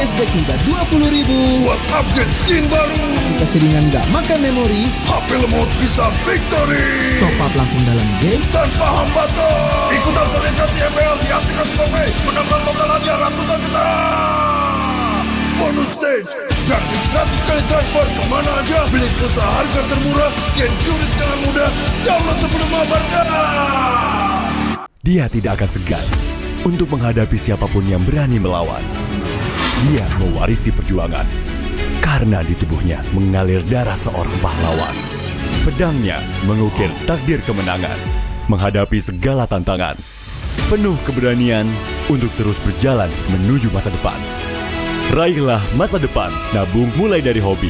cashback hingga 20.000 buat upgrade skin baru. aplikasi ringan gak makan memori, HP lemot bisa victory. top up langsung dalam game Tanpa hambatan. Ikutan selebrasi MPL di aplikasi GoPay. Menambah total hadiah ratusan juta. Bonus stage. Gratis 100 kali transfer kemana aja. Beli pulsa harga termurah. Scan QRIS dengan mudah. Download sebelum mabarkan. Dia tidak akan segan untuk menghadapi siapapun yang berani melawan. Dia mewarisi perjuangan karena di tubuhnya mengalir darah seorang pahlawan. Pedangnya mengukir takdir kemenangan, menghadapi segala tantangan. Penuh keberanian untuk terus berjalan menuju masa depan. Raihlah masa depan, nabung mulai dari hobi.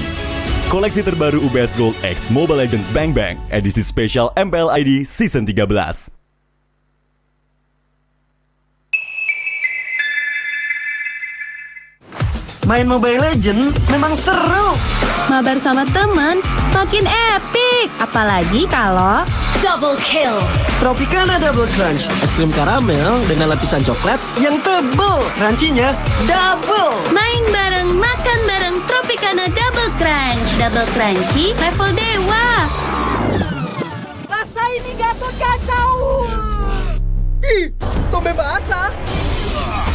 Koleksi terbaru UBS Gold X Mobile Legends Bang Bang, edisi spesial MPL ID Season 13. Main Mobile Legends memang seru. Mabar sama temen makin epic. Apalagi kalau double kill. Tropicana Double Crunch, es krim karamel dengan lapisan coklat yang tebal. Crunchy-nya double. Main bareng, makan bareng Tropicana Double Crunch. Double crunchy level dewa. Rasa ini Gatot kacau. Ih, tombe basah.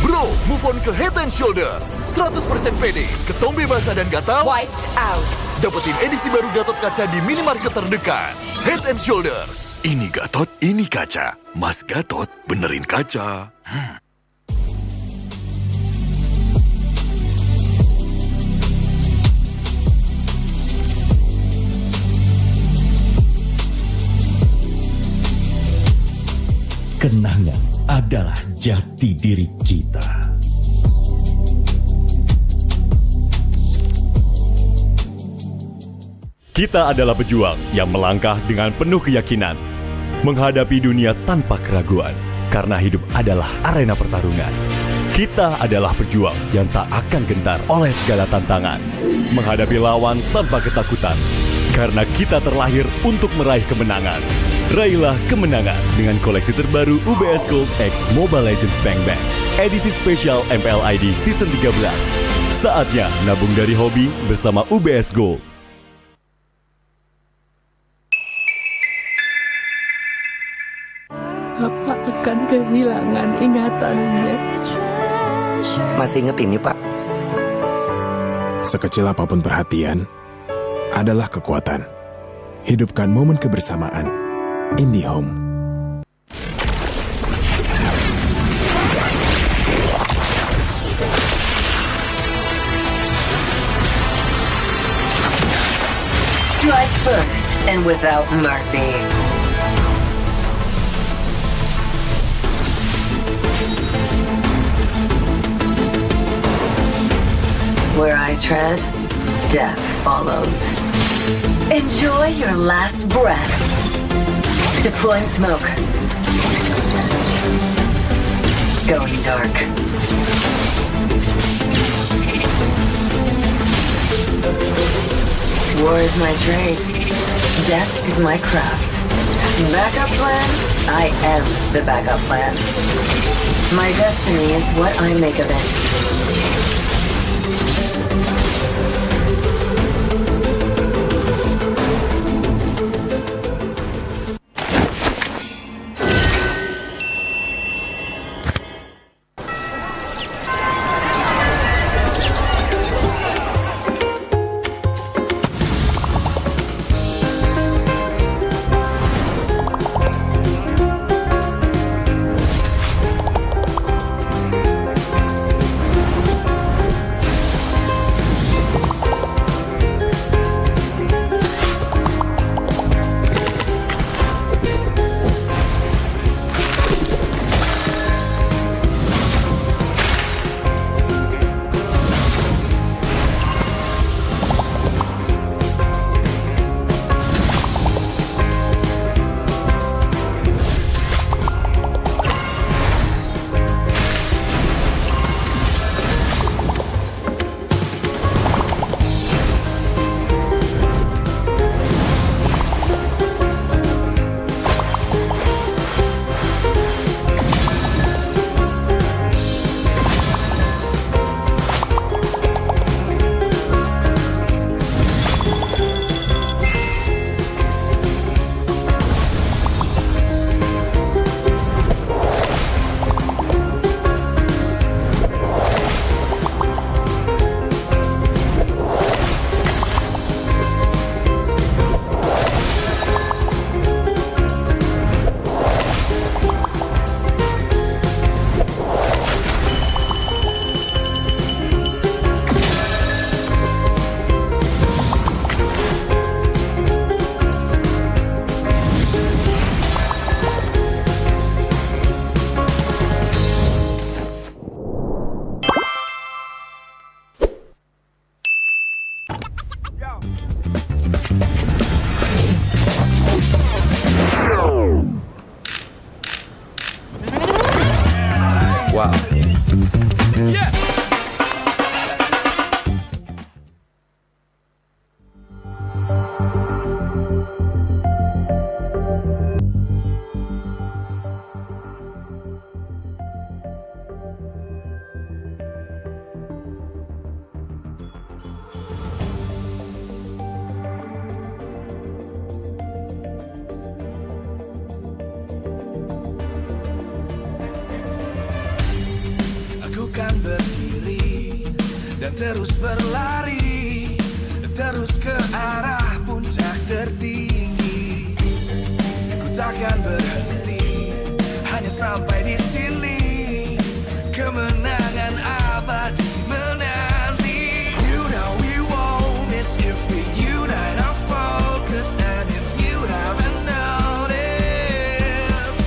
Bro, move on ke Head and Shoulders. 100% pede, ketombe basah dan gatal Wiped out. dapetin edisi baru Gatot kaca di minimarket terdekat. Head and Shoulders. Ini Gatot, ini kaca. Mas Gatot, benerin kaca. Kenangan adalah jati diri kita. Kita adalah pejuang yang melangkah dengan penuh keyakinan, menghadapi dunia tanpa keraguan, karena hidup adalah arena pertarungan. Kita adalah pejuang yang tak akan gentar oleh segala tantangan, menghadapi lawan tanpa ketakutan, karena kita terlahir untuk meraih kemenangan. Raihlah kemenangan dengan koleksi terbaru UBS Gold X Mobile Legends Bang Bang, edisi spesial MPL ID Season 13. Saatnya nabung dari hobi bersama UBS Gold. Bapak akan kehilangan ingatannya. Masih inget ini, Pak? Sekecil apapun perhatian adalah kekuatan. Hidupkan momen kebersamaan. IndiHome. Strike first and without mercy. Where I tread, death follows. Enjoy your last breath. Deploying smoke. Going dark. War is my trade. Death is my craft. Backup plan? I am the backup plan. My destiny is what I make of it. dan terus berlari, terus ke arah puncak tertinggi. Ku takkan berhenti, hanya sampai di sini. Kemenangan abadi menanti. You know we won't miss if we unite our focus. And if you haven't noticed,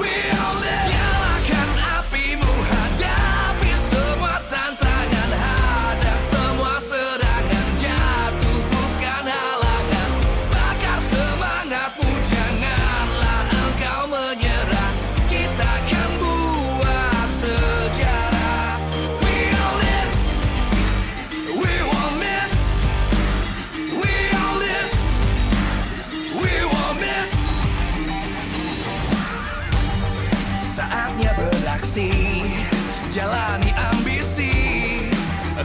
we all live. Nyalakan apimu, hadapi semua tantangan, hadang semua serangan, jatuh bukan halangan. Bakar semangatmu, janganlah engkau menyerah. Kita akan buat sejarah. We all this, we won't miss. We all this, we won't miss. Saatnya beraksi, jalani ambisi.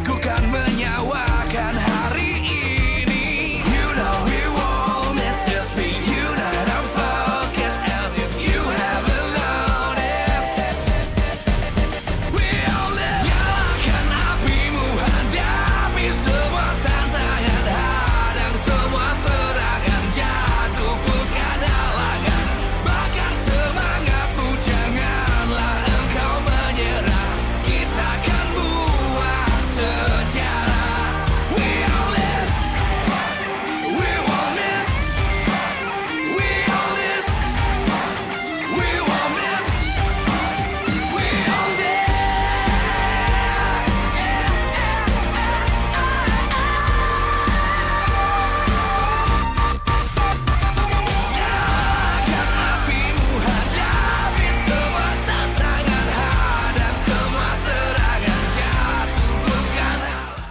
Aku kan menyawakan hari ini. You know we won't miss if we unite our focus. And if you haven't noticed, we all live. Nyalakan apimu, hadapi semua tantangan, hadang semua serangan, jatuh bukan halangan. Bakar semangatmu, janganlah engkau menyerah. Kita akan buat sejarah. We all this, we won't miss. We all this, we won't miss. We all this. Nyalakan apimu, hadapi semua tantangan, hadang semua serangan, jatuh bukan halangan.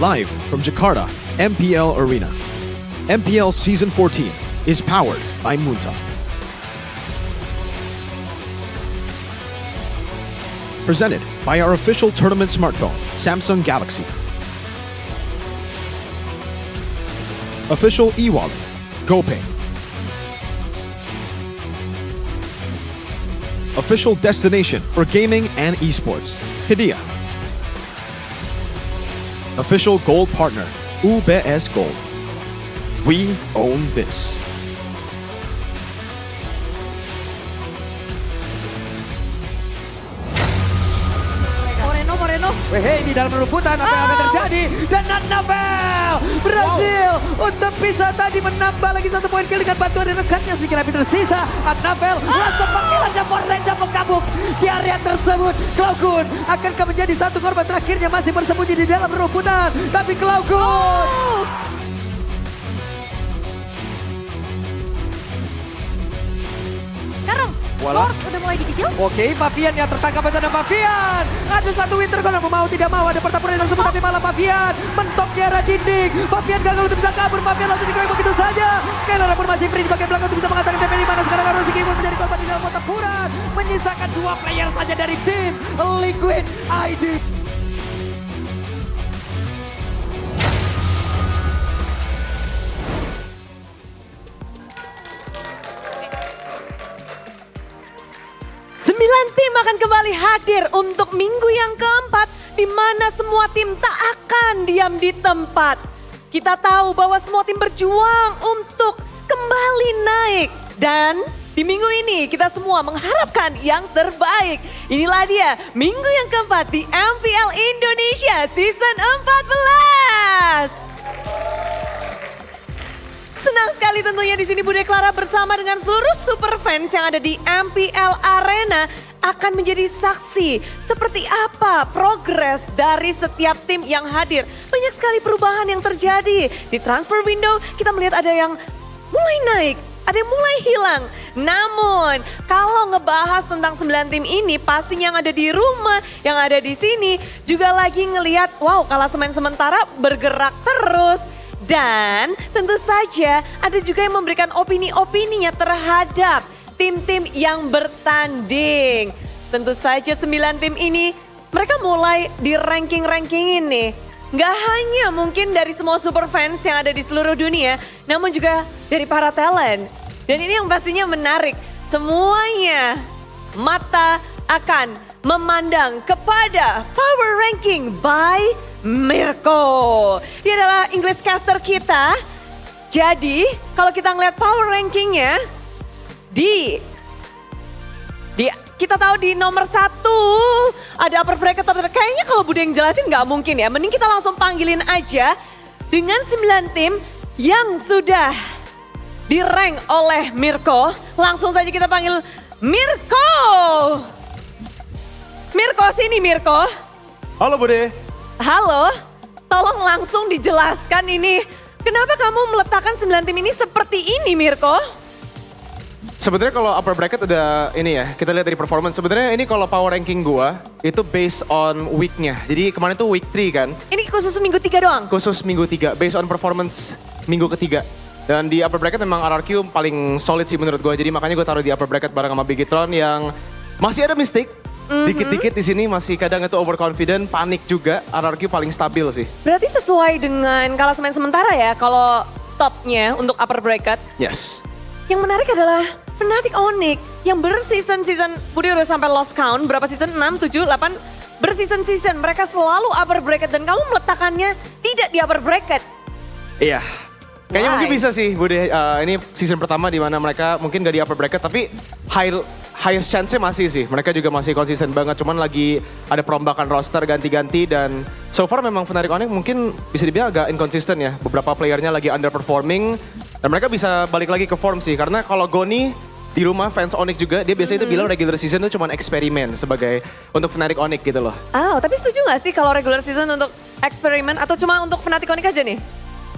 Live from Jakarta, MPL Arena. MPL Season 14 is powered by Munta. Presented by our official tournament smartphone, Samsung Galaxy. Official e-wallet, GoPay. Official destination for gaming and esports, Hidea. Official gold partner, UBS Gold. We own this. Moreno. Hei, di dalam rebutan apa yang akan terjadi? Dan Annabelle berhasil untuk bisa tadi menambah lagi 1 poin kill dengan bantuan dari rekannya. Sedikit lebih tersisa. Annabelle langsung panggilan dan Moreno mengkabuk di area tersebut. Cloud akankah menjadi satu korban terakhirnya, masih bersembunyi di dalam rebutan. Tapi Cloud Sekarang, Walah. Lord udah mulai dicicil. Oke, Pavian yang tertangkap itu ada Pavian. Ada satu winter goal, mau tidak mau ada pertempuran tersebut, tapi malah Pavian mentok di arah dinding. Pavian gagal untuk bisa kabur, Pavian langsung dikeroyok begitu saja. Skylar pun masih free di bagian belakang untuk bisa mengantar DP di mana sekarang harus pun menjadi korban di dalam pertempuran. Menyisakan 2 player saja dari tim Liquid ID. Tim akan kembali hadir untuk minggu yang keempat, di mana semua tim tak akan diam di tempat. Kita tahu bahwa semua tim berjuang untuk kembali naik. Dan di minggu ini kita semua mengharapkan yang terbaik. Inilah dia minggu yang keempat di MPL Indonesia Season 14. Senang sekali tentunya di sini Bude Clara bersama dengan seluruh super fans yang ada di MPL Arena. akan menjadi saksi seperti apa progres dari setiap tim yang hadir. Banyak sekali perubahan yang terjadi. Di transfer window kita melihat ada yang mulai naik, ada yang mulai hilang. Namun kalau ngebahas tentang 9 tim ini pastinya yang ada di rumah, yang ada di sini juga lagi ngelihat wow klasemen sementara bergerak terus. Dan tentu saja ada juga yang memberikan opini-opininya terhadap tim-tim yang bertanding. Tentu saja 9 tim ini mereka mulai di ranking-rankingin nih. Gak hanya mungkin dari semua super fans yang ada di seluruh dunia, namun juga dari para talent. Dan ini yang pastinya menarik. Semuanya mata akan memandang kepada Power Ranking by Mirko. Dia adalah English caster kita. Jadi kalau kita ngeliat Power Rankingnya, kita tahu di nomor 1 ada upper bracket, kayaknya kalau Bude yang jelasin nggak mungkin ya. Mending kita langsung panggilin aja dengan 9 tim yang sudah di-rank oleh Mirko. Langsung saja kita panggil Mirko. Mirko, sini Mirko. Halo Bude. Halo, tolong langsung dijelaskan ini. Kenapa kamu meletakkan 9 tim ini seperti ini Mirko? Sebenarnya kalau upper bracket udah ini ya, kita lihat dari performance. Sebenarnya ini kalau power ranking gua itu based on week-nya. Jadi kemarin tuh week 3 kan. Ini khusus minggu 3 doang? Khusus minggu 3, based on performance minggu ketiga. Dan di upper bracket memang RRQ paling solid sih menurut gua. Jadi makanya gua taruh di upper bracket bareng sama Bigitron yang masih ada mistake. Dikit-dikit di sini masih kadang itu overconfident, panik juga. RRQ paling stabil sih. Berarti sesuai dengan klasemen sementara ya kalau topnya untuk upper bracket? Yes. Yang menarik adalah Fnatic Onyx yang berseason-season, Budi udah sampai lost count, berapa season? 6, 7, 8, berseason-season. Mereka selalu upper bracket dan kamu meletakkannya tidak di upper bracket. Iya. Kayaknya mungkin bisa sih Bude, ini season pertama di mana mereka mungkin gak di upper bracket tapi highest chance-nya masih sih. Mereka juga masih konsisten banget, cuman lagi ada perombakan roster ganti-ganti dan so far memang Fnatic Onyx mungkin bisa dibilang agak inconsistent ya. Beberapa playernya lagi underperforming dan mereka bisa balik lagi ke form sih. Karena kalau Goni di rumah fans Onyx juga, dia biasanya itu bilang regular season itu cuma eksperimen sebagai untuk Fnatic Onyx gitu loh. Oh, tapi setuju gak sih kalau regular season untuk eksperimen atau cuma untuk Fnatic Onyx aja nih?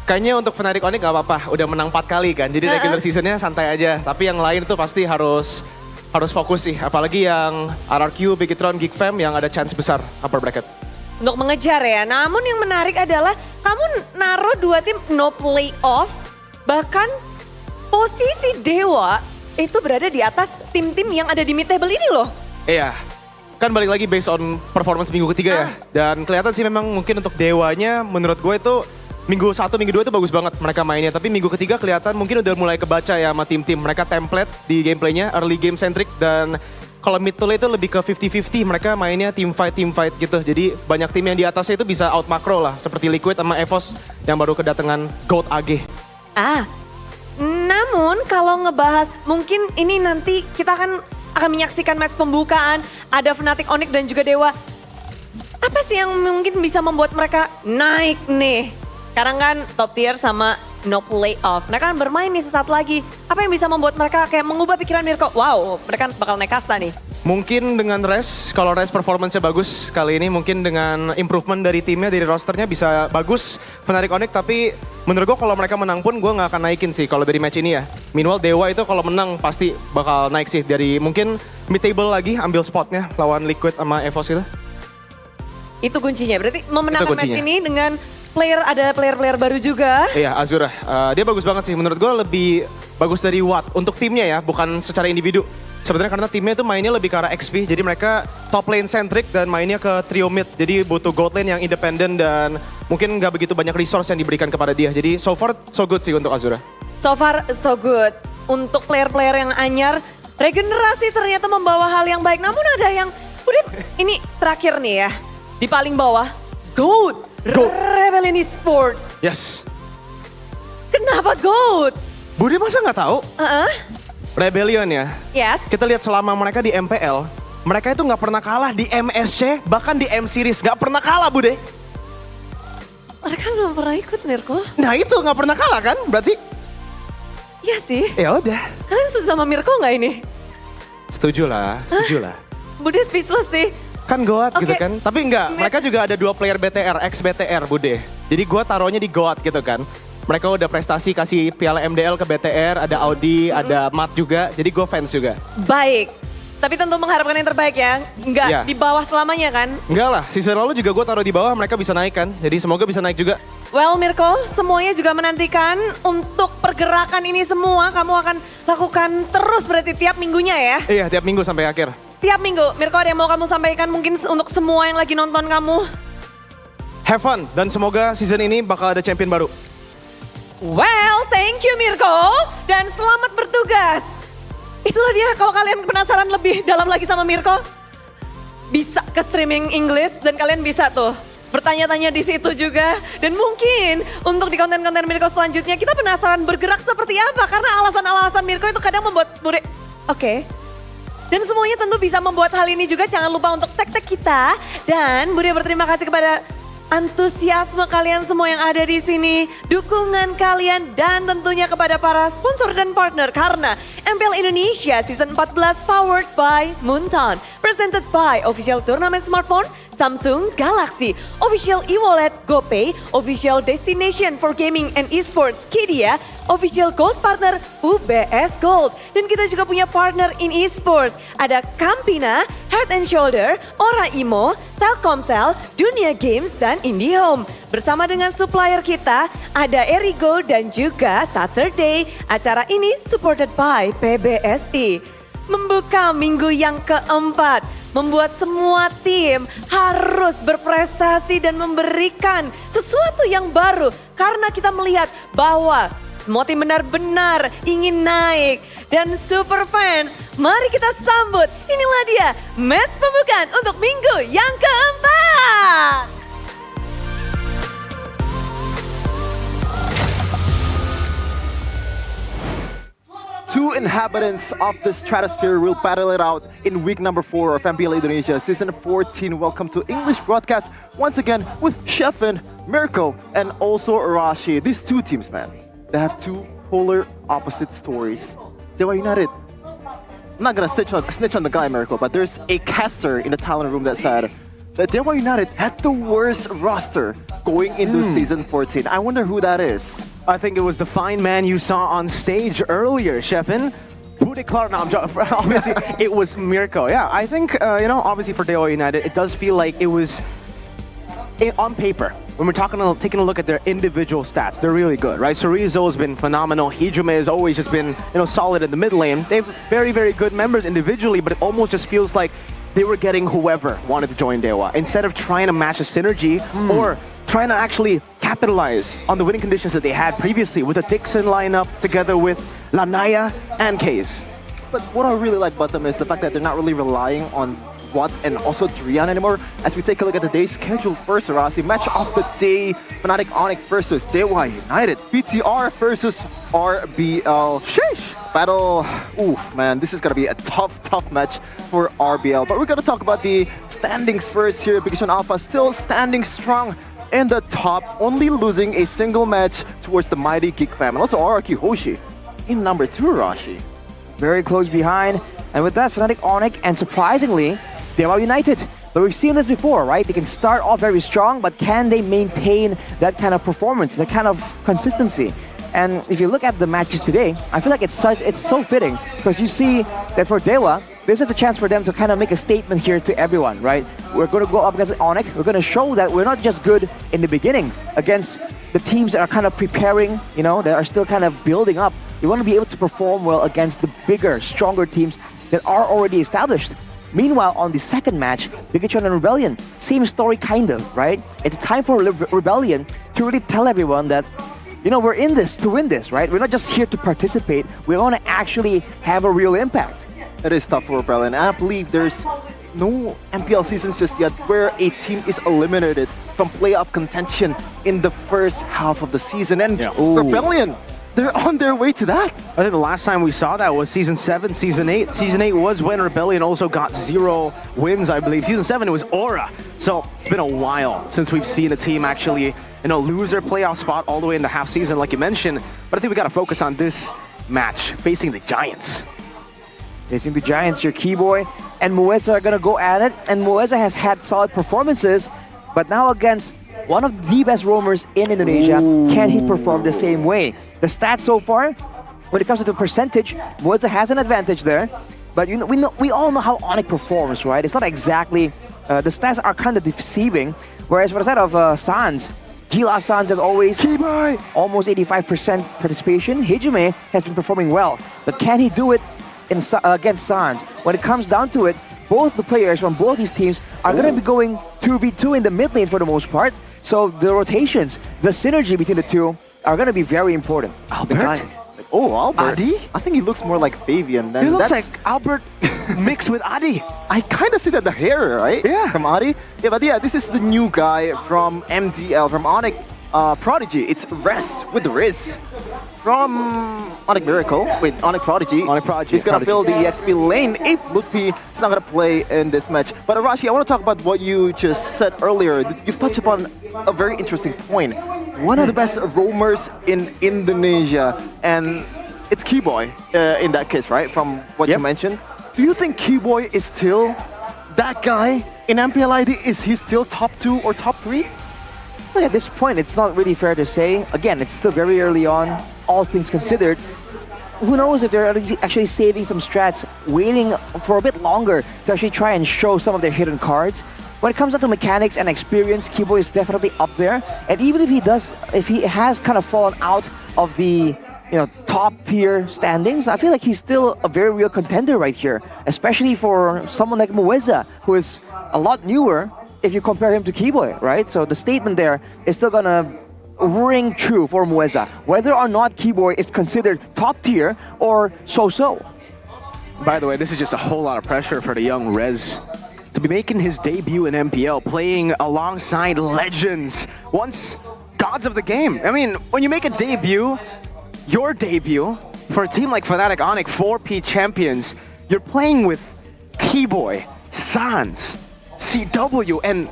Kayaknya untuk Fnatic Onyx gak apa-apa, udah menang 4 kali kan. Jadi regular seasonnya santai aja. Tapi yang lain itu pasti harus fokus sih. Apalagi yang RRQ, Bigitron, Geekfam yang ada chance besar upper bracket. Untuk mengejar ya, namun yang menarik adalah kamu naruh 2 tim no playoff. Bahkan posisi Dewa itu berada di atas tim-tim yang ada di mid table ini loh. Iya, kan balik lagi based on performance minggu ketiga ya. Dan kelihatan sih memang mungkin untuk Dewanya menurut gue itu minggu 1, minggu 2 itu bagus banget mereka mainnya. Tapi minggu ketiga kelihatan mungkin udah mulai kebaca ya sama tim-tim. Mereka template di gameplaynya, early game centric. Dan kalau mid to late itu lebih ke 50-50. Mereka mainnya team fight gitu. Jadi banyak tim yang di atasnya itu bisa out macro lah. Seperti Liquid sama EVOS yang baru kedatangan GOAT AG. Namun kalau ngebahas mungkin ini nanti kita akan menyaksikan match pembukaan. Ada Fnatic Onyx dan juga Dewa. Apa sih yang mungkin bisa membuat mereka naik nih? Sekarang kan top tier sama no playoff. Mereka kan bermain nih sesaat lagi. Apa yang bisa membuat mereka kayak mengubah pikiran Mirko? Wow, mereka bakal naik kasta nih. Mungkin dengan Res, kalau Res performance-nya bagus kali ini mungkin dengan improvement dari timnya, dari rosternya bisa bagus Fnatic Onyx. Tapi menurut gue kalau mereka menang pun gue gak akan naikin sih kalau dari match ini ya. Meanwhile Dewa itu kalau menang pasti bakal naik sih dari mungkin mid table lagi ambil spotnya lawan Liquid sama EVOS gitu. Itu kuncinya, berarti memenangkan match ini dengan ada player-player baru juga. Iya, Azura. Dia bagus banget sih. Menurut gue lebih bagus dari Watt. Untuk timnya ya, bukan secara individu. Sebenarnya karena timnya itu mainnya lebih ke arah XP. Jadi mereka top lane centric dan mainnya ke trio mid. Jadi butuh gold lane yang independen dan mungkin gak begitu banyak resource yang diberikan kepada dia. Jadi so far so good sih untuk Azura. So far so good. Untuk player-player yang anyar, regenerasi ternyata membawa hal yang baik. Namun ada yang, udah ini terakhir nih ya. Di paling bawah, GOAT. Rebellion Esports. Yes. Kenapa GOAT? Budi masa nggak tahu? Rebellion ya. Yes. Kita lihat selama mereka di MPL, mereka itu nggak pernah kalah di MSC, bahkan di M-Series nggak pernah kalah, Bude. Mereka belum pernah ikut, Mirko. Nah itu nggak pernah kalah kan, berarti? Iya sih. Ya udah. Kalian setuju sama Mirko nggak ini? Setuju lah, setuju lah. Bude speechless sih. Kan GOAT gitu Oke. kan. Tapi enggak, mereka juga ada 2 player BTR, ex-BTR Bude. Jadi gue taruhnya di GOAT gitu kan. Mereka udah prestasi kasih piala MDL ke BTR, ada Audi, ada Matt juga. Jadi gue fans juga. Baik. Tapi tentu mengharapkan yang terbaik ya. Enggak Iya. di bawah selamanya kan. Enggak lah, season lalu juga gue taruh di bawah, mereka bisa naik kan. Jadi semoga bisa naik juga. Well Mirko, semuanya juga menantikan untuk pergerakan ini semua kamu akan lakukan terus berarti tiap minggunya ya. Iya, tiap minggu sampai akhir. Tiap minggu. Mirko ada yang mau kamu sampaikan mungkin untuk semua yang lagi nonton kamu? Have fun, dan semoga season ini bakal ada champion baru. Well, thank you Mirko. Dan selamat bertugas. Itulah dia kalau kalian penasaran lebih dalam lagi sama Mirko. Bisa ke streaming English dan kalian bisa tuh bertanya-tanya di situ juga. Dan mungkin untuk di konten-konten Mirko selanjutnya kita penasaran bergerak seperti apa. Karena alasan-alasan Mirko itu kadang membuat Bude, oke. Dan semuanya tentu bisa membuat hal ini juga. Jangan lupa untuk tag-tag kita. Dan Bude berterima kasih kepada antusiasme kalian semua yang ada di sini, dukungan kalian dan tentunya kepada para sponsor dan partner karena MPL Indonesia Season 14 powered by Moonton, presented by official turnamen smartphone Samsung Galaxy, official e-wallet GoPay, official destination for gaming and esports Kidia, official gold partner UBS Gold. Dan kita juga punya partner in esports. Ada Campina, Head and Shoulder, Ora Imo, Telkomsel, Dunia Games, dan IndiHome. Bersama dengan supplier kita, ada Erigo dan juga Saturday. Acara ini supported by PBSI. Membuka minggu yang keempat, membuat semua tim harus berprestasi dan memberikan sesuatu yang baru. Karena kita melihat bahwa semua tim benar-benar ingin naik. Dan super fans, mari kita sambut. Inilah dia match pembukaan untuk minggu yang keempat. Two inhabitants of the stratosphere will battle it out in week number 4 of MPL Indonesia Season 14. Welcome to English broadcast once again with Sheffin, Mirko, and also Arashi. These two teams, man, they have two polar opposite stories. Dewa United. I'm not gonna snitch on the guy, Mirko, but there's a caster in the talent room that said that Dewa United had the worst roster going into Season 14. I wonder who that is. I think it was the fine man you saw on stage earlier, Sheffin. Bude Clark, no, I'm joking. Obviously, it was Mirko. Yeah, I think, obviously for Dewa United, it does feel like it was on paper. When we're taking a look at their individual stats, they're really good, right? Sorizo has been phenomenal. Hijime has always just been, solid in the mid lane. They have very, very good members individually, but it almost just feels like they were getting whoever wanted to join Dewa instead of trying to match a synergy or trying to actually capitalize on the winning conditions that they had previously with the Dixon lineup together with Lanaya and Kaze. But what I really like about them is the fact that they're not really relying on Watt and also Drian anymore. As we take a look at the day's schedule first, Arasi, match of the day, Fnatic Onyx versus Dewa United, BTR versus RBL. Sheesh! Battle, oof, man, this is gonna be a tough match for RBL. But we're gonna talk about the standings first here. Big Sean Alpha still standing strong in the top, only losing a single match towards the mighty Geek Fam. And also RRQ Hoshi in number 2, Rashi. Very close behind. And with that, Fnatic Onyx, and surprisingly, Dewa United. But we've seen this before, right? They can start off very strong, but can they maintain that kind of performance, that kind of consistency? And if you look at the matches today, I feel like it's so fitting because you see that for Dewa, this is a chance for them to kind of make a statement here to everyone, right? We're going to go up against Onyx. We're going to show that we're not just good in the beginning against the teams that are kind of preparing, that are still kind of building up. We want to be able to perform well against the bigger, stronger teams that are already established. Meanwhile, on the second match, Bigatron and Rebellion, same story kind of, right? It's time for Rebellion to really tell everyone that, we're in this to win this, right? We're not just here to participate. We want to actually have a real impact. It is tough for Rebellion. And I believe there's no MPL seasons just yet where a team is eliminated from playoff contention in the first half of the season. And Rebellion, they're on their way to that. I think the last time we saw that was Season 7, Season 8. Season 8 was when Rebellion also got 0 wins, I believe. Season 7, it was Aura. So it's been a while since we've seen a team actually, lose their playoff spot all the way into half season, like you mentioned. But I think we got to focus on this match, facing the Giants. Facing the Giants, your key boy. and Mueza are gonna go at it, and Mueza has had solid performances, but now against one of the best roamers in Indonesia, can he perform the same way? The stats so far, when it comes to the percentage, Mueza has an advantage there, but we all know how Onyx performs, right? It's not exactly, the stats are kind of deceiving, whereas for the side of Sans, Gila Sans as always, almost 85% participation. Hejime has been performing well, but can he do it against Sans? When it comes down to it, both the players from both these teams are going to be going 2v2 in the mid lane for the most part. So the rotations, the synergy between the two are going to be very important. Albert? Albert? Adi? I think he looks more like Fabian than He looks like Albert mixed with Adi. I kind of see that the hair, right? Yeah. From Adi. Yeah, but yeah, this is the new guy from MDL, from Onyx Prodigy. It's Rez with the Riz. From Onyx Miracle, with Onyx Prodigy. He's going to fill the EXP lane if Lutpi is not going to play in this match. But Arashi, I want to talk about what you just said earlier. You've touched upon a very interesting point. One of the best roamers in Indonesia, and it's Keyboy in that case, right? From what you mentioned. Do you think Keyboy is still that guy in MPL ID? Is he still top 2 or top 3? Well, at this point, it's not really fair to say. Again, it's still very early on, all things considered. Who knows if they're actually saving some strats, waiting for a bit longer to actually try and show some of their hidden cards. When it comes down to mechanics and experience, Keyboy is definitely up there. And even if he has kind of fallen out of the top tier standings, I feel like he's still a very real contender right here, especially for someone like Mueza, who is a lot newer if you compare him to Keyboy, right? So the statement there is still gonna ring true for Mueza, whether or not Keyboy is considered top tier or so-so. By the way, this is just a whole lot of pressure for the young Rez to be making his debut in MPL, playing alongside legends, once gods of the game. I mean, when you make a debut, your debut, for a team like Fnatic Onyx, 4P champions, you're playing with Keyboy, Sans, CW, and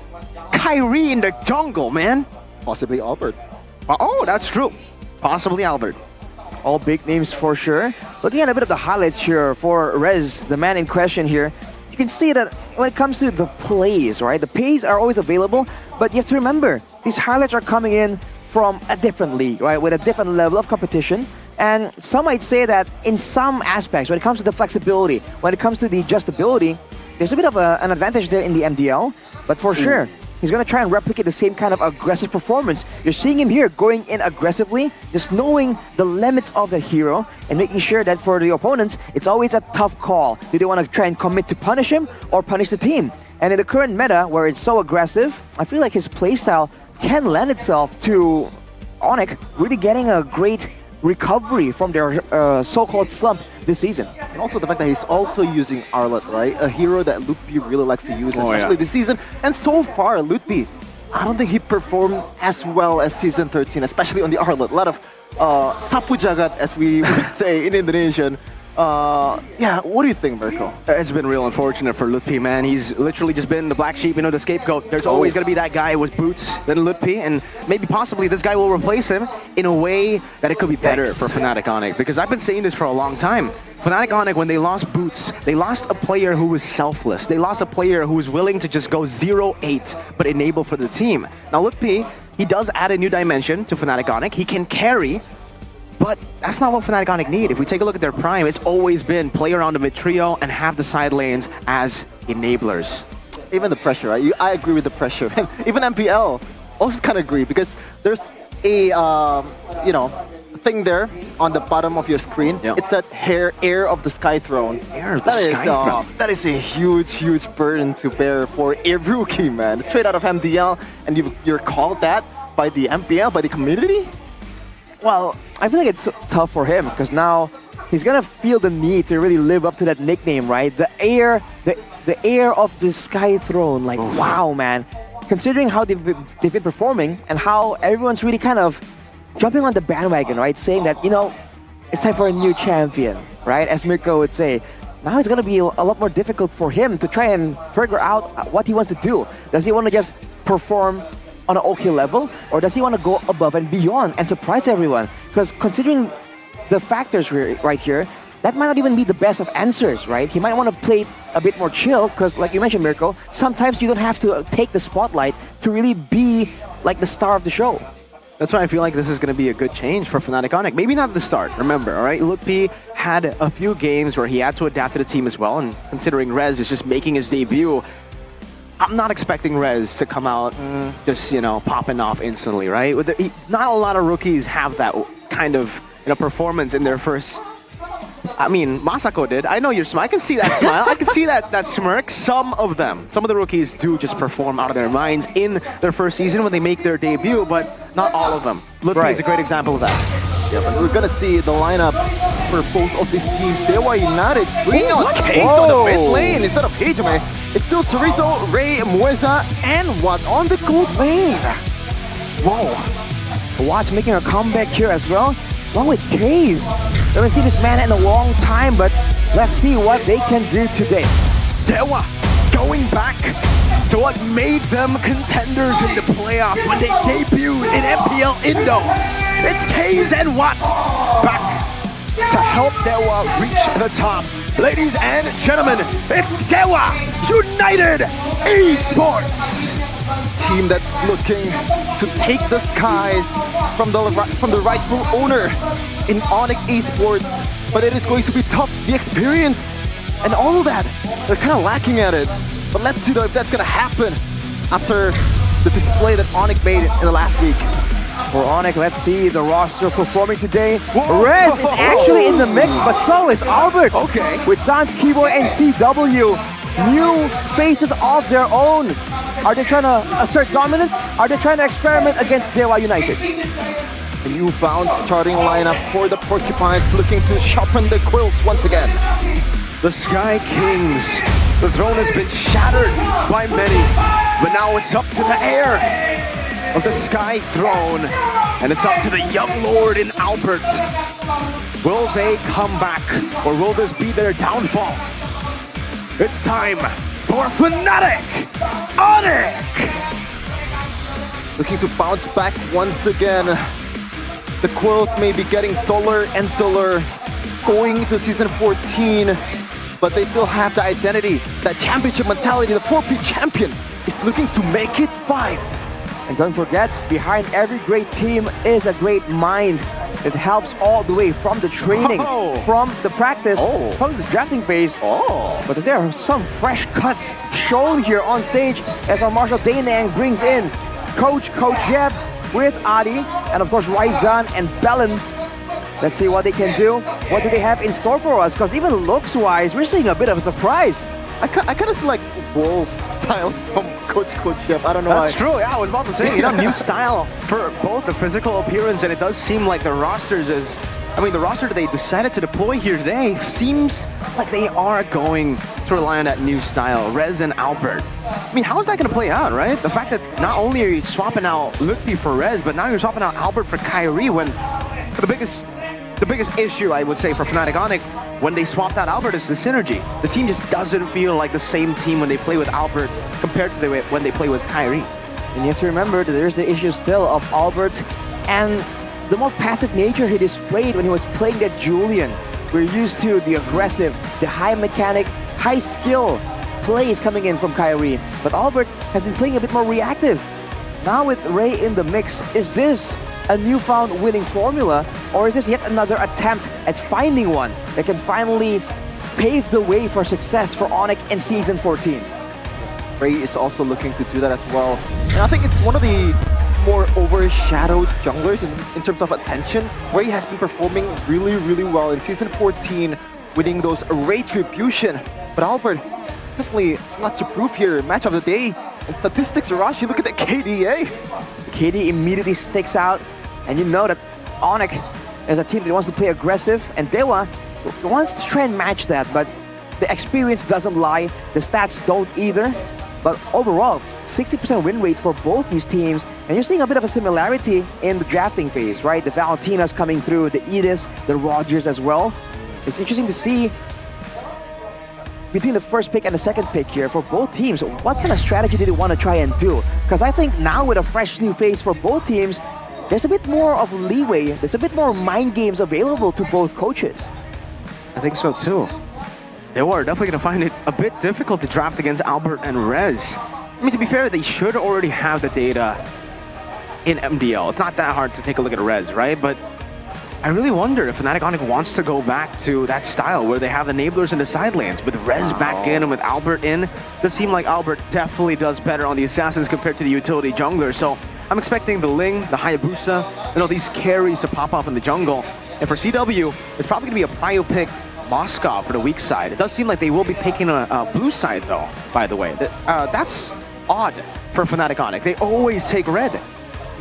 Kyrie in the jungle, man. Possibly Albert. Oh, that's true. Possibly Albert. All big names for sure. Looking at a bit of the highlights here for Rez, the man in question here, you can see that when it comes to the plays, right? The plays are always available, but you have to remember, these highlights are coming in from a different league, right? With a different level of competition. And some might say that in some aspects, when it comes to the flexibility, when it comes to the adjustability, there's a bit of an advantage there in the MDL, but for sure, he's going to try and replicate the same kind of aggressive performance. You're seeing him here going in aggressively, just knowing the limits of the hero and making sure that for the opponents, it's always a tough call. Do they want to try and commit to punish him or punish the team? And in the current meta, where it's so aggressive, I feel like his playstyle can lend itself to Onyx really getting a great recovery from their so-called slump this season. And also the fact that he's also using Arlet, right? A hero that Lutpi really likes to use, especially this season. And so far, Lutpi, I don't think he performed as well as Season 13, especially on the Arlet. A lot of sapu jagat, as we would say in Indonesian. Yeah, what do you think, Mirko? It's been real unfortunate for Lutpi, man. He's literally just been the black sheep, the scapegoat. There's always going to be that guy with boots, then Lutpi, and maybe possibly this guy will replace him in a way that it could be better for Fnatic Onyx. Because I've been saying this for a long time. Fnatic Onyx, when they lost Boots, they lost a player who was selfless. They lost a player who was willing to just go 0-8, but enable for the team. Now Lutpi, he does add a new dimension to Fnatic Onyx. He can carry, but that's not what Fnatic Onyx need. If we take a look at their prime, it's always been play around the mid trio and have the side lanes as enablers. Even the pressure, right? I agree with the pressure. Even MPL also kind of agree, because there's a, thing there on the bottom of your screen. It's that air of the Sky Throne. Air of the Sky Throne. That is a huge burden to bear for a rookie, man. Straight out of MDL, and you're called that by the MPL, by the community? Well, I feel like it's tough for him, because now he's gonna feel the need to really live up to that nickname, right? The air of the Sky Throne. Like, wow, man. Considering how they've been performing and how everyone's really kind of jumping on the bandwagon, right? Saying that, it's time for a new champion, right? As Mirko would say. Now it's gonna be a lot more difficult for him to try and figure out what he wants to do. Does he want to just perform on an okay level, or does he want to go above and beyond and surprise everyone? Because considering the factors right here, that might not even be the best of answers, right? He might want to play a bit more chill because, like you mentioned, Mirko, sometimes you don't have to take the spotlight to really be like the star of the show. That's why I feel like this is going to be a good change for Fnatic Onyx. Maybe not at the start, remember, all right? Lutpi had a few games where he had to adapt to the team as well, and considering Rez is just making his debut, I'm not expecting Rez to come out just, you know, popping off instantly, right? Not a lot of rookies have that kind of, you know, performance in their first... I mean, Masako did. I know your smile. I can see that smile. I can see that smirk. Some of the rookies do just perform out of their minds in their first season when they make their debut, but not all of them. Lutpi is a great example of that. Yeah, but we're gonna see the lineup for both of these teams. Dewa United bringing out Taste on the mid lane instead of Hejime. It's still Chorizo, Ray, Mueza, and Watt on the gold lane. Whoa. Watt's making a comeback here as well, along with Kaze. We haven't seen this man in a long time, but let's see what they can do today. Dewa going back to what made them contenders in the playoffs when they debuted in MPL Indo. It's Kaze and Watt back to help Dewa reach the top. Ladies and gentlemen, it's Dewa United Esports! Team that's looking to take the skies from the rightful owner in Onyx Esports, but it is going to be tough. The experience and all of that, they're kind of lacking at it. But let's see though if that's gonna happen after the display that Onyx made in the last week. For Onyx, let's see the roster performing today. Rez is actually in the mix, but so is Albert. Okay. With Sans, Keyboy, and CW. New faces of their own. Are they trying to assert dominance? Are they trying to experiment against Dewa United? A newfound starting lineup for the Porcupines, looking to sharpen the quills once again. The Sky Kings. The throne has been shattered by many, but now it's up to the heir of the Sky Throne, and it's up to the young lord in Albert. Will they come back, or will this be their downfall? It's time for Fnatic Onyx! Looking to bounce back once again. The quills may be getting duller and duller going into Season 14, but they still have the identity, that championship mentality. The 4P champion is looking to make it 5. And don't forget, behind every great team is a great mind. It helps all the way from the training, from the practice, from the drafting phase. But there are some fresh cuts shown here on stage as our Marshal Daynang brings in Coach Jeb with Adi, and of course Ryzan and Belen. Let's see what they can do. What do they have in store for us? Because even looks-wise, we're seeing a bit of a surprise. I kind of see like Wolf style from Coach Jeb. I don't know why. That's true, yeah, I was about to say, you know, new style for both the physical appearance, and it does seem like the rosters is, I mean, the roster that they decided to deploy here today seems like they are going to rely on that new style, Rez and Albert. I mean, how is that going to play out, right? The fact that not only are you swapping out Lutpi for Rez, but now you're swapping out Albert for Kyrie, when the biggest issue, I would say, for Fnatic Onyx when they swapped out Albert is the synergy. The team just doesn't feel like the same team when they play with Albert compared to when they play with Kyrie. And you have to remember that there's the issue still of Albert and the more passive nature he displayed when he was playing that Julian. We're used to the aggressive, the high mechanic, high skill plays coming in from Kyrie. But Albert has been playing a bit more reactive. Now with Ray in the mix, is this a newfound winning formula, or is this yet another attempt at finding one that can finally pave the way for success for Onyx in Season 14? Ray is also looking to do that as well. And I think it's one of the more overshadowed junglers in terms of attention. Ray has been performing really, really well in Season 14, winning those Retribution. But Albert, definitely lots to prove here. Match of the day. And statistics, Arashi, look at the KDA. KD immediately sticks out, and you know that Onyx is a team that wants to play aggressive, and Dewa wants to try and match that, but the experience doesn't lie, the stats don't either. But overall, 60% win rate for both these teams, and you're seeing a bit of a similarity in the drafting phase, right? The Valentinas coming through, the Edis, the Rogers as well. It's interesting to see between the first pick and the second pick here for both teams, what kind of strategy do they want to try and do? Because I think now with a fresh new face for both teams, there's a bit more of leeway, there's a bit more mind games available to both coaches. I think so too. they were definitely going to find it a bit difficult to draft against Albert and Rez. I mean, to be fair, they should already have the data in MDL. It's not that hard to take a look at Rez, right? But I really wonder if Fnatic Onyx wants to go back to that style where they have enablers in the side lanes with Rez back in and with Albert in. It does seem like Albert definitely does better on the Assassins compared to the utility jungler. So I'm expecting the Ling, the Hayabusa, these carries to pop off in the jungle. And for CW, it's probably going to be a prio pick Moskov for the weak side. It does seem like they will be picking a blue side though, by the way. That's odd for Fnatic Onyx. They always take red.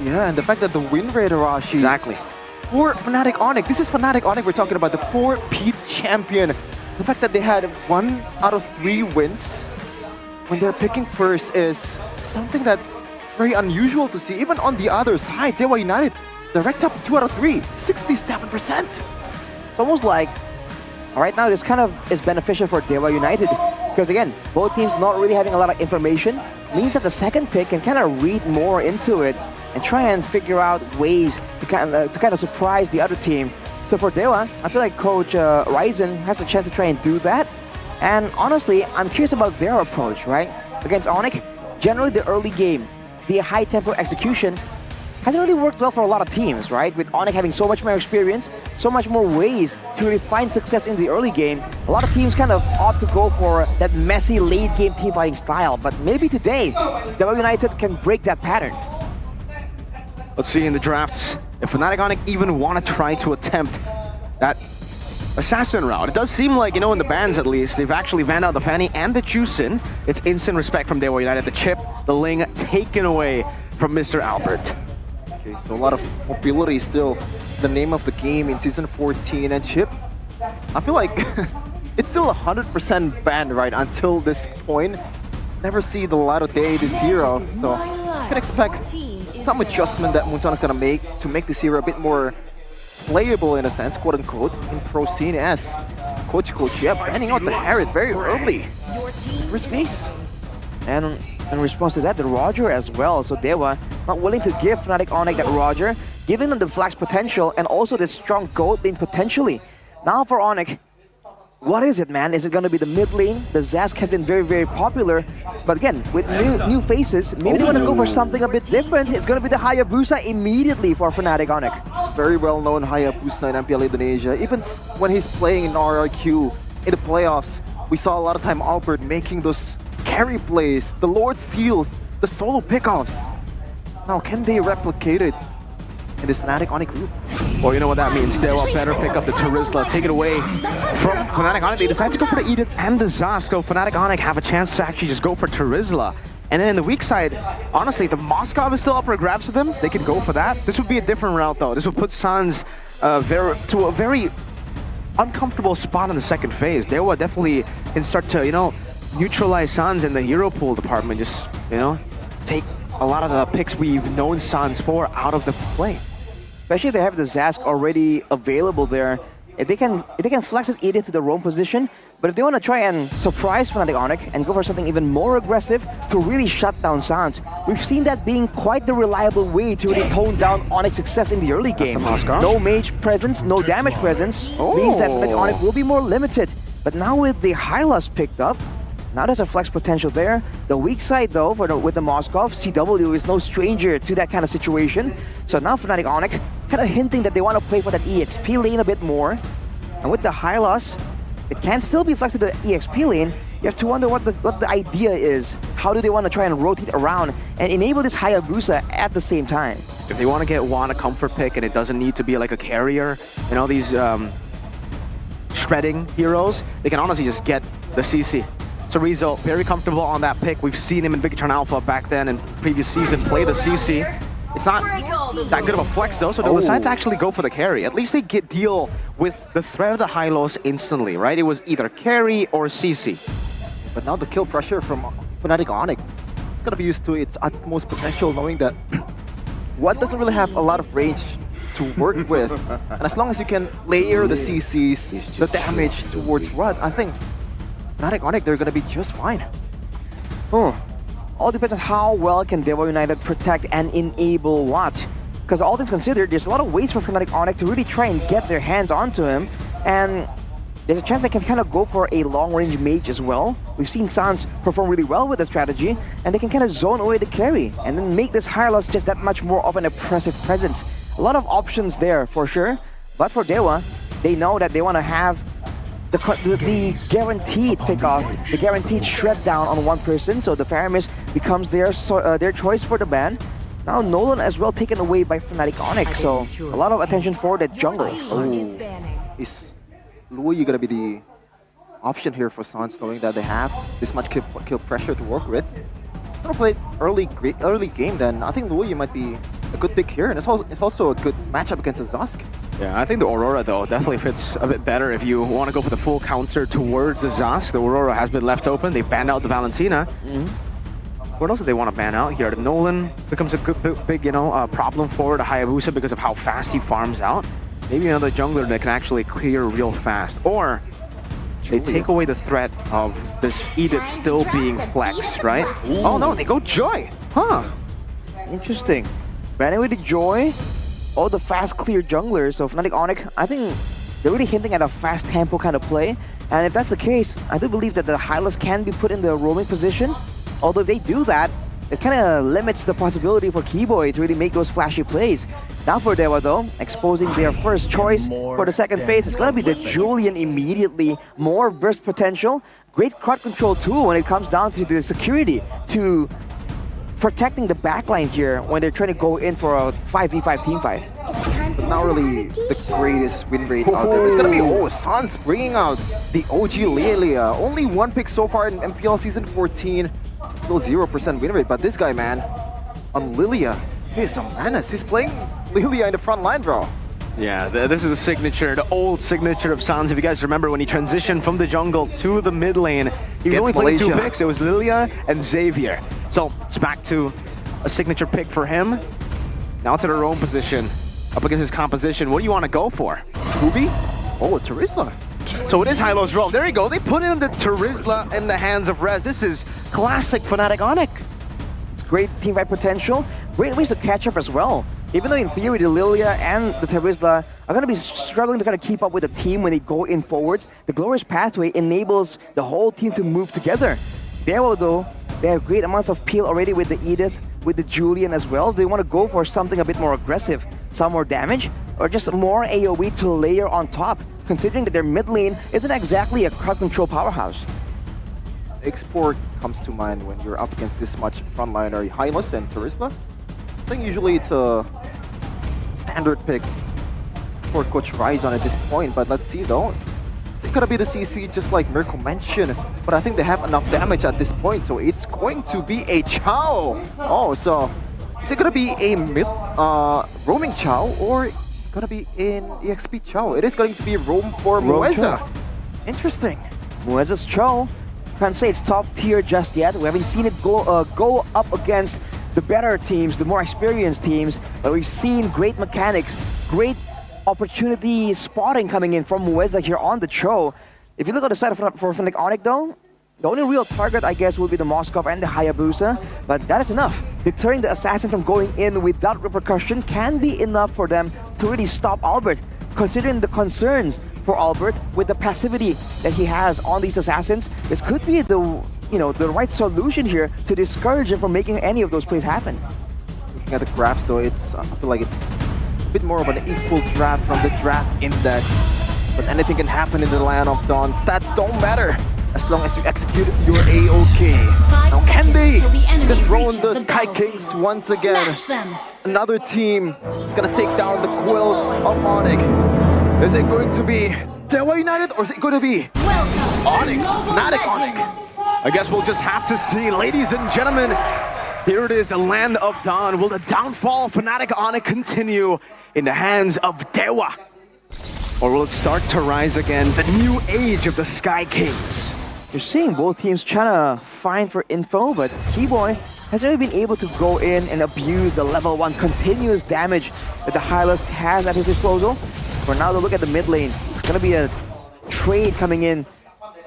Yeah, and the fact that the win rate, Arashi. Exactly. For Fnatic Onyx, this is Fnatic Onyx we're talking about, the 4-peat champion. The fact that they had 1 out of 3 wins when they're picking first is something that's very unusual to see. Even on the other side, Dewa United, they're ranked up 2 out of 3, 67%. It's almost like right now this kind of is beneficial for Dewa United because again, both teams not really having a lot of information means that the second pick can kind of read more into it and try and figure out ways to kind of surprise the other team. So for Dewa, I feel like Coach Ryzen has a chance to try and do that. And honestly, I'm curious about their approach, right? Against Onyx, generally the early game, the high tempo execution hasn't really worked well for a lot of teams, right? With Onyx having so much more experience, so much more ways to really find success in the early game, a lot of teams kind of opt to go for that messy late game team fighting style. But maybe today, Dewa United can break that pattern. Let's see in the drafts if Fnatic Onyx even want to try to attempt that assassin route. It does seem like, in the bans at least, they've actually banned out the Fanny and the Juicin. It's instant respect from Dewa United. The chip, the Ling taken away from Mr. Albert. Okay, so a lot of mobility still the name of the game in Season 14. And Chip, I feel like it's still 100% banned right until this point. Never see the light of day this hero, so you can expect some adjustment that Moonton is going to make this hero a bit more playable in a sense, quote unquote, in pro scene as Coach banning out the Harith very early. First phase. And in response to that, the Roger as well. So Dewa not willing to give Fnatic Onyx that Roger, giving them the flash potential and also the strong gold lane potentially. Now for Onyx, what is it, man? Is it going to be the mid lane? The Zask has been very, very popular. But again, with new faces, maybe they want to go for something a bit different. It's going to be the Hayabusa immediately for Fnatic Onyx. Very well-known Hayabusa in MPL Indonesia. Even when he's playing in RRQ in the playoffs, we saw a lot of time Albert making those carry plays, the Lord Steals, the solo pickoffs. Now, can they replicate it in this Fnatic Onyx group? Well, you know what that means. Dewa better pick up the Terizla, take it away from Fnatic Onyx. They decide to go for the Edith and the Zask. So Fnatic Onyx have a chance to actually just go for Terizla. And then in the weak side, honestly, the Moskov is still up for grabs for them. They could go for that. This would be a different route, though. This would put Sans to a very uncomfortable spot in the second phase. Dewa definitely can start to, neutralize Sans in the hero pool department. Just, take a lot of the picks we've known Sans for out of the play. Especially if they have the Zask already available there. If they can flex his Edith to the roam position, but if they want to try and surprise Fnatic Onyx and go for something even more aggressive to really shut down Sans, we've seen that being quite the reliable way to really tone down Onyx success in the early game. No mage presence, no damage presence, means that Fnatic Onyx will be more limited. But now with the Hylas picked up, now there's a flex potential there. The weak side though, with the Moskov, CW is no stranger to that kind of situation. So now Fnatic Onyx kind of hinting that they want to play for that EXP lane a bit more. And with the Hylas, it can still be flexed to the EXP lane. You have to wonder what the idea is. How do they want to try and rotate around and enable this Hayabusa at the same time? If they want to get Juan a comfort pick and it doesn't need to be like a carrier, these shredding heroes, they can honestly just get the CC. So Rizzo, very comfortable on that pick. We've seen him in Big Turn Alpha back then in previous season play the CC. It's not that good of a flex though, so they'll decide to actually go for the carry. At least they deal with the threat of the high lows instantly, right? It was either carry or CC. But now the kill pressure from Fnatic Onyx is going to be used to its utmost potential, knowing that What doesn't really have a lot of range to work with. And as long as you can layer the CCs, the damage towards Rod, I think Fnatic Onyx, they're going to be just fine. All depends on how well can Dewa United protect and enable what. Because all things considered, there's a lot of ways for Fnatic Onyx to really try and get their hands onto him. And there's a chance they can kind of go for a long-range mage as well. We've seen Sans perform really well with the strategy, and they can kind of zone away the carry and then make this Hylos just that much more of an oppressive presence. A lot of options there for sure, but for Dewa, they know that they want to have the guaranteed pick-off, the guaranteed shred down on one person, so the Faramis becomes their choice for the ban. Now Nolan as well taken away by Fnatic Onyx, so a lot of attention for that jungle. Is Luoyi gonna be the option here for Sans, knowing that they have this much kill pressure to work with? If you play early game, then I think Luoyi might be a good pick here, and it's also a good matchup against a Zusk. Yeah, I think the Aurora, though, definitely fits a bit better if you want to go for the full counter towards the Zusk. The Aurora has been left open. They banned out the Valentina. What else do they want to ban out here? The Nolan becomes a big problem for the Hayabusa because of how fast he farms out. Maybe another jungler that can actually clear real fast. Or they take away the threat of this Edith still being flexed, right? Oh no, they go Joy! Huh. Interesting. Ran away to Joy. All the fast clear junglers, so Fnatic Onyx, I think they're really hinting at a fast tempo kind of play. And if that's the case, I do believe that the Hylos can be put in the roaming position. Although if they do that, it kind of limits the possibility for Keyboy to really make those flashy plays. Now for Dewa though, exposing their first choice for the second phase, it's going to be the Julian immediately. More burst potential, great crowd control too when it comes down to the security, to protecting the backline here when they're trying to go in for a 5v5 team fight. But not really the greatest win rate out there. It's gonna be Sans bringing out the OG Lilia. Only one pick so far in MPL Season 14. Still 0% win rate, but this guy, man, on Lilia, he's a menace. He's playing Lilia in the front line, bro. Yeah, this is the signature, the old signature of Sans. If you guys remember when he transitioned from the jungle to the mid lane, he was only playing 2 picks. It was Lilia and Xavier. So it's back to a signature pick for him. Now to the roam position, up against his composition. What do you want to go for? Ruby? Oh, Terizla. So it is Hylos roam. There you go. They put in the Terizla in the hands of Rez. This is classic Fnatic Onyx. It's great teamfight potential. Great ways to catch up as well. Even though in theory the Lilia and the Terizla are going to be struggling to kind of keep up with the team when they go in forwards, the Glorious Pathway enables the whole team to move together. Dewa though, they have great amounts of peel already with the Edith, with the Julian as well. They want to go for something a bit more aggressive, some more damage, or just more AoE to layer on top, considering that their mid lane isn't exactly a crowd control powerhouse. Export comes to mind when you're up against this much frontliner, Hylos and Terizla. I think usually it's a standard pick for Coach Ryzon at this point, but let's see though. It's gonna be the CC just like Mirko mentioned, but I think they have enough damage at this point, so it's going to be a Chow. Oh, so is it gonna be a mid roaming Chow, or it's gonna be an EXP Chow? It is going to be roam for Mueza. Interesting. Mueza's Chow. Can't say it's top tier just yet. We haven't seen it go up against the better teams, the more experienced teams, but we've seen great mechanics, great opportunity spotting coming in from Mueza here on the show. If you look at the side for Fnatic Onyx though, the only real target I guess will be the Moskov and the Hayabusa, but that is enough. Deterring the assassin from going in without repercussion can be enough for them to really stop Albert, considering the concerns for Albert with the passivity that he has on these assassins. This could be the right solution here to discourage him from making any of those plays happen. Looking at the graphs though, I feel like it's a bit more of an equal draft from the draft index. But anything can happen in the Land of Dawn. Stats don't matter as long as you execute your A-OK. Now can they dethrone the Sky Kings once again? Another team is gonna take down the Quills of Onyx. Is it going to be Dewa United or is it going to be Onyx? Fnatic Onyx. I guess we'll just have to see, ladies and gentlemen. Here it is, the Land of Dawn. Will the downfall of Fnatic Onyx continue in the hands of Dewa? Or will it start to rise again, the new age of the Sky Kings? You're seeing both teams trying to find for info, but Keyboy has really been able to go in and abuse the level 1 continuous damage that the Hylos has at his disposal. For now, to look at the mid lane, it's going to be a trade coming in.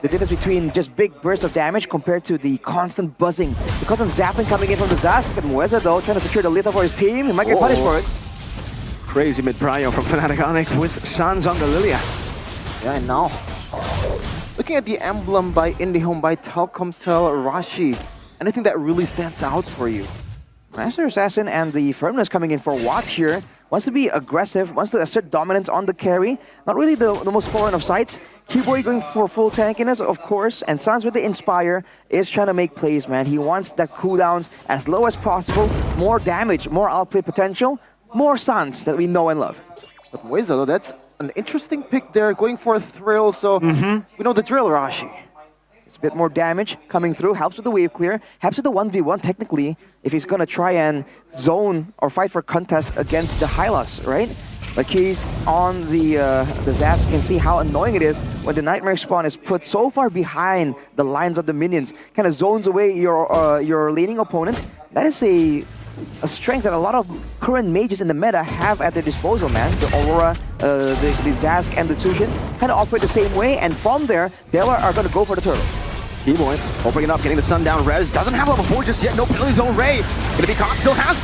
The difference between just big bursts of damage compared to the constant buzzing. The constant zapping coming in from the Zaz. Look at Mueza though, trying to secure the Lita for his team. He might get punished for it. Crazy mid-prio from Fnatic Onyx with Sans on the Lilia. Yeah, and now Looking at the emblem by IndyHome by Telkomsel Rashi, anything that really stands out for you? Master Assassin and the Firmness coming in for Watt here. Wants to be aggressive, wants to assert dominance on the carry. Not really the most foreign of sights. Keyboy going for full tankiness, of course, and Sans with the Inspire is trying to make plays, man. He wants that cooldowns as low as possible, more damage, more outplay potential, more Sans that we know and love. But Mueza, though, that's an interesting pick there, going for a thrill, so we know the drill, Rashi. It's a bit more damage coming through, helps with the wave clear, helps with the 1v1 technically, if he's gonna try and zone or fight for contest against the Hylos, right? Like he's on the Zaz, you can see how annoying it is when the Nightmare spawn is put so far behind the lines of the minions, kind of zones away your laning opponent. That is a strength that a lot of current mages in the meta have at their disposal, man. The Aurora, the Zask, and the Tsushin kind of operate the same way, and from there, they are going to go for the turtle. Keyboy opening up, getting the Sundown Res. Doesn't have level 4 just yet. No penalty zone Ray. Gonna be caught. Still has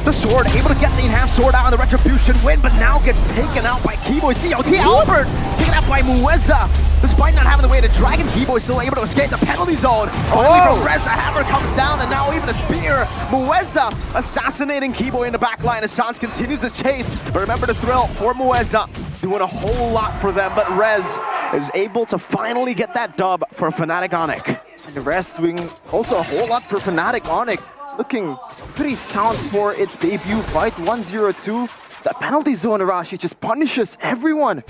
the sword. Able to get the enhanced sword out on the Retribution win, but now gets taken out by Keyboy's COT. Albert taken out by Mueza. Despite not having the way to Dragon, Keyboy still able to escape the penalty zone. Finally from Rez, the hammer comes down, and now even a spear. Mueza assassinating Keyboy in the back line as Sans continues his chase. But remember the thrill for Mueza. Doing a whole lot for them, but Rez is able to finally get that dub for Fnatic Onyx. And Rez doing also a whole lot for Fnatic Onyx. Looking pretty sound for its debut fight, 1-0-2. The penalty zone, Rashi, just punishes everyone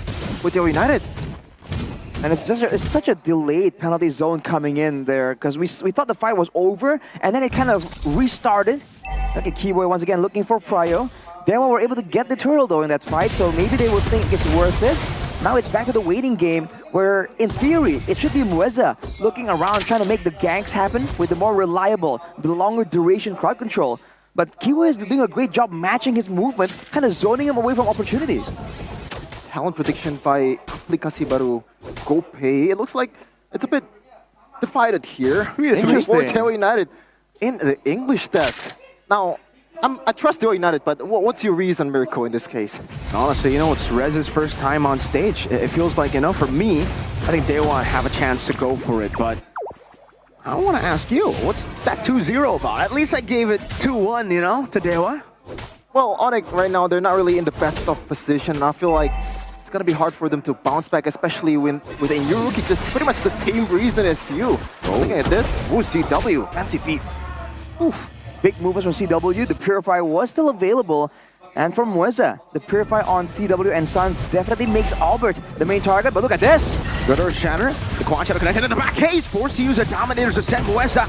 with Deo United. And it's such a delayed penalty zone coming in there, because we thought the fight was over, and then it kind of restarted. Okay, Keyboy once again looking for Prio. Then we were able to get the turtle though in that fight, so maybe they would think it's worth it. Now it's back to the waiting game, where in theory, it should be Mueza looking around, trying to make the ganks happen with the more reliable, the longer duration crowd control. But Keyboy is doing a great job matching his movement, kind of zoning him away from opportunities. Talent prediction by Aplikasi Baru GoPay. It looks like it's a bit divided here. Interesting. For Deo United in the English desk. Now, I trust Deo United, but what's your reason, Mirko, in this case? Honestly, it's Rez's first time on stage. It feels like, for me, I think they want to have a chance to go for it, but I want to ask you, what's that 2-0 about? At least I gave it 2-1, to Dewa. Well, Onyx right now, they're not really in the best of position. I feel like it's going to be hard for them to bounce back, especially with a new rookie, just pretty much the same reason as you. Looking at this, ooh, CW, fancy feet. Oof. Big movements from CW. The Purify was still available. And from Mueza, the Purify on CW and Sans definitely makes Albert the main target. But look at this. Good Earth Shatter. The Quad Shadow connected in the back. He's forced to use a Dominator's Ascent. Mueza.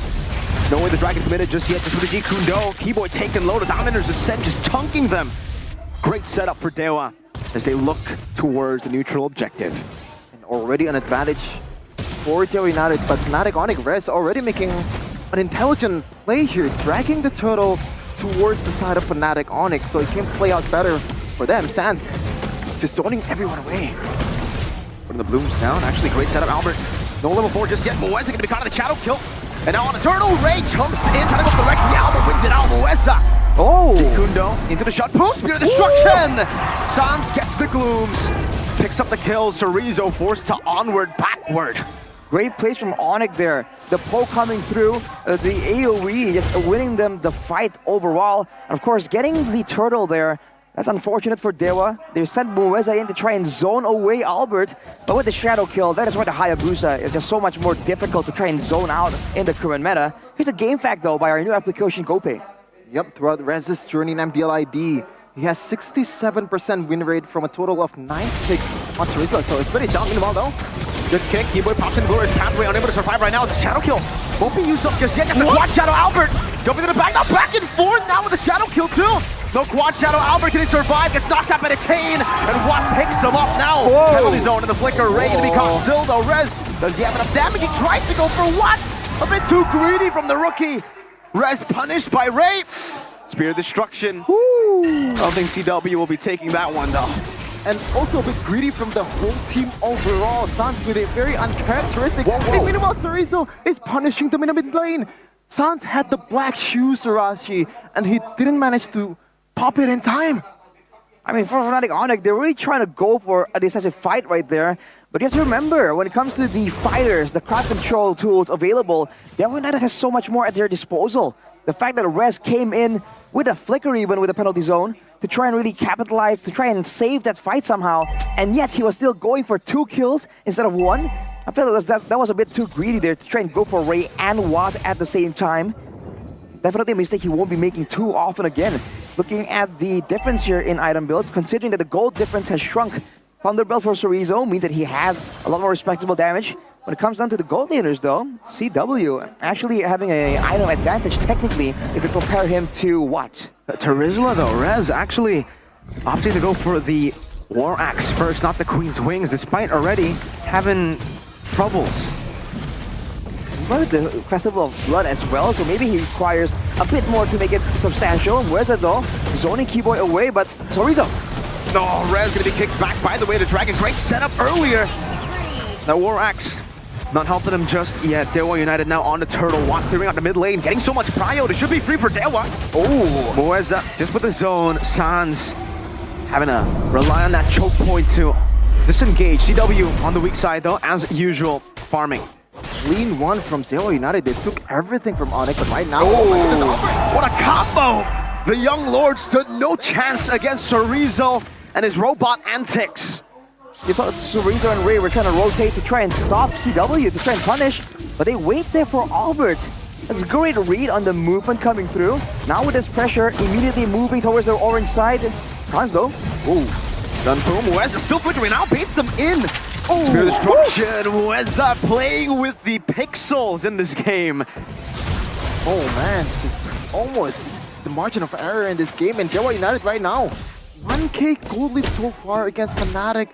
No way the Dragon committed just yet. Just with the Gikundo. Keyboy taking low. The Dominator's Ascent just chunking them. Great setup for Dewa as they look towards the neutral objective. And already an advantage for Deo United, but Fnatic Onyx Rez already making an intelligent play here, dragging the turtle towards the side of Fnatic Onyx, so it can play out better for them. Sans just zoning everyone away. Putting the blooms down. Actually, great setup, Albert. No level 4 just yet. Mueza going to be caught in the shadow kill. And now on the turtle, Ray jumps in, trying to go for the Rex. The Albert wins it out. Mueza. Oh! Kundo into the shot. Post Spear Destruction! Sans gets the glooms. Picks up the kill. Cerezo forced to onward, backward. Great plays from Onyx there. The poke coming through, the AoE just winning them the fight overall. And of course, getting the turtle there, that's unfortunate for Dewa. They sent Mueza in to try and zone away Albert, but with the shadow kill, that is why the Hayabusa is just so much more difficult to try and zone out in the current meta. Here's a game fact though by our new application GoPay. Yep, throughout Rez's journey in MPL ID, he has 67% win rate from a total of 9 picks on Charizla, so it's pretty sound. Meanwhile though, good kick. Keyboy pops in Glorious Pathway, unable to survive right now as a shadow kill. Won't be used up just yet. Just the Quad Shadow Albert jumping to the back. Now back and forth now with the shadow kill too. No Quad Shadow Albert, can he survive? Gets knocked out by the chain, and Watt picks him up now. Whoa. Penalty zone in the flicker. Ray to be caught still though. Rez, does he have enough damage? He tries to go for Watt. A bit too greedy from the rookie. Rez punished by Ray. Spear Destruction. I don't think CW will be taking that one though. And also a bit greedy from the whole team overall. Sans with a very uncharacteristic. And meanwhile, Cerezo is punishing them in the mid lane. Sans had the black shoes, Arashi, and he didn't manage to pop it in time. I mean, for Fnatic Onyx, they're really trying to go for a decisive fight right there. But you have to remember, when it comes to the fighters, the cross control tools available, Devil United has so much more at their disposal. The fact that Rez came in with a flicker even with a penalty zone to try and really capitalize, to try and save that fight somehow, and yet he was still going for 2 kills instead of 1. I feel that was a bit too greedy there to try and go for Ray and Watt at the same time. Definitely a mistake he won't be making too often again. Looking at the difference here in item builds, considering that the gold difference has shrunk, Thunderbelt for Chorizo means that he has a lot more respectable damage. When it comes down to the gold laners though, CW actually having an item advantage technically if you compare him to what? Terizla though, Rez actually opting to go for the War Axe first, not the Queen's Wings, despite already having troubles. Well, the Festival of Blood as well, so maybe he requires a bit more to make it substantial. Where's it though? Zoning Keyboy away, but Chorizo. No, Rez gonna be kicked back by the way. The Dragon, great setup earlier. That War Axe not helping him just yet. Dewa United now on the turtle, Watt clearing out the mid lane, getting so much prio. It should be free for Dewa. Oh, Moeza just with the zone. Sans having to rely on that choke point to disengage. CW on the weak side though, as usual, farming. Clean one from Dewa United. They took everything from Onyx, but right now, oh my goodness, what a combo! The Young Lord stood no chance against Chorizo and his robot antics. You thought Chorizo and Ray were trying to rotate to try and stop CW, to try and punish, but they wait there for Albert. That's a great read on the movement coming through. Now with this pressure, immediately moving towards the orange side. Hans though. Ooh. Done through. Mueza still flickering out, baits them in. Spear destruction. Mueza playing with the pixels in this game. Oh man, just almost the margin of error in this game, and Dewa United right now 1k gold lead so far against Fnatic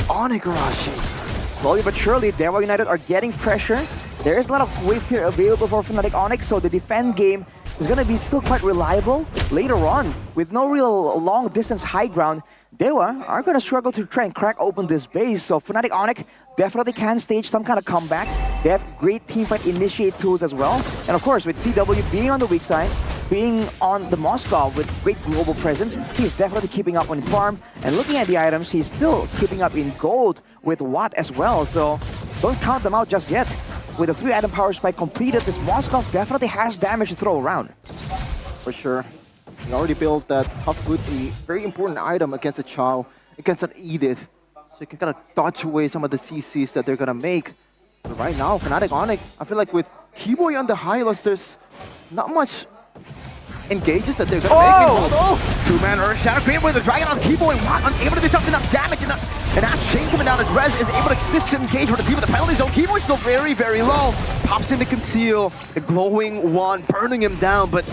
Onigarashi. Slowly but surely, Dewa United are getting pressure. There is a lot of wave here available for Fnatic Onyx, so the defend game is going to be still quite reliable later on. With no real long distance high ground, Dewa are going to struggle to try and crack open this base, so Fnatic Onyx definitely can stage some kind of comeback. They have great teamfight initiate tools as well. And of course, with CW being on the weak side, being on the Moscow with great global presence, he's definitely keeping up on farm. And looking at the items, he's still keeping up in gold with Watt as well. So don't count them out just yet. With a 3-item power spike completed, this Moscow definitely has damage to throw around. For sure. He already built that Tough Boots, a very important item against a Chow, against an Edith. So you can kind of dodge away some of the CCs that they're going to make. But right now, Fnatic Onyx, I feel like with Keyboy on the Hylos, there's not much engages that they're going to make. Two-man Earth Shadow created with the Dragon on Keyboy. Watt unable to disrupt enough damage. And that chain coming down as Rez is able to disengage with the team with the penalty zone. Keyboy's still very, very low. Pops in to conceal. The glowing one burning him down, but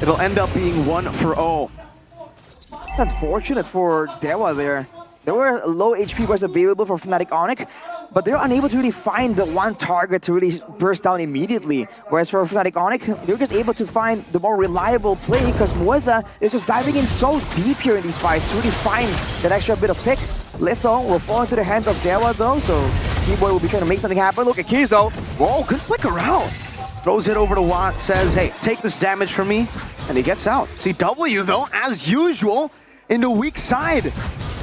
it'll end up being 1-0. It's unfortunate for Dewa there. There were low HP bars available for Fnatic Onyx, but they're unable to really find the one target to really burst down immediately. Whereas for Fnatic Onyx, they're just able to find the more reliable play because Mueza is just diving in so deep here in these fights to really find that extra bit of pick. Litho will fall into the hands of Dewa though, so Keyboy will be trying to make something happen. Look at Keys though. Whoa, good flick around. Throws it over to Watt, says, hey, take this damage from me, and he gets out. CW though, as usual, in the weak side.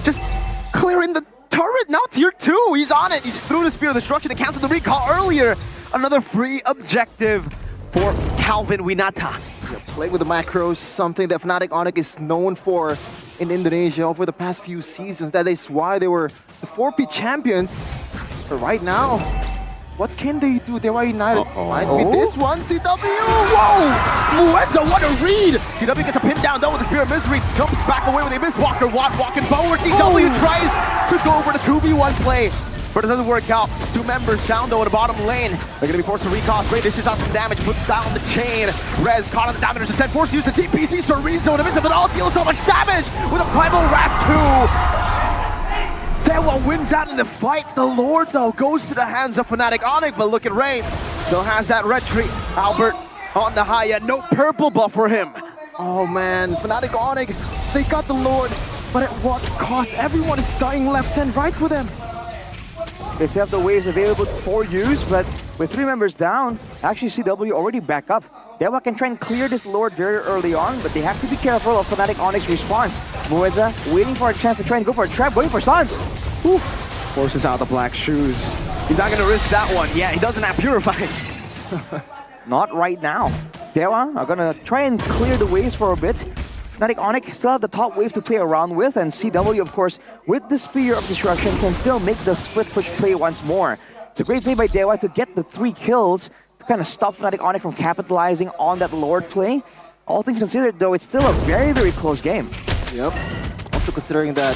Just clearing the turret, now tier 2, he's on it. He's through the Spear of Destruction and canceled the recall earlier. Another free objective for Calvin Winata. Yeah, playing with the macros, something that Fnatic Onyx is known for in Indonesia over the past few seasons. That is why they were the 4P champions. But right now, what can they do? Dewa United might be this one. CW! Whoa! Mueza, what a read! CW gets a pin down though with the Spear of Misery. Jumps back away with a Mistwalker. Watt walking forward. CW tries to go for the 2v1 play, but it doesn't work out. 2 members down though in the bottom lane. They're going to be forced to recall. Great dishes out some damage. Puts down the chain. Rez caught on the damage descent. Forced to use the DPC. Chorizo in the midst of it all deals so much damage with a Primal Wrath 2. Dewa wins out in the fight. The Lord, though, goes to the hands of Fnatic Onyx, but look at Rain. Still has that red tree. Albert on the high end. No purple buff for him. Oh, man. Fnatic Onyx, they got the Lord, but at what cost? Everyone is dying left and right for them. They still have the waves available for use, but with 3 members down, actually CW already back up. Dewa can try and clear this Lord very early on, but they have to be careful of Fnatic Onyx response. Mueza waiting for a chance to try and go for a trap, going for Suns. Whew. Forces out the black shoes. He's not gonna risk that one. Yeah, he doesn't have Purify. Not right now. Dewa are gonna try and clear the ways for a bit. Fnatic Onyx still have the top wave to play around with, and CW, of course, with the Spear of Destruction, can still make the split push play once more. It's a great play by Dewa to get the 3 kills to kind of stop Fnatic Onyx from capitalizing on that Lord play. All things considered, though, it's still a very, very close game. Yep. Also considering that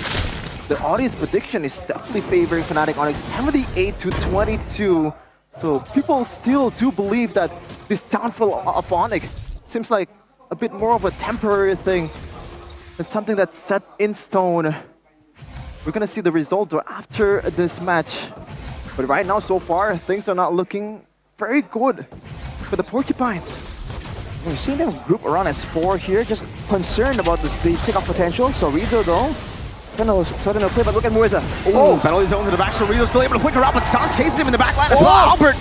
the audience prediction is definitely favoring Fnatic Onyx 78 to 22. So people still do believe that this downfall of Onyx seems like a bit more of a temporary thing than something that's set in stone. We're gonna see the result after this match. But right now, so far, things are not looking very good for the Porcupines. We're seeing them group around as 4 here, just concerned about the pick-up potential. So Rizzo, though, starting to play, but look at Mueza. Oh, penalty zone to the back, so Rizzo's still able to flicker out, but Sans chasing him in the back line as well. Albert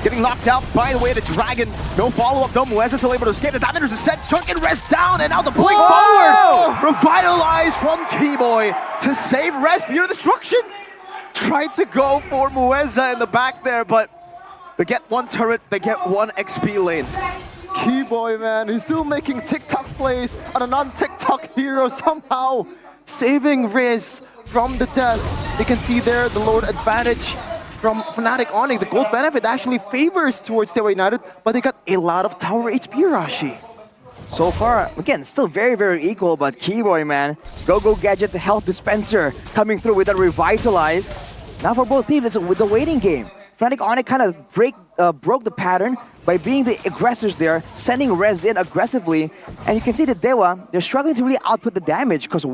getting knocked out by the way the Dragon. No follow-up, though. Mueza still able to escape. The Diamonders is set, Chunk and Rest down, and now the blink forward. Revitalized from Keyboy to save Rest. Pure Destruction. Tried to go for Mueza in the back there, but they get 1 turret, they get 1 XP lane. Keyboy, man, he's still making TikTok plays on a non-TikTok hero somehow. Saving Riz from the death. You can see there the Lord advantage from Fnatic Onyx. The gold benefit actually favors towards Dewa United, but they got a lot of tower HP, Rashi. So far, again, still very, very equal, but Keyboy, man, Go-Go Gadget, the health dispenser, coming through with a Revitalize. Now for both teams, it's with the waiting game. Fnatic Onyx kind of broke the pattern by being the aggressors there, sending Rez in aggressively. And you can see that Dewa, they're struggling to really output the damage because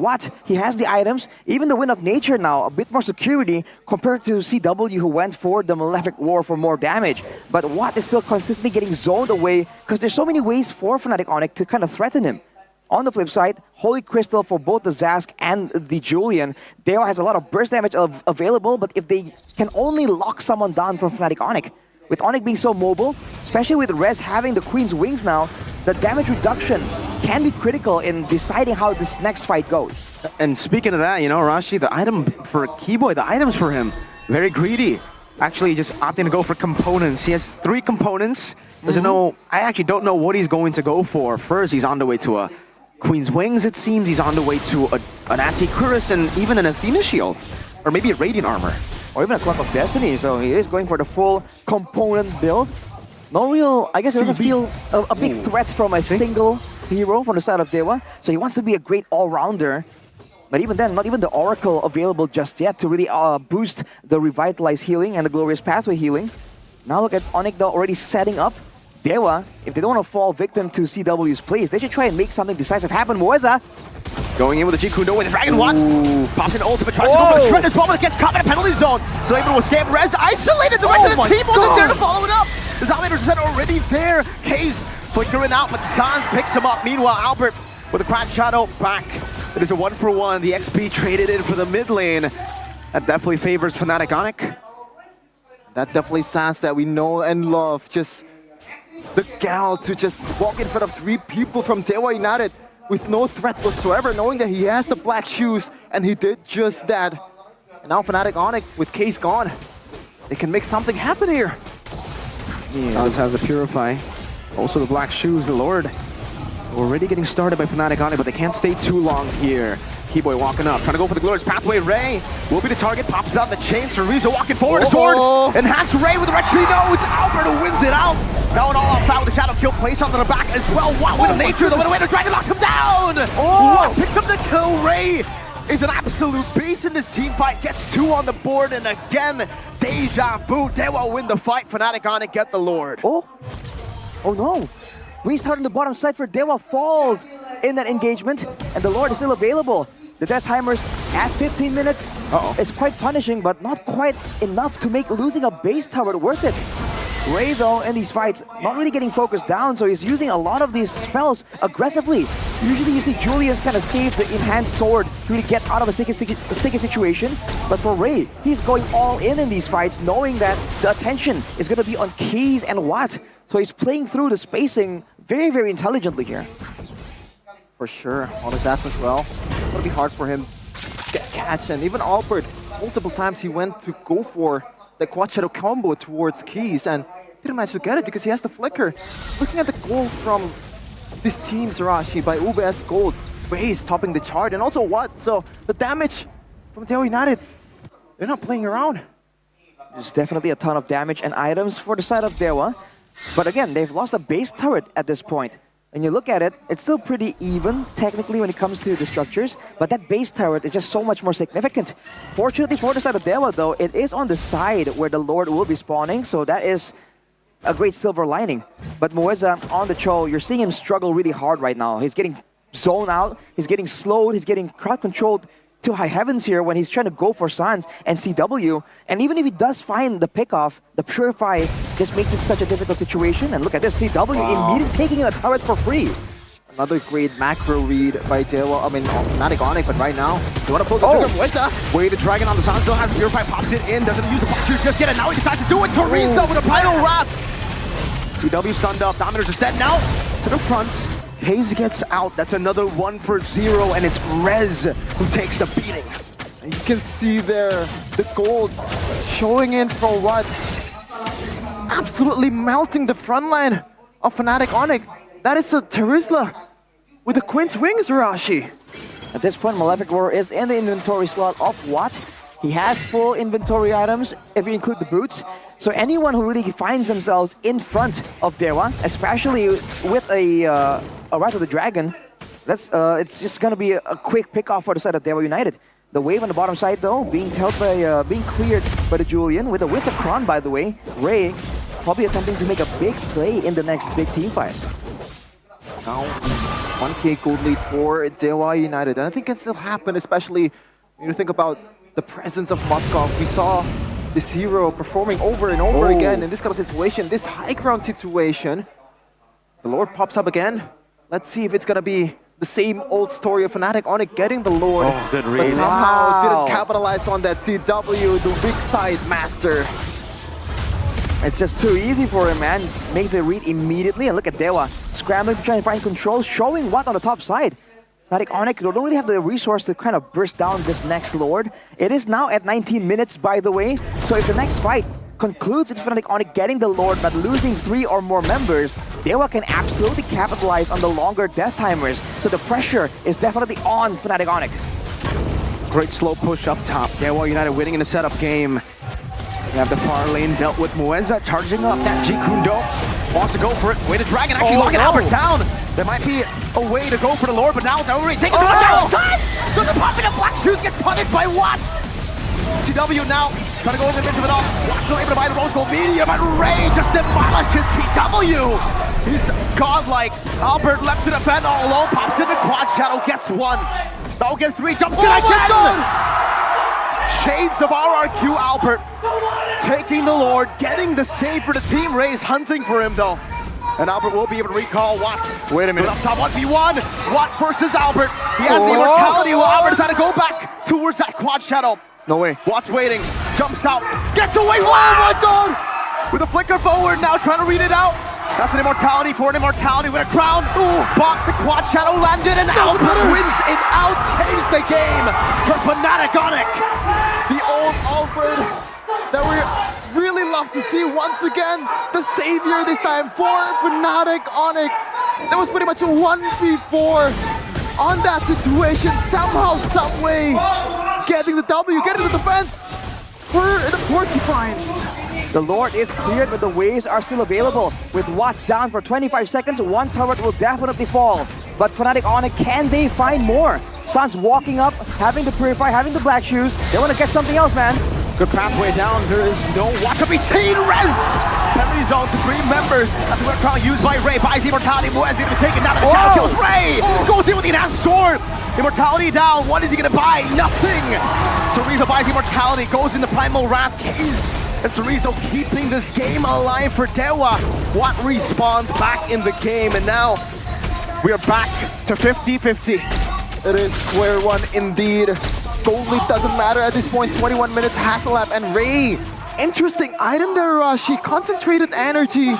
he has the items, even the Wind of Nature now, a bit more security compared to CW who went for the Malefic War for more damage. But Watt is still consistently getting zoned away because there's so many ways for Fnatic Onyx to kind of threaten him. On the flip side, Holy Crystal for both the Zask and the Julian. Dewa has a lot of burst damage available, but if they can only lock someone down from Fnatic Onyx, with Onyx being so mobile, especially with Rez having the Queen's Wings now, the damage reduction can be critical in deciding how this next fight goes. And speaking of that, you know, Rashi, the item for Keyboy, the items for him, very greedy. Actually, just opting to go for components. He has 3 components. Doesn't know. I actually don't know what he's going to go for. First, he's on the way to a Queen's Wings, it seems. He's on the way to an Anti-Cuirass and even an Athena Shield. Or maybe a Radiant Armor. Or even a Clock of Destiny, so he is going for the full component build. No real, I guess it doesn't feel a big threat from a single hero from the side of Dewa. So he wants to be a great all-rounder. But even then, not even the Oracle available just yet to really boost the Revitalize healing and the Glorious Pathway healing. Now look at Onyx though already setting up. Dewa, if they don't want to fall victim to CW's plays, they should try and make something decisive happen. Mueza going in with the Jikundo with the Dragon One. Pops in ultimate, tries to go for the trend as well, but it gets caught in a penalty zone. So able to escape. Rez isolated, the rest of the team wasn't there to follow it up. The Dominators are already there. K's flickering out, but Sans picks him up. Meanwhile, Albert with a Crash Shadow back. It is a 1-for-1. The XP traded in for the mid lane. That definitely favors Fnatic Onyx. That definitely Sans that we know and love. Just the gal to just walk in front of 3 people from Dewa United with no threat whatsoever, knowing that he has the black shoes, and he did just that. And now Fnatic Onyx, with Case gone, they can make something happen here. Yeah, this has the Purify. Also the black shoes, the Lord. Already getting started by Fnatic Onyx, but they can't stay too long here. Keyboy walking up, trying to go for the Glorious Pathway. Ray will be the target, pops out the chain. Cereza walking forward, sword. Enhanced Ray with the red tree. No, it's Albert who wins it out. Now an all-out foul with the Shadow Kill place onto the back as well. Wow, with nature, the way the Dragon locks him down. Wow, picks up the kill. Ray is an absolute beast in this team fight. Gets 2 on the board, and again, deja vu. Dewa win the fight. Fnatic Onyx get the Lord. Oh no. Restart on the bottom side for Dewa falls in that engagement, and the Lord is still available. The death timers at 15 minutes is quite punishing, but not quite enough to make losing a base tower worth it. Ray, though, in these fights, not really getting focused down, so he's using a lot of these spells aggressively. Usually you see Julian's kind of save the enhanced sword to really get out of a sticky situation, but for Ray, he's going all in these fights, knowing that the attention is going to be on Keys and Watt. So he's playing through the spacing very, very intelligently here. For sure, on his ass as well. It'll be hard for him to get catch, and even Albert, multiple times he went to go for the quad shadow combo towards Keys and didn't manage to get it because he has the flicker. Looking at the gold from this team, Zarashi, by UBS Gold, Base topping the chart, and also what? So the damage from Dewa United, they're not playing around. There's definitely a ton of damage and items for the side of Dewa. But again, they've lost a base turret at this point. And you look at it, it's still pretty even, technically, when it comes to the structures, but that base turret is just so much more significant. Fortunately for the side of Dewa, though, it is on the side where the Lord will be spawning, so that is a great silver lining. But Mueza, on the Cho, you're seeing him struggle really hard right now. He's getting zoned out, he's getting slowed, he's getting crowd controlled to high heavens here when he's trying to go for Sans and CW. And even if he does find the pickoff, the Purify just makes it such a difficult situation. And look at this, CW immediately taking the turret for free. Another great macro read by Dewa, not Iconic, but right now, they want to pull the trigger. Mueza. Way the dragon on the Sans still has Purify, pops it in, doesn't use the box just yet, and now he decides to do it. Teresa with a final wrap. CW stunned up, Dominators are setting out to the fronts. Hayes gets out, that's another 1 for 0, and it's Rez who takes the beating. And you can see there, the gold showing in for what? Absolutely melting the front line of Fnatic Onyx. That is a Terizla with the Queen's Wings, Zarashi. At this point, Malefic Roar is in the inventory slot of Watt. He has full inventory items, if you include the boots. So anyone who really finds themselves in front of Dewa, especially with a Wrath of the Dragon, it's just gonna be a quick pick-off for the side of Dewa United. The wave on the bottom side, though, being cleared by the Julian with a Kron, by the way. Ray probably attempting to make a big play in the next big team fight. Now, 1k gold lead for Dewa United, and I think it can still happen, especially when you think about the presence of Moskov. We saw this hero performing over and over again in this kind of situation, this high ground situation. The Lord pops up again. Let's see if it's gonna be the same old story of Fnatic Onyx getting the Lord, good read. but somehow didn't capitalize on that CW, the weak side master. It's just too easy for him, man. Makes a read immediately, and look at Dewa scrambling to try and find control, showing what on the top side. Fnatic Onyx don't really have the resource to kind of burst down this next Lord. It is now at 19 minutes, by the way, so if the next fight concludes with Fnatic Onyx getting the Lord but losing 3 or more members, Dewa can absolutely capitalize on the longer death timers, so the pressure is definitely on Fnatic Onyx. Great slow push up top. Dewa United winning in the setup game. We have the far lane dealt with Mueza, charging up that G Kundo. Wants to go for it. Way to Dragon actually locking Albert down. There might be a way to go for the Lord, but now it's already taken to the downside. Does the pop in a black shoes gets punished by what? TW now trying to go in the midst of it all. Watch still able to buy the rose gold medium, and Ray just demolishes TW. He's godlike. Albert left to defend all alone. Pops in the quad shadow, gets 1. Now gets 3, jumps in again. Shades of RRQ Albert taking the Lord, getting the save for the team. Ray's hunting for him though. And Albert will be able to recall Watt. Wait a minute. Up top 1v1. Watt versus Albert. He has the immortality while Albert's had to go back towards that quad shadow. No way. Watt's waiting. Jumps out. Gets away. Oh my god! With a flicker forward now trying to read it out. That's an immortality for an immortality with a crown. Box the quad shadow landed and Albert wins it out. Saves the game for Fnatic Onyx. The old Albert that we really love to see once again. The savior this time for Fnatic Onyx. There was pretty much a 1v4 on that situation. Somehow, someway, getting the W, getting the defense for the Porcupines. The Lord is cleared, but the waves are still available. With Watt down for 25 seconds, 1 turret will definitely fall. But Fnatic Onyx, can they find more? Sans walking up, having the Purify, having the black shoes. They want to get something else, man. Good pathway down. There is no watch to be seen. Rez! Penalty zone to 3 members. That's what crown used by Ray. Buys the immortality. Muez going to be taken down. And the shadow kills Ray. Goes in with the enhanced sword. Immortality down. What is he going to buy? Nothing. Cerezo buys immortality. Goes in the primal wrath case. And Cerezo keeping this game alive for Dewa. Watt respawns back in the game. And now we are back to 50-50. It is square one indeed. Gold lead doesn't matter at this point. 21 minutes, Hasselab and Ray. Interesting item there, Rashi. Concentrated energy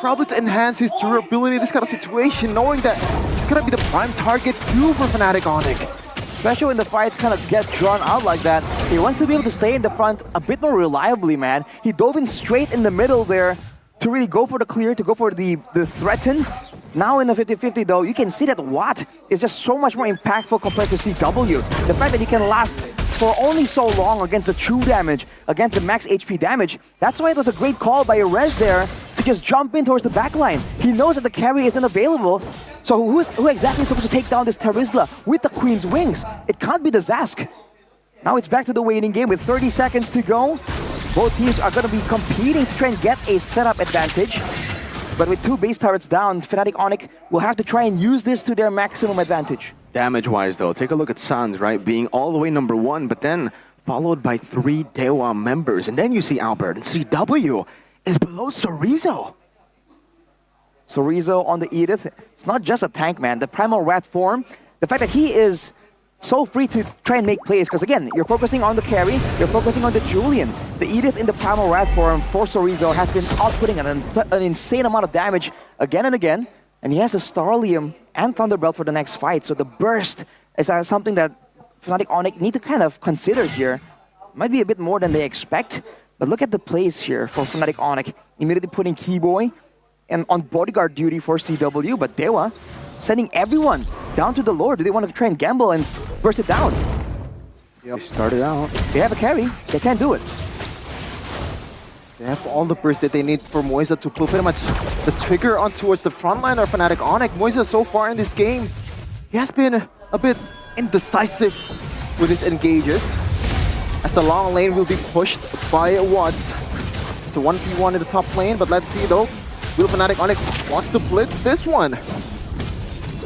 probably to enhance his durability in this kind of situation, knowing that he's gonna be the prime target too for Fnatic Onyx. Especially when the fights kind of get drawn out like that. He wants to be able to stay in the front a bit more reliably, man. He dove in straight in the middle there to really go for the clear, to go for the threaten. Now in the 50-50 though, you can see that Watt is just so much more impactful compared to CW. The fact that he can last for only so long against the true damage, against the max HP damage, that's why it was a great call by Rez there to just jump in towards the backline. He knows that the carry isn't available, so who exactly is supposed to take down this Terizla with the Queen's Wings? It can't be the Zask. Now it's back to the waiting game with 30 seconds to go. Both teams are going to be competing to try and get a setup advantage. But with 2 base turrets down, Fnatic Onyx will have to try and use this to their maximum advantage. Damage-wise though, take a look at Sans, right? Being all the way #1, but then followed by 3 Dewa members. And then you see Albert, and CW is below Sorizo. Sorizo on the Edith, it's not just a tank, man. The Primal Rat form, the fact that he is so free to try and make plays, because again, you're focusing on the carry, you're focusing on the Julian. The Edith in the Primal Rat form for Sorizo has been outputting an insane amount of damage again and again, and he has a Starlium and Thunderbelt for the next fight, so the burst is something that Fnatic Onyx need to kind of consider here. Might be a bit more than they expect, but look at the plays here for Fnatic Onyx. Immediately putting Keyboy and on bodyguard duty for CW, but Dewa sending everyone down to the Lord. Do they want to try and gamble and burst it down? Yep. They started out. They have a carry. They can't do it. They have all the burst that they need for Moisa to pull pretty much the trigger on towards the front line of Fnatic Onyx. Moisa so far in this game, he has been a bit indecisive with his engages. As the long lane will be pushed by Watt. It's a 1v1 in the top lane, but let's see though. Will Fnatic Onyx wants to blitz this one?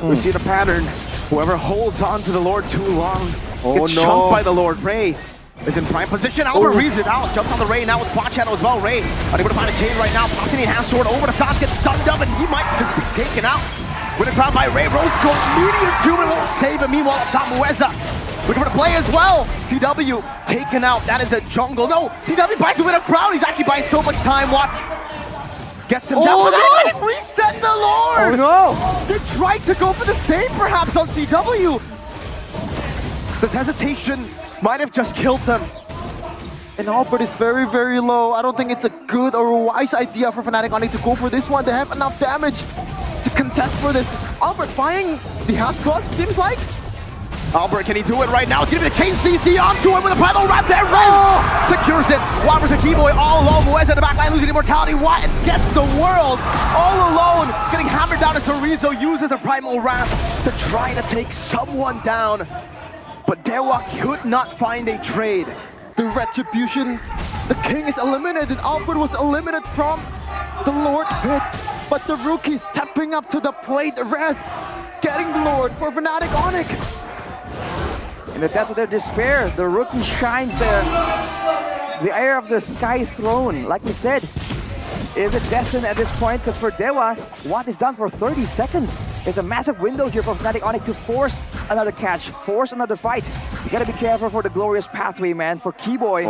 We see the pattern. Whoever holds on to the Lord too long gets no. chunked by the Lord. Ray is in prime position. Albert reads it out. Jumps on the Ray now with bot channel as well. Ray unable to find a chain right now. Pops in, hand sword over to Sans, gets stunned up, and he might just be taken out. With a crowd by Ray. Rose goes medium doom and won't save him. Meanwhile, up top, Mueza looking for the play as well. CW taken out. That is a jungle. No, CW buys it with a crowd. He's actually buying so much time. What? Gets him down for that, and it reset the Lord! Oh no! They tried to go for the save perhaps on CW. This hesitation might have just killed them. And Albert is very, very low. I don't think it's a good or a wise idea for Fnatic Onyx to go for this one. They have enough damage to contest for this. Albert buying the Haskell, seems like. Albert, can he do it right now? It's gonna be the chain CC onto him with a primal wrap there. Rez secures it. Whoppers and Keyboy all alone. Mueza in the back line losing immortality. Wyatt gets the world all alone. Getting hammered down as Sorizo uses the primal wrap to try to take someone down. But Dewa could not find a trade. The retribution. The king is eliminated. Albert was eliminated from the Lord pit. But the rookie stepping up to the plate. Rez getting the Lord for Fnatic Onyx. In the depth of their despair, the rookie shines there. The heir of the Sky Throne, like we said, is it destined at this point? Because for Dewa, Watt is down for 30 seconds. There's a massive window here for Fnatic Onyx to force another catch, force another fight. You gotta be careful for the glorious pathway, man. For Keyboy,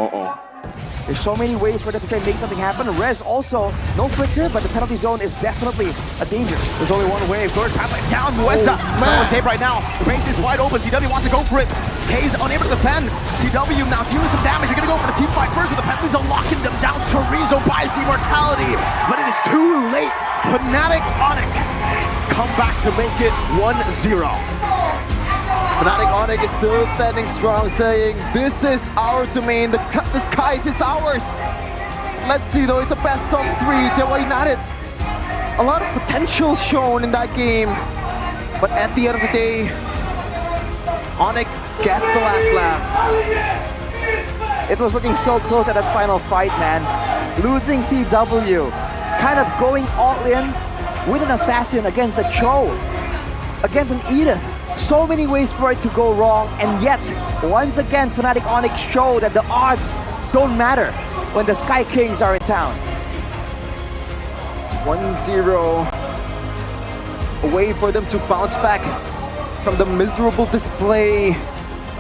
there's so many ways for them to try and make something happen. Rez also, no flicker, but the penalty zone is definitely a danger. There's only one way. Third pathway down. Mueza. No escape right now. The base is wide open. CW wants to go for it. K's unable to defend. CW now dealing some damage. You're going to go for the team fight first, but the penalties are locking them down. Chorizo buys the immortality, but it is too late. Fnatic Onyx come back to make it 1-0. Fnatic Onyx is still standing strong, saying, this is our domain, the skies is ours. Let's see though, it's a best of 3, Dewa United. A lot of potential shown in that game, but at the end of the day, Onyx gets the last laugh. It was looking so close at that final fight, man. Losing CW, kind of going all in with an assassin against a Cho, against an Edith. So many ways for it to go wrong, and yet, once again, Fnatic Onyx show that the odds don't matter when the Sky Kings are in town. 1-0. A way for them to bounce back from the miserable display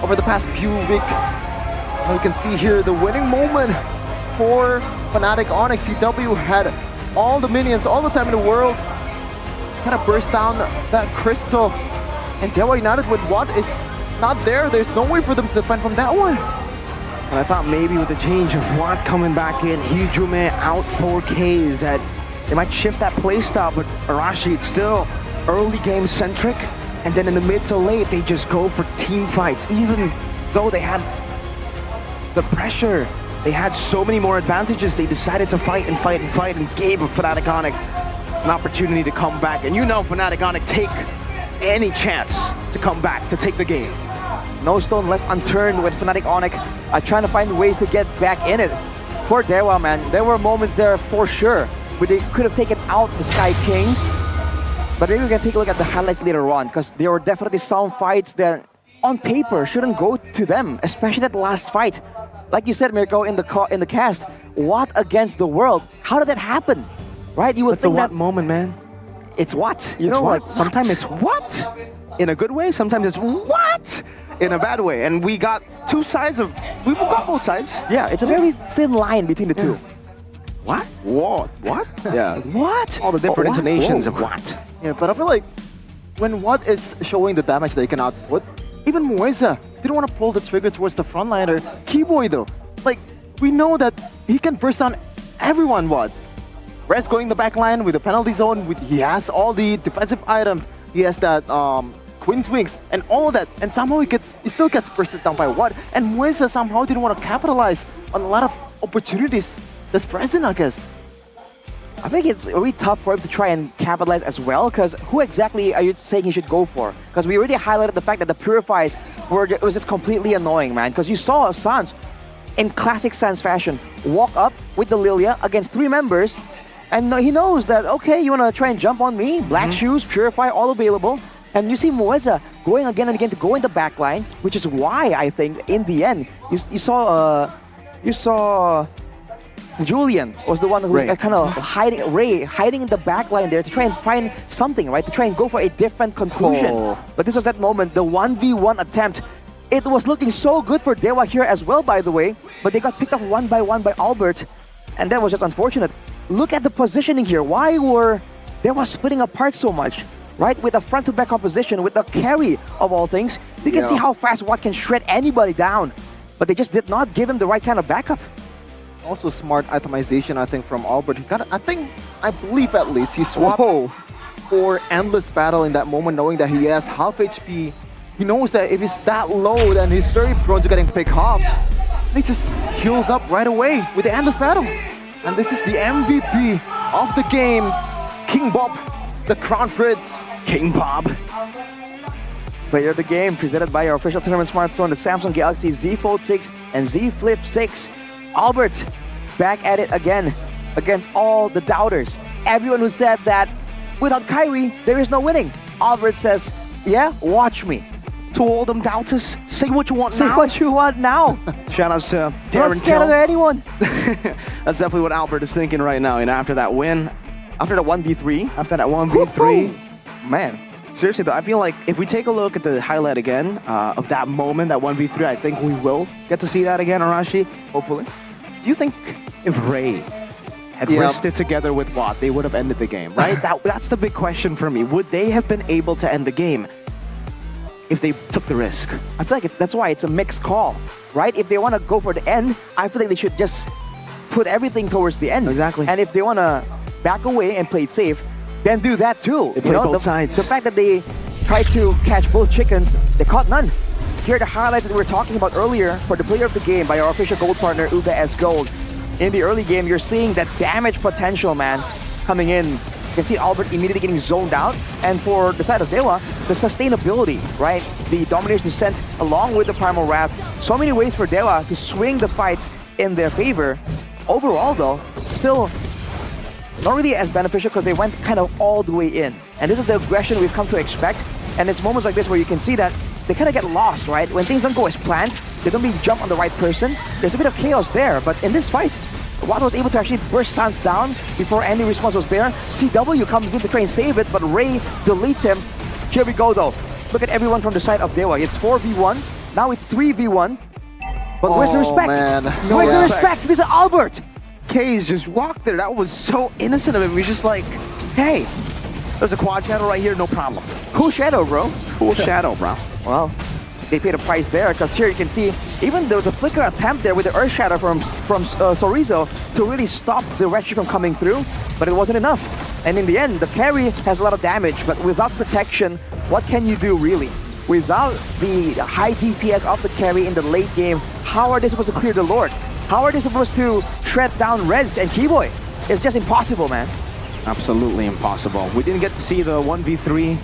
over the past few weeks. You can see here the winning moment for Fnatic Onyx. CW had all the minions, all the time in the world. Kind of burst down that crystal. And Dewa United with what is not there. There's no way for them to defend from that one. And I thought maybe with the change of Watt coming back in, Hijume out 4Ks, that they might shift that playstyle, but Arashi, it's still early game centric. And then in the mid to late, they just go for team fights. Even though they had the pressure, they had so many more advantages, they decided to fight and fight and fight and gave Fnatic Onyx an opportunity to come back. And you know Fnatic Onyx take any chance to come back, to take the game. No stone left unturned with Fnatic Onyx trying to find ways to get back in it. For Dewa, man, there were moments there for sure where they could have taken out the Sky Kings. But maybe we can take a look at the highlights later on, because there were definitely some fights that on paper shouldn't go to them, especially that last fight. Like you said, Mirko, in the cast, Watt against the world. How did that happen? Right? You would think that moment, man. It's what? You know, like sometimes it's what in a good way, sometimes it's what in a bad way. And we got two sides of, we got both sides. Yeah, it's a very thin line between the two. What? What? What? Yeah. What? All the different intonations of what. Yeah, but I feel like when Watt is showing the damage they can output, even Moisa didn't want to pull the trigger towards the frontliner. Keyboy though, like we know that he can burst down everyone, Watt. Rez going the back line with the penalty zone, he has all the defensive items, he has that Queen Twinks and all that, and somehow he still gets bursted down by Watt. And Moisa somehow didn't want to capitalize on a lot of opportunities that's present, I guess. I think it's really tough for him to try and capitalize as well, because who exactly are you saying he should go for? Because we already highlighted the fact that the Purifies was just completely annoying, man. Because you saw Sans, in classic Sans fashion, walk up with the Lilia against 3 members, and he knows that, okay, you want to try and jump on me? Black shoes, Purify, all available. And you see Moisa going again and again to go in the back line, which is why I think, in the end, you saw Julian was the one who was kind of hiding in the back line there to try and find something, right? To try and go for a different conclusion. But this was that moment, the 1v1 attempt. It was looking so good for Dewa here as well, by the way, but they got picked up one by Albert, and that was just unfortunate. Look at the positioning here. Why were Dewa splitting apart so much? Right, with a front-to-back composition, with the carry of all things, you can see how fast Watt can shred anybody down. But they just did not give him the right kind of backup. Also smart itemization, I think, from Albert. He got, I believe at least, he swapped for Endless Battle in that moment, knowing that he has half HP. He knows that if he's that low, then he's very prone to getting picked off. And he just heals up right away with the Endless Battle. And this is the MVP of the game, King Bob, the Crown Prince. King Bob. Player of the game, presented by our official tournament smartphone, the Samsung Galaxy Z Fold 6 and Z Flip 6. Albert, back at it again against all the doubters. Everyone who said that without Kyrie, there is no winning. Albert says, yeah, watch me. To all them doubters, say what you want now. Say what you want now. Shout out to Darren Not scared of anyone. That's definitely what Albert is thinking right now. And after that win, after that 1v3, after that 1v3, man. Seriously though, I feel like if we take a look at the highlight again of that moment, that 1v3, I think we will get to see that again, Arashi, hopefully. Do you think if Ray had risked it together with Watt, they would have ended the game, right? That's the big question for me. Would they have been able to end the game if they took the risk? I feel like that's why it's a mixed call, right? If they want to go for the end, I feel like they should just put everything towards the end. Exactly. And if they want to back away and play it safe, then do that too. They play both sides. The fact that they tried to catch both chickens, they caught none. Here are the highlights that we were talking about earlier for the player of the game by our official gold partner, Uga S Gold. In the early game, you're seeing that damage potential, man, coming in. You can see Albert immediately getting zoned out. And for the side of Dewa, the sustainability, right? The Dominator's Descent along with the Primal Wrath. So many ways for Dewa to swing the fight in their favor. Overall, though, still not really as beneficial because they went kind of all the way in. And this is the aggression we've come to expect. And it's moments like this where you can see that they kind of get lost, right? When things don't go as planned, they don't really jump on the right person. There's a bit of chaos there, but in this fight, Watt was able to actually burst Sans down before any response was there. CW comes in to try and save it, but Ray deletes him. Here we go, though. Look at everyone from the side of Dewa. It's 4v1. Now it's 3v1. But where's the respect? Man. Where's the respect? This is Albert. Kaze just walked there. That was so innocent of him. He was just like, hey, there's a quad shadow right here, no problem. Cool shadow, bro. Cool shadow, bro. Well, they paid a price there, because here you can see, even there was a flicker attempt there with the Earth Shadow from Sorizo to really stop the Retri from coming through, but it wasn't enough. And in the end, the carry has a lot of damage, but without protection, what can you do really? Without the high DPS of the carry in the late game, how are they supposed to clear the Lord? How are they supposed to shred down Rez and Keyboy? It's just impossible, man. Absolutely impossible. We didn't get to see the 1v3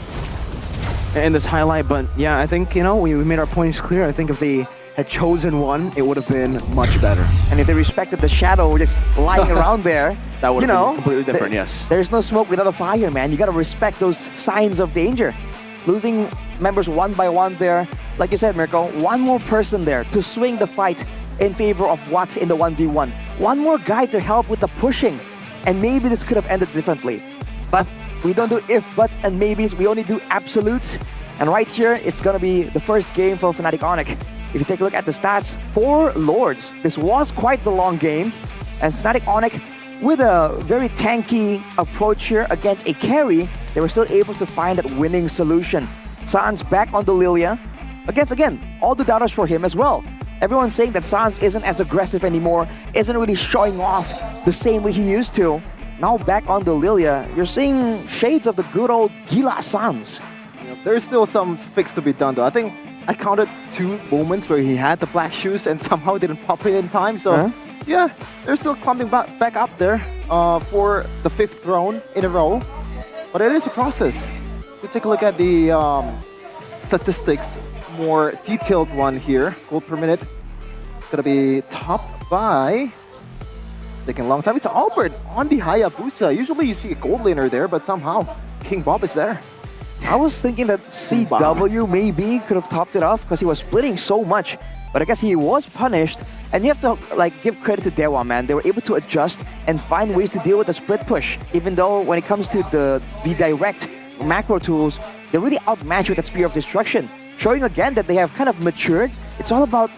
in this highlight, but yeah, I think, you know, we made our points clear. I think if they had chosen one, it would have been much better. And if they respected the shadow just lying around there, that would have been completely different, yes. There's no smoke without a fire, man. You gotta respect those signs of danger. Losing members one by one there, like you said, Mirko, one more person there to swing the fight in favor of Watt in the 1v1. One more guy to help with the pushing. And maybe this could have ended differently. But we don't do if, buts, and maybes. We only do absolutes. And right here, it's gonna be the first game for Fnatic Onyx. If you take a look at the stats, 4 Lords. This was quite the long game. And Fnatic Onyx, with a very tanky approach here against a carry, they were still able to find that winning solution. Sans back on the Lilia. Again, all the doubters for him as well. Everyone's saying that Sans isn't as aggressive anymore, isn't really showing off the same way he used to. Now back on the Lilia, you're seeing shades of the good old Gila Sans. Yeah, there's still some fix to be done though. I think I counted 2 moments where he had the black shoes and somehow didn't pop it in time. So yeah, they're still climbing back up there for the 5th throne in a row. But it is a process. So take a look at the statistics, more detailed one here. Gold per minute. It's gonna be topped by, taking a long time. It's Albert on the Hayabusa. Usually you see a gold laner there, but somehow King Bob is there. I was thinking that CW maybe could have topped it off because he was splitting so much. But I guess he was punished. And you have to like give credit to Dewa, man. They were able to adjust and find ways to deal with the split push. Even though when it comes to the direct macro tools, they're really outmatched with that Spear of Destruction. Showing again that they have kind of matured. It's all about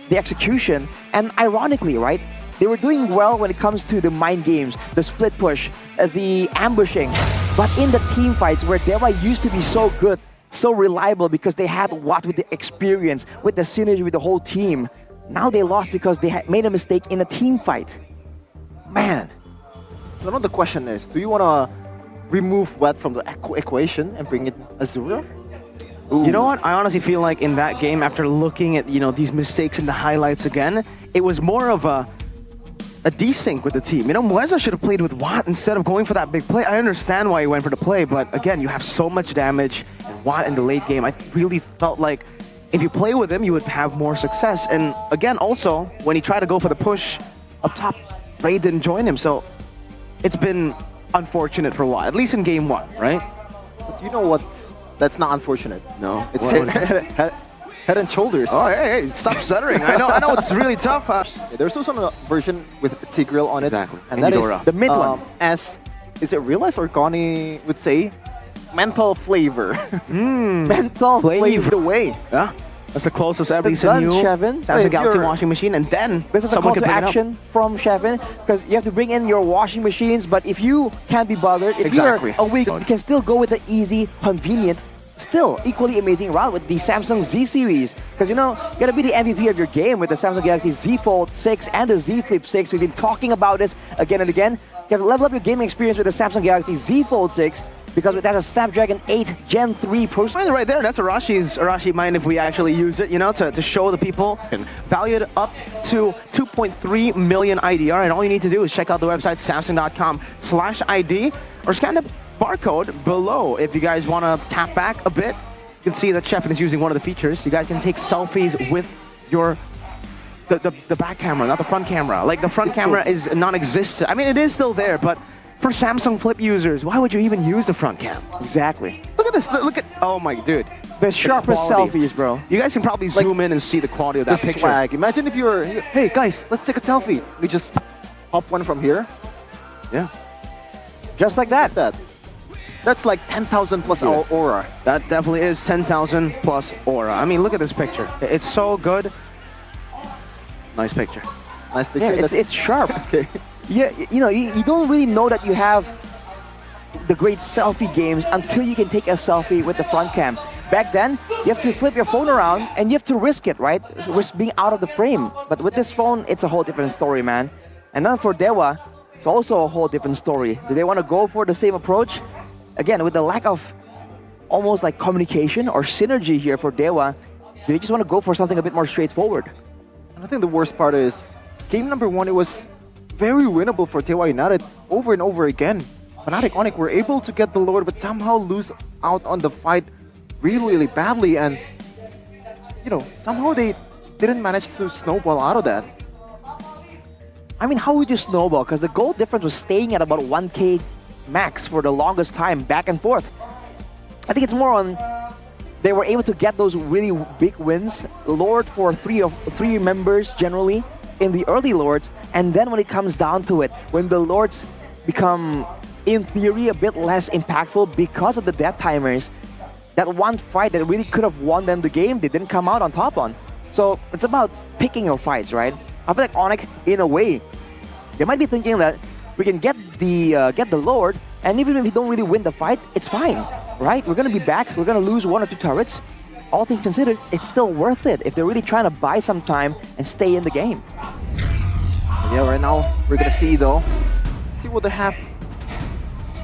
the execution. And ironically, right, they were doing well when it comes to the mind games, the split push, the ambushing. But in the team fights where Dewa used to be so good, so reliable because they had what with the experience, with the synergy with the whole team. Now they lost because they had made a mistake in a team fight. Man. So now the question is, do you want to remove Wet from the equation and bring in Azura? You know what? I honestly feel like in that game, after looking at, you know, these mistakes in the highlights again, it was more of a desync with the team. You know, Mueza should have played with Watt instead of going for that big play. I understand why he went for the play, but again, you have so much damage. And Watt in the late game, I really felt like if you play with him, you would have more success. And again, also, when he tried to go for the push up top, Ray didn't join him. So it's been unfortunate for Watt, at least in game 1, right? But you know what? That's not unfortunate. No. It's head and shoulders. Oh, hey, stop stuttering. I know it's really tough. Yeah, there's also a version with Tigreal on it. Exactly. And that is the mid one. As, is it realized or Goni would say, mental flavor. Mental flavor. The way. Yeah. That's the closest ever The seen gun, you. Shevin. Samsung Galaxy washing machine, and then this is a call to action from Shevin, because you have to bring in your washing machines, but if you can't be bothered, if you're a weak, you can still go with the easy, convenient, still equally amazing route with the Samsung Z series. Because you know, you gotta be the MVP of your game with the Samsung Galaxy Z Fold 6 and the Z Flip 6. We've been talking about this again and again. You have to level up your gaming experience with the Samsung Galaxy Z Fold 6, because it has a Snapdragon 8 Gen 3 processor. Right there, that's Arashi mind if we actually use it, you know, to show the people. Valued up to 2.3 million IDR, and all you need to do is check out the website samsung.com/ID or scan the barcode below. If you guys want to tap back a bit, you can see that Shevin is using one of the features. You guys can take selfies with your the back camera, not the front camera. Like the front camera is non-existent. I mean, it is still there, but for Samsung Flip users, why would you even use the front cam? Exactly. Look at this. Look at, oh my dude. The sharpest selfies, bro. You guys can probably zoom in and see the quality of that picture. Swag. Imagine if you were, hey guys, let's take a selfie. We just pop one from here. Yeah. Just like that. That's like 10,000 plus aura. That definitely is 10,000 plus aura. I mean, look at this picture. It's so good. Nice picture. Nice picture. Yeah, it's sharp. Okay. you don't really know that you have the great selfie games until you can take a selfie with the front cam. Back then, you have to flip your phone around and you have to risk it, right? Risk being out of the frame. But with this phone, it's a whole different story, man. And then for Dewa, it's also a whole different story. Do they want to go for the same approach? Again, with the lack of almost like communication or synergy here for Dewa, do they just want to go for something a bit more straightforward? And I think the worst part is, game number 1, it was very winnable for Dewa United over and over again. Fnatic Onyx were able to get the Lord, but somehow lose out on the fight really, really badly. And, somehow they didn't manage to snowball out of that. I mean, how would you snowball? Because the goal difference was staying at about 1k max for the longest time, back and forth. I think it's more on they were able to get those really big wins. Lord for three members generally in the early Lords, and then when it comes down to it, when the Lords become, in theory, a bit less impactful because of the death timers, that one fight that really could have won them the game, they didn't come out on top on. So it's about picking your fights, right? I feel like Onyx, in a way, they might be thinking that we can get the Lord, and even if we don't really win the fight, it's fine, right? We're gonna be back, we're gonna lose 1 or 2 turrets. All things considered, it's still worth it if they're really trying to buy some time and stay in the game. Yeah, right now, we're gonna see though. See what they have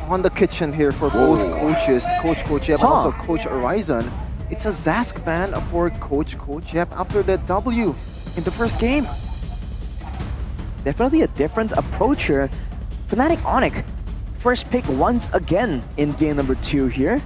on the kitchen here for both coaches, Coach Yep and also Coach Horizon. It's a Zask ban for Coach Yep after that W in the first game. Definitely a different approach here. Fnatic Onyx, first pick once again in game number 2 here.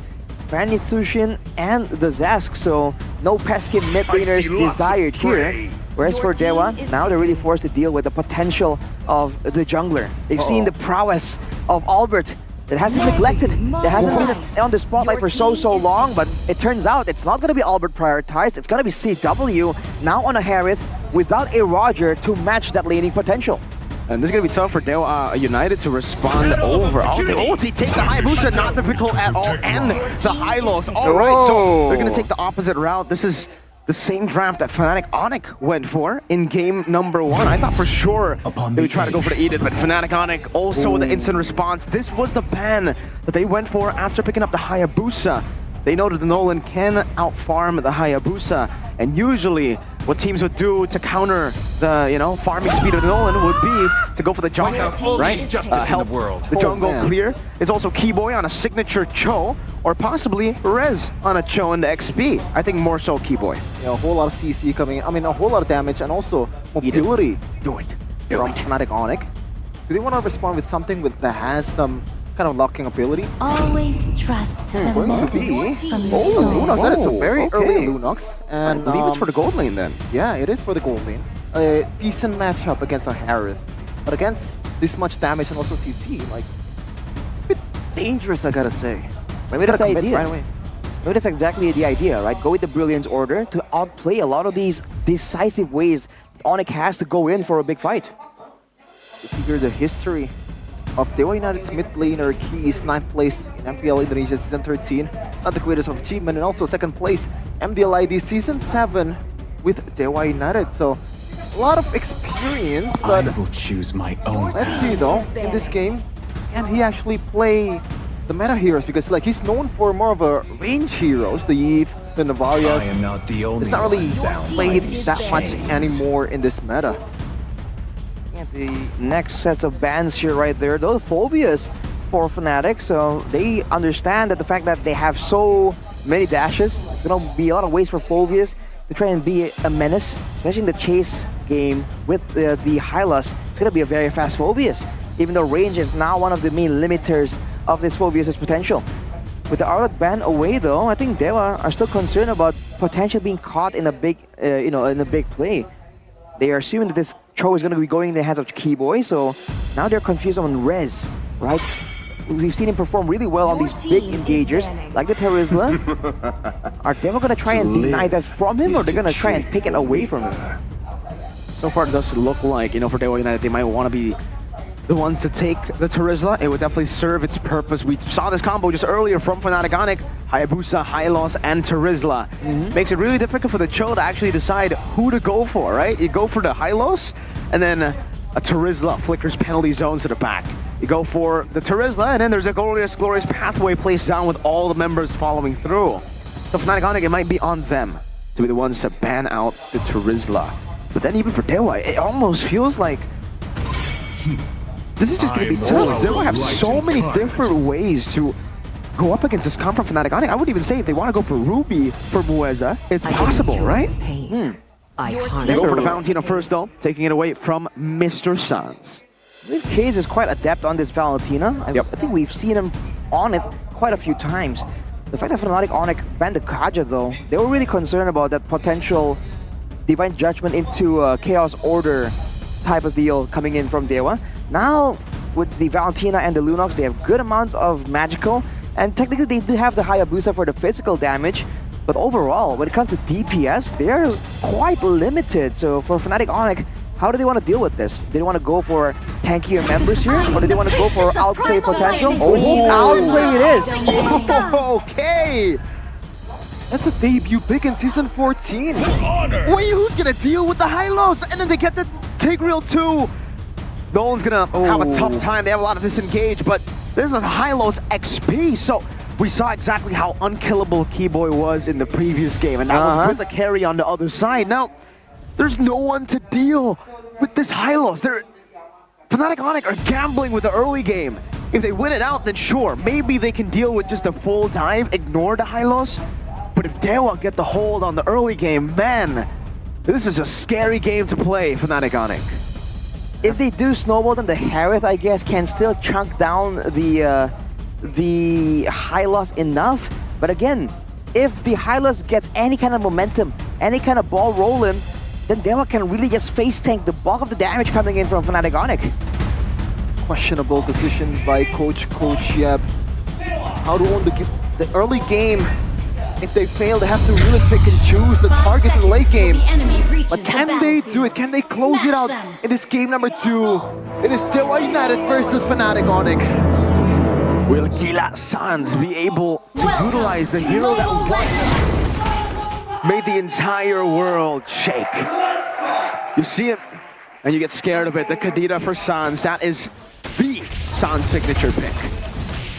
Fanny Tsushin and the Zask, so no pesky mid laners desired here. Whereas for Dewa, now they're really forced to deal with the potential of the jungler. They've seen the prowess of Albert that has been neglected. That hasn't been on the spotlight for so long, but it turns out it's not going to be Albert prioritized. It's going to be CW now on a Harith without a Roger to match that laning potential. And this is going to be tough for Dewa United to respond over. Oh, the ulti take the Hayabusa, not difficult at all, and the high lows. All right, so they're going to take the opposite route. This is the same draft that Fnatic Onyx went for in game number 1. I thought for sure they would try to go for the Edith, but Fnatic Onyx also with the instant response. This was the ban that they went for after picking up the Hayabusa. They know that the Nolan can outfarm the Hayabusa, and usually what teams would do to counter the farming speed of the Nolan would be to go for the jungle, right? Help the jungle clear. It's also Keyboy on a signature Cho, or possibly Rez on a Cho in the XP. I think more so Keyboy. Yeah, a whole lot of CC coming in. I mean, a whole lot of damage and also mobility. Do it. From Fnatic Onyx. Do they want to respond with something that has some kind of locking ability? Always trust the going to be Lunox. That is a very early Lunox, and I believe it's for the gold lane then. Yeah, it is for the gold lane. A decent matchup against a Harith, but against this much damage and also CC, like it's a bit dangerous, I gotta say. Maybe that's the idea. Right away. Maybe that's exactly the idea, right? Go with the Brilliance order to outplay a lot of these decisive ways Onyx has to go in for a big fight. Let's see here the history of Dewa United's mid laner. He is 9th place in MPL Indonesia Season 13, not the greatest of achievement, and also 2nd place MDLID Season 7 with Dewa United. So a lot of experience, but I will choose my own let's see though, in this game, can he actually play the meta heroes? Because like he's known for more of a range heroes, the Eve, the Navalias. I am not the only it's not really played that much chains. anymore in this meta. The next sets of bans here right there, those Phobias for Fnatic, so they understand that the fact that they have so many dashes, it's going to be a lot of ways for Phobias to try and be a menace, especially in the chase game with the Hylas. It's going to be a very fast Phobias, even though range is now one of the main limiters of this Phobias' potential. With the Arlet ban away though, I think Dewa are still concerned about potentially being caught in a big, in a big play. They are assuming that this Cho is going to be going in the hands of Keyboy, so now they're confused on Rez, right? We've seen him perform really well on these big engagers, like the Terizla. Are they going to try and deny that from him, or they're going to try and take it away from him? So far it does look like, for Dewa United, they might want to be the ones to take the Terizla. It would definitely serve its purpose. We saw this combo just earlier from Fnatic Onyx, Hayabusa, Hylos, and Terizla. Makes it really difficult for the Cho to actually decide who to go for, right? You go for the Hylos, and then a Terizla flickers penalty zones to the back. You go for the Terizla, and then there's a glorious pathway placed down with all the members following through. So Fnatic Onic, it might be on them to be the ones to ban out the Terizla. But then even for Dewa, it almost feels like this is just going to be tough. Dewa have so many different ways to go up against this come from Fnatic Onic. I would even say if they want to go for Ruby for Mueza, it's possible, right? They go for the Valentina first though, taking it away from Mr. Sans. I believe Kaze is quite adept on this Valentina. I think we've seen him on it quite a few times. The fact that Fnatic Onic banned the Kaja though, they were really concerned about that potential Divine Judgment into Chaos Order type of deal coming in from Dewa. Now, with the Valentina and the Lunox, they have good amounts of magical, and technically they do have the Hayabusa for the physical damage, but overall, when it comes to DPS, they're quite limited. So for Fnatic Onic, how do they want to deal with this? Do they want to go for tankier members here, or do they want to go for outplay potential? Oh, outplay it is! Okay! That's a debut pick in Season 14. Wait, who's gonna deal with the Hylos? And then they get the Tigreal too. Nolan's gonna have a tough time. They have a lot of disengage, but this is Hylos XP, so we saw exactly how unkillable Keyboy was in the previous game, and that was with the carry on the other side. Now, there's no one to deal with this Hylos. Fnatic Onic are gambling with the early game. If they win it out, then sure, maybe they can deal with just a full dive, ignore the Hylos. But if Dewa get the hold on the early game, man, this is a scary game to play for Fnatic Onic. If they do snowball, then the Harith, I guess, can still chunk down the Hylos enough. But again, if the Hylos gets any kind of momentum, any kind of ball rolling, then Dewa can really just face tank the bulk of the damage coming in from Fnatic Onic. Questionable decision by Coach Yeb. How to win the early game. If they fail, they have to really pick and choose the targets in the late game. But can they do it? Can they close it out in this game number 2? It is Dewa United versus Fnatic Onic. Will Gila Sans be able to utilize the hero that once made the entire world shake? You see it, and you get scared of it. The Kadira for Sans, that is the Sans signature pick.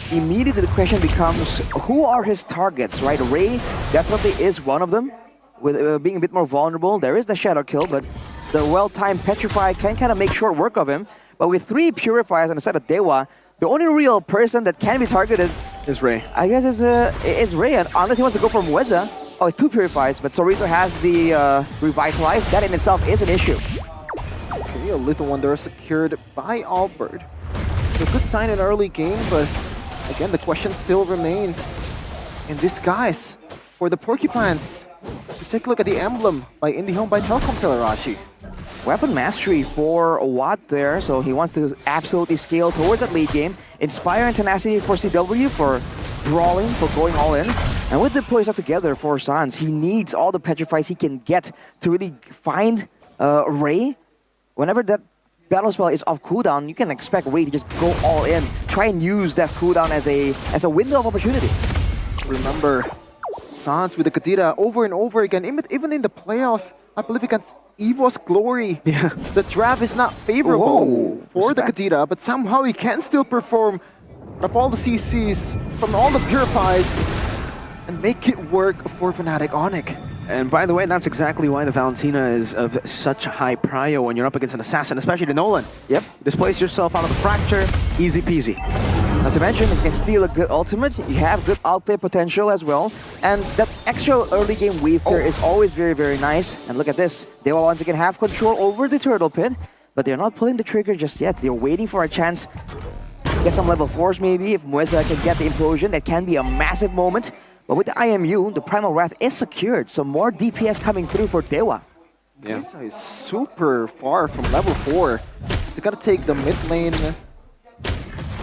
Immediately the question becomes, who are his targets, right? Ray definitely is one of them, with being a bit more vulnerable. There is the Shadow Kill, but the well-timed Petrify can kind of make short work of him. But with 3 Purifiers on the side of Dewa, the only real person that can be targeted is Ray. I guess is Ray, unless he wants to go for Mueza. Oh, 2 Purifiers, but Sorito has the Revitalize. That in itself is an issue. Okay, a Little Wonder secured by Albert. A good sign in early game, but again, the question still remains in disguise for the Porcupines. Take a look at the emblem by IndieHome by Telkom Celerashi. Weapon mastery for Watt there, so he wants to absolutely scale towards that late game. Inspire and tenacity for CW for brawling, for going all in. And with the plays up together for Sans, he needs all the petrifies he can get to really find Ray. Whenever that battle spell is off cooldown, you can expect Ray to just go all in. Try and use that cooldown as a window of opportunity. Remember, Sans with the Kadira over and over again, even in the playoffs, I believe against EVO's Glory. Yeah. The draft is not favorable for the Kadira, but somehow he can still perform out of all the CCs, from all the Purifies, and make it work for Fnatic Onic. And by the way, that's exactly why the Valentina is of such a high prio when you're up against an assassin, especially the Nolan. Yep. Displace yourself out of the fracture, easy peasy. Not to mention, you can steal a good ultimate, you have good outplay potential as well, and that extra early game wave clear is always very, very nice. And look at this, they will once again have control over the turtle pit, but they're not pulling the trigger just yet. They're waiting for a chance to get some level 4s maybe. If Mueza can get the implosion, that can be a massive moment. But with the IMU, the Primal Wrath is secured, so more DPS coming through for Dewa. Yeah. Mueza is super far from level 4. So gotta take the mid lane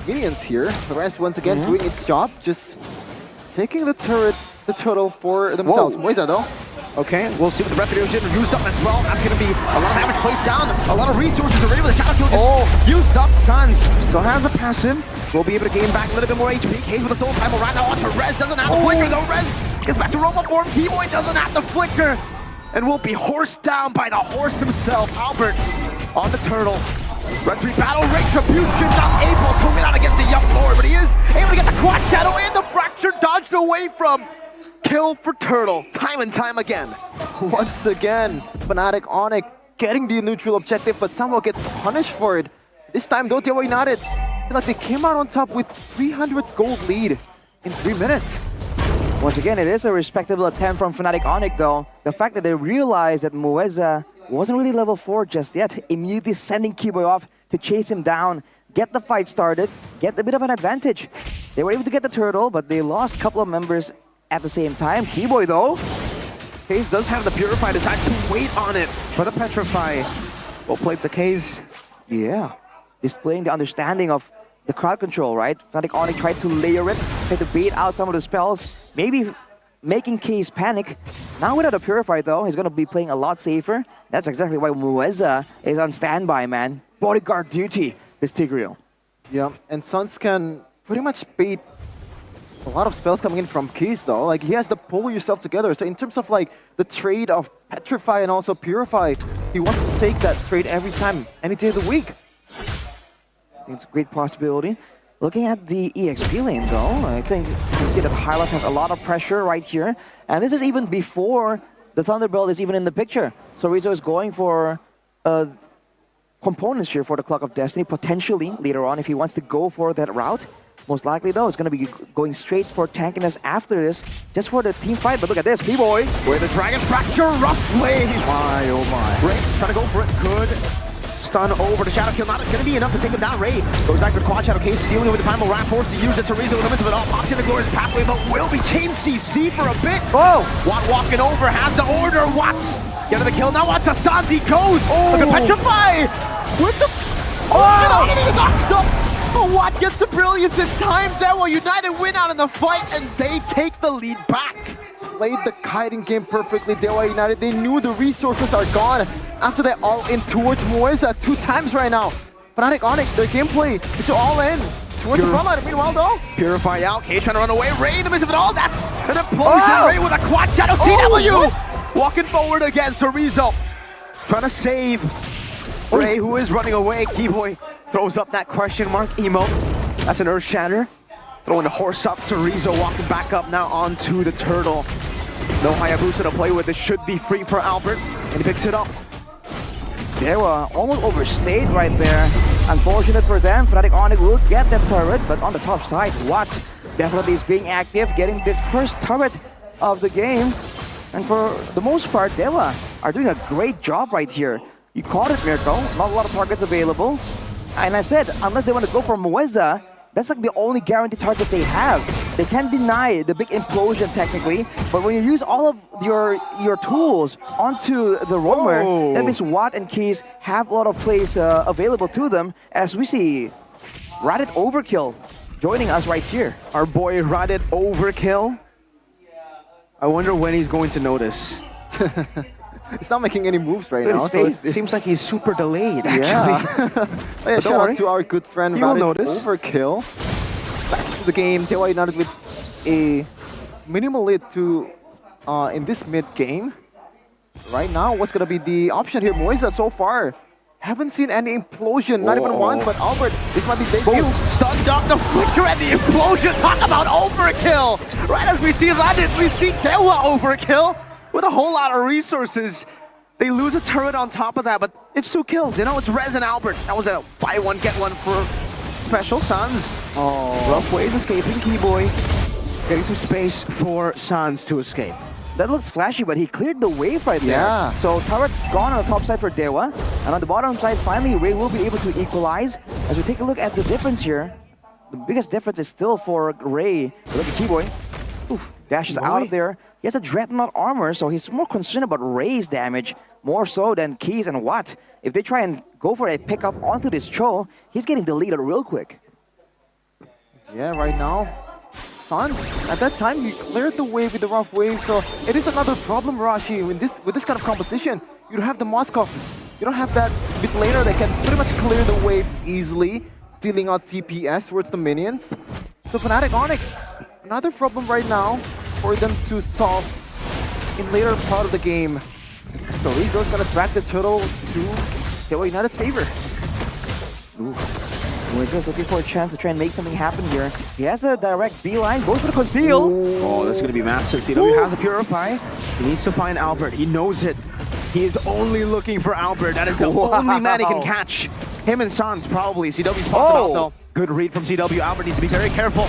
minions here. The rest once again doing its job, just taking the turtle for themselves. Mueza though. Okay, we'll see what the reputation used up as well. That's going to be a lot of damage placed down. A lot of resources already with the Shadow Kill just used up. Sans, so has a passive. We'll be able to gain back a little bit more HP. Cage with the soul primal right now onto Rez. Doesn't have the flicker though. Rez gets back to robot form. Keyboy doesn't have the flicker. And will be horsed down by the horse himself, Albert, on the turtle. Retry battle, Retribution not able to win out against the Young Lord, but he is able to get the Quad Shadow and the Fracture dodged away from. Kill for Turtle, time and time again. Once again, Fnatic Onyx getting the neutral objective, but somehow gets punished for it. This time though, Dewa United, I feel like they came out on top with 300 gold lead in 3 minutes. Once again, it is a respectable attempt from Fnatic Onyx though. The fact that they realized that Mueza wasn't really level 4 just yet, immediately sending Keyboy off to chase him down, get the fight started, get a bit of an advantage. They were able to get the turtle, but they lost a couple of members at the same time. Keyboy though, Case does have the Purify, decides to wait on it for the Petrify. Well played to Case. yeah, displaying the understanding of the crowd control, right? Fnatic Onyx tried to layer it, tried to bait out some of the spells, maybe making Case panic. Now without a Purify though, he's gonna be playing a lot safer. That's exactly why Mueza is on standby, man. Bodyguard duty, this Tigreal. Yeah, and Suns can pretty much bait a lot of spells coming in from Keys though. Like, he has to pull yourself together. So in terms of like the trade of Petrify and also Purify, he wants to take that trade every time, any day of the week. I think it's a great possibility. Looking at the EXP lane though, I think you can see that Hylas has a lot of pressure right here. And this is even before the Thunderbolt is even in the picture. So Rizzo is going for components here for the Clock of Destiny, potentially later on if he wants to go for that route. Most likely though, it's going to be going straight for tankiness after this, just for the team fight. But look at this, P-Boy with the Dragon Fracture, rough waves. My, oh my. Ray trying to go for it, good. Stun over the Shadow Kill, not going to be enough to take him down. Ray goes back to the Quad Shadow Case, stealing over the Primal Rat Force to use it. Tarizo in the midst of it all, pops in the Glorious Pathway, but will be chain CC for a bit. Oh! Watt walking over, has the order, Watt getting the kill, now Watt to Sanzi goes. Oh! Look at Petrify with the... Oh, shit, he knocks up. Oh, Watt gets the brilliance in time. Dewa United win out in the fight, and they take the lead back. Played the kiting game perfectly, Dewa United. They knew the resources are gone after they all in towards Mueza 2 times right now. Fnatic Onyx, their gameplay is all in towards the front line. Meanwhile though, Purify out, Cage trying to run away. Ray in the midst of it all, that's an implosion. Ray with a Quad Shadow CW! Walking forward again, Chorizo trying to save Ray, who is running away. Keyboy throws up that question mark emote. That's an Earth Shatter. Throwing the horse up, Chorizo walking back up now onto the turtle. No Hayabusa to play with, it should be free for Albert, and he picks it up. Dewa almost overstayed right there. Unfortunate for them, Fnatic Onyx will get that turret, but on the top side, Watt definitely is being active, getting the first turret of the game. And for the most part, Dewa are doing a great job right here. You caught it, Mirko, not a lot of targets available. And I said, unless they want to go for Mueza, that's like the only guaranteed target they have. They can't deny the big implosion technically, but when you use all of your tools onto the roamer, that means Watt and Keys have a lot of plays available to them, as we see Radit Overkill joining us right here. Our boy Radit Overkill. I wonder when he's going to notice. he's not making any moves right Look now. at his face. It seems like he's super delayed, actually. Yeah. Yeah, shout out to our good friend Radit Overkill. Back to the game, Dewa United with a minimal lead to in this mid game. Right now, what's gonna be the option here? Mueza so far haven't seen any implosion, not even once, but Albert, this might be debut. Stunned up the flicker and the implosion. Talk about overkill! Right as we see Radit, we see Dewa Overkill with a whole lot of resources. They lose a turret on top of that, but it's 2 kills. You know, it's Rez and Albert. That was a buy one, get one for Special Sans. Rough ways escaping. Keyboy getting some space for Sans to escape. That looks flashy, but he cleared the wave right there. Yeah. So turret gone on the top side for Dewa. And on the bottom side, finally, Ray will be able to equalize. As we take a look at the difference here, the biggest difference is still for Ray. Look at Keyboy. Oof, dashes out of there. He has a Dreadnought armor, so he's more concerned about Ray's damage, more so than Keys and Watt. If they try and go for a pickup onto this Cho, he's getting deleted real quick. Yeah, right now, Suns, at that time, you cleared the wave with the rough wave, so it is another problem, Rashi. With this kind of composition, you don't have the Moskovs. You don't have that mid laner that can pretty much clear the wave easily, dealing out TPS towards the minions. So Fnatic Onyx, another problem right now for them to solve in later part of the game. So Rizzo's gonna drag the turtle to Dewa United's favor. Moises looking for a chance to try and make something happen here. He has a direct beeline, goes for the conceal. Oh, this is going to be massive. CW has a Purify. He needs to find Albert. He knows it. He is only looking for Albert. That is the only man he can catch. Him and Sans probably. CW spots him out though. Good read from CW. Albert needs to be very careful.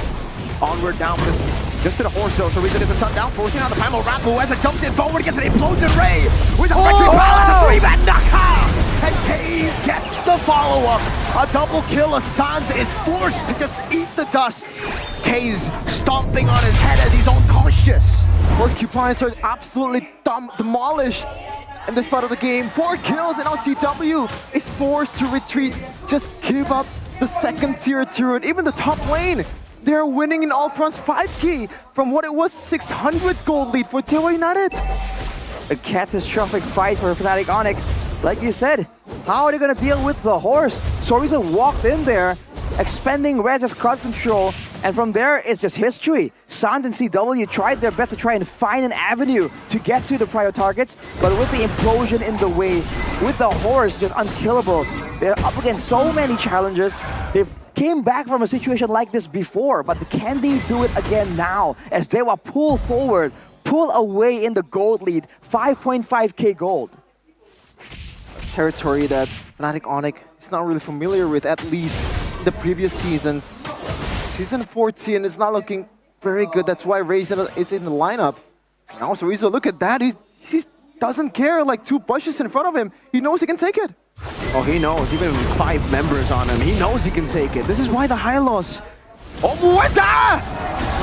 Onward down for this. Just to the horse though, so Reason is a sun down, forcing on the primal wrap. Mueza jumps in forward against an implosion ray. With a retreat power, it's a 3-man knockout. And Kaze gets the follow-up. A double kill. Sans is forced to just eat the dust. Kaze stomping on his head as he's unconscious. Porcupines are absolutely demolished in this part of the game. 4 kills and now CW is forced to retreat. Just give up the second tier turret. Even the top lane, they're winning in all fronts. 5k from what it was 600 gold lead for Dewa United. A catastrophic fight for Fnatic Onyx. Like you said, how are they gonna deal with the horse? Soriza walked in there, expending Rez's crowd control, and from there it's just history. Sans and CW tried their best to try and find an avenue to get to the prior targets, but with the implosion in the way, with the horse just unkillable, they're up against so many challenges. They've came back from a situation like this before, but can they do it again now? As they will pull forward, pull away in the gold lead, 5.5k gold. Territory that Fnatic Onyx is not really familiar with, at least in the previous seasons. Season 14 is not looking very good. That's why Raisin is in the lineup. Now Sorizo, look at that. He doesn't care, like 2 bushes in front of him. He knows he can take it. Oh, he knows. Even with his 5 members on him, he knows he can take it. This is why the high loss. Oh, Mueza!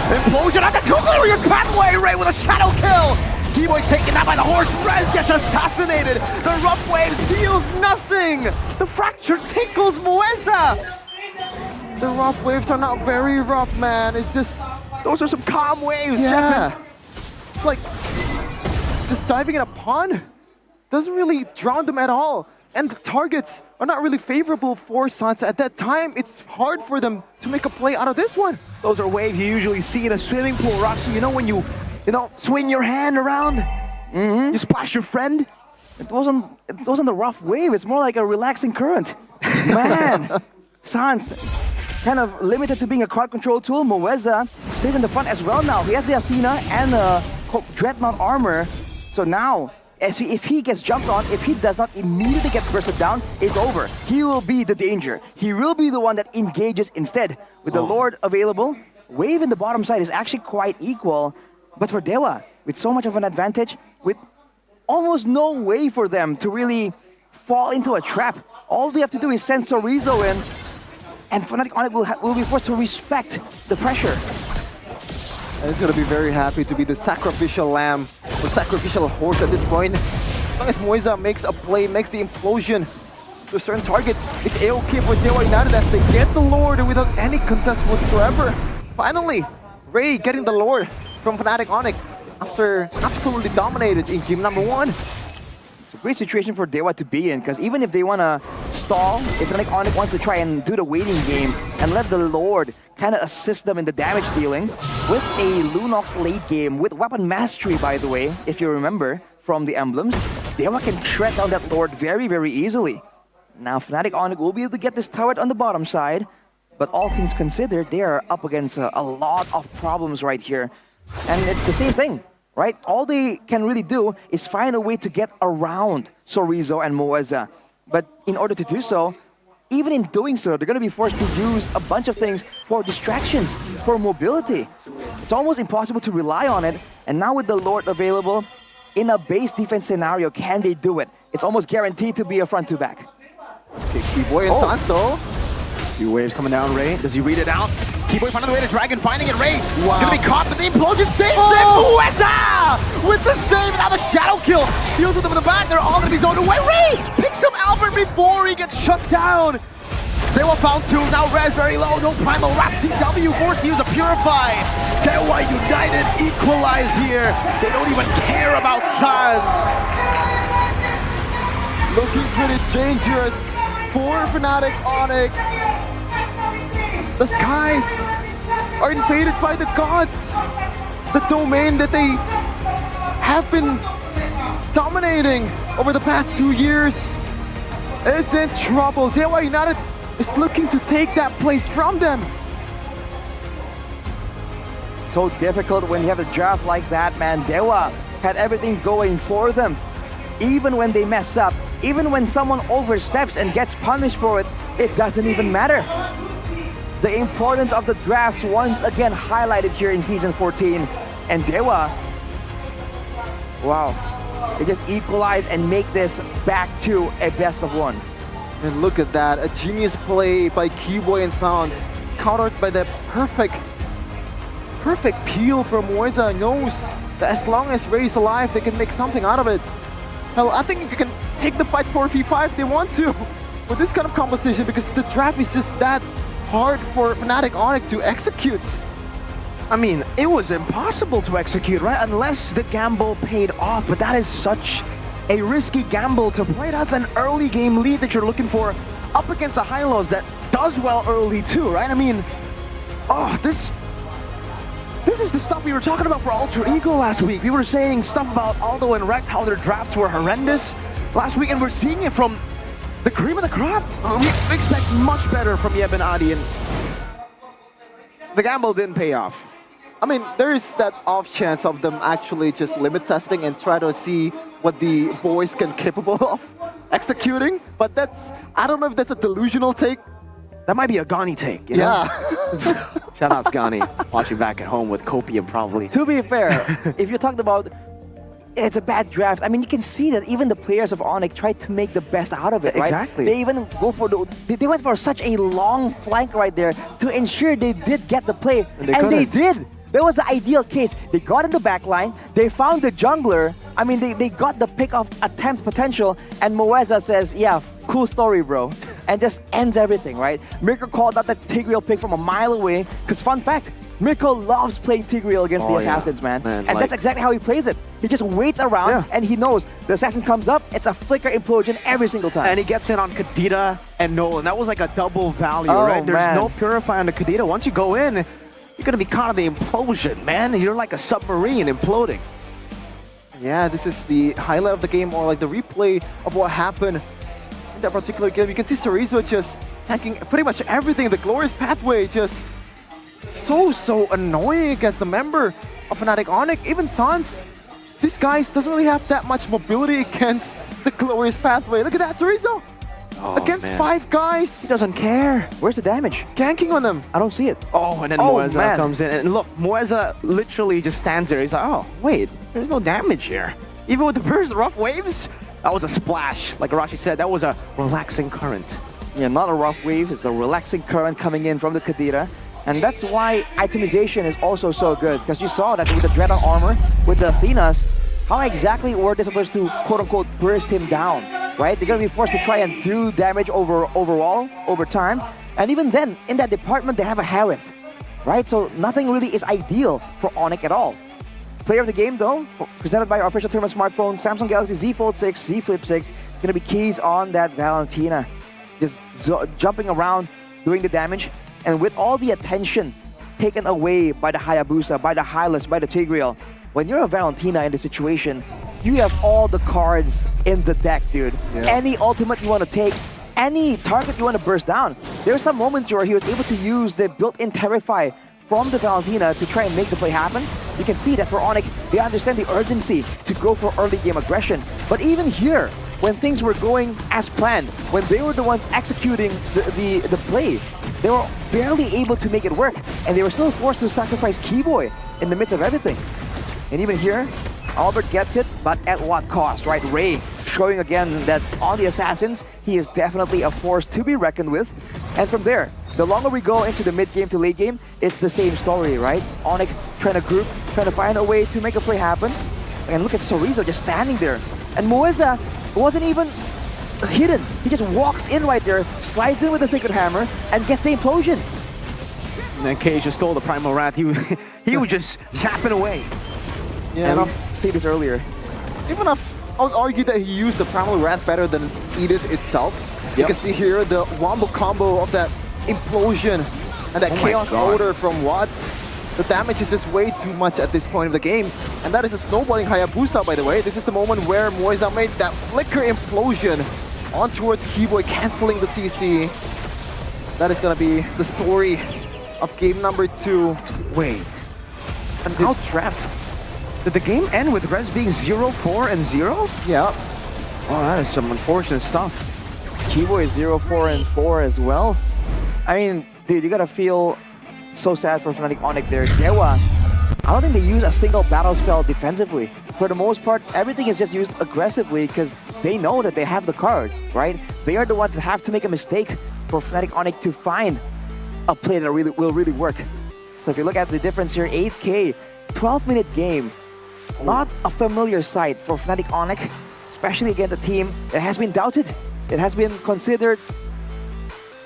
Implosion at the 2 glorious pathway ray with a shadow kill. Keyboy taken out by the horse. Rez gets assassinated. The rough waves deals nothing. The fracture tickles Mueza. The rough waves are not very rough, man. It's just... Those are some calm waves. Yeah. It's like just diving in a pond. Doesn't really drown them at all. And the targets are not really favorable for Sansa. At that time, it's hard for them to make a play out of this one. Those are waves you usually see in a swimming pool, Roxy. You know when you swing your hand around? You splash your friend? It wasn't a rough wave. It's more like a relaxing current. Man, Sans kind of limited to being a crowd control tool. Mueza stays in the front as well now. He has the Athena and the Dreadnought armor. So now, if he gets jumped on, if he does not immediately get bursted down, it's over. He will be the danger. He will be the one that engages instead. With the Lord available, wave in the bottom side is actually quite equal. But for Dewa, with so much of an advantage, with almost no way for them to really fall into a trap, all they have to do is send Sorizo in, and Fnatic Onyx will be forced to respect the pressure. And he's going to be very happy to be the sacrificial lamb or sacrificial horse at this point. As long as Moiza makes a play, makes the implosion to certain targets, it's A-OK for Dewa United as they get the Lord without any contest whatsoever. Finally, Ray getting the Lord from Fnatic Onyx after absolutely dominated in game number 1. It's a great situation for Dewa to be in, because even if they want to stall, if Fnatic Onyx wants to try and do the waiting game and let the Lord kind of assist them in the damage dealing, with a Lunox late game, with weapon mastery, by the way, if you remember from the emblems, Dewa can shred down that Lord very, very easily. Now Fnatic Onyx will be able to get this turret on the bottom side, but all things considered, they are up against a lot of problems right here. And it's the same thing, right? All they can really do is find a way to get around Sorizo and Mueza. But in order to do so, even in doing so, they're going to be forced to use a bunch of things for distractions, for mobility. It's almost impossible to rely on it. And now with the Lord available, in a base defense scenario, can they do it? It's almost guaranteed to be a front to back. Okay, Keyboy and Sans though. 2 waves coming down, Ray. Does he read it out? Keyboy finding the way to Dragon, finding it, Ray. Gonna be caught, but the implosion saves him! Mueza! With the save, now the shadow kill. Deals with them in the back, they're all gonna be zoned away. Ray picks up Albert before he gets shut down. They were found 2, now Rez very low, no primal wrap. CW forced to use a Purify. Dewa United equalize here. They don't even care about Sans. Looking pretty dangerous for Fnatic Onyx. The skies are invaded by the gods. The domain that they have been dominating over the past 2 years is in trouble. Dewa United is looking to take that place from them. So difficult when you have a draft like that, man. Dewa had everything going for them. Even when they mess up, even when someone oversteps and gets punished for it, it doesn't even matter. The importance of the drafts once again highlighted here in Season 14. And Dewa, wow, they just equalize and make this back to a best of one. And look at that, a genius play by Keyboy and Sans, countered by the perfect peel from Moisa. Knows that as long as Ray's alive, they can make something out of it. Hell, I think you can take the fight 4v5 if they want to with this kind of composition, because the draft is just that hard for Fnatic Onyx to execute. I mean, it was impossible to execute, right? Unless the gamble paid off, but that is such a risky gamble to play. That's an early game lead that you're looking for up against a Hylos that does well early too, right? I mean, oh, this is the stuff we were talking about for Alter Ego last week. We were saying stuff about Aldo and Rekt, how their drafts were horrendous last week, and we're seeing it from the cream of the crop. We expect much better from Yeb and Adi, and the gamble didn't pay off. I mean, there is that off chance of them actually just limit testing and try to see what the boys can capable of executing, but that's, I don't know if that's a delusional take. That might be a Gani take, you know? Yeah. Shout out Gani, watching back at home with copium probably. To be fair, if you're talking about it's a bad draft, I mean, you can see that even the players of Onyx tried to make the best out of it, right? Exactly. They even go for they went for such a long flank right there to ensure they did get the play, and they did. That was the ideal case. They got in the back line, they found the jungler. I mean, they got the pick of attempt potential, and Moeza says, yeah, cool story, bro. And just ends everything, right? Mirko called out the Tigreal pick from a mile away, because fun fact, Mirko loves playing Tigreal against the Assassins, man. And like, that's exactly how he plays it. He just waits around, and he knows the Assassin comes up, it's a flicker implosion every single time. And he gets in on Kadita and Nolan. That was like a double value, right? There's no Purify on the Kadita. Once you go in, you're gonna be caught in the implosion, man. You're like a submarine imploding. Yeah, this is the highlight of the game, or like the replay of what happened in that particular game. You can see Cerezo just tanking pretty much everything. The Glorious Pathway just so annoying against the member of Fnatic Onyx. Even Sans, this guy doesn't really have that much mobility against the Glorious Pathway. Look at that, Cerezo! Against 5 guys. He doesn't care. Where's the damage? Ganking on them. I don't see it. Oh, and then Moeza comes in. And look, Moeza literally just stands there. He's like, oh, wait, there's no damage here. Even with the burst rough waves, that was a splash. Like Arashi said, that was a relaxing current. Yeah, not a rough wave. It's a relaxing current coming in from the Kadira. And that's why itemization is also so good. Because you saw that with the Dreadnought armor, with the Athenas, how exactly were they supposed to, quote-unquote, burst him down? Right? They're going to be forced to try and do damage overall, over time. And even then, in that department, they have a Harith. Right? So nothing really is ideal for Onyx at all. Player of the game, though, presented by our official tournament smartphone, Samsung Galaxy Z Fold 6, Z Flip 6. It's going to be keys on that Valentina. Just jumping around, doing the damage. And with all the attention taken away by the Hayabusa, by the Hylas, by the Tigreal, when you're a Valentina in the situation, you have all the cards in the deck, dude. Yeah. Any ultimate you want to take, any target you want to burst down. There are some moments where he was able to use the built-in Terrify from the Valentina to try and make the play happen. You can see that for Onyx, they understand the urgency to go for early game aggression. But even here, when things were going as planned, when they were the ones executing the play, they were barely able to make it work. And they were still forced to sacrifice Keyboy in the midst of everything. And even here, Albert gets it, but at what cost, right? Ray showing again that on the Assassins, he is definitely a force to be reckoned with. And from there, the longer we go into the mid-game to late game, it's the same story, right? Onyx trying to group, trying to find a way to make a play happen. And look at Cerezo just standing there. And Moeza wasn't even hidden. He just walks in right there, slides in with the Sacred Hammer, and gets the implosion. And then Cage just stole the Primal Wrath. He was just zapping away. Yeah, and we see this earlier. Even if I would argue that he used the Primal Wrath better than Edith itself. Yep. You can see here the wombo combo of that implosion and that chaos order from Watt. The damage is just way too much at this point of the game. And that is a snowballing Hayabusa, by the way. This is the moment where Moeza made that flicker implosion on towards Keyboy, canceling the CC. that is gonna be the story of game number 2. Wait. An out-draft. Did the game end with Rez being 0-4 and 0? Yeah. Oh, that is some unfortunate stuff. Kiwo is 0-4 and 4 as well. I mean, dude, you gotta feel so sad for Fnatic Onyx there. Dewa, I don't think they use a single battle spell defensively. For the most part, everything is just used aggressively because they know that they have the cards, right? They are the ones that have to make a mistake for Fnatic Onyx to find a play that will really work. So if you look at the difference here, 8K, 12-minute game. Not a familiar sight for Fnatic Onyx, especially against a team that has been doubted. It has been considered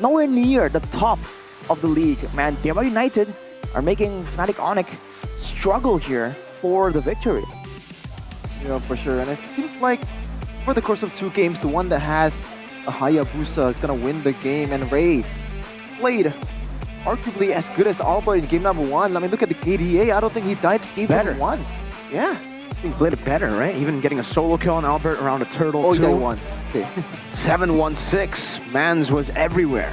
nowhere near the top of the league. Man, Dewa United are making Fnatic Onyx struggle here for the victory. Yeah, for sure. And it seems like for the course of 2 games, the one that has a Hayabusa is gonna win the game. And Ray played arguably as good as Albert in game number 1. I mean, look at the KDA. I don't think he died even once. Yeah. He played it better, right? Even getting a solo kill on Albert around a turtle Oh, too. he died once. Okay. 7-1-6. Mans was everywhere.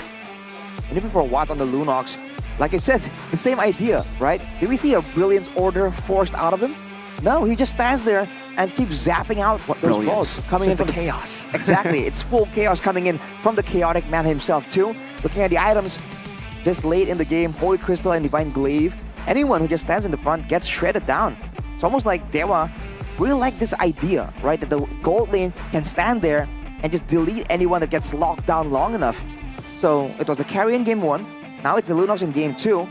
And even for Watt on the Lunox, like I said, the same idea, right? Did we see a Brilliance order forced out of him? No, he just stands there and keeps zapping out those balls coming Just in the from chaos. Exactly, it's full chaos coming in from the chaotic man himself too. Looking at the items this late in the game, Holy Crystal and Divine Glaive, anyone who just stands in the front gets shredded down. It's almost like Dewa really like this idea, right? That the gold lane can stand there and just delete anyone that gets locked down long enough. So it was a carry in game 1, now it's a Lunox in game 2.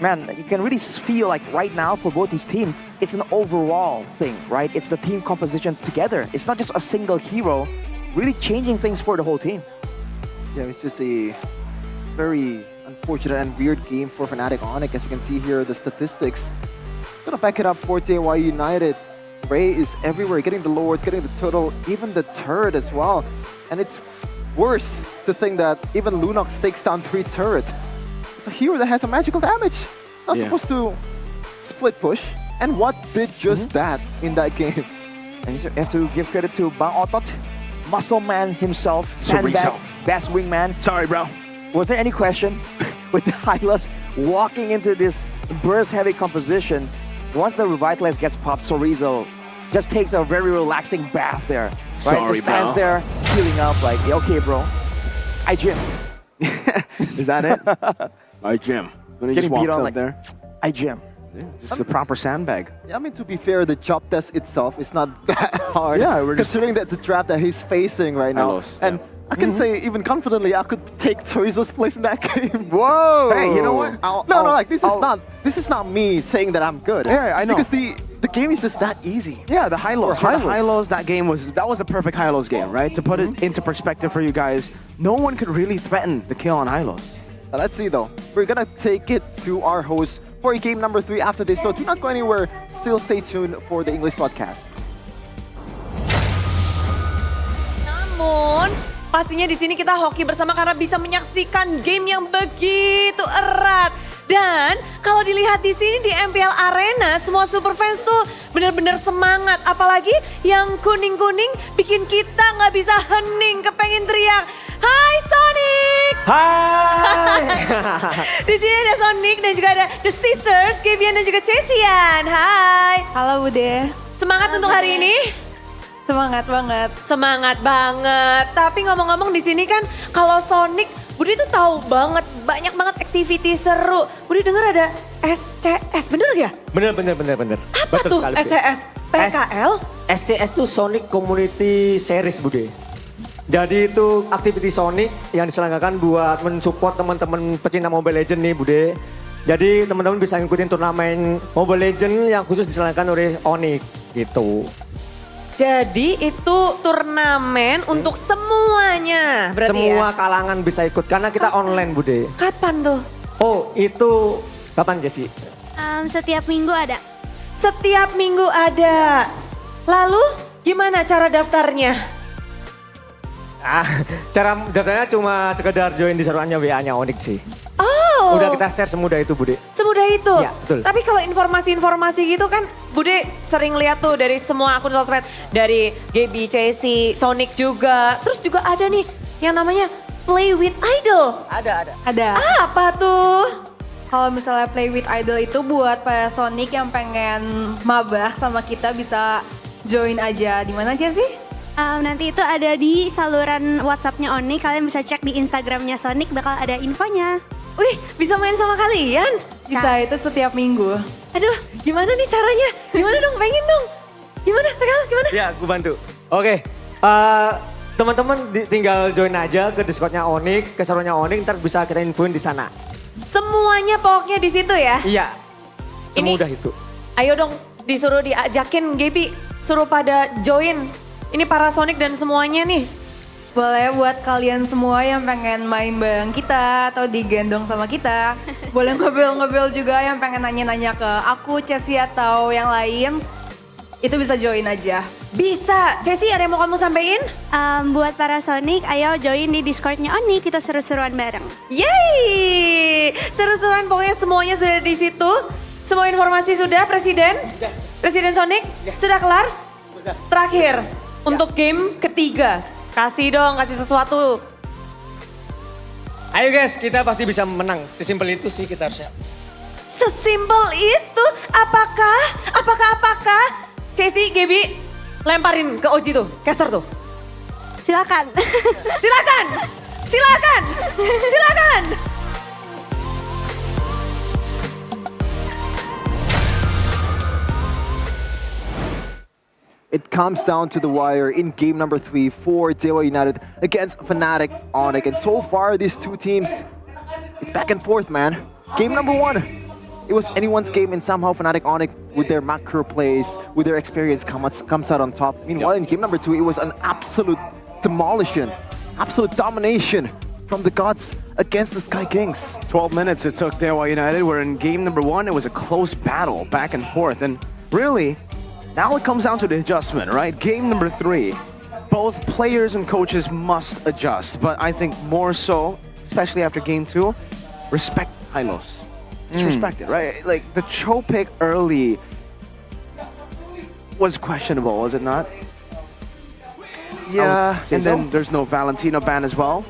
Man, you can really feel like right now for both these teams, it's an overall thing, right? It's the team composition together. It's not just a single hero really changing things for the whole team. Yeah, it's just a very unfortunate and weird game for Fnatic Onyx. As you can see here, the statistics. Gonna back it up for DY United. Ray is everywhere, getting the lords, getting the turtle, even the turret as well. And it's worse to think that even Lunox takes down 3 turrets. It's a hero that has a magical damage. Not supposed to split push. And what did just that in that game? And you have to give credit to Bang Otot, muscle man himself, sandbag, best wingman. Sorry, bro. Was there any question with the Hylos walking into this burst-heavy composition? Once the Revitalize gets popped, Sorizo just takes a very relaxing bath there. Right? Sorry, Just stands bro. there, healing up like, yeah, okay, bro. I gym. Is that it? I gym. Then he just Getting beat walks on up like, there. I gym. Just a proper sandbag. Yeah, I mean, to be fair, the job test itself is not that hard. Yeah, we're just- considering that the draft that he's facing right now. Hylos, And I can say even confidently, I could take Chorizo's place in that game. Whoa! Hey, you know what? This is not me saying that I'm good. Yeah, I know. Because the game is just that easy. Yeah, the Hylos. For the Hylos. Hylos, that was a perfect Hylos game, right? To put it into perspective for you guys, no one could really threaten the kill on Hylos. Let's see though. We're gonna take it to our host for game number 3 after this. So do not go anywhere. Still stay tuned for the English podcast. Namun, pastinya di sini kita hoki bersama karena bisa menyaksikan game yang begitu erat. Dan kalau dilihat di sini di MPL Arena, semua super fans tuh benar-benar semangat. Apalagi yang kuning-kuning bikin kita nggak bisa hening, kepengen teriak. Hai Sonic! Hai! Di sini ada Sonic dan juga ada The Sisters, Gavian dan juga Chesian. Hai! Halo Bude. Semangat untuk hari ini? Semangat banget. Semangat banget. Tapi ngomong-ngomong di sini kan kalau Sonic, Bude tuh tahu banget, banyak banget activity seru. Bude dengar ada SCS, bener ya? Bener. Apa Betul tuh sekali, Bude. SCS? PKL? SCS tuh Sonic Community Series, Bude. Jadi itu activity Sonic yang diselenggarakan buat mensupport teman-teman pecinta Mobile Legends nih, Bude. Jadi teman-teman bisa ngikutin turnamen Mobile Legends yang khusus diselenggarakan oleh Onyx gitu. Jadi itu turnamen untuk semuanya berarti Semua ya? kalangan bisa ikut karena kita online, Bude. Kapan tuh? Oh, itu kapan, Jessy? Setiap minggu ada. Setiap minggu ada. Lalu gimana cara daftarnya? Cara daftarnya cuma sekedar join di seruannya WA-nya Onyx sih. Oh. Udah kita share semudah itu, Bude. Semudah itu? Iya, betul. Tapi kalau informasi-informasi gitu kan Bude sering lihat tuh dari semua akun sosmed. Dari Gaby, Chessy, Sonic juga. Terus juga ada nih yang namanya play with idol. Ada. Ada. Apa tuh? Kalau misalnya play with idol itu buat para Sonic yang pengen mabar sama kita bisa join aja. Di mana aja sih? Nanti itu ada di saluran WhatsApp-nya Oni. Kalian bisa cek di Instagram-nya Sonic, bakal ada infonya. Wih, bisa main sama kalian? Bisa, itu setiap minggu. Aduh, gimana nih caranya? Gimana dong, pengen dong. Gimana, Tegal, gimana? Ya, gue bantu. Oke, teman-teman tinggal join aja ke Discord-nya Onyx, ke servernya Onyx, ntar bisa kita infoin di sana. Semuanya pokoknya di situ ya? Iya, semudah itu. Ayo dong, disuruh diajakin Gaby, suruh pada join. Ini para Sonic dan semuanya nih. Boleh buat kalian semua yang pengen main bareng kita atau digendong sama kita. Boleh ngebel-ngebel juga yang pengen nanya-nanya ke aku, Cesi atau yang lain. Itu bisa join aja. Bisa. Cesi, ada yang mau kamu sampein? Buat para Sonic, ayo join di Discord-nya Oni, kita seru-seruan bareng. Yeay! Seru-seruan pokoknya semuanya sudah di situ. Semua informasi sudah, Presiden? Presiden Sonic? Sudah kelar? Terakhir, untuk game ketiga. Kasih dong, kasih sesuatu. Ayo guys, kita pasti bisa menang. Sesimpel itu sih kita harusnya. Sesimpel itu? Apakah? Cesi, Gaby, lemparin ke Oji tuh, caster tuh. Silakan. Silakan. Silakan. Silakan. It comes down to the wire in game number 3 for Dewa United against Fnatic Onyx. And so far, these two teams, it's back and forth, man. Game number 1, it was anyone's game, and somehow Fnatic Onyx, with their macro plays, with their experience, comes out on top. Meanwhile, in game number 2, it was an absolute demolition, absolute domination from the gods against the Sky Kings. 12 minutes it took Dewa United, where in game number 1, it was a close battle, back and forth. And really, now it comes down to the adjustment, right? Game number 3, both players and coaches must adjust. But I think more so, especially after game 2, respect Hylos. Just respect it, right? Like the Cho pick early was questionable, was it not? Yeah, And then there's no Valentino ban as well.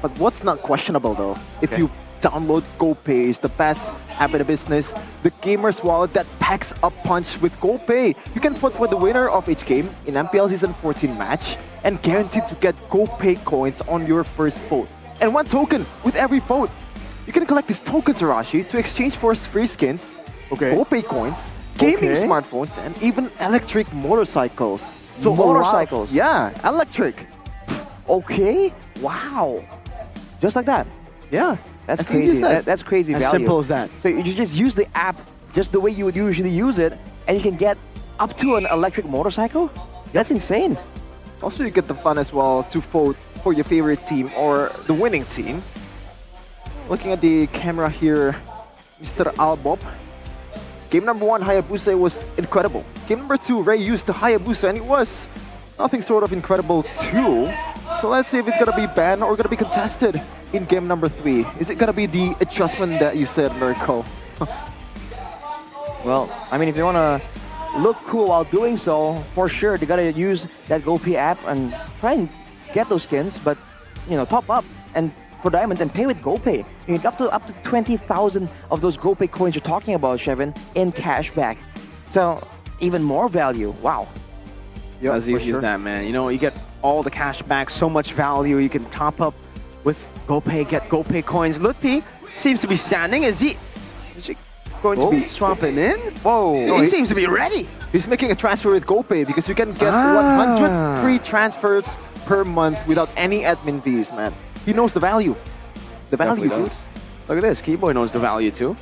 But what's not questionable though, if you download GoPay, is the best app in the business, the gamer's wallet that packs a punch with GoPay. You can vote for the winner of each game in MPL Season 14 match and guaranteed to get GoPay coins on your first vote. And 1 token with every vote. You can collect these tokens, Arashi, to exchange for free skins, GoPay coins, gaming smartphones, and even electric motorcycles. So motorcycles? Yeah, electric. Okay, wow. Just like that? Yeah. That's As easy crazy. as that. That's crazy As value. simple as that. So you just use the app just the way you would usually use it, and you can get up to an electric motorcycle? That's insane. Also, you get the fun as well to vote for your favorite team or the winning team. Looking at the camera here, Mr. Albob. Game number 1, Hayabusa, was incredible. Game number 2, Ray used the Hayabusa, and it was nothing sort of incredible too. So let's see if it's gonna be banned or gonna be contested in game number 3. Is it gonna be the adjustment that you said, Mirko? Well, I mean, if they want to look cool while doing so, for sure, they got to use that GoPay app and try and get those skins, but, you know, top up and for diamonds and pay with GoPay. You get up to 20,000 of those GoPay coins you're talking about, Shevin, in cash back. So, even more value. Wow. Yeah, as easy as that, man. You know, you get all the cash back, so much value. You can top up with GoPay, get GoPay coins. Lutpi seems to be standing. Is he going to be swapping in? Whoa. He seems to be ready. He's making a transfer with GoPay because you can get 100 free transfers per month without any admin fees, man. He knows the value. The value, dude. Look at this. Keyboy knows the value too.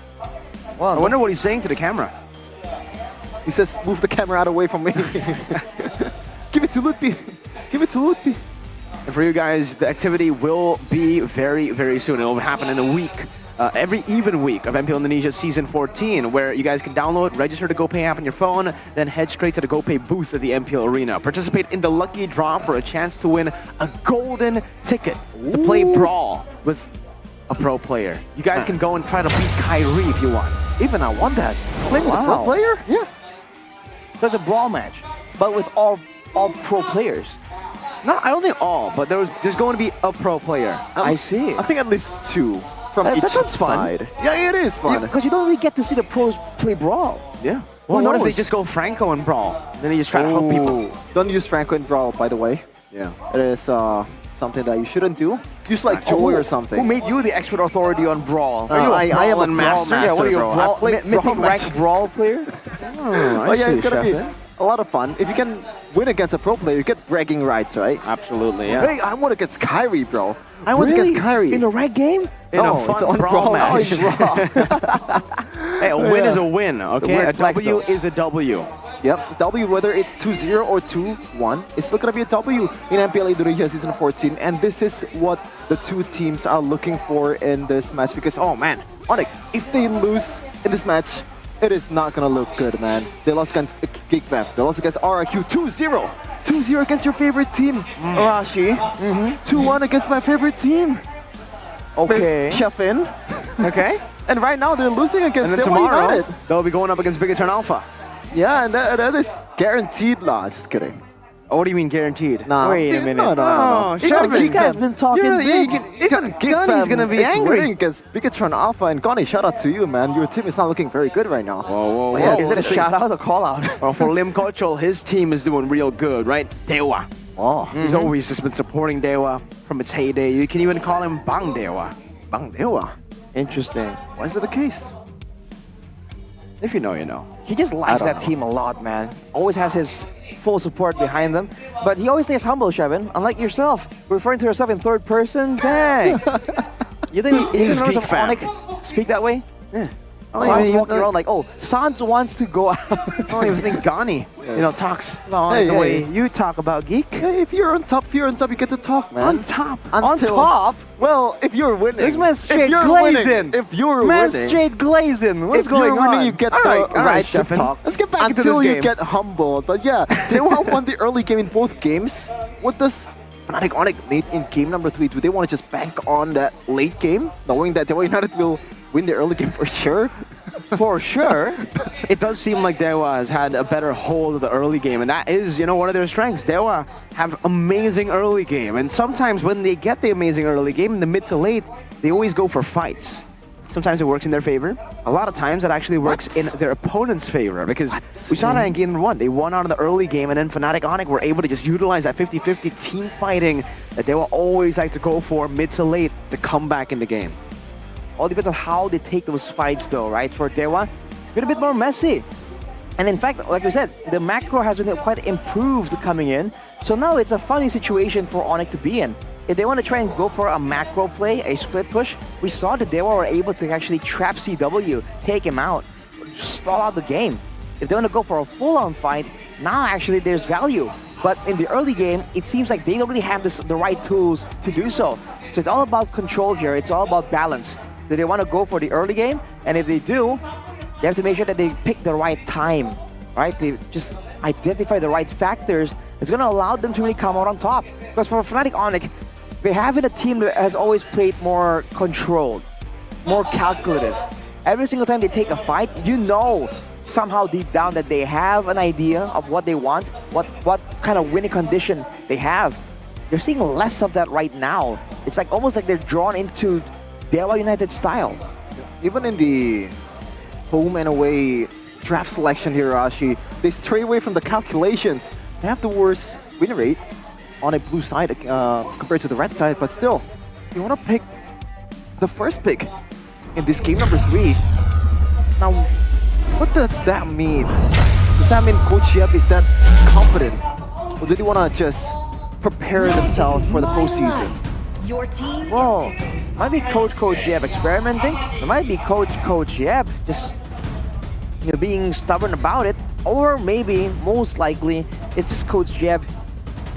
Well, I wonder what he's saying to the camera. He says, move the camera out away from me. Give it to Lutpi. Give it to Lutpi. And for you guys, the activity will be very, very soon. It will happen in a week. Every even week of MPL Indonesia Season 14, where you guys can download, register the GoPay app on your phone, then head straight to the GoPay booth at the MPL Arena. Participate in the lucky draw for a chance to win a golden ticket to play Brawl with a pro player. You guys can go and try to beat Kyrie if you want. Even I want that. Play with a pro player? Yeah. There's a brawl match, but with all pro players. No, I don't think all, but there's going to be a pro player. I see. I think at least 2 from each that sounds fun. side. Yeah, it is fun. Because you don't really get to see the pros play Brawl. Yeah. Well, what if they knows? just go Franco and Brawl? Then they just try to help people. Don't use Franco in Brawl, by the way. Yeah. It is something that you shouldn't do. Use like Joy or something. Who made you the expert authority on Brawl? I am a master. Brawl Yeah, what are you, a bro. Brawl, I play mythic Brawl rank match. Brawl player? But yeah, it's gonna be a lot of fun. If you can win against a pro player, you get bragging rights, right? Absolutely, yeah. Hey, I won against Kyrie, bro. I won against Kyrie. In a ranked game? In No, a fun it's on Brawl Brawl match. match. Hey, a win is a win, okay? weird A flex, W though. is a W. Yep, W, whether it's 2-0 or 2-1, it's still gonna be a W in MPL Indonesia Season 14. And this is what the two teams are looking for in this match. Because, oh man, Onyx, if they lose in this match, it is not gonna look good, man. They lost against GeekVamp. They lost against RRQ 2-0. 2-0 against your favorite team, Arashi. 2-1 against my favorite team. Okay. Chefin. Okay. And right now they're losing against And then Dewa tomorrow, United. they'll be going up against Bigatron Alpha. Yeah, and that is guaranteed, lah. Just kidding. Oh, what do you mean guaranteed? Nah. Wait a minute. No. Oh, Even This Geek guy's Fam- been talking big. Even Gunny's gonna be angry. winning against Bigatron Alpha, and Gunny, shout out to you, man. Your team is not looking very good right now. Whoa. Yeah, Is it a shout out or call out? Well, for Lim Kochol, his team is doing real good, right? Dewa. Oh, He's always just been supporting Dewa from its heyday. You can even call him Bang Dewa. Bang Dewa. Interesting. Why is that the case? If you know, you know. He just likes I don't that team a lot, man. Always has his full support behind them. But he always stays humble, Shevin. Unlike yourself, referring to yourself in third person. Dang. You think He's members Geek of Fam. Onyx speak that way? Yeah. Sans walking around like, oh, Sans wants to go out. I don't even think Ghani, talks about Hey, the way hey. you talk about Geek. Hey, if you're on top, you get to talk, man. On top. On top? Well, if you're winning. This man's straight if you're glazing. winning, if you're Man, winning. straight glazing. What's if going you're winning, on? you get All the right, right to Sheffin. talk. Let's get back into until this you game. get humbled. But yeah, Dewa won the early game in both games. What does Fnatic Onyx need in game number 3? Do they want to just bank on that late game, knowing that Dewa United will win the early game for sure? For sure. It does seem like Dewa has had a better hold of the early game, and that is, one of their strengths. Dewa have amazing early game, and sometimes when they get the amazing early game in the mid to late, they always go for fights. Sometimes it works in their favor. A lot of times it actually works in their opponent's favor, because we saw that in game number 1. They won out of the early game, and then Fnatic Onyx were able to just utilize that 50-50 team fighting that Dewa always like to go for mid to late to come back in the game. All depends on how they take those fights though, right? For Dewa, a bit more messy. And in fact, like we said, the macro has been quite improved coming in. So now it's a funny situation for Onyx to be in. If they want to try and go for a macro play, a split push, we saw that Dewa were able to actually trap CW, take him out, stall out the game. If they want to go for a full-on fight, now actually there's value. But in the early game, it seems like they don't really have the right tools to do so. So it's all about control here. It's all about balance. Do they want to go for the early game? And if they do, they have to make sure that they pick the right time, right? They just identify the right factors that's going to allow them to really come out on top. Because for Fnatic Onyx, they have a team that has always played more controlled, more calculative. Every single time they take a fight, somehow deep down that they have an idea of what they want, what kind of winning condition they have. You're seeing less of that right now. It's like almost like they're drawn into Dewa United style. Even in the home and away draft selection here, Rashi, they stray away from the calculations. They have the worst win rate on a blue side compared to the red side, but still, you want to pick the first pick in this game number 3. Now, what does that mean? Does that mean Coach Yep is that confident? Or do they want to just prepare themselves for the postseason? Your team. Well, might be Coach Yep experimenting. It might be Coach Yep just being stubborn about it. Or maybe, most likely, it's just Coach Yep,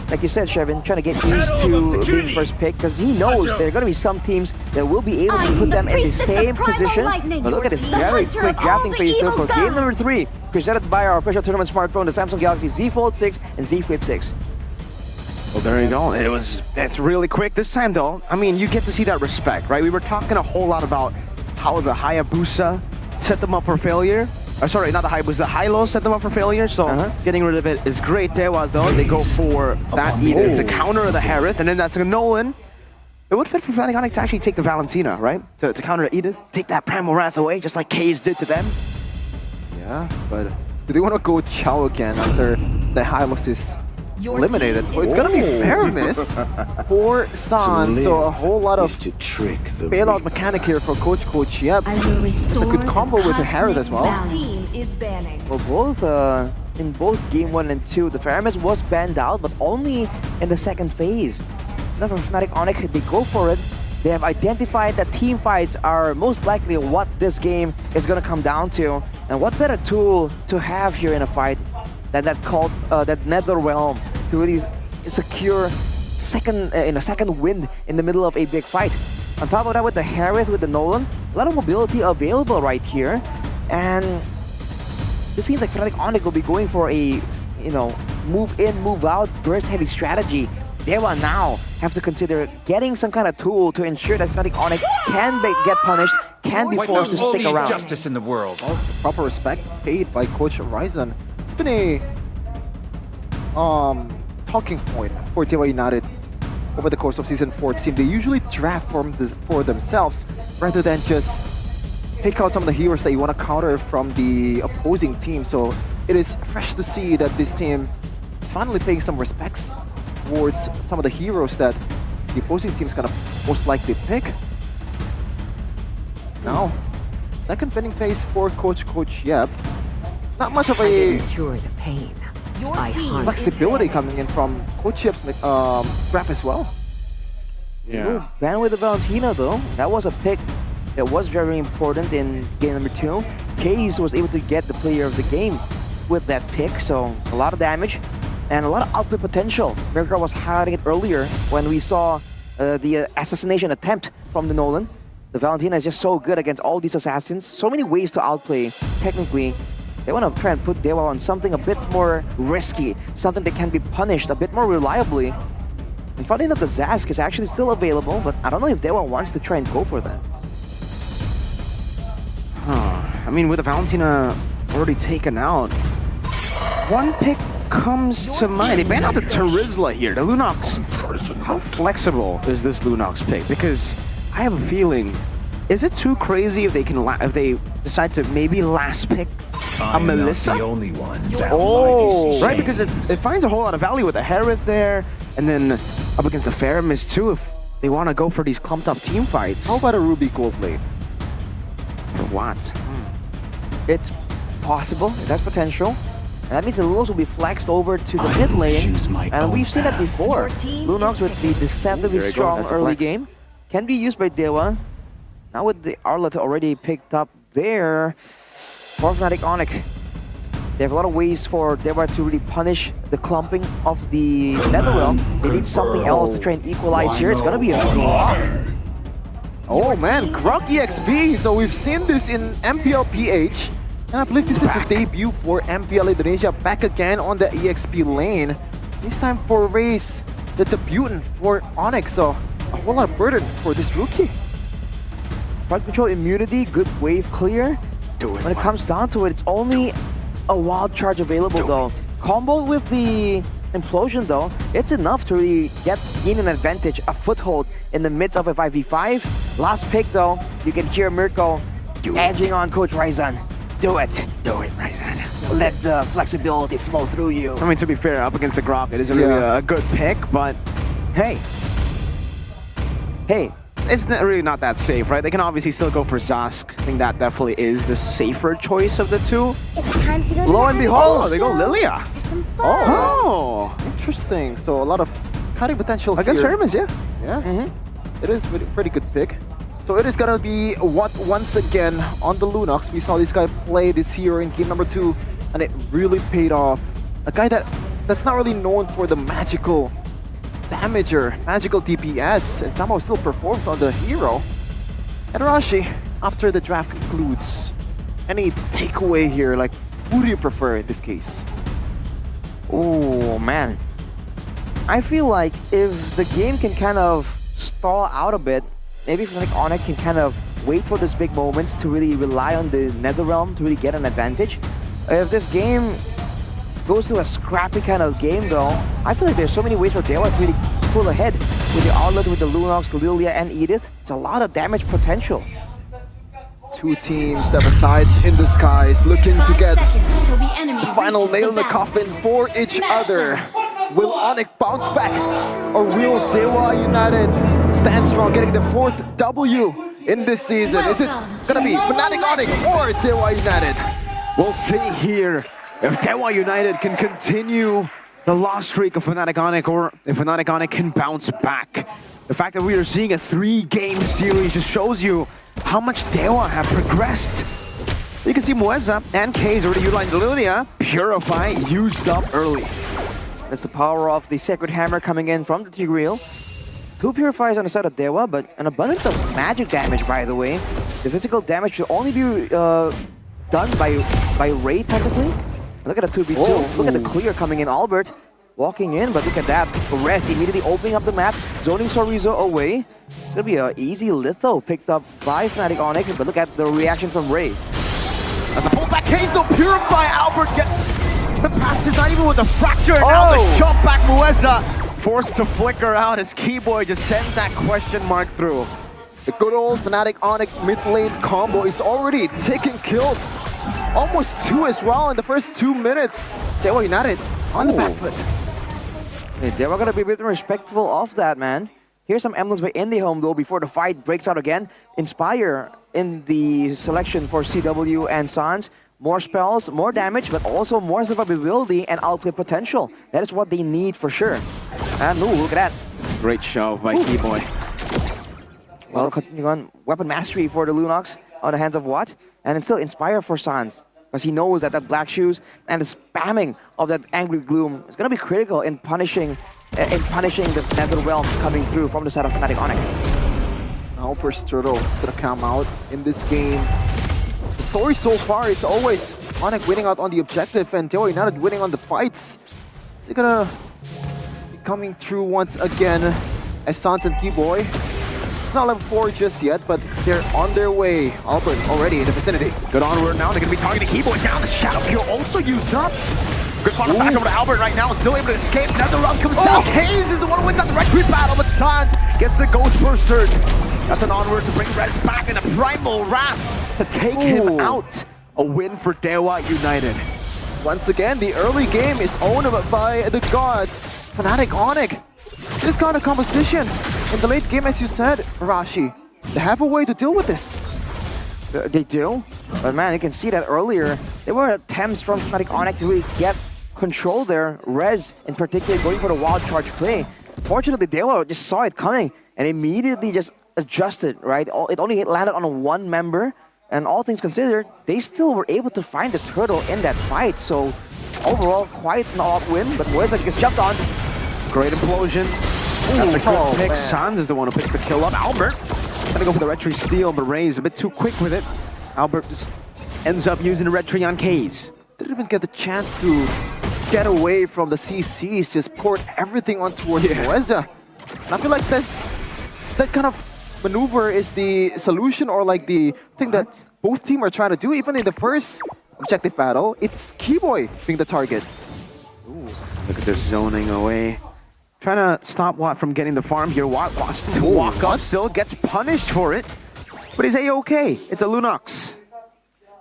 like you said, Shevin, trying to get used to being first pick, because he knows there are going to be some teams that will be able to put them in the same position. But look at this very quick drafting phase though for game number 3, presented by our official tournament smartphone, the Samsung Galaxy Z Fold 6 and Z Flip 6. Well, there you go. It's really quick this time, though. I mean, you get to see that respect, right? We were talking a whole lot about how the Hayabusa set them up for failure. Sorry, not the high boost, the high low set them up for failure. So getting rid of it is great. Dewa though, they go for that Edith to counter the Harith, and then that's a Nolan. It would fit for Fnatic Onyx to actually take the Valentina, right? To counter Edith, take that Primal Wrath away, just like Kaze did to them. Yeah, but do they want to go Chow again after the Hylos is eliminated? Well, it's gonna be fair miss for San, so a whole lot of bailout mechanic here for Coach Yep. It's a good combo with the Harith as well. Well, both in both game 1 and 2, the Faramis was banned out, but only in the second phase. So now for Fnatic Onyx, they go for it. They have identified that team fights are most likely what this game is going to come down to. And what better tool to have here in a fight than that Nether Realm to really secure a second win in the middle of a big fight. On top of that, with the Harith, with the Nolan, a lot of mobility available right here. And this seems like Fnatic Onyx will be going for a, move in, move out, burst heavy strategy. They will now have to consider getting some kind of tool to ensure that Fnatic Onyx can get punished, can be forced to stick around. Justice in the world. Proper respect paid by Coach Ryzen. It's been a talking point for Dewa United over the course of Season 14. They usually draft for themselves rather than just pick out some of the heroes that you want to counter from the opposing team. So it is fresh to see that this team is finally paying some respects towards some of the heroes that the opposing team is gonna most likely pick. Now, second winning phase for Coach Yep. Not much of a cure the pain. flexibility coming in from Coach Yep's draft as well. Yeah. Ban with the Valentina though, that was a pick that was very important in game number 2. Kaze was able to get the player of the game with that pick, so a lot of damage and a lot of output potential. Mirka was highlighting it earlier when we saw the assassination attempt from the Nolan. The Valentina is just so good against all these assassins. So many ways to outplay. Technically, they want to try and put Dewa on something a bit more risky, something that can be punished a bit more reliably. And funny enough, the Zask is actually still available, but I don't know if Dewa wants to try and go for that. I mean, with the Valentina already taken out, one pick comes to mind. They ban out the Terizla here, the Lunox. How flexible is this Lunox pick? Because I have a feeling, is it too crazy if they decide to maybe last pick a Melissa? Not the only one. Right, because it finds a whole lot of value with the Harith there, and then up against the Faramis too, if they want to go for these clumped up team fights. How about a Ruby Gold Blade? For what? It's possible, it has potential. And that means the Lunox will be flexed over to the mid lane. And we've seen that before. Lunox with the deceptively strong early game can be used by Dewa. Now with the Arlet already picked up there for Fnatic Onyx. They have a lot of ways for Dewa to really punish the clumping of the Netherrealm. They need something else to try and equalize here. It's gonna be a Grok. Oh man, Grok EXP! So we've seen this in MPL PH. And I believe this is a debut for MPL Indonesia, back again on the EXP lane. This time for Raze, the debutant for Onyx, so a whole lot of burden for this rookie. Front control immunity, good wave clear. When it comes down to it, it's only a wild charge available though. Comboed with the implosion though, it's enough to really gain an advantage, a foothold in the midst of a 5v5. Last pick though, you can hear Mirko edging on Coach Ryzen. Do it, Ryzen. Let the flexibility flow through you. I mean, to be fair, up against the Grok, it isn't really a good pick, but hey. It's really not that safe, right? They can obviously still go for Zask. I think that definitely is the safer choice of the two. It's time to go Lo and behold, they go Lilia. Oh, interesting. So a lot of cutting potential against here. Faramis, yeah. Yeah, it is a pretty good pick. So it is gonna be what once again on the Lunox. We saw this guy play this hero in game number 2, and it really paid off. A guy that's not really known for the magical damager, magical DPS, and somehow still performs on the hero. And Rashi, after the draft concludes, any takeaway here? Like, who do you prefer in this case? Oh man, I feel like if the game can kind of stall out a bit, maybe Fnatic Onyx can kind of wait for those big moments to really rely on the Netherrealm to really get an advantage. If this game goes to a scrappy kind of game though, I feel like there's so many ways for Dewa to really pull ahead with the outlet, with the Lunox, Lilia, and Edith. It's a lot of damage potential. Two teams that resides in the skies looking to get the final nail in the coffin for each other. Will Onyx bounce back, or will Dewa United stand strong, getting the 4th W in this season? Is it gonna be Fnatic Onyx or Dewa United? We'll see here if Dewa United can continue the lost streak of Fnatic Onyx, or if Fnatic Onyx can bounce back. The fact that we are seeing a 3-game series just shows you how much Dewa have progressed. You can see Mueza and K's already utilizing Lilia. Purify used up early. That's the power of the Sacred Hammer coming in from the Tigreal. 2 Purifiers on the side of Dewa, but an abundance of magic damage, by the way. The physical damage should only be done by Ray, technically. Look at the 2v2. Oh. Look at the clear coming in. Albert walking in, but look at that. Rest immediately opening up the map, zoning Sorizo away. It's gonna be an easy litho picked up by Fnatic Onyx, but look at the reaction from Ray. As a pullback case, no Purify. Albert gets the passive, not even with the fracture. Now the shot back, Mueza forced to flicker out as Keyboy just sends that question mark through. The good old Fnatic Onyx mid lane combo is already taking kills. Almost 2 as well in the first 2 minutes. Dewa United on the back foot. Hey, Dewa gonna be a bit respectful of that, man. Here's some emblems by IndieHome though before the fight breaks out again. Inspire in the selection for CW and Sans. More spells, more damage, but also more survivability and outplay potential. That is what they need for sure. And ooh, look at that. Great shove by Keyboy. Well, continuing on, weapon mastery for the Lunox on the hands of Watt. And it's still Inspire for Sans, because he knows that that Black Shoes and the spamming of that Angry Gloom is going to be critical in punishing the Netherrealm coming through from the side of Fnatic Onyx. Now for Sturtle, it's gonna come out in this game. The story so far, it's always Onyx winning out on the objective and Dewa United winning on the fights. Is it gonna be coming through once again as Sans and Keyboy? It's not level 4 just yet, but they're on their way. Albert already in the vicinity. Good onward now, they're gonna be targeting Keyboy down. The Shadow Kill also used up. Good spot back over to Albert right now, still able to escape. Netherrealm comes down. Hayes is the one who wins out the retreat battle, but Sans gets the Ghost Burster. That's an onward to bring Rez back in a Primal Wrath to take him out. A win for Dewa United. Once again, the early game is owned by the gods. Fnatic Onyx. This kind of composition in the late game, as you said, Rashi, they have a way to deal with this. They do, but man, you can see that earlier. There were attempts from Fnatic Onyx to really get control there. Rez, in particular, going for the wild charge play. Fortunately, Dewa just saw it coming and immediately just adjusted, right? It only landed on 1 member, and all things considered, they still were able to find the turtle in that fight. So overall, quite an all-out win, but Mueza gets jumped on. Great implosion. That's a good pick. Sans is the one who picks the kill up. Albert gonna go for the red tree steal, but Ray's a bit too quick with it. Albert just ends up using the red tree on K's. Didn't even get the chance to get away from the CCs, just poured everything on towards Mueza. And I feel like that kind of maneuver is the solution, or like the thing that both teams are trying to do. Even in the first objective battle, it's Keyboy being the target. Ooh, look at this zoning away. Trying to stop Watt from getting the farm here. Watt wants to walk up, still gets punished for it. But he's A-okay. It's a Lunox.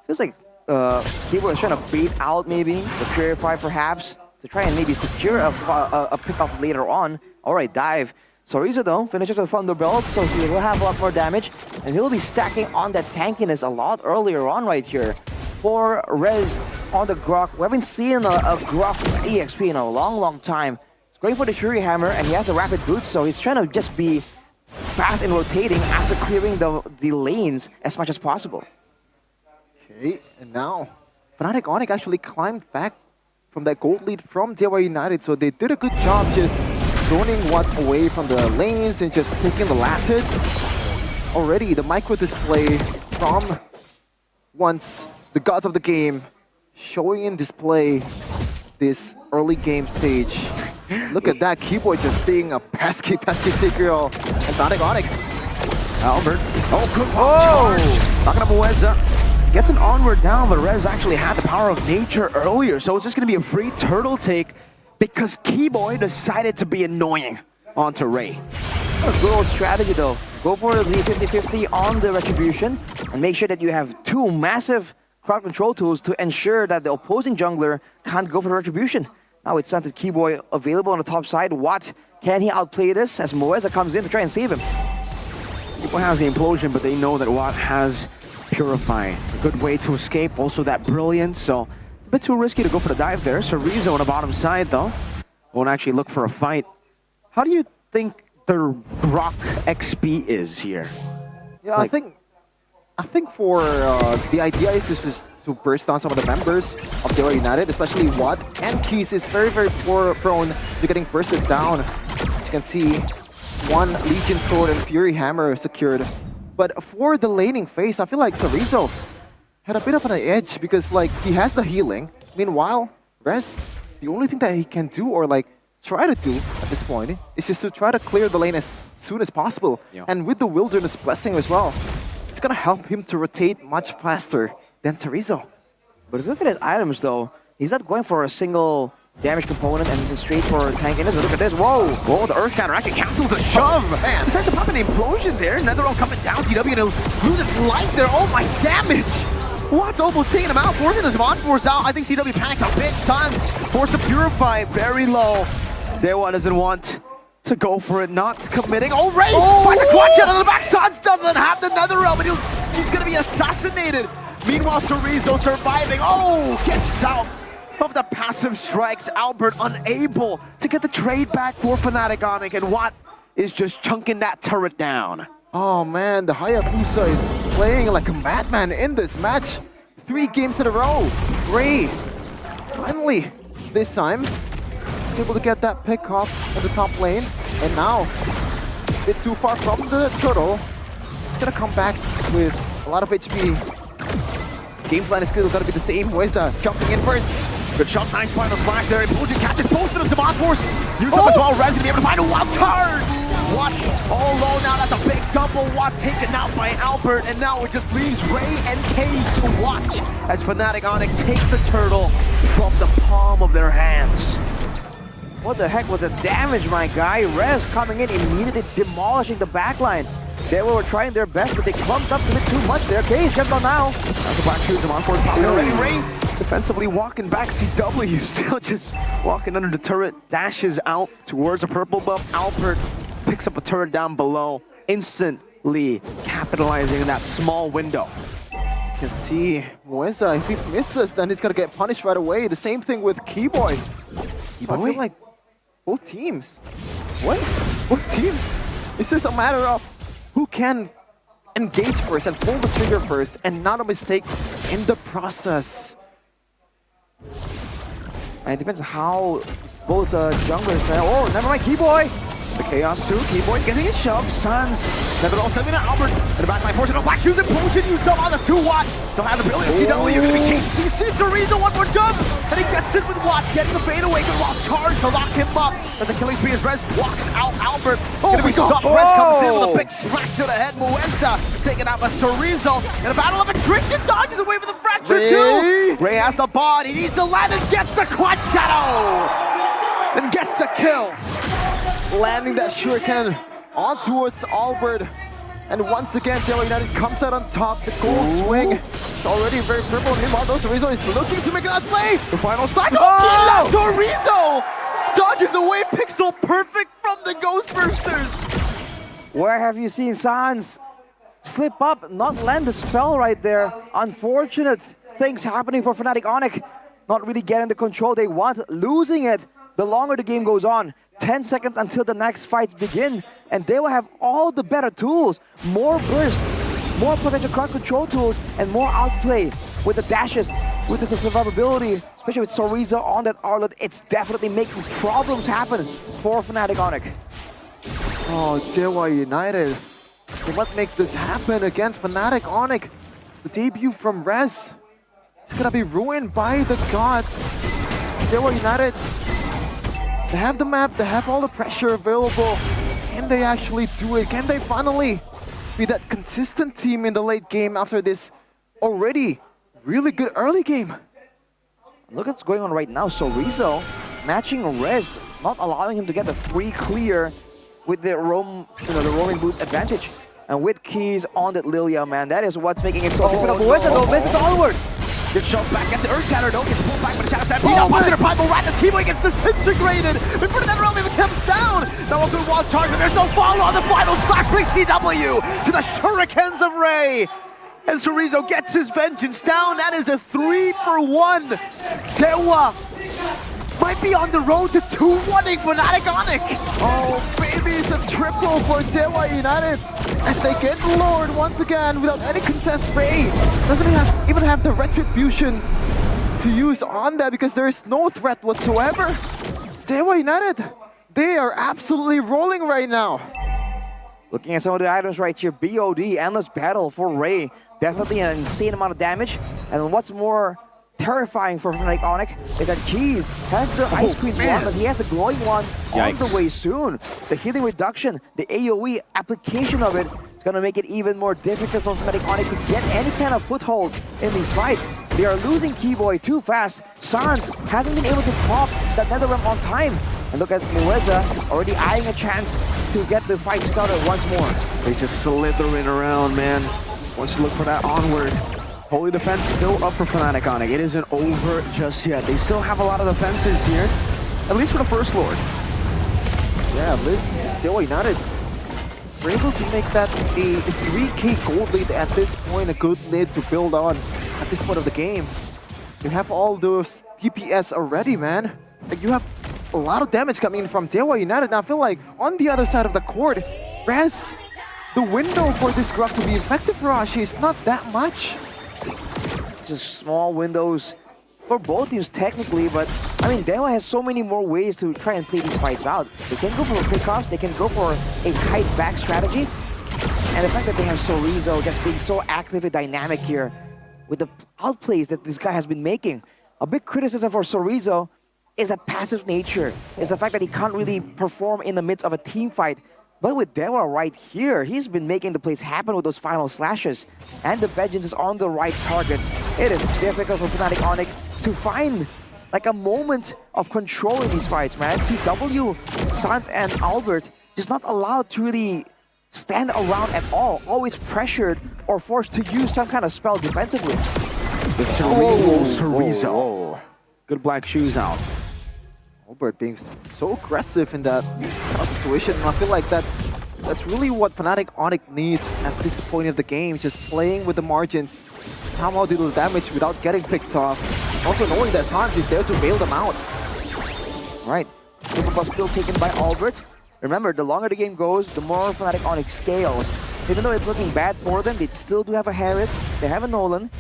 Feels like Keyboy is trying to bait out maybe the Purify perhaps to try and maybe secure a pick-off later on. Alright, dive. Sorizo though finishes a Thunderbolt, so he will have a lot more damage, and he'll be stacking on that tankiness a lot earlier on right here. For Rez on the Grok. We haven't seen a Grok EXP in a long time. He's going for the Fury Hammer, and he has a rapid boots, so he's trying to just be fast in rotating after clearing the lanes as much as possible. Okay, and now Fnatic Onyx actually climbed back from that gold lead from Dewa United, so they did a good job just zoning Watt away from the lanes and just taking the last hits. Already the micro display from once the gods of the game showing in display this early game stage. Look at that, Keyboy just being a pesky Tigreal, and Fnatic Onyx Albert. Oh, good charge. Talking to Mueza. Gets an onward down, but Rez actually had the power of nature earlier, so it's just going to be a free turtle take because Keyboy decided to be annoying onto Ray. A good old strategy though. Go for the 50-50 on the Retribution and make sure that you have two massive crowd control tools to ensure that the opposing jungler can't go for the Retribution. Now it's sent to Keyboy available on the top side. What? Can he outplay this as Mueza comes in to try and save him? Keyboy has the implosion, but they know that Watt has Purify. A good way to escape, also that brilliance, so it's a bit too risky to go for the dive there. Chorizo on the bottom side though. Won't actually look for a fight. How do you think the Rock XP is here? Yeah, I think for the idea is just to burst down some of the members of Dewa United, especially Watt and Keys is very prone to getting bursted down. As you can see, one Legion Sword and Fury Hammer secured. But for the laning phase, I feel like Chorizo had a bit of an edge because like he has the healing. Meanwhile, Rez, the only thing that he can do or like try to do at this point is just to try to clear the lane as soon as possible. Yeah. And with the Wilderness Blessing as well, it's gonna help him to rotate much faster than Chorizo. But if you look at his items though, he's not going for a single damage component and straight for tank. And look at this, whoa! Whoa, the Earth Shatter actually cancels the shove! Man, decides to pop an implosion there. Netherrealm coming down, CW and he'll lose his life there. Oh my damage! Watt's almost taking him out, forcing his Mon Force out. I think CW panicked a bit. Suns forced to Purify, very low. Dewa doesn't want to go for it, not committing. Oh, Ray! Finds a clutch out of the back. Suns doesn't have the Netherrealm, but he's gonna be assassinated. Meanwhile, Chorizo surviving. Oh, gets out of the passive strikes. Albert unable to get the trade back for Fnatic Onyx, and Watt is just chunking that turret down. Oh man, the Hayabusa is playing like a madman in this match. 3 games in a row. Ray, finally, this time, is able to get that pick off in the top lane. And now, a bit too far from the turtle. He's gonna come back with a lot of HP. Game plan is still gonna be the same. Weza jumping in first. Good shot, nice final slash there. Implosion catches both of them to Mon Force. Use up as well. Rez gonna be able to find a wild card. Watt all alone now. That's a big double. Watt taken out by Albert, and now it just leaves Ray and Cage to watch as Fnatic Onyx take the turtle from the palm of their hands. What the heck was the damage, my guy? Rez coming in immediately demolishing the backline. They were trying their best, but they clumped up a bit too much there. Cage gets on now. That's a black shoes. Mon Force popping already. Ray defensively walking back. CW still just walking under the turret. Dashes out towards a purple buff. Albert picks up a turret down below. Instantly capitalizing in that small window. You can see Mueza, if he misses, then he's gonna get punished right away. The same thing with Keyboy. So I feel like both teams. What? Both teams? It's just a matter of who can engage first and pull the trigger first and not a mistake in the process. And it depends on how both junglers play. Oh, never mind, Keyboy! The Chaos too, Keyboy getting a shove. Suns, Netherrealm sending out Albert. And the backline forcing a black shoes implosion used up on the 2 Watt. Still has the ability of CW, gonna be changed. CC, Chorizo, one more jump! And he gets it with Watt, getting the fade away. Good Watt charge to lock him up. As a killing spree as Rez walks out Albert. Gonna be stopped. Rez comes in with a big smack to the head. Mueza taken out by Chorizo. In a battle of attrition, dodges away with the fracture too. Ray has the bot, he needs to land and gets the quad shadow! And gets the kill. Landing that shuriken on towards Albert. And once again, Dewa United comes out on top. The gold swing is already very purple. Meanwhile, Chorizo is looking to make that play. The final slash. Oh, Chorizo dodges away pixel perfect from the Ghostbursters. Where have you seen Sans slip up, not land the spell right there? Unfortunate things happening for Fnatic Onyx. Not really getting the control they want, losing it the longer the game goes on. 10 seconds until the next fights begin, and they will have all the better tools, more burst, more potential crowd control tools, and more outplay with the dashes, with the survivability, especially with Chorizo on that Arlet. It's definitely making problems happen for Fnatic Onyx. Oh, Dewa United. They might make this happen against Fnatic Onyx. The debut from Rez is gonna be ruined by the gods. Dewa United, they have the map, they have all the pressure available. Can they actually do it? Can they finally be that consistent team in the late game after this already really good early game. Look at what's going on right now. So Rizzo matching Rez, not allowing him to get the free clear with the roaming boost advantage. And with keys on that Lilia, man, that is what's making it so difficult for West, though. Misses onward. Good shot back, gets the Earth Shatter, though, gets pulled back by the Shadow Sand. Beat up onto the Primal Rat as Keyboy gets disintegrated. Before that round even comes down. Now a good wall charge, but there's no follow on the final slash. Brings CW to the Shurikens of Ray. And Chorizo gets his vengeance down. That is a 3-for-1. Dewa might be on the road to 2-1ing Fnatic Onic. Oh, baby, it's a triple for Dewa United as they get lured once again without any contest. Ray doesn't even have the retribution to use on that because there is no threat whatsoever. Dewa United, they are absolutely rolling right now. Looking at some of the items right here, BOD, endless battle for Ray. Definitely an insane amount of damage. And what's more terrifying for Fnatic Onic is that Keys has the Ice Queen's one, but he has the glowing one on the way soon. The healing reduction, the AoE application of it is going to make it even more difficult for Fnatic Onic to get any kind of foothold in these fights. They are losing Keyboy too fast. Sans hasn't been able to pop that Netherrealm on time. And look at Mueza already eyeing a chance to get the fight started once more. They just slithering around, man. Once you look for that onward. Holy Defense still up for Fnatic Onic. It isn't over just yet. They still have a lot of defenses here, at least for the First Lord. Yeah, Liz still United. We're able to make that a 3k gold lead at this point, a good lead to build on at this point of the game. You have all those DPS already, man. Like, you have a lot of damage coming in from Dewa United. Now I feel like on the other side of the court, Rez, the window for this Grok to be effective for Ashi is not that much. Just small windows for both teams technically, but I mean, Dewa has so many more ways to try and play these fights out. They can go for pickoffs, they can go for a kite back strategy, and the fact that they have Chorizo just being so active and dynamic here with the outplays that this guy has been making. A big criticism for Chorizo is that passive nature, is the fact that he can't really perform in the midst of a team fight. But with Dewa right here, he's been making the plays happen with those final slashes. And the vengeance is on the right targets. It is difficult for Fnatic Onic to find like a moment of control in these fights, man. CW, Sans and Albert just not allowed to really stand around at all. Always pressured or forced to use some kind of spell defensively. The Chorizo. Good black shoes out. Albert being so aggressive in that situation. And I feel like that's really what Fnatic Onic needs at this point of the game. Just playing with the margins, somehow do the damage without getting picked off. Also knowing that Sans is there to bail them out. Right, super buff still taken by Albert. Remember, the longer the game goes, the more Fnatic Onic scales. Even though it's looking bad for them, they still do have a Harriet, they have a Nolan.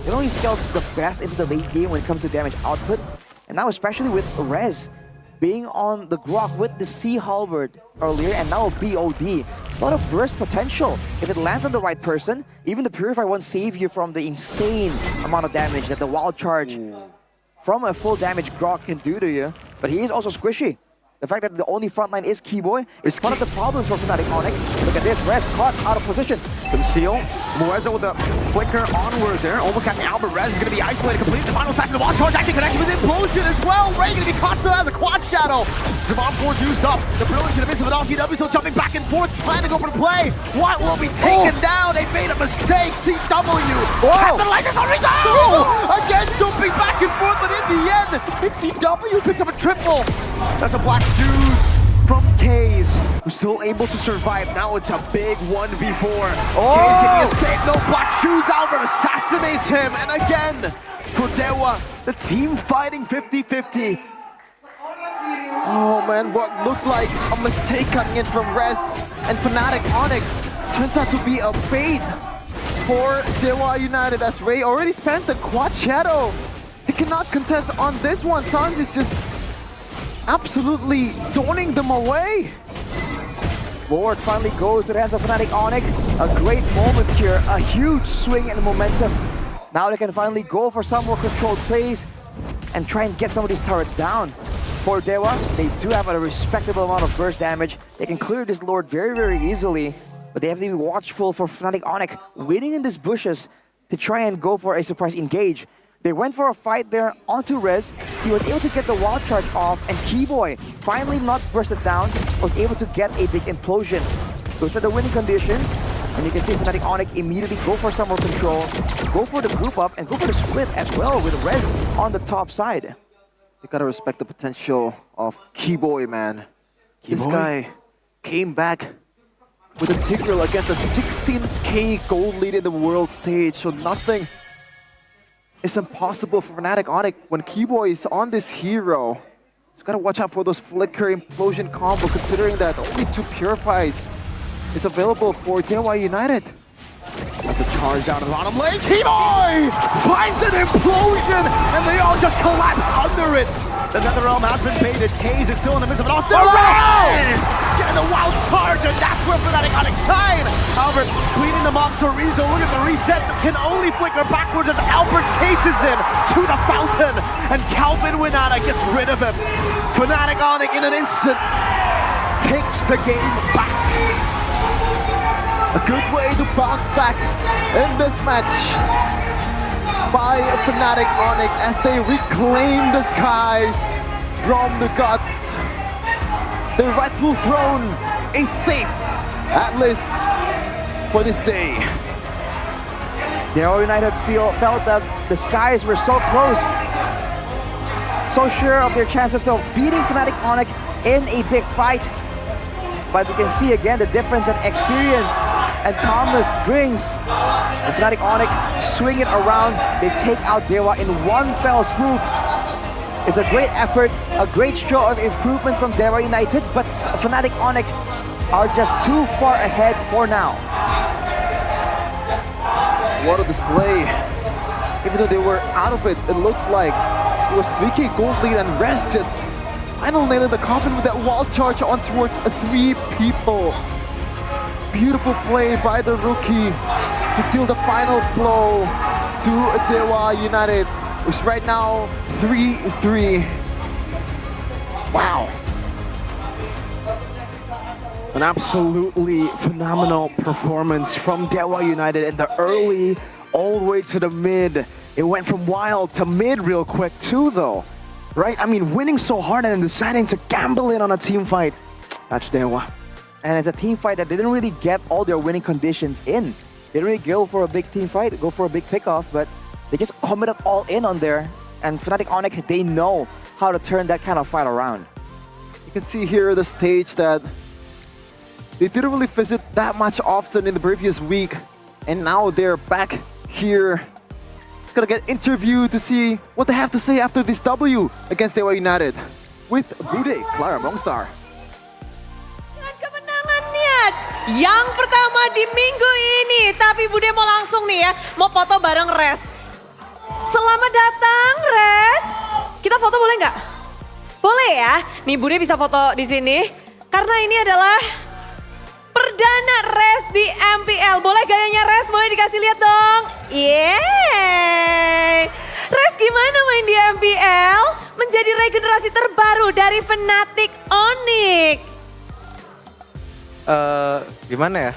They only scaled the best into the late game when it comes to damage output. And now especially with Rez being on the Grok with the C Halberd earlier and now a BOD. A lot of burst potential. If it lands on the right person, even the Purify won't save you from the insane amount of damage that the Wild Charge from a full damage Grok can do to you. But he is also squishy. The fact that the only frontline is Keyboy is one of the problems for Fnatic Onic. Look at this, Rez caught out of position. Conceal. Mueza with a flicker onward there. Almost catching Albert. Rez is going to be isolated completely. The final slash of the wall charge actually connected with Implosion as well. Ray going to be caught still as a quad shadow. Savant Force used up. The brilliance in the midst of it all. CW still jumping back and forth, trying to go for the play. What will be taken down? They made a mistake. CW capitalizes on Rizzo! Again jumping back and forth, but in the end, it's CW picks up a triple. That's a black shoes from Kaze, who's still able to survive. Now it's a big 1v4. Kaze, can he escape? No, black shoes. Albert assassinates him. And again, for Dewa, the team fighting 50-50. Oh man, what looked like a mistake coming in from Rez and Fnatic Onic turns out to be a bait for Dewa United as Ray already spends the quad shadow. He cannot contest on this one. Sans is just absolutely zoning them away. Lord finally goes to the hands of Fnatic Onic. A great moment here, a huge swing in momentum. Now they can finally go for some more controlled plays and try and get some of these turrets down. For Dewa, they do have a respectable amount of burst damage. They can clear this Lord very, very easily. But they have to be watchful for Fnatic Onyx waiting in these bushes to try and go for a surprise engage. They went for a fight there onto Rez. He was able to get the wild charge off, and Keyboy finally not bursted down, was able to get a big implosion. Those are the winning conditions, and you can see Fnatic Onyx immediately go for some more control, go for the group up, and go for the split as well with Rez on the top side. You gotta respect the potential of Keyboy, man. This Keyboy? guy came back with a Tigreal against a 16k gold lead in the world stage, so nothing is impossible for Fnatic Onyx when Keyboy is on this hero. So gotta watch out for those flicker implosion combo, considering that only 2 purifies is available for DY United. As the charge down to the bottom lane, Keyboy finds an implosion, and they all just collapse under it. The NetherRealm has been baited. Kaze is still in the midst of it. Off the Oh! Rez! Getting the wild charge, and that's where Fnatic Onyx shine. Albert cleaning them up. Torizo, look at the resets. Can only flicker backwards as Albert chases him to the fountain. And Calvin Winata gets rid of him. Fnatic Onyx in an instant takes the game back. A good way to bounce back in this match by Fnatic Onyx as they reclaim the skies from the gods. The rightful throne, a safe Atlas for this day. DY United felt that the skies were so close, so sure of their chances of beating Fnatic Onyx in a big fight. But you can see again the difference that experience and calmness brings. And Fnatic Onyx swing it around, they take out Dewa in one fell swoop. It's a great effort, a great show of improvement from Dewa United, but Fnatic Onyx are just too far ahead for now. What a display. Even though they were out of it, it looks like it was 3k gold lead, and Rez just final nailed the coffin with that wild charge on towards 3 people. Beautiful play by the rookie to deal the final blow to Dewa United, which right now 3-3. Wow. An absolutely phenomenal performance from Dewa United in the early all the way to the mid. It went from wild to mid real quick too though. Right? I mean, winning so hard and then deciding to gamble in on a team fight. That's Dewa. And it's a team fight that they didn't really get all their winning conditions in. They didn't really go for a big team fight, go for a big pickoff, but they just committed all in on there. And Fnatic Onyx, they know how to turn that kind of fight around. You can see here the stage that they didn't really visit that much often in the previous week, and now they're back here. Gonna get interviewed to see what they have to say after this W against Dewa United with Bude Clara Mongstar. Dengan kemenangannya yang pertama di minggu ini, tapi Bude mau langsung nih ya, mau foto bareng Rez. Selamat datang Rez. Kita foto boleh nggak? Boleh ya. Nih Bude bisa foto di sini karena ini adalah perdana Rez di MPL. Boleh gayanya Rez? Boleh dikasih lihat dong? Yeay! Rez gimana main di MPL? Menjadi regenerasi terbaru dari Fnatic Onyx. Gimana ya?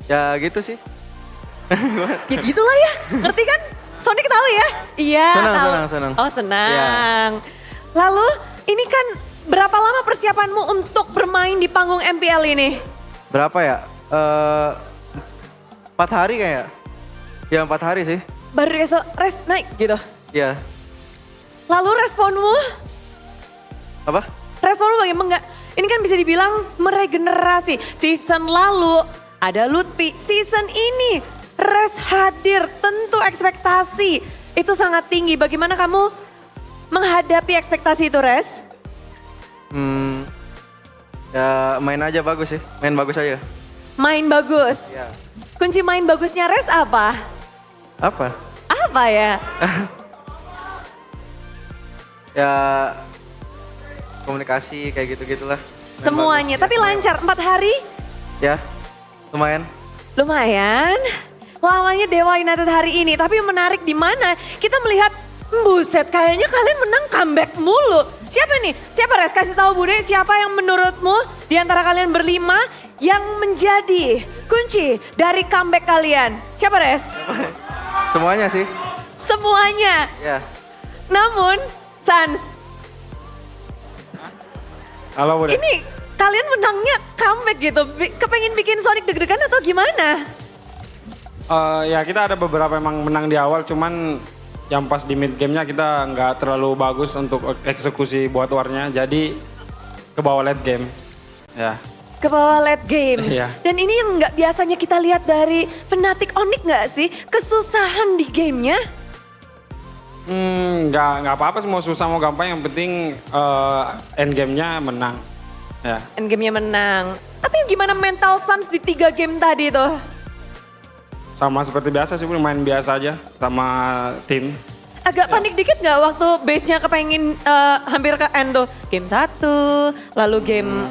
Ya gitu sih. Ya gitulah ya, ngerti kan? Sonic tahu ya? Iya tahu. Senang. Oh senang. Ya. Lalu ini kan berapa lama persiapanmu untuk bermain di panggung MPL ini? Berapa ya? 4 hari kayak. Ya 4 hari sih. Baru Rez naik gitu? Ya. Lalu responmu? Apa? Responmu bagaimana? Ini kan bisa dibilang meregenerasi. Season lalu ada Lutfi, season ini Rez hadir. Tentu ekspektasi itu sangat tinggi. Bagaimana kamu menghadapi ekspektasi itu Rez? Ya main aja bagus sih, main bagus aja. Main bagus? Ya. Kunci main bagusnya Rez apa? Apa? Apa ya? Ya komunikasi kayak gitu-gitulah. Semuanya, bagus, tapi ya, lancar 4 hari? Ya, lumayan. Lumayan. Lawannya Dewa United hari ini, tapi menarik di mana kita melihat, buset kayaknya kalian menang comeback mulu. Siapa nih? Siapa Rez? Kasih tahu Bude, siapa yang menurutmu di antara kalian berlima yang menjadi kunci dari comeback kalian? Siapa Res? Semuanya sih. Semuanya. Ya. Namun, Sans, Halo Bude. ini kalian menangnya comeback gitu. Kepengen bikin Sonic deg-degan atau gimana? Ya kita ada beberapa emang menang di awal, cuman yang pas di mid gamenya kita nggak terlalu bagus untuk eksekusi buat warnya, jadi ke bawah late game. Ya. Ke bawah late game. Iya. Dan ini yang nggak biasanya kita lihat dari Fnatic Onyx nggak sih? Kesusahan di gamenya? Nggak apa-apa sih, mau susah mau gampang, yang penting end gamenya menang. Ya. End gamenya menang. Tapi gimana mental Sans di 3 game tadi tuh? Sama seperti biasa sih, main biasa aja sama tim. Agak panik dikit nggak waktu base-nya kepengin hampir ke end tuh? Game 1, lalu game...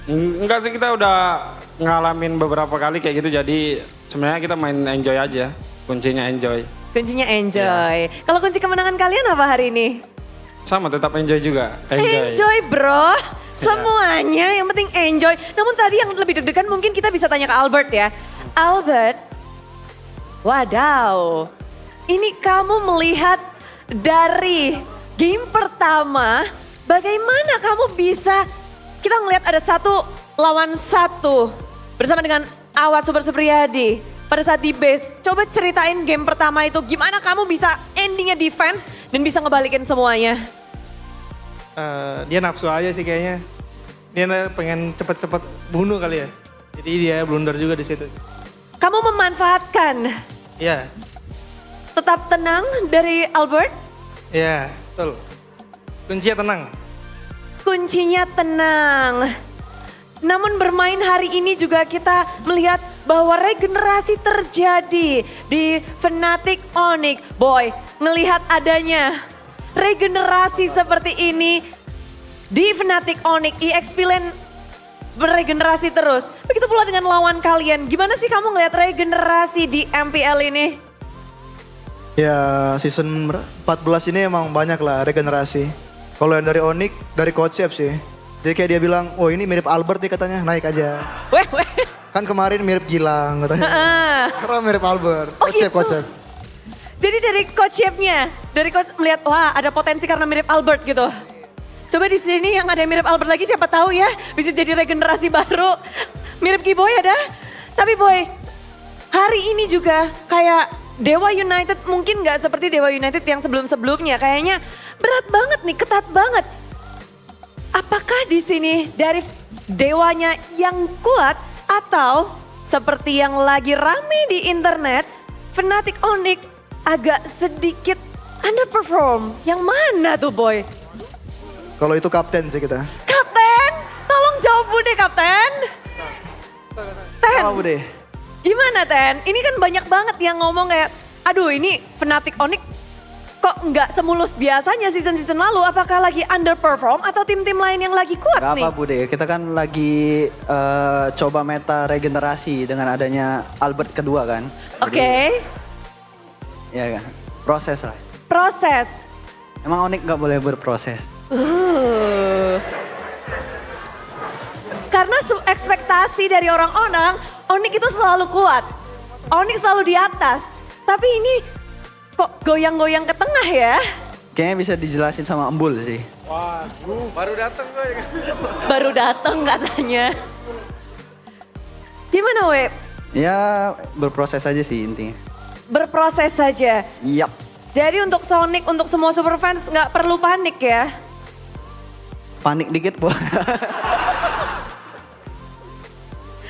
Enggak sih, kita udah ngalamin beberapa kali kayak gitu, jadi sebenarnya kita main enjoy aja, kuncinya enjoy. Kuncinya enjoy. Kalau kunci kemenangan kalian apa hari ini? Sama, tetap enjoy juga. Enjoy bro, semuanya yang penting enjoy. Namun tadi yang lebih deg-degan mungkin kita bisa tanya ke Albert ya. Albert, wadaw, ini kamu melihat dari game pertama, bagaimana kamu bisa, kita ngelihat ada 1 lawan 1 bersama dengan Awat Super Supriyadi pada saat di base. Coba ceritain game pertama itu, gimana kamu bisa endingnya defense dan bisa ngebalikin semuanya. Dia nafsu aja sih kayaknya. Dia pengen cepet-cepet bunuh kali ya. Jadi dia blunder juga di situ. Kamu memanfaatkan. Iya. Tetap tenang dari Albert. Iya, betul. Kuncinya tenang. Kuncinya tenang. Namun bermain hari ini juga kita melihat bahwa regenerasi terjadi di Fnatic Onyx. Boy, ngelihat adanya regenerasi seperti ini di Fnatic Onyx, EXP Lane beregenerasi terus. Begitu pula dengan lawan kalian. Gimana sih kamu ngelihat regenerasi di MPL ini? Ya season 14 ini emang banyak lah regenerasi. Kalau yang dari Onyx, dari Coach Chef sih. Jadi kayak dia bilang, oh ini mirip Albert nih katanya, naik aja. Weh. Kan kemarin mirip Gilang katanya. Karena mirip Albert, Oh, Coach Chef, gitu. Coach Chef. Jadi dari coach chefnya, dari coach melihat wah ada potensi karena mirip Albert gitu. Coba di sini yang ada yang mirip Albert lagi siapa tahu ya bisa jadi regenerasi baru. Mirip Kiboy ada. Tapi Boy, hari ini juga kayak Dewa United mungkin nggak seperti Dewa United yang sebelum-sebelumnya. Kayaknya berat banget nih, ketat banget. Apakah di sini dari Dewanya yang kuat atau seperti yang lagi rame di internet, Fnatic Onyx agak sedikit underperform? Yang mana tuh Boy? Kalau itu kapten sih kita. Kapten, tolong jawab Bude Kapten. Ten, Apa Bude? gimana Ten? Ini kan banyak banget yang ngomong kayak, aduh ini Fnatic Onyx kok nggak semulus biasanya season-season lalu. Apakah lagi underperform atau tim-tim lain yang lagi kuat Gak nih? apa Bude, kita kan lagi coba meta regenerasi dengan adanya Albert kedua kan. Oke. Ya kan, proses lah. Proses. Emang Onyx gak boleh berproses. Karena ekspektasi dari orang-orang, Onyx itu selalu kuat. Onyx selalu di atas. Tapi ini kok goyang-goyang ke tengah ya? Kayaknya bisa dijelasin sama Embul sih. Waduh, baru datang gue. Baru datang katanya. Gimana Web? Ya berproses aja sih intinya. Berproses saja. Yap. Jadi untuk Sonic, untuk semua super fans nggak perlu panik ya? Panik dikit Bu.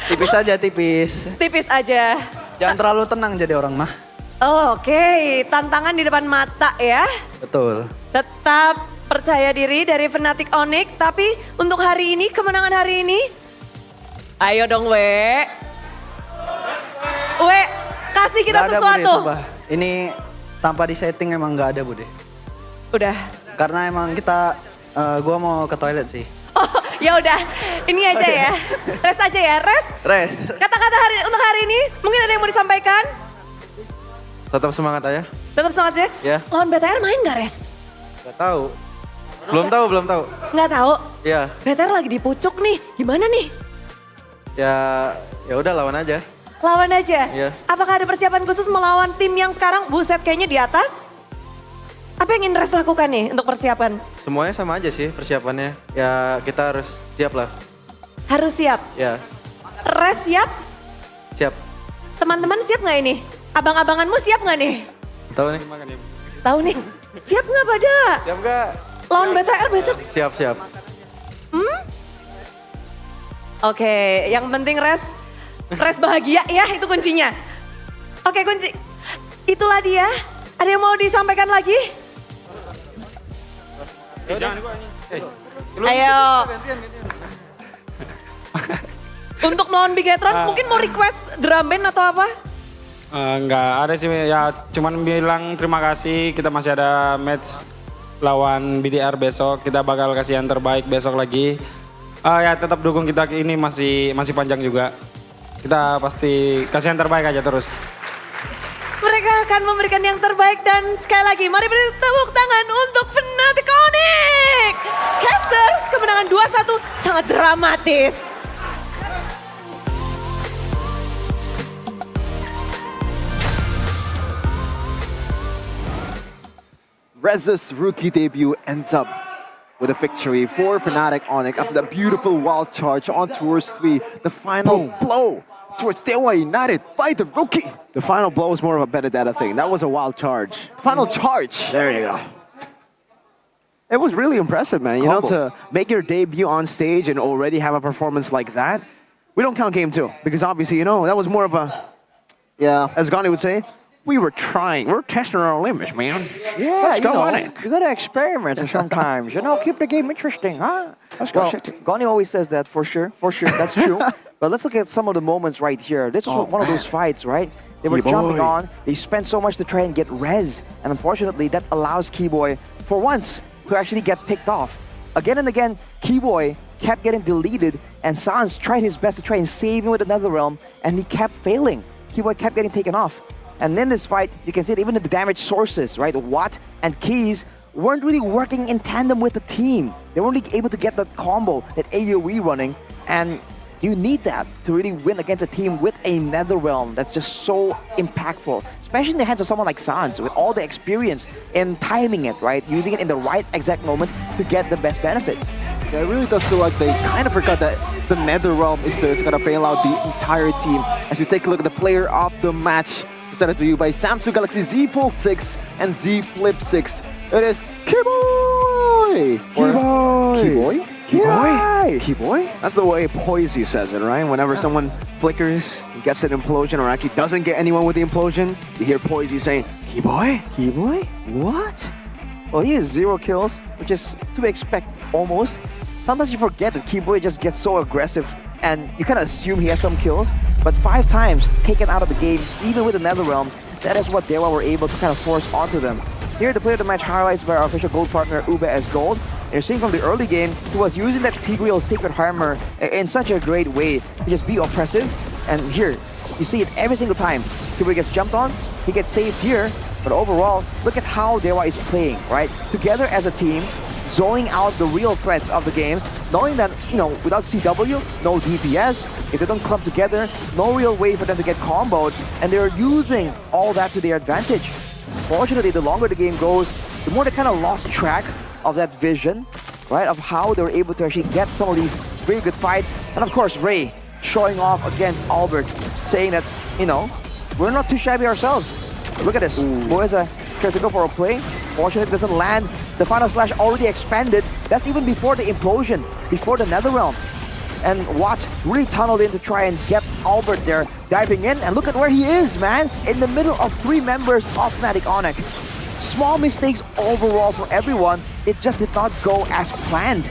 Tipis aja, tipis. Tipis aja. Jangan terlalu tenang jadi orang mah. Oke, tantangan di depan mata ya. Betul. Tetap percaya diri dari Fnatic Onyx. Tapi untuk hari ini, kemenangan hari ini. Ayo dong We. We, kasih kita Gak ada, sesuatu. Bude, sumpah. Ini tanpa disetting emang gak ada Bude. Udah. Karena emang kita, gua mau ke toilet sih. Oh ya udah, ini aja ya. Rest aja ya, rest. Rest. Kata-kata untuk hari ini, mungkin ada yang mau disampaikan? Tetap semangat aja. Tetap semangat ya. Ya. Lawan BTR main gak Res? Gak tahu. Belum tahu. Nggak tahu. Iya. BTR lagi di pucuk nih, gimana nih? Ya udah lawan aja. Lawan aja? Iya. Apakah ada persiapan khusus melawan tim yang sekarang buset kayaknya di atas? Apa yang ingin Res lakukan nih untuk persiapan? Semuanya sama aja sih persiapannya. Ya kita harus siap lah. Harus siap? Ya, Res siap? siap. Teman-teman siap nggak ini? Abang-abanganmu siap nggak nih? Tahu nih? Tahu nih? Siap nggak pada? Siap gak? Lawan BTR besok? Siap, siap. Oke, yang penting Res bahagia ya, itu kuncinya. Oke, kunci. Itulah dia. Ada yang mau disampaikan lagi? Ayo. Untuk melawan Bigetron, mungkin mau request drum band atau apa? Enggak ada sih, ya cuman bilang terima kasih. Kita masih ada match lawan BTR besok. Kita bakal kasih yang terbaik besok lagi. Ya tetap dukung kita, ini masih panjang juga. Kita pasti kasih yang terbaik aja terus. Mereka akan memberikan yang terbaik dan sekali lagi mari beri tepuk tangan untuk Fnatic Onyx. Caster, kemenangan 2-1 sangat dramatis. Rez's rookie debut ends up with a victory for Fnatic Onyx after that beautiful wild charge on towards 3. The final blow towards Dewa United by the rookie. The final blow was more of a Benedetta thing. That was a wild charge. Final charge. There you go. It was really impressive, man. You know, to make your debut on stage and already have a performance like that. We don't count game 2 because obviously, you know, that was more of a, as Gandhi would say, we were trying. We're testing our limits, man. Yeah, Let's go on it. You gotta experiment sometimes. You know, keep the game interesting, huh? Let's go. Gandhi always says that for sure. That's true. But let's look at some of the moments right here. This was one of those fights, right? They were jumping on. They spent so much to try and get res. And unfortunately, that allows Keyboy, for once, to actually get picked off. Again and again, Keyboy kept getting deleted. And Sans tried his best to try and save him with another realm. And he kept failing. Keyboy kept getting taken off. And in this fight, you can see it, even the damage sources, right? Watt and Keys weren't really working in tandem with the team. They weren't really able to get that combo, that AoE running. And you need that to really win against a team with a Netherrealm that's just so impactful, especially in the hands of someone like Sans with all the experience in timing it, right? Using it in the right exact moment to get the best benefit. Yeah, it really does feel like they kind of forgot that the Netherrealm is there to kind of bail out the entire team. As we take a look at the player of the match, presented to you by Samsung Galaxy Z Fold 6 and Z Flip 6. It is Keyboy! Keyboy? Keyboy? Keyboy? That's the way Poisey says it, right? Whenever someone flickers, gets an implosion, or actually doesn't get anyone with the implosion, you hear Poisey saying, Keyboy? Keyboy? What? Well, he has 0 kills, which is to be expected almost. Sometimes you forget that Keyboy just gets so aggressive and you kind of assume he has some kills, but 5 times taken out of the game, even with the Netherrealm, that is what Dewa were able to kind of force onto them. Here, the player of the match highlights by our official gold partner, Ube as Gold. And you're seeing from the early game, he was using that Tigreal Sacred Hammer in such a great way to just be oppressive. And here, you see it every single time. Keyboy gets jumped on, he gets saved here, but overall, look at how Dewa is playing, right? Together as a team, zoning out the real threats of the game, knowing that, you know, without CW, no DPS, if they don't clump together, no real way for them to get comboed, and they're using all that to their advantage. Fortunately, the longer the game goes, the more they kind of lost track of that vision, right, of how they were able to actually get some of these very good fights. And of course, Ray showing off against Albert, saying that, you know, we're not too shabby ourselves. Look at this. Moeza tries to go for a play. Fortunately, it doesn't land. The final slash already expanded. That's even before the implosion, before the Netherrealm. And Watt really tunneled in to try and get Albert there, diving in. And look at where he is, man. In the middle of 3 members of Fnatic Onyx. Small mistakes overall for everyone. It just did not go as planned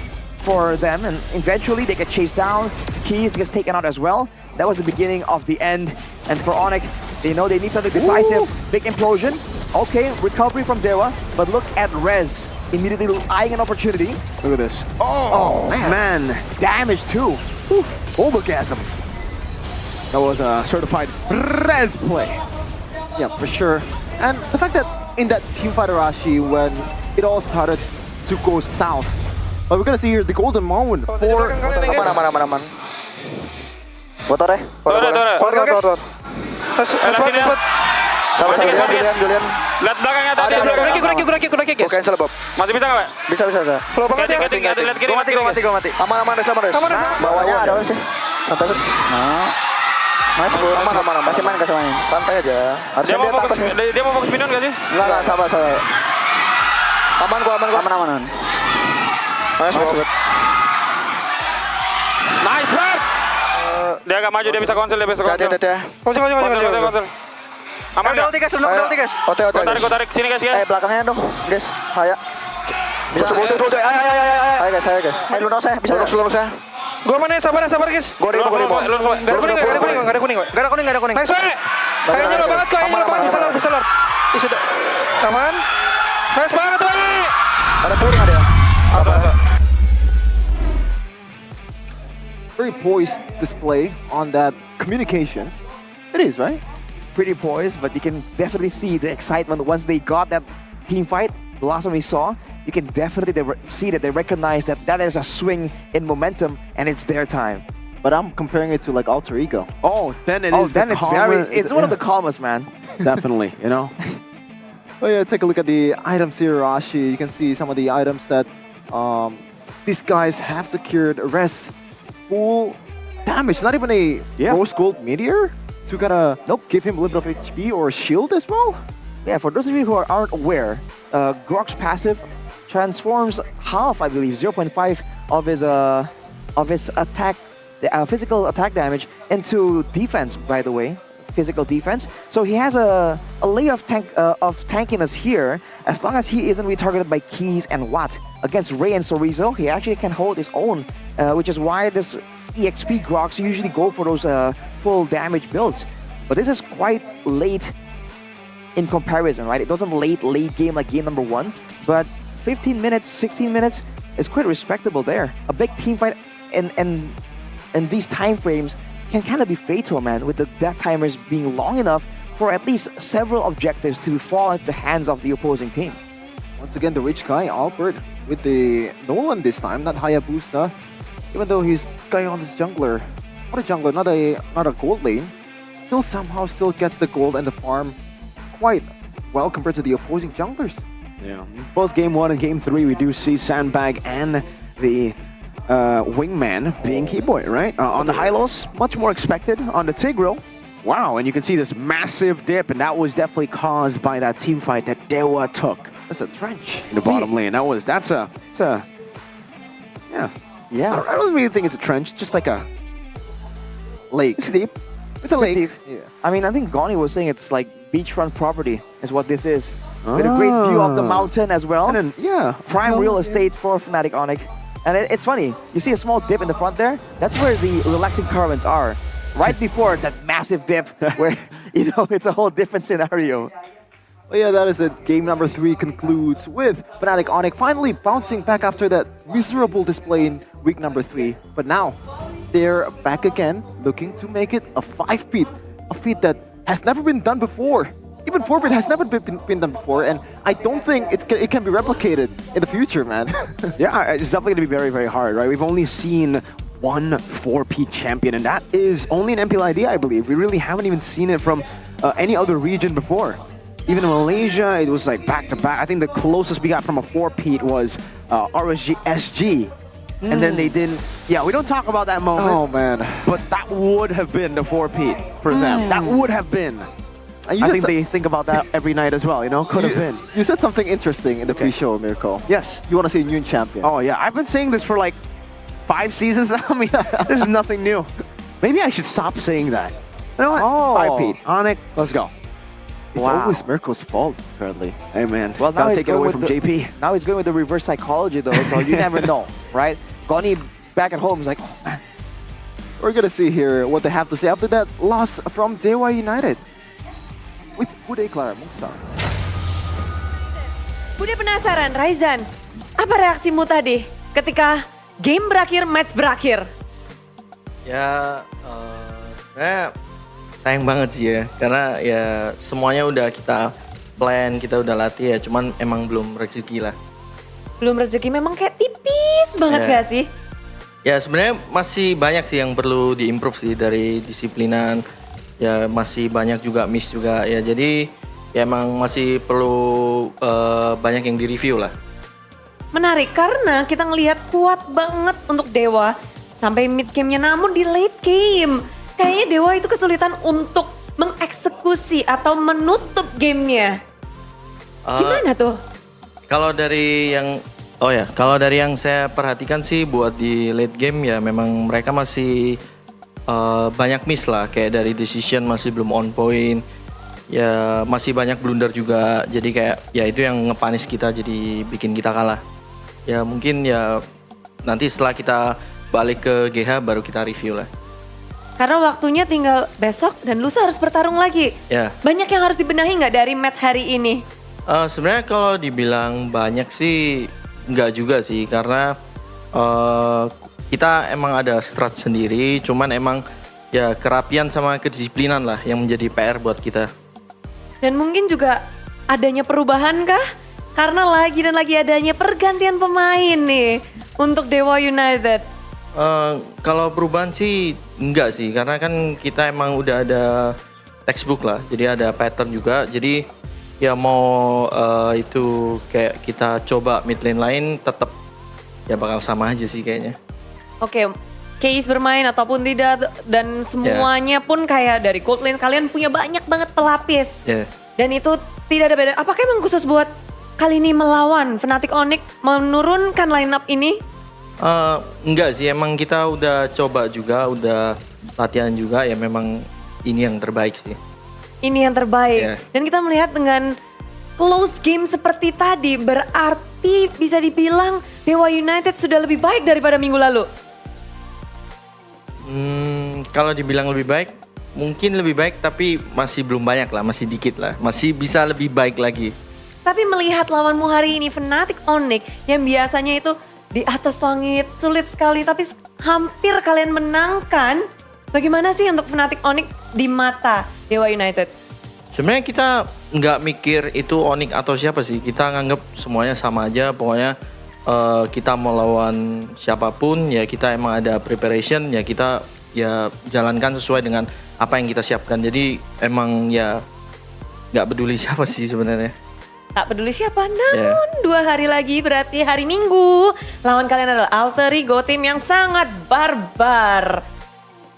for them. And eventually they get chased down. Keys gets taken out as well. That was the beginning of the end. And for Onyx, they know they need something decisive. Big implosion. Okay, recovery from Dewa. But look at Rez immediately eyeing an opportunity. Look at this. Oh man. Damage too. Orgasm. That was a certified Rez play. Yeah, for sure. And the fact that in that teamfight Arashi, when it all started to go south, but we're gonna see here the golden moment for... Motor ya? Tore. Sabar, Julian. Lihat belakangnya tadi. Kuda kick. Cancel, Bob. Masih bisa nggak, Pak? Bisa. Lo banget ya. Lihat kiri. Gue mati. Aman, Des. Bawahnya ada sih. Santai. Mas, aman. Kasih main. Santai aja. Harusnya dia takut sih. Dia mau fokus minion nggak sih? Enggak, sabar. Aman gua. Nice, Bert. Dia agak maju, dia bisa konsel. Konsel. Aman dong. Ulti, guys. Oke. Gue tarik sini, guys. Belakangnya dong, guys. Haya. Bisa. Ayo, guys. Lu saya. Bisa lurus saya. Gue mana? Sabar guys. Gua di bawah. Gak ada kuning. Nice, we. Kayaknya lo banget kok. Bisa lor. Sudah. Aman. Nice banget, we. Ada puring ada ya? Very poised display on that communications. It is, right? Pretty poised, but you can definitely see the excitement once they got that team fight. The last one we saw, you can definitely see that they recognize that is a swing in momentum and it's their time. But I'm comparing it to like Alter Ego. It's one of the calmest, man. Definitely, you know. Oh yeah, take a look at the items here, Rashi. You can see some of the items that these guys have secured. Res full damage, not even a rose gold meteor to kind of give him a little bit of HP or shield as well. Yeah, for those of you who aren't aware, Grok's passive transforms half, I believe, 0.5 of his attack, physical attack damage into defense. By the way, physical defense. So he has a layer of tankiness here. As long as he isn't retargeted by Keys and Watt against Ray and Sorizo, he actually can hold his own, which is why this EXP Groks usually go for those full damage builds. But this is quite late in comparison, right? It wasn't late game like game number 1, but 15 minutes, 16 minutes is quite respectable there. A big team fight and these time frames can kind of be fatal, man, with the death timers being long enough for at least several objectives to fall into the hands of the opposing team. Once again, the rich guy, Albert, with the Nolan this time, not Hayabusa. Even though he's going on this jungler, not a jungler, not a gold lane, still gets the gold and the farm quite well compared to the opposing junglers. Yeah, both game 1 and game 3, we do see Sandbag and the Wingman being Keyboy, right? On the Hylos, much more expected. On the Tigreal, wow, and you can see this massive dip, and that was definitely caused by that team fight that Dewa took. That's a trench in the bottom lane. That's a yeah. I don't really think it's a trench, just like a lake. It's deep. It's a lake. Deep. Yeah. I mean, I think Goni was saying it's like beachfront property is what this is. With a great view of the mountain as well. And then, prime real estate for Fnatic Onyx. And it's funny, you see a small dip in the front there? That's where the relaxing caravans are. Right before that massive dip where, it's a whole different scenario. Well, yeah, that is it. Game number 3 concludes with Fnatic Onyx finally bouncing back after that miserable display in week number 3. But now, they're back again, looking to make it a 5-peat. A feat that has never been done before. Even 4-peat has never been done before, and I don't think it can be replicated in the future, man. Yeah, it's definitely going to be very, very hard, right? We've only seen one 4-peat champion, and that is only an MPL ID, I believe. We really haven't even seen it from any other region before. Even in Malaysia, it was like back-to-back. I think the closest we got from a 4-peat was RSG SG. And then they didn't... Yeah, we don't talk about that moment. Oh, man. But that would have been the 4-peat for them. That would have been. I think they think about that every night as well, Could have been. You said something interesting in the pre-show, Mirko. Yes. You want to see a new champion. Oh, yeah. I've been saying this for like 5 seasons now. I mean, this is nothing new. Maybe I should stop saying that. You know what? 5-peat. Onyx, let's go. It's always Mirko's fault, apparently. Hey, man. Well, now take it away from JP. Now he's going with the reverse psychology, though, so you never know, right? Goni back at home is like, oh, man. We're going to see here what they have to say after that loss from Dewa United. With Bude Clara Mongstar. Bude penasaran, Raizan, apa reaksimu tadi ketika game berakhir, match berakhir? Ya, sebenarnya sayang banget sih ya, karena ya semuanya udah kita plan, kita udah latih ya, cuman emang belum rezeki lah. Belum rezeki, memang kayak tipis banget gak sih? Ya sebenarnya masih banyak sih yang perlu diimprove sih dari disiplinan. Ya masih banyak juga miss juga ya. Jadi ya emang masih perlu banyak yang direview lah. Menarik karena kita ngelihat kuat banget untuk Dewa sampai mid game-nya, namun di late game kayaknya Dewa itu kesulitan untuk mengeksekusi atau menutup gamenya. Gimana tuh? Kalau dari yang saya perhatikan sih buat di late game ya memang mereka masih banyak miss lah, kayak dari decision masih belum on point. Ya masih banyak blunder juga, jadi kayak ya itu yang ngepanis kita, jadi bikin kita kalah. Ya mungkin ya nanti setelah kita balik ke GH baru kita review lah. Karena waktunya tinggal besok dan lusa harus bertarung lagi. Ya. Banyak yang harus dibenahi nggak dari match hari ini? Sebenarnya kalau dibilang banyak sih nggak juga sih, karena kita emang ada strat sendiri, cuman emang ya kerapian sama kedisiplinan lah yang menjadi PR buat kita. Dan mungkin juga adanya perubahan kah? Karena lagi dan lagi adanya pergantian pemain nih untuk Dewa United. Kalau perubahan sih enggak sih, karena kan kita emang udah ada textbook lah, jadi ada pattern juga. Jadi ya mau itu kayak kita coba mid lane lain tetap ya bakal sama aja sih kayaknya. Oke, case bermain ataupun tidak dan semuanya pun kayak dari cold lane kalian punya banyak banget pelapis. Dan itu tidak ada beda. Apakah emang khusus buat kali ini melawan Fnatic Onyx menurunkan lineup ini? Enggak sih, emang kita udah coba juga, udah latihan juga, ya memang ini yang terbaik sih. Ini yang terbaik. Dan kita melihat dengan close game seperti tadi, berarti bisa dibilang Dewa United sudah lebih baik daripada minggu lalu. Kalau dibilang lebih baik, mungkin lebih baik, tapi masih belum banyak lah, masih dikit lah, masih bisa lebih baik lagi. Tapi melihat lawanmu hari ini Fnatic Onyx yang biasanya itu di atas langit, sulit sekali, tapi hampir kalian menangkan. Bagaimana sih untuk Fnatic Onyx di mata Dewa United? Sebenarnya kita nggak mikir itu Onyx atau siapa sih, kita nganggap semuanya sama aja. Pokoknya kita mau lawan siapapun ya kita emang ada preparation, ya kita ya jalankan sesuai dengan apa yang kita siapkan. Jadi emang ya nggak peduli siapa sih sebenarnya. Tak peduli siapa, namun 2 hari lagi berarti hari Minggu. Lawan kalian adalah Alter Ego, tim yang sangat barbar.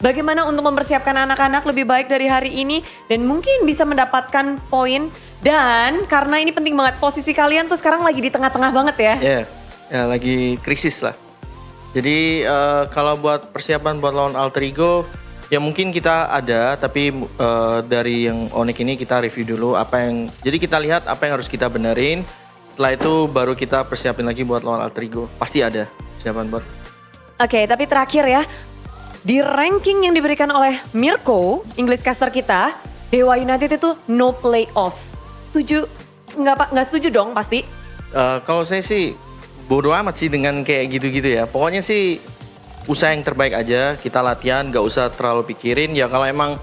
Bagaimana untuk mempersiapkan anak-anak lebih baik dari hari ini dan mungkin bisa mendapatkan poin. Dan karena ini penting banget, posisi kalian tuh sekarang lagi di tengah-tengah banget ya. Ya lagi krisis lah. Jadi kalau buat persiapan buat lawan Alter Ego, ya mungkin kita ada, tapi dari yang Onyx ini kita review dulu apa yang, jadi kita lihat apa yang harus kita benerin. Setelah itu baru kita persiapin lagi buat lawan Alter Ego. Pasti ada persiapan buat. Oke, tapi terakhir ya, di ranking yang diberikan oleh Mirko, English caster kita, Dewa United itu no playoff. Setuju? Nggak setuju dong pasti? Kalau saya sih bodo amat sih dengan kayak gitu-gitu ya. Pokoknya sih usaha yang terbaik aja, kita latihan, gak usah terlalu pikirin. Ya kalau emang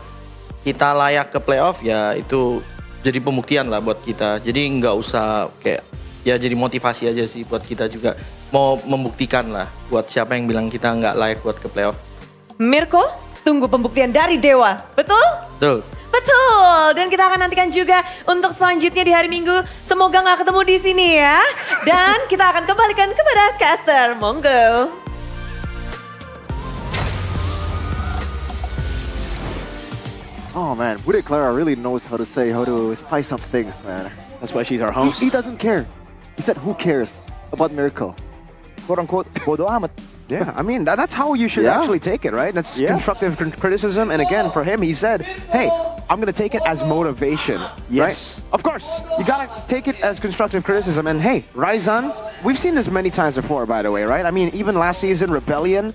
kita layak ke playoff ya itu jadi pembuktian lah buat kita. Jadi gak usah kayak, ya jadi motivasi aja sih buat kita juga. Mau membuktikan lah buat siapa yang bilang kita gak layak buat ke playoff. Mirko, tunggu pembuktian dari Dewa, betul? Betul. Betul, dan kita akan nantikan juga untuk selanjutnya di hari Minggu. Semoga gak ketemu di sini ya. Dan kita akan kembalikan kepada caster, monggo. Oh man, Bude Clara really knows how to spice up things, man. That's why she's our host. He doesn't care. He said, who cares about Mirko? Quote unquote, bodo amat. Yeah, I mean, that's how you should actually take it, right? That's constructive criticism. And again, for him, he said, hey, I'm going to take it as motivation. Yes. Right? Of course, you got to take it as constructive criticism. And hey, Ryzan, we've seen this many times before, by the way, right? I mean, even last season, Rebellion,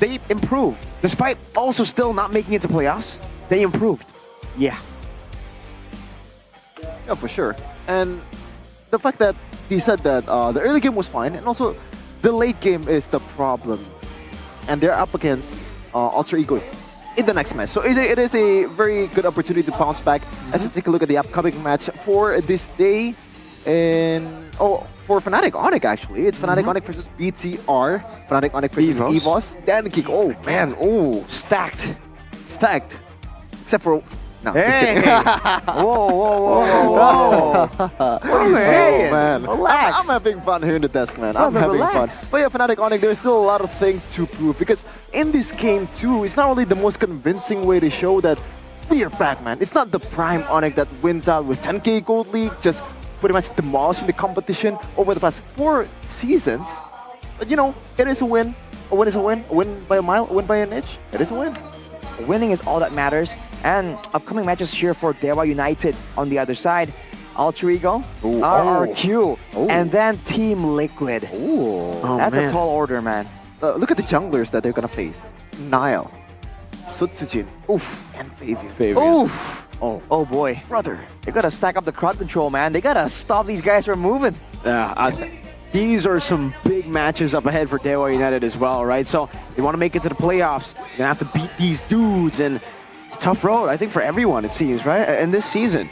they improved. Despite also still not making it to playoffs, they improved. Yeah, for sure. And the fact that he said that the early game was fine, and also the late game is the problem. And they're up against Alter Ego in the next match. So it is a very good opportunity to bounce back as we take a look at the upcoming match for this day. And for Fnatic Onyx actually. It's Fnatic Onyx versus BTR, Fnatic Onyx versus EVOS. Dan kick. Oh man, oh stacked. Except for no, just kidding. Whoa. What are you saying? Man. Relax. I'm having fun here in the desk, man. I'm having fun. But yeah, Fnatic Onyx, there's still a lot of things to prove because in this game too, it's not really the most convincing way to show that we are back, man. It's not the prime Onyx that wins out with 10k Gold League, just pretty much demolishing the competition over the past 4 seasons. But you know, it is a win. A win is a win. A win by a mile, a win by an inch. It is a win. Winning is all that matters. And upcoming matches here for Dewa United on the other side. Alter Ego, RRQ, and then Team Liquid. That's a tall order, man. Look at the junglers that they're gonna face. Nile, Sutsujin, and Fabian. Oh boy. Brother. They gotta stack up the crowd control, man. They gotta stop these guys from moving. Yeah, these are some big matches up ahead for Dewa United as well, right? So they want to make it to the playoffs. You're gonna have to beat these dudes, and it's a tough road, I think, for everyone, it seems, right? In this season.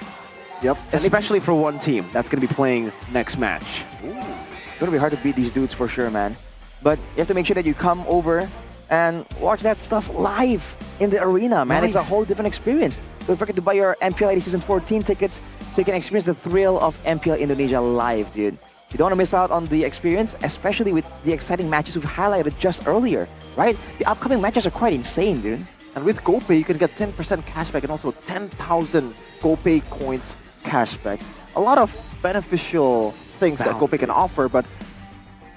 Yep. Especially for one team that's gonna be playing next match. It's gonna be hard to beat these dudes for sure, man. But you have to make sure that you come over and watch that stuff live in the arena, man. It's a whole different experience. Don't forget to buy your MPL ID Season 14 tickets so you can experience the thrill of MPL Indonesia live, dude. You don't want to miss out on the experience, especially with the exciting matches we've highlighted just earlier, right? The upcoming matches are quite insane, dude. And with GoPay, you can get 10% cashback and also 10,000 GoPay coins cashback. A lot of beneficial things that GoPay can offer, but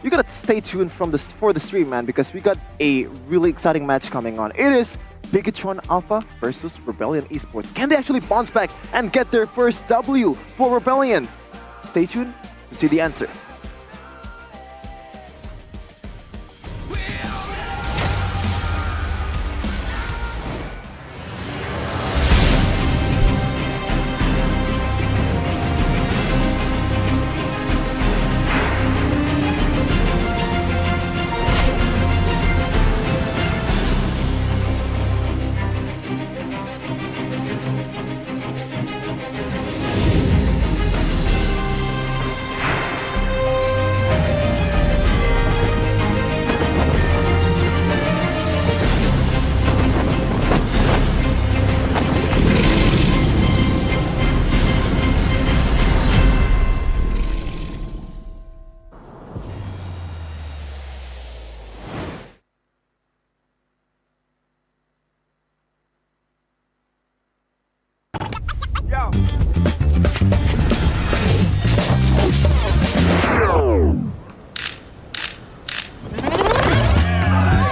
you gotta stay tuned for the stream, man, because we got a really exciting match coming on. It is Bigatron Alpha versus Rebellion Esports. Can they actually bounce back and get their first W for Rebellion? Stay tuned to see the answer.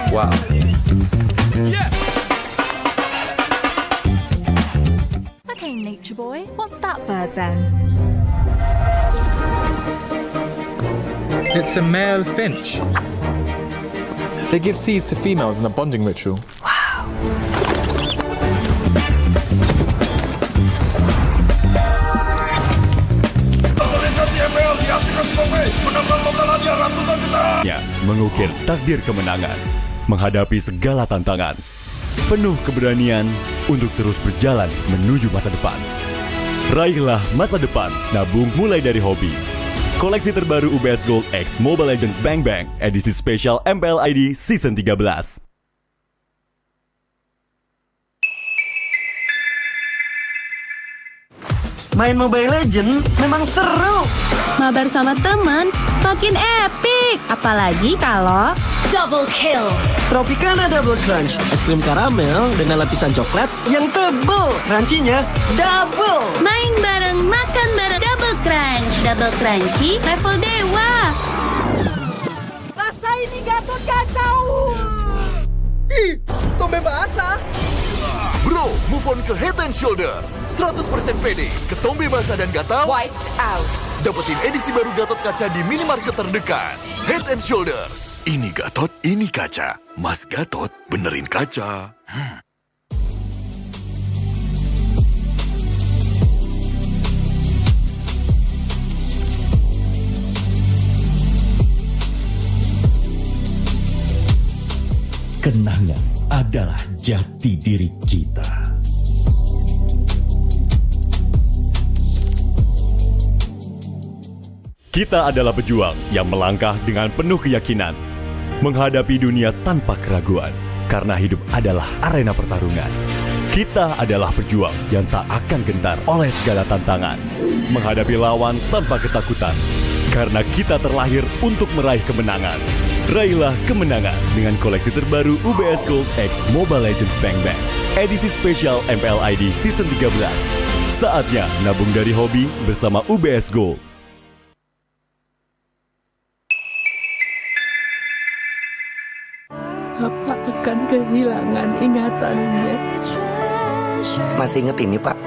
Wow. Okay, nature boy, what's that bird then? It's a male finch. They give seeds to females in a bonding ritual. Konsolidasi MPL di aplikasi GoPay menambah totalannya ratusan juta. Ya, mengukir takdir kemenangan, menghadapi segala tantangan, penuh keberanian untuk terus berjalan menuju masa depan. Raihlah masa depan, nabung mulai dari hobi. Koleksi terbaru UBS Gold X Mobile Legends Bang Bang, edisi spesial MPL ID Season 13. Main Mobile Legends memang seru. Mabar sama temen makin epic. Apalagi kalau double kill. Tropicana Double Crunch, es krim karamel dengan lapisan coklat yang tebal. Crunchy-nya double. Main bareng, makan bareng. Double crunch. Double crunchy level dewa. Rasa ini Gatot kacau. Ih, tombe basah. Bro, move on ke Head and Shoulders. 100% pede, ketombe basah dan gatal Wiped out. dapetin edisi baru Gatot Kaca di minimarket terdekat. Head and Shoulders. Ini Gatot, ini kaca. Mas Gatot, benerin kaca. Kenangan adalah jati diri kita. Kita adalah pejuang yang melangkah dengan penuh keyakinan, menghadapi dunia tanpa keraguan, karena hidup adalah arena pertarungan. Kita adalah pejuang yang tak akan gentar oleh segala tantangan, menghadapi lawan tanpa ketakutan, karena kita terlahir untuk meraih kemenangan. Raihlah kemenangan dengan koleksi terbaru UBS Gold X Mobile Legends Bang Bang, edisi spesial MPL ID Season 13. Saatnya nabung dari hobi bersama UBS Gold. Bapak akan kehilangan ingatannya. Masih inget ini, Pak?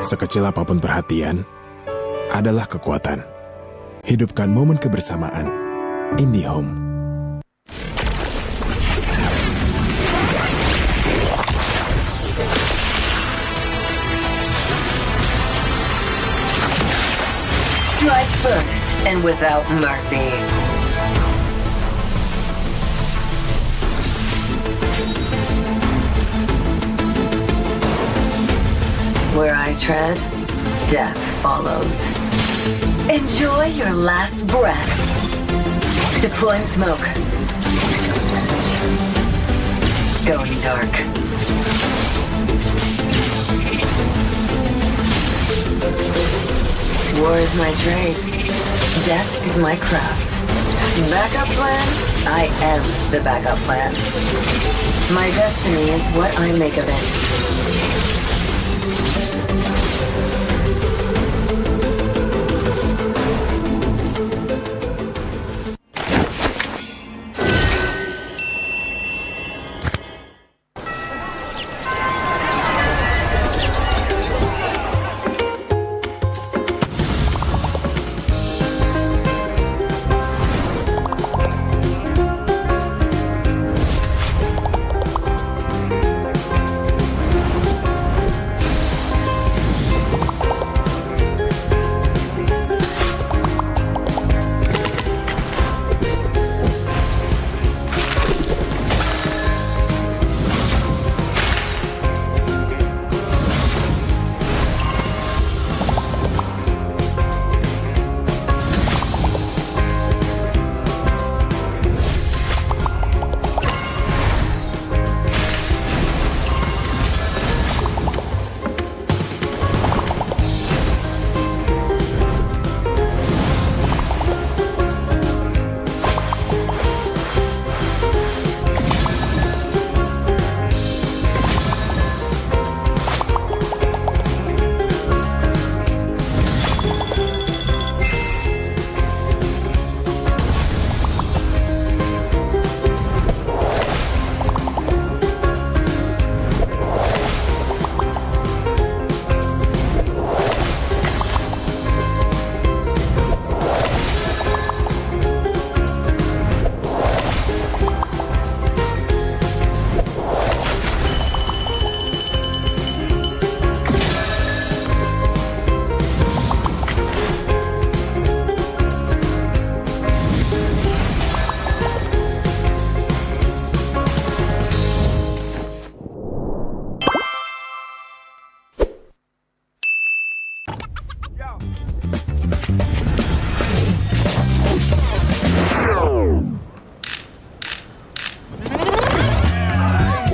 Sekecil apapun perhatian adalah kekuatan. Hidupkan momen kebersamaan. IndiHome. Strike first and without mercy. Where I tread, death follows. Enjoy your last breath. Deploying smoke. Going dark. War is my trade. Death is my craft. Backup plan? I am the backup plan. My destiny is what I make of it.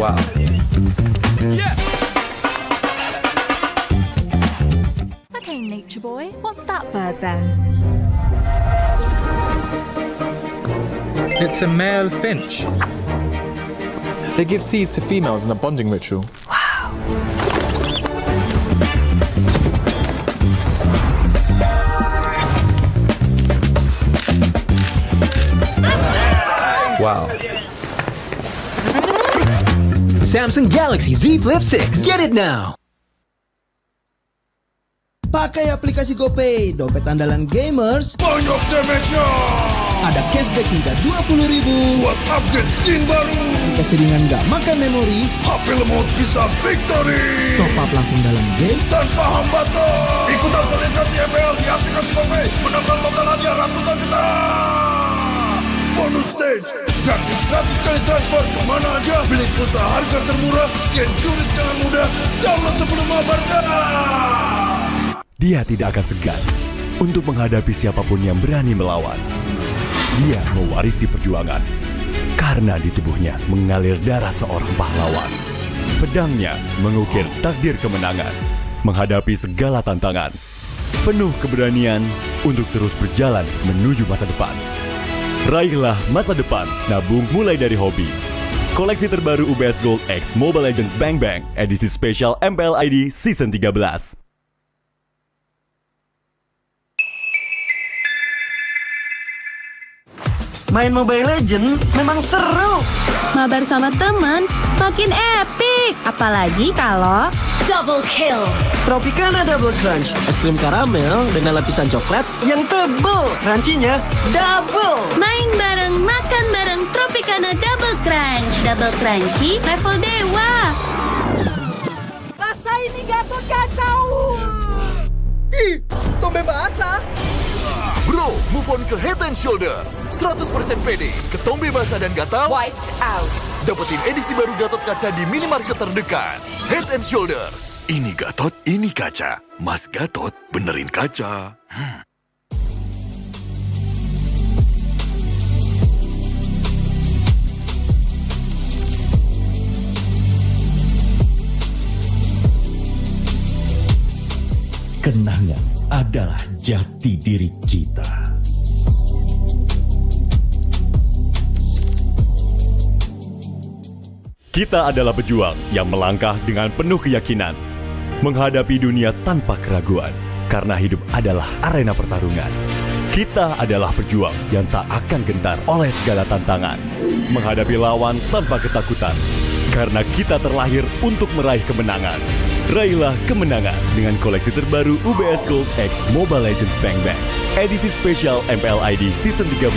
Wow. Okay, nature boy, what's that bird then? It's a male finch. They give seeds to females in a bonding ritual. Wow. Samsung Galaxy Z Flip 6. Get it now. Pakai aplikasi GoPay, dompet andalan gamers. Banyak damage-nya. Ada cashback hingga 20.000 buat upgrade skin baru. Aplikasi ringan gak makan memori. HP lemot bisa victory. Top up langsung dalam game tanpa hambatan. Ikutan selebrasi MPL di aplikasi GoPay. Menambah total hadiah ratusan juta. Bonus stage. Gratis 100 kali transfer kemana aja. Beli pulsa harga termurah. Scan QRIS dengan mudah. Download sebelum mabarkan. Dia tidak akan segan untuk menghadapi siapapun yang berani melawan. Dia mewarisi perjuangan karena di tubuhnya mengalir darah seorang pahlawan. Pedangnya mengukir takdir kemenangan, menghadapi segala tantangan, penuh keberanian untuk terus berjalan menuju masa depan. Raihlah masa depan, nabung mulai dari hobi. Koleksi terbaru UBS Gold X Mobile Legends Bang Bang, edisi spesial MPL ID Season 13. Main Mobile Legends memang seru. Mabar sama temen makin epic. Apalagi kalau double kill. Tropicana Double Crunch, es krim karamel dengan lapisan coklat yang tebal. Crunchy-nya double. Main bareng, makan bareng Tropicana Double Crunch. Double crunchy level dewa. Rasa ini Gatot kacau. Ih, tombe basah. Bro, move on ke Head and Shoulders. 100% pede, ketombe basah dan gatal Wiped out. dapetin edisi baru Gatot Kaca di minimarket terdekat. Head and Shoulders. Ini Gatot, ini kaca. Mas Gatot, benerin kaca. Kenangan adalah jati diri kita. Kita adalah pejuang yang melangkah dengan penuh keyakinan, menghadapi dunia tanpa keraguan, karena hidup adalah arena pertarungan. Kita adalah pejuang yang tak akan gentar oleh segala tantangan, menghadapi lawan tanpa ketakutan, karena kita terlahir untuk meraih kemenangan. Raihlah kemenangan dengan koleksi terbaru UBS Gold X Mobile Legends Bang Bang, edisi spesial MPL ID Season 13.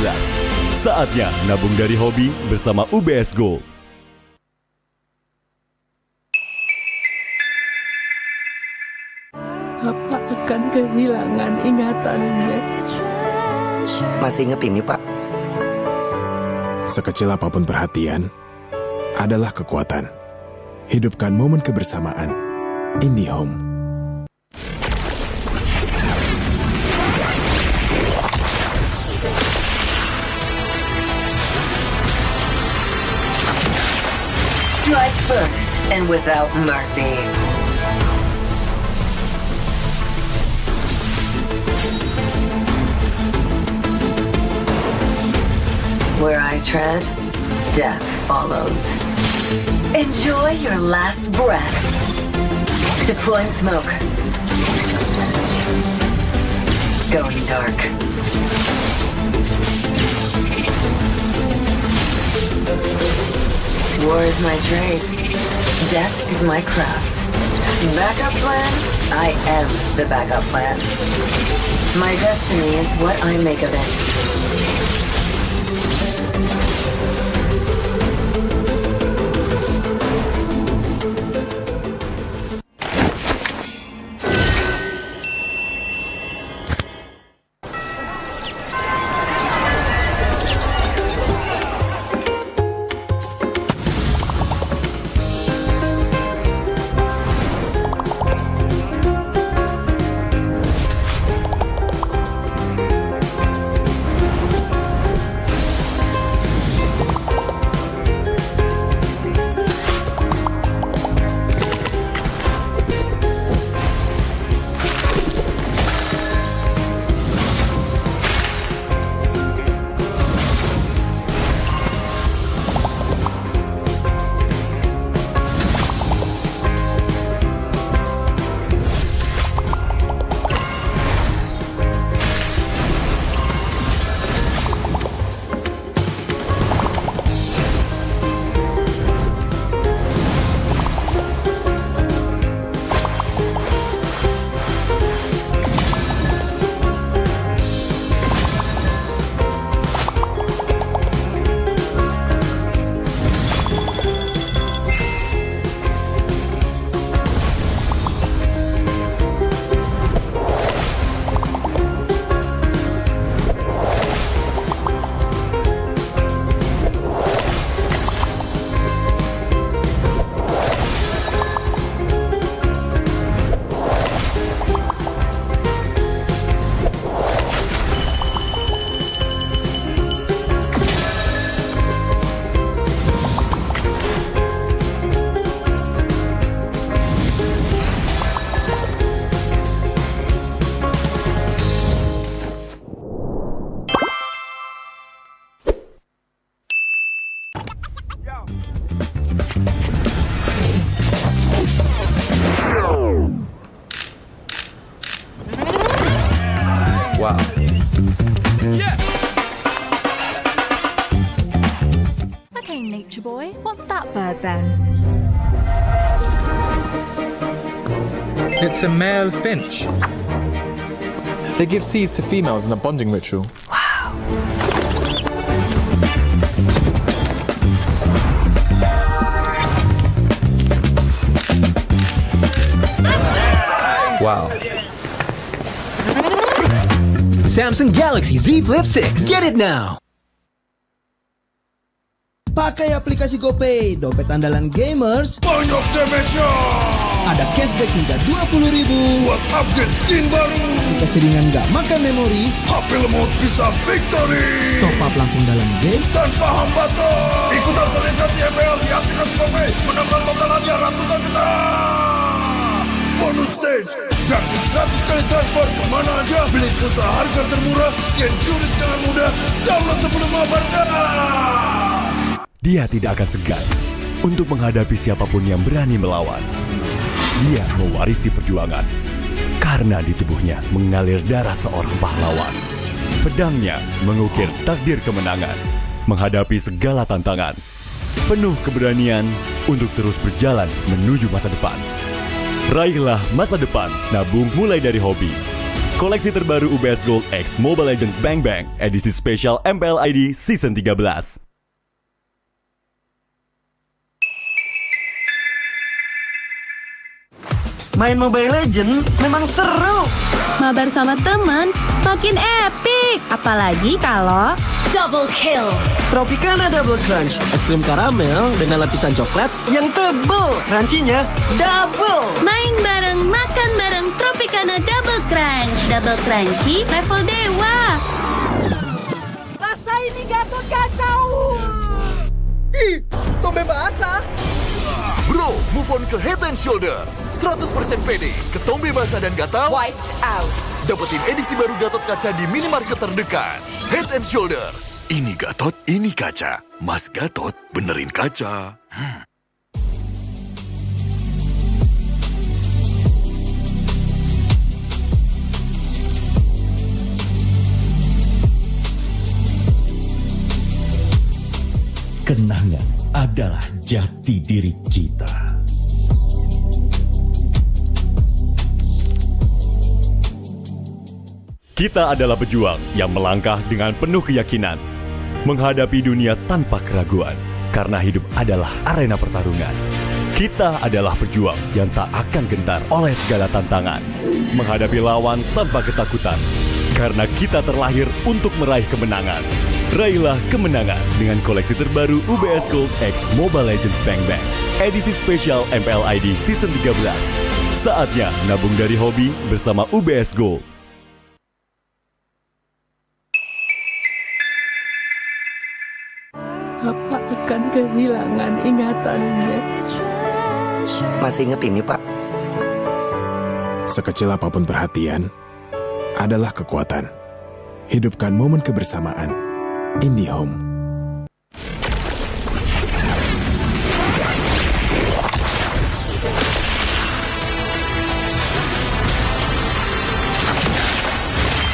Saatnya nabung dari hobi bersama UBS Gold. Papa akan kehilangan ingatannya. Masih inget ini, Pak? Sekecil apapun perhatian, adalah kekuatan. Hidupkan momen kebersamaan. IndiHome. Strike first and without mercy. Where I tread, death follows. Enjoy your last breath. Deploying smoke. Going dark. War is my trade. Death is my craft. Backup plan? I am the backup plan. My destiny is what I make of it. Wow. Okay, nature boy, what's that bird then? It's a male finch. They give seeds to females in a bonding ritual. Wow. Samsung Galaxy Z Flip 6. Get it now. Pakai aplikasi GoPay, dompet andalan gamers. Banyak damage-nya. Ada cashback hingga 20.000 buat upgrade skin baru. Aplikasi ringan gak makan memori. HP lemot bisa victory. Top up langsung dalam game tanpa hambatan. Ikutan selebrasi MPL di aplikasi GoPay. Menambah total hadiah ratusan juta. Bonus stage. Gratis 100 kali transfer kemana aja. Beli pulsa harga termurah. Scan juris dengan mudah. Download sebelum mabarkan. Dia tidak akan segan untuk menghadapi siapapun yang berani melawan. Dia mewarisi perjuangan karena di tubuhnya mengalir darah seorang pahlawan. Pedangnya mengukir takdir kemenangan, menghadapi segala tantangan. Penuh keberanian untuk terus berjalan menuju masa depan. Raihlah masa depan, nabung mulai dari hobi. Koleksi terbaru UBS Gold X Mobile Legends Bang Bang, edisi spesial MPL ID Season 13. Main Mobile Legends memang seru. Mabar sama temen makin epic. Apalagi kalau double kill. Tropicana Double Crunch, es krim karamel dengan lapisan coklat yang tebal. Crunchy-nya double. Main bareng, makan bareng Tropicana Double Crunch. Double crunchy level dewa. Rasa ini Gatot kacau. Ih, tombe basah. Bro, move on ke Head and Shoulders. 100% pede, ketombe basah dan gatal Wiped out. dapetin edisi baru Gatot kaca di minimarket terdekat. Head and Shoulders. Ini Gatot, ini kaca. Mas Gatot, benerin kaca. Kenangan adalah jati diri kita. Kita adalah pejuang yang melangkah dengan penuh keyakinan, menghadapi dunia tanpa keraguan, karena hidup adalah arena pertarungan. Kita adalah pejuang yang tak akan gentar oleh segala tantangan, menghadapi lawan tanpa ketakutan, karena kita terlahir untuk meraih kemenangan. Raihlah kemenangan dengan koleksi terbaru UBS Gold X Mobile Legends Bang Bang, edisi spesial MPL ID Season 13. Saatnya nabung dari hobi bersama UBS Gold. Papa akan kehilangan ingatannya. Masih inget ini, Pak? Sekecil apapun perhatian adalah kekuatan. Hidupkan momen kebersamaan. IndiHome.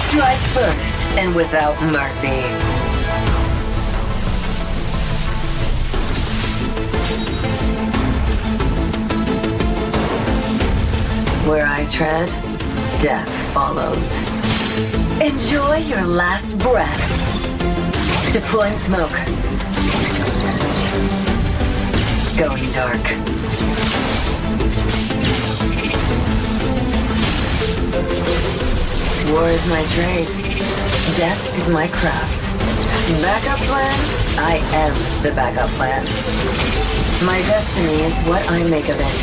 Strike first and without mercy. Where I tread, death follows. Enjoy your last breath. Deploying smoke. Going dark. War is my trade. Death is my craft. Backup plan? I am the backup plan. My destiny is what I make of it.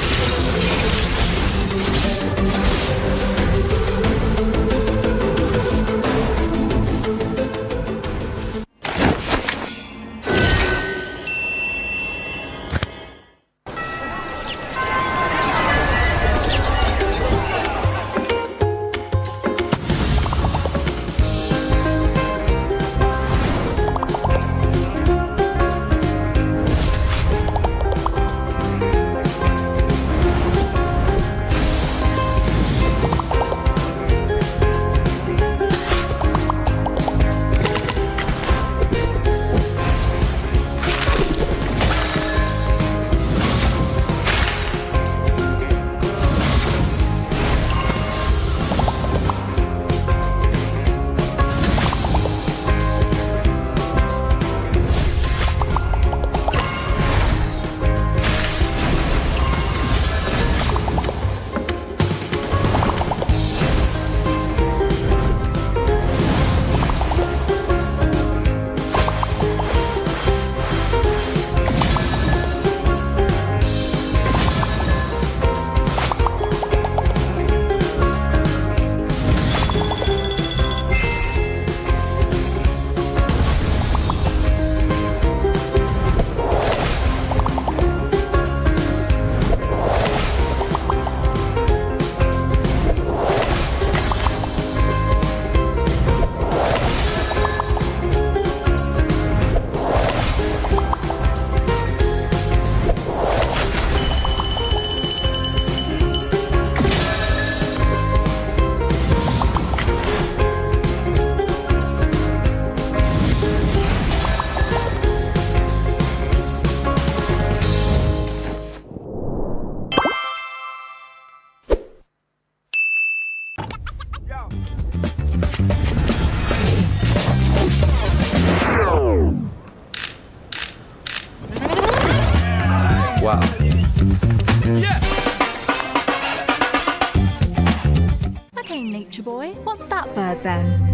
Tuhan.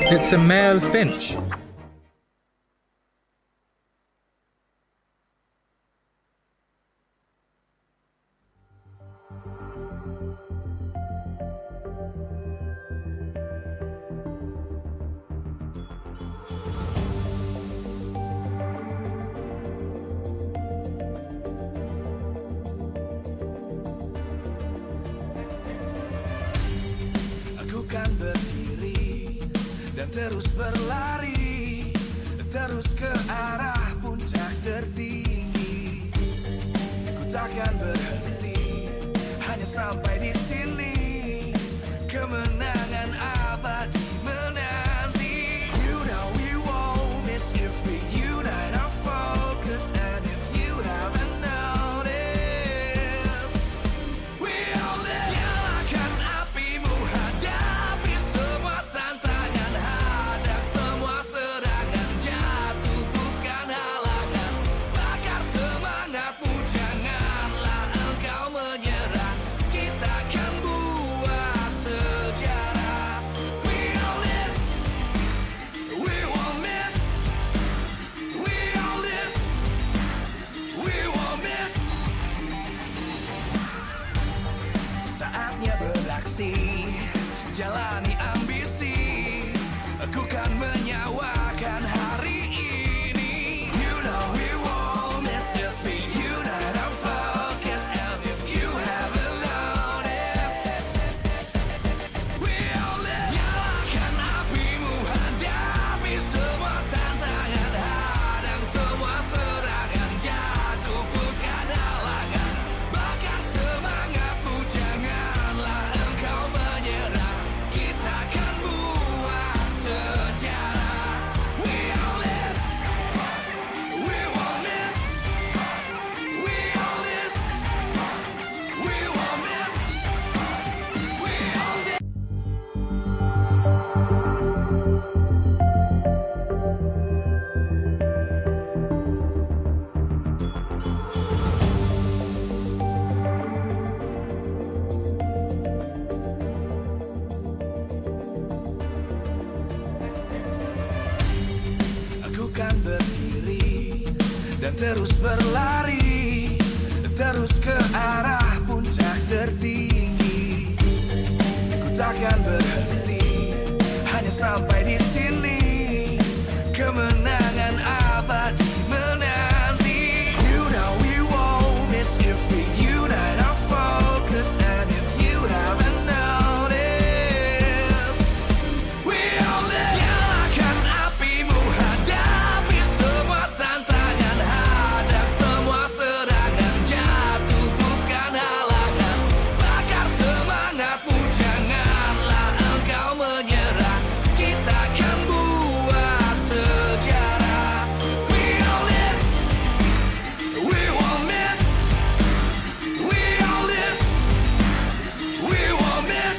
It's a male finch. Aku kan berdiri dan terus berlari, terus ke arah puncak tertinggi. Ku takkan berhenti, hanya sampai di sini. Kemenangan abadi menanti. You know we won't miss if we unite our focus. And if you haven't noticed, we all live. Nyalakan apimu, hadapi semua tantangan, hadang semua serangan, jatuh bukan halangan. Bakar semangatmu, janganlah engkau menyerah. Kita akan buat sejarah. We all this, we won't miss. We all this, we won't miss. Saatnya beraksi, jalani ambisi. Aku kan menyawakan hari ini. You know we won't miss if we unite our focus. And if you haven't noticed, we all live. Nyalakan apimu, hadapi semua tantangan, hadang semua serangan, jatuh bukan halangan. Bakar semangatmu, janganlah engkau menyerah. Kita akan buat sejarah. We all this, we won't miss. We all this, we won't miss. We all this. Aku kan berdiri dan terus berlari, terus ke arah puncak tertinggi. Ku takkan berhenti, hanya sampai di sini. Kemenangan abadi menanti. You know we won't miss if we unite our focus. And if you haven't noticed, we all live. Nyalakan apimu, hadapi semua tantangan, hadang semua serangan, jatuh bukan halangan. Bakar semangatmu, janganlah engkau menyerah. Kita akan buat sejarah. We all this, we won't miss. We all this, we won't miss.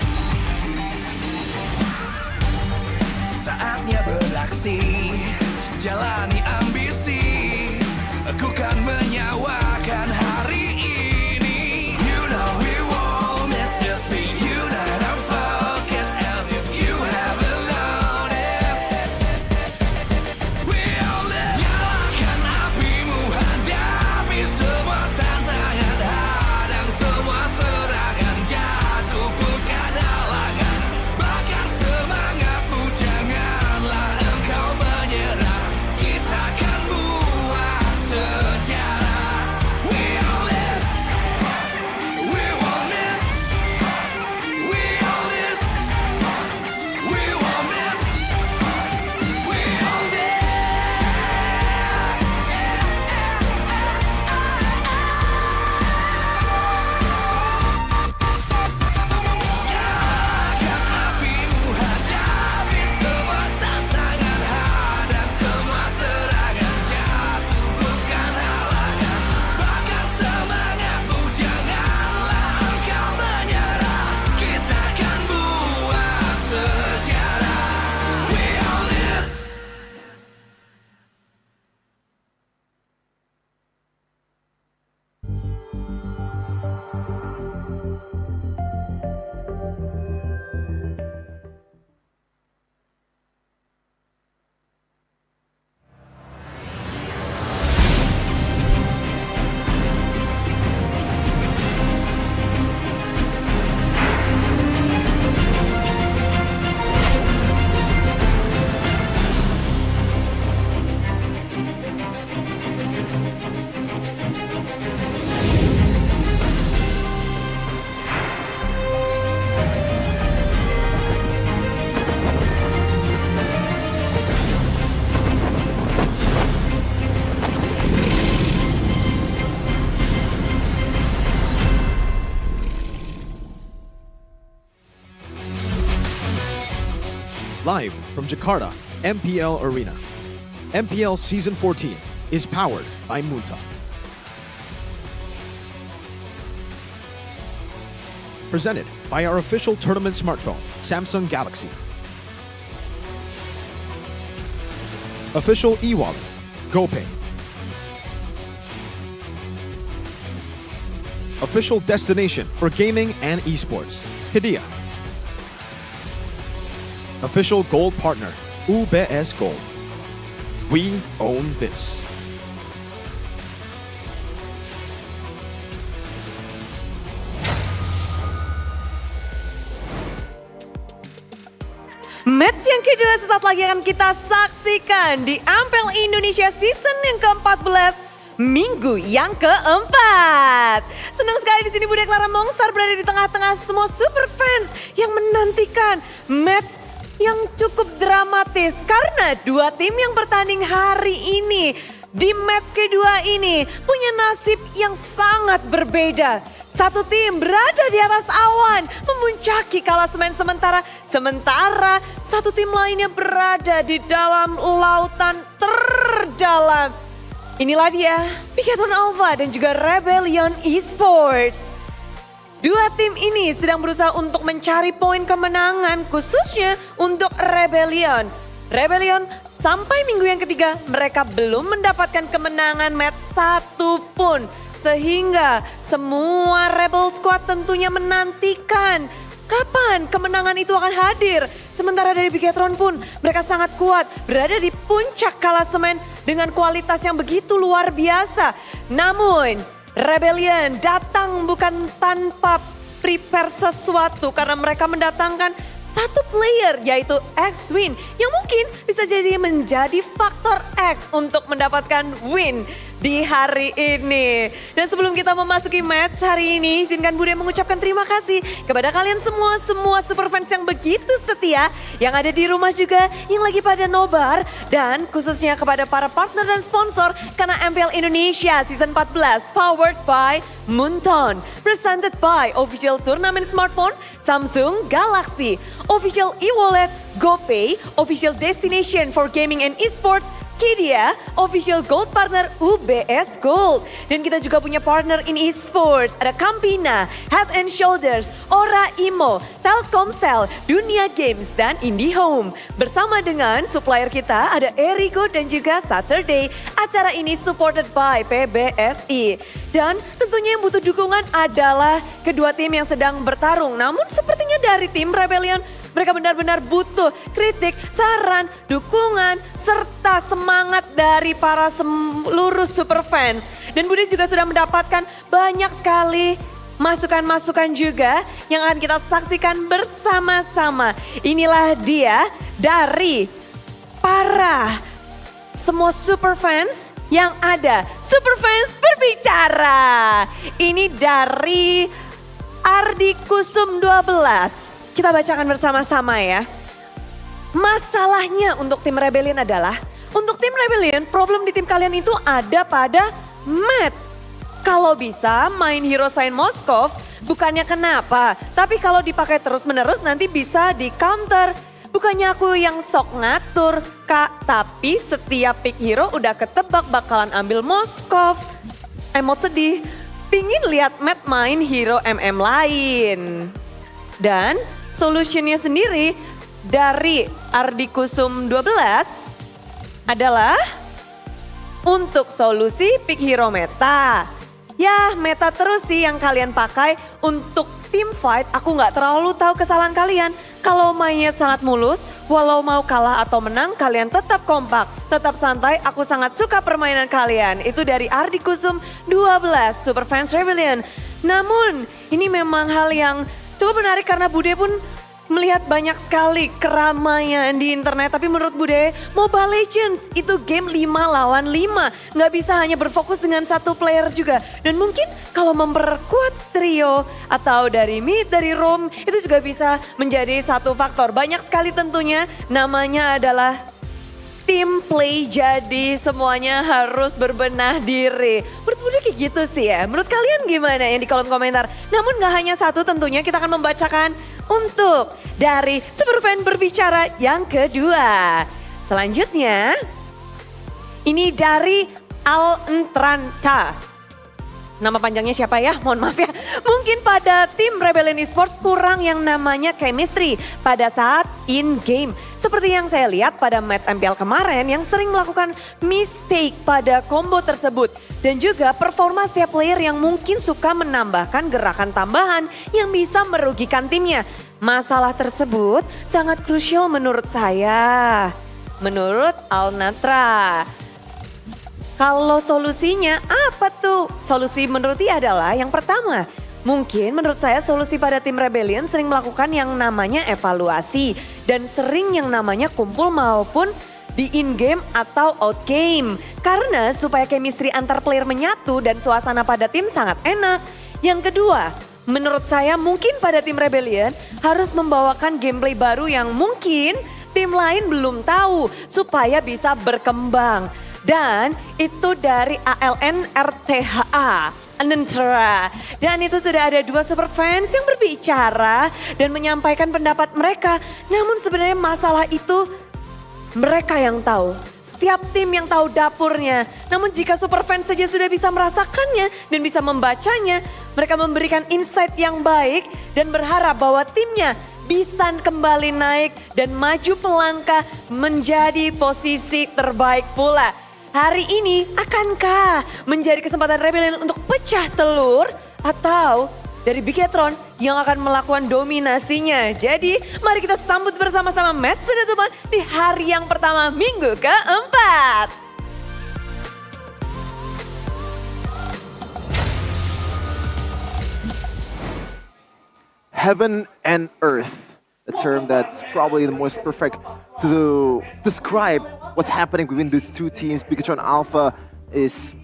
Saatnya beraksi, jalani ambisi. Aku kan menyawakan hari ini. You know we won't miss if we unite our focus. And if you haven't noticed, we all live. Nyalakan apimu, hadapi semua tantangan, hadang semua serangan, jatuh bukan halangan. Bakar semangatmu, janganlah engkau menyerah. live from Jakarta, MPL Arena. MPL Season 14 is powered by Munta. Presented by our official tournament smartphone, Samsung Galaxy. Official e-wallet, GoPay. Official destination for gaming and esports, Hidea. Official gold partner, UBS Gold. We own this. Match yang kedua sesaat lagi akan kita saksikan di MPL Indonesia season yang ke-14, minggu yang ke-4. Senang sekali di sini Bunda Clara Mongstar berada di tengah-tengah semua super fans yang menantikan match yang cukup dramatis karena dua tim yang bertanding hari ini di match kedua ini punya nasib yang sangat berbeda. Satu tim berada di atas awan memuncaki klasemen sementara satu tim lainnya berada di dalam lautan terdalam. Inilah dia Pikaton Alpha dan juga Rebellion Esports. Dua tim ini sedang berusaha untuk mencari poin kemenangan khususnya untuk Rebellion. Rebellion sampai minggu yang ketiga mereka belum mendapatkan kemenangan match satu pun. Sehingga semua Rebel Squad tentunya menantikan kapan kemenangan itu akan hadir. Sementara dari Bigetron pun mereka sangat kuat berada di puncak klasemen dengan kualitas yang begitu luar biasa. Namun Rebellion datang bukan tanpa prepare sesuatu karena mereka mendatangkan satu player yaitu X-Win yang mungkin bisa jadi menjadi faktor X untuk mendapatkan win di hari ini. Dan sebelum kita memasuki match hari ini, izinkan Bude mengucapkan terima kasih kepada kalian semua super fans yang begitu setia, yang ada di rumah juga, yang lagi pada nobar, dan khususnya kepada para partner dan sponsor karena MPL Indonesia Season 14 powered by Munton, presented by official turnamen smartphone Samsung Galaxy, official e-wallet GoPay, official destination for gaming and esports Hidea, official gold partner UBS Gold. Dan kita juga punya partner in esports. Ada Campina, Head and Shoulders, Ora Imo, Telkomsel, Dunia Games, dan IndiHome. Bersama dengan supplier kita ada Erigo dan juga Saturday. Acara ini supported by PBSI. Dan tentunya yang butuh dukungan adalah kedua tim yang sedang bertarung. Namun sepertinya dari tim Rebellion mereka benar-benar butuh kritik, saran, dukungan, serta semangat dari para seluruh super fans. Dan Budi juga sudah mendapatkan banyak sekali masukan-masukan juga yang akan kita saksikan bersama-sama. Inilah dia dari para semua super fans yang ada. Super fans berbicara. Ini dari Ardi Kusum 12. Kita bacakan bersama-sama ya. Masalahnya untuk tim Rebellion adalah, untuk tim Rebellion problem di tim kalian itu ada pada Matt. Kalau bisa main Hero Sign Moskov bukannya kenapa, tapi kalau dipakai terus-menerus nanti bisa di counter. Bukannya aku yang sok ngatur kak, tapi setiap pick hero udah ketebak bakalan ambil Moskov. Emot sedih, pingin lihat Matt main hero MM lain. Dan solutionnya sendiri dari Ardi Kusum 12 adalah untuk solusi pick hero meta. Ya meta terus sih yang kalian pakai untuk team fight. Aku nggak terlalu tahu kesalahan kalian. Kalau mainnya sangat mulus, walau mau kalah atau menang kalian tetap kompak. Tetap santai, aku sangat suka permainan kalian. Itu dari Ardi Kusum 12, Super Fans Rebellion. Namun ini memang hal yang cukup menarik karena Bude pun melihat banyak sekali keramaian di internet. Tapi menurut Bude, Mobile Legends itu game 5 lawan 5. Nggak bisa hanya berfokus dengan satu player juga. Dan mungkin kalau memperkuat trio atau dari mid, dari roam, itu juga bisa menjadi satu faktor. Banyak sekali tentunya, namanya adalah tim play, jadi semuanya harus berbenah diri. Menurut Bude kayak gitu sih ya. Menurut kalian gimana yang di kolom komentar? Namun gak hanya satu, tentunya kita akan membacakan untuk dari Superfan berbicara yang kedua. Selanjutnya, ini dari Al-Entranta. Nama panjangnya siapa ya? Mohon maaf ya. Mungkin pada tim Rebellion Esports kurang yang namanya chemistry pada saat in-game. Seperti yang saya lihat pada match MPL kemarin yang sering melakukan mistake pada combo tersebut. Dan juga performa setiap player yang mungkin suka menambahkan gerakan tambahan yang bisa merugikan timnya. Masalah tersebut sangat krusial menurut saya. Menurut Al-Natra. Kalau solusinya apa tuh? Solusi menurut dia adalah yang pertama. Mungkin menurut saya solusi pada tim Rebellion sering melakukan yang namanya evaluasi. Dan sering yang namanya kumpul maupun di in-game atau out-game. Karena supaya chemistry antar player menyatu dan suasana pada tim sangat enak. Yang kedua, menurut saya mungkin pada tim Rebellion harus membawakan gameplay baru yang mungkin tim lain belum tahu supaya bisa berkembang. Dan itu dari ALNRTHA, Anentra. Dan itu sudah ada 2 super fans yang berbicara dan menyampaikan pendapat mereka. Namun sebenarnya masalah itu mereka yang tahu. Setiap tim yang tahu dapurnya. Namun jika super fans saja sudah bisa merasakannya dan bisa membacanya, mereka memberikan insight yang baik dan berharap bahwa timnya bisa kembali naik dan maju melangkah menjadi posisi terbaik pula. Hari ini akankah menjadi kesempatan Rebellion untuk pecah telur atau dari Bigetron yang akan melakukan dominasinya? Jadi mari kita sambut bersama-sama match penutupan di hari yang pertama minggu keempat. Heaven and earth, a term that's probably the most perfect to describe what's happening between these two teams. Bigetron Alpha is,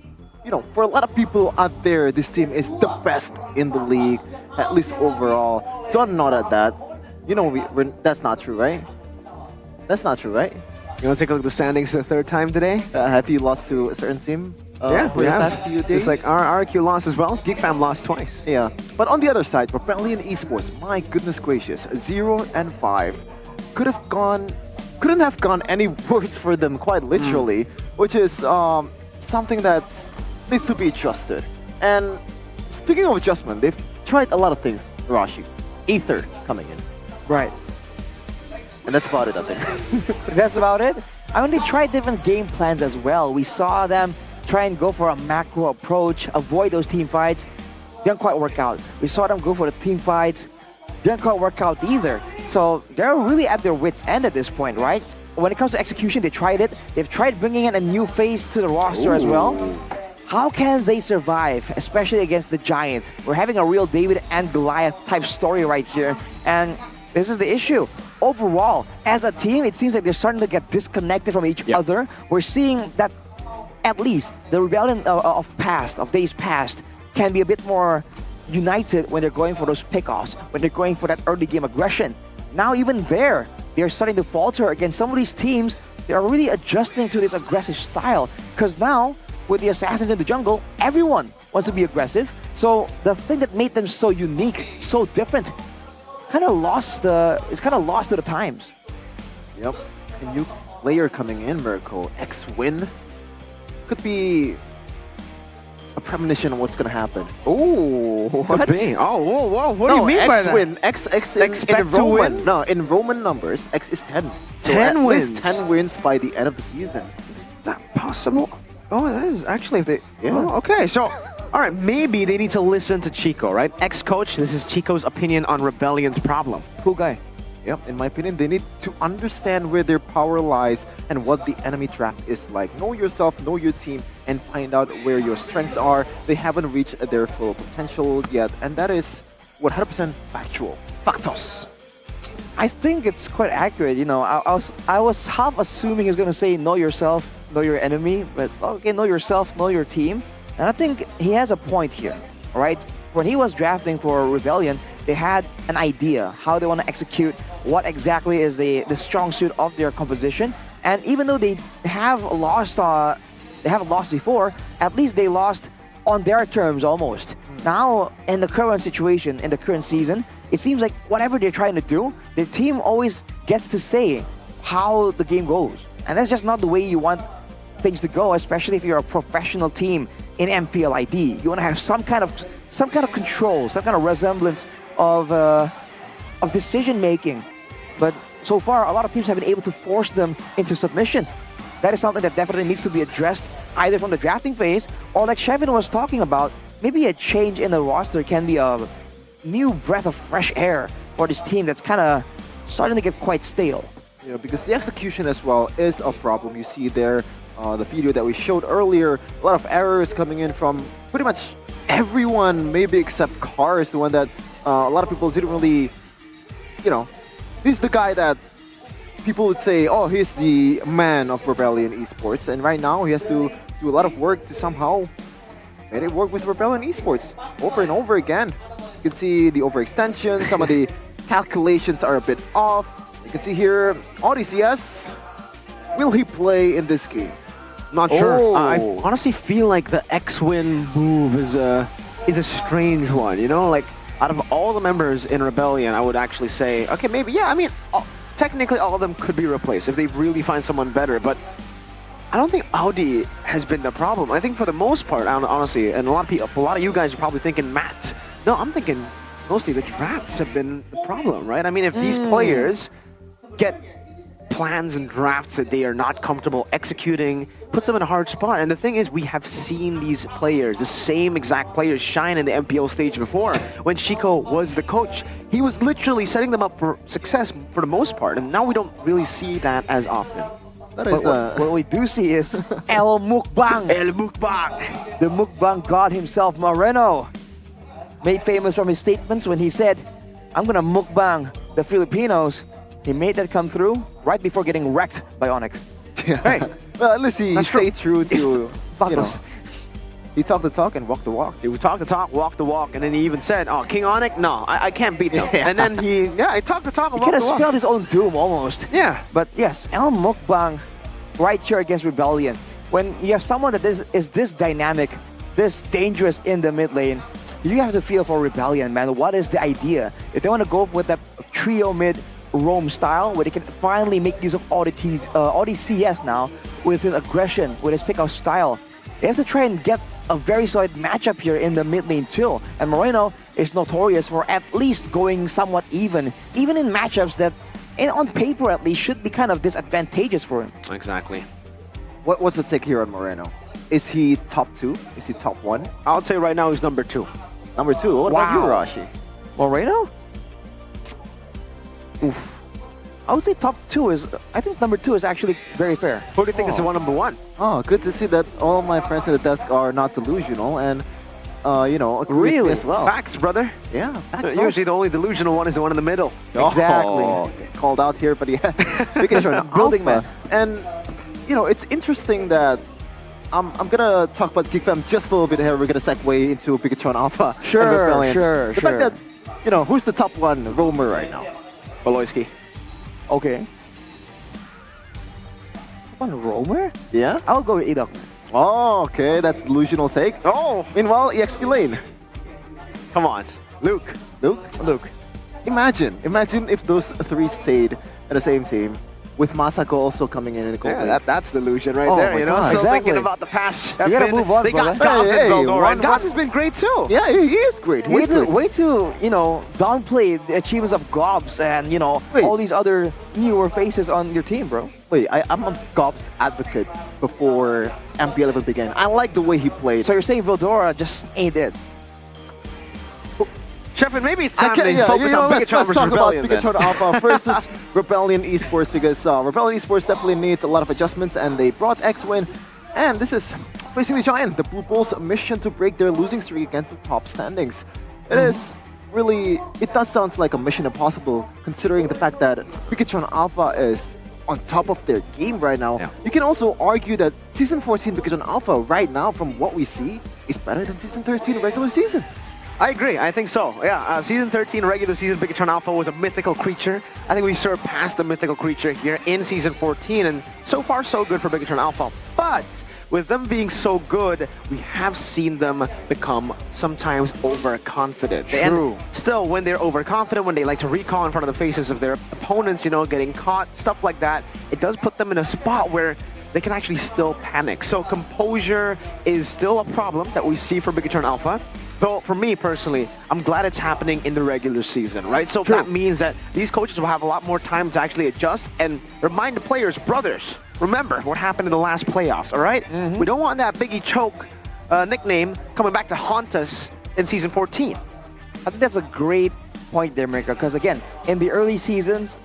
you know, for a lot of people out there, this team is the best in the league, at least overall. Don't nod at that. You know, that's not true, right? That's not true, right? You want to take a look at the standings the third time today? Have you lost to a certain team? Yeah, for we the have. past few days? Just like RRQ lost as well. Geek Fam lost twice. Yeah, but on the other side, Rebellion Esports, my goodness gracious, 0-5, couldn't have gone any worse for them, quite literally, which is something that needs to be adjusted. And speaking of adjustment, they've tried a lot of things, Rashi. Aether coming in. Right. And that's about it, I think. That's about it? I mean, they tried different game plans as well. We saw them try and go for a macro approach, avoid those team fights. Didn't quite work out. We saw them go for the team fights. Didn't quite work out either. So they're really at their wits' end at this point, right? When it comes to execution, they tried it. They've tried bringing in a new face to the roster as well. How can they survive, especially against the Giant? We're having a real David and Goliath type story right here. And this is the issue. Overall, as a team, it seems like they're starting to get disconnected from each other. We're seeing that at least the Rebellion of days past, can be a bit more united when they're going for those pickoffs, when they're going for that early game aggression. Now even there, they're starting to falter against some of these teams. They are really adjusting to this aggressive style. Because now, with the Assassins in the jungle, everyone wants to be aggressive. So the thing that made them so unique, so different, it's kind of lost to the times. Yep. A new player coming in, Mirko. X-Win. Could be a premonition of what's going to happen. Oh, what? Oh, whoa. What do you mean by that? X-Win. X in Roman. No, in Roman numbers, X is 10. So 10 wins. Least 10 wins by the end of the season. Is that possible? Oh, that is actually if they. Yeah. Oh, okay, so. All right, maybe they need to listen to Chico, right? Ex-coach, this is Chico's opinion on Rebellion's problem. Cool guy. Yep, in my opinion, they need to understand where their power lies and what the enemy draft is like. Know yourself, know your team, and find out where your strengths are. They haven't reached their full potential yet, and that is 100% factual. Factos. I think it's quite accurate. You know, I was half assuming he was going to say know yourself, know your enemy, but okay, know yourself, know your team. And I think he has a point here, right? When he was drafting for Rebellion, they had an idea how they want to execute, what exactly is the strong suit of their composition. And even though they have lost before, at least they lost on their terms almost. Now, in the current situation, in the current season, it seems like whatever they're trying to do, their team always gets to say how the game goes. And that's just not the way you want things to go, especially if you're a professional team in MPL ID. You want to have some kind of control, some kind of resemblance of decision making. But so far, a lot of teams have been able to force them into submission. That is something that definitely needs to be addressed either from the drafting phase or, like Shevin was talking about, maybe a change in the roster can be a new breath of fresh air for this team that's kind of starting to get quite stale. Yeah, because the execution as well is a problem. You see there, the video that we showed earlier, a lot of errors coming in from pretty much everyone, maybe except Cars, the one that a lot of people didn't really, he's the guy that people would say, oh, he's the man of Rebellion Esports. And right now he has to do a lot of work to somehow make it work with Rebellion Esports over and over again. You can see the overextension, some of the calculations are a bit off. You can see here, Odysseus, will he play in this game? Not sure. I honestly feel like the X-Win move is a strange one, Like, out of all the members in Rebellion, I would actually say, okay, maybe, yeah, I mean, technically all of them could be replaced if they really find someone better, but I don't think Audi has been the problem. I think for the most part, honestly, and a lot of you guys are probably thinking, Matt. No, I'm thinking mostly the drafts have been the problem, right? I mean, if these players get plans and drafts that they are not comfortable executing, puts them in a hard spot. And the thing is, we have seen these players, the same exact players, shine in the MPL stage before. When Chico was the coach, he was literally setting them up for success for the most part. And now we don't really see that as often. That is, what we do see is El Mukbang. El Mukbang. The Mukbang god himself, Moreno. Made famous from his statements when he said, I'm gonna mukbang the Filipinos. He made that come through right before getting wrecked by Onyx. Hey, well, at least he stayed true to, he talked the talk and walked the walk. He would talk the talk, walk the walk, and then he even said, oh, King Onyx, no, I can't beat him. And then he talked the talk and walked the walk. He kind of spelled his own doom almost. Yeah. But yes, El Mukbang right here against Rebellion. When you have someone that is this dynamic, this dangerous in the mid lane, you have to feel for Rebellion, man. What is the idea? If they want to go with that trio mid roam style, where they can finally make use of Odysseus now, with his aggression, with his pickout style, they have to try and get a very solid matchup here in the mid lane too. And Moreno is notorious for at least going somewhat even in matchups that, on paper at least, should be kind of disadvantageous for him. Exactly. What's the take here on Moreno? Is he top 2? Is he top 1? I would say right now he's number 2. Number 2? What about you, Rashi? Moreno? Oof. I would say top 2 is, I think number 2 is actually very fair. Who do you think is the number 1? Oh, good to see that all my friends at the desk are not delusional and, really as well. Facts, brother. Yeah, facts. Usually the only delusional one is the one in the middle. Exactly. Called out here, but yeah. Because you're building man. And, it's interesting that I'm gonna talk about GeekFam just a little bit here. We're gonna segue into Bigatron Alpha. Sure. The fact that, who's the top 1 roamer right now? Baloyski. Okay. Top 1 roamer? Yeah? I'll go with Edok. Oh, okay. That's delusional take. Oh! Meanwhile, EXP lane. Come on. Luke. Imagine if those 3 stayed at the same team, with Masako also coming in and that's delusion right there, God, Still thinking about the past. You gotta move on, They got brother. Gobs and Veldora, and Gobs has been great too. Yeah, he is great. Way to downplay the achievements of Gobs and, all these other newer faces on your team, bro. Wait, I'm a Gobs advocate before MPL ever began. I like the way he played. So you're saying Veldora just ain't it? Sheffield, maybe it's time to focus on Bigatron versus Rebellion. Let's talk about Bigatron Alpha versus Rebellion Esports, because Rebellion Esports definitely needs a lot of adjustments, and they brought X-Win. And this is facing the Giant, the Blue Bulls' mission to break their losing streak against the top standings. It is really, it does sound like a mission impossible, considering the fact that Bigatron Alpha is on top of their game right now. Yeah. You can also argue that Season 14 Bigatron Alpha right now, from what we see, is better than Season 13 regular season. I agree. I think so. Yeah, Season 13 regular season Bigatron Alpha was a mythical creature. I think we surpassed the mythical creature here in Season 14, and so far so good for Bigatron Alpha. But with them being so good, we have seen them become sometimes overconfident. True. And still, when they're overconfident, when they like to recall in front of the faces of their opponents, you know, getting caught, stuff like that, it does put them in a spot where they can actually still panic. So composure is still a problem that we see for Bigatron Alpha. Though, for me personally, I'm glad it's happening in the regular season, right? So that means that these coaches will have a lot more time to actually adjust and remind the players, brothers, remember what happened in the last playoffs, all right? We don't want that Biggie Choke nickname coming back to haunt us in Season 14. I think that's a great point there, Mirko, because again, in the early seasons,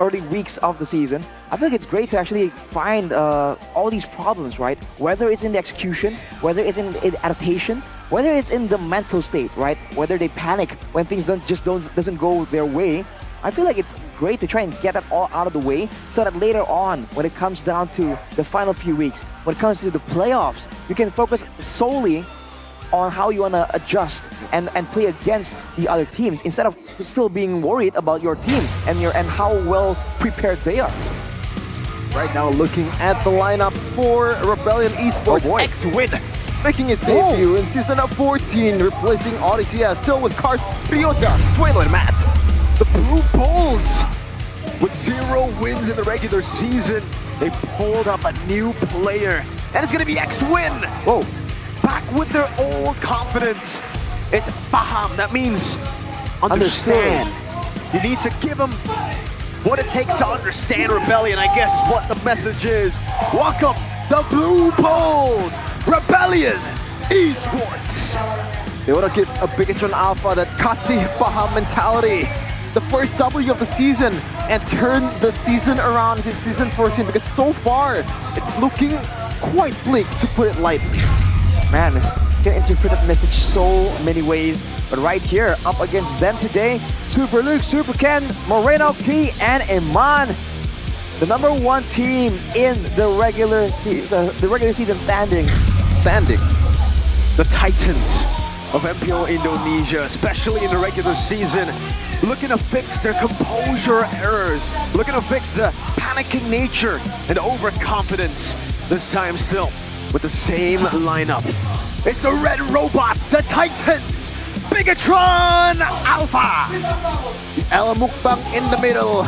early weeks of the season, I feel like it's great to actually find all these problems, right? Whether it's in the execution, whether it's in adaptation, whether it's in the mental state, right? Whether they panic when things doesn't go their way. I feel like it's great to try and get that all out of the way so that later on, when it comes down to the final few weeks, when it comes to the playoffs, you can focus solely on how you want to adjust and play against the other teams instead of still being worried about your team and how well prepared they are. Right now, looking at the lineup for Rebellion Esports, X-Win making its debut in Season 14, replacing Odyssey still with Cars, Ryota, Suelo, and Matt. The Blue Bulls, with 0 wins in the regular season, they pulled up a new player, and it's gonna be X-Win. Whoa, back with their old confidence. It's Baham, that means understand. You need to give them what it takes to understand Rebellion. I guess what the message is. Welcome, the Blue Bulls, Rebellion Esports. They want to give a Bigatron Alpha that Kasih Paham mentality. The first W of the season and turn the season around in Season 14 because so far it's looking quite bleak, to put it lightly. Man, you can interpret that message so many ways, but right here, up against them today, Super Luke, Super Ken, Moreno, Key, and Iman, the #1 team in the regular season standings. The Titans of MPL Indonesia, especially in the regular season, looking to fix their composure errors, looking to fix the panicking nature and overconfidence, this time still with the same lineup. It's the Red Robots, the Titans, Bigatron Alpha! The Ella Mukbang in the middle,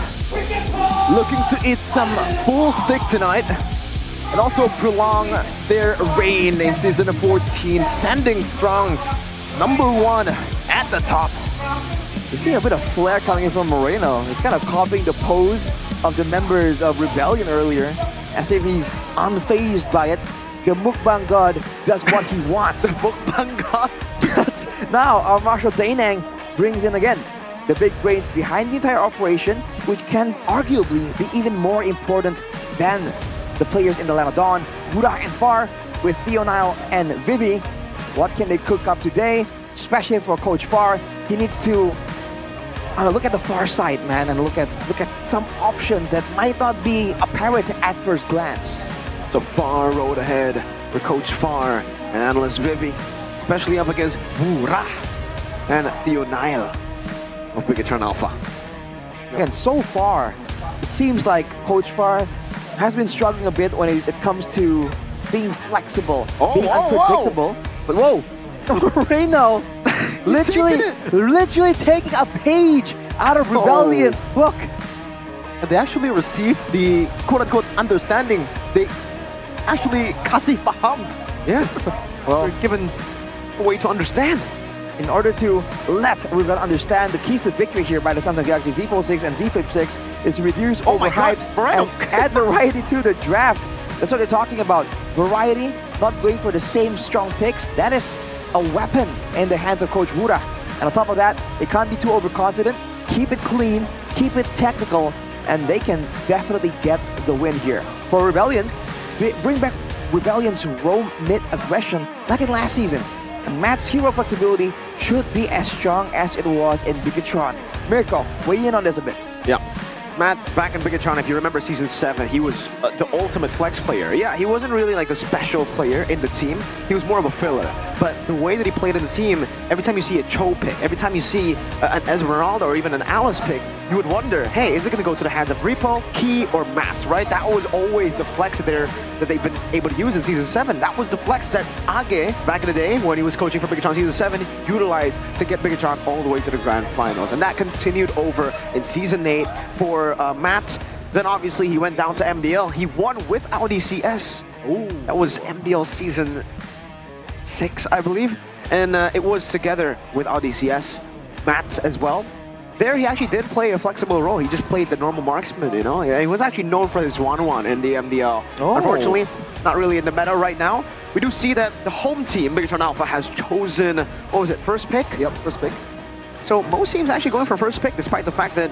looking to eat some bull stick tonight and also prolong their reign in Season 14, standing strong, #1 at the top. You see a bit of flair coming in from Moreno. He's kind of copying the pose of the members of Rebellion earlier, as if he's unfazed by it. The Mukbang God does what he wants. The Mukbang God? But now our Marshal Dainang brings in again the big brains behind the entire operation, which can arguably be even more important than the players in the Land of Dawn, Wura and Far, with Theonile and Vivi. What can they cook up today? Especially for Coach Far, he needs to look at the far side, man, and look at some options that might not be apparent at first glance. So Far road ahead for Coach Far and analyst Vivi, especially up against Wura and Theonile of Bigatron Alpha. And so far, it seems like Coach Far has been struggling a bit when it comes to being flexible, being unpredictable. But whoa, Moreno literally taking a page out of Rebellion's book. And they actually received the quote-unquote understanding. They actually Kasih Pahamed. Yeah, well, they're given a way to understand. In order to let Rebellion understand, the keys to victory here by the Samsung Galaxy Z Fold 6 and Z Flip 6 is to reduce overhype and add variety to the draft. That's what they're talking about. Variety, not going for the same strong picks. That is a weapon in the hands of Coach Wura. And on top of that, they can't be too overconfident. Keep it clean, keep it technical, and they can definitely get the win here. For Rebellion, bring back Rebellion's roam mid aggression like in last season. And Matt's hero flexibility should be as strong as it was in Bigatron. Mirko, weigh in on this a bit. Yeah. Matt, back in Bigatron, if you remember Season 7, he was the ultimate flex player. Yeah, he wasn't really like the special player in the team. He was more of a filler. But the way that he played in the team, every time you see a Cho pick, every time you see an Esmeralda or even an Alice pick, you would wonder, hey, is it going to go to the hands of Repo, Key, or Matt, right? That was always the flex there that they've been able to use in Season 7. That was the flex that Age, back in the day, when he was coaching for Bigatron Season 7, utilized to get Bigatron all the way to the Grand Finals. And that continued over in Season 8 for Matt. Then obviously he went down to MDL. He won with Audi CS. Ooh, that was MDL Season 6, I believe. And it was together with Audi CS, Matt as well. There he actually did play a flexible role. He just played the normal marksman, you know? He was actually known for his 1-1 in the MDL. Oh. Unfortunately, not really in the meta right now. We do see that the home team, Bigatron Alpha, has chosen, what was it, first pick? Yep, first pick. So most teams actually going for first pick, despite the fact that,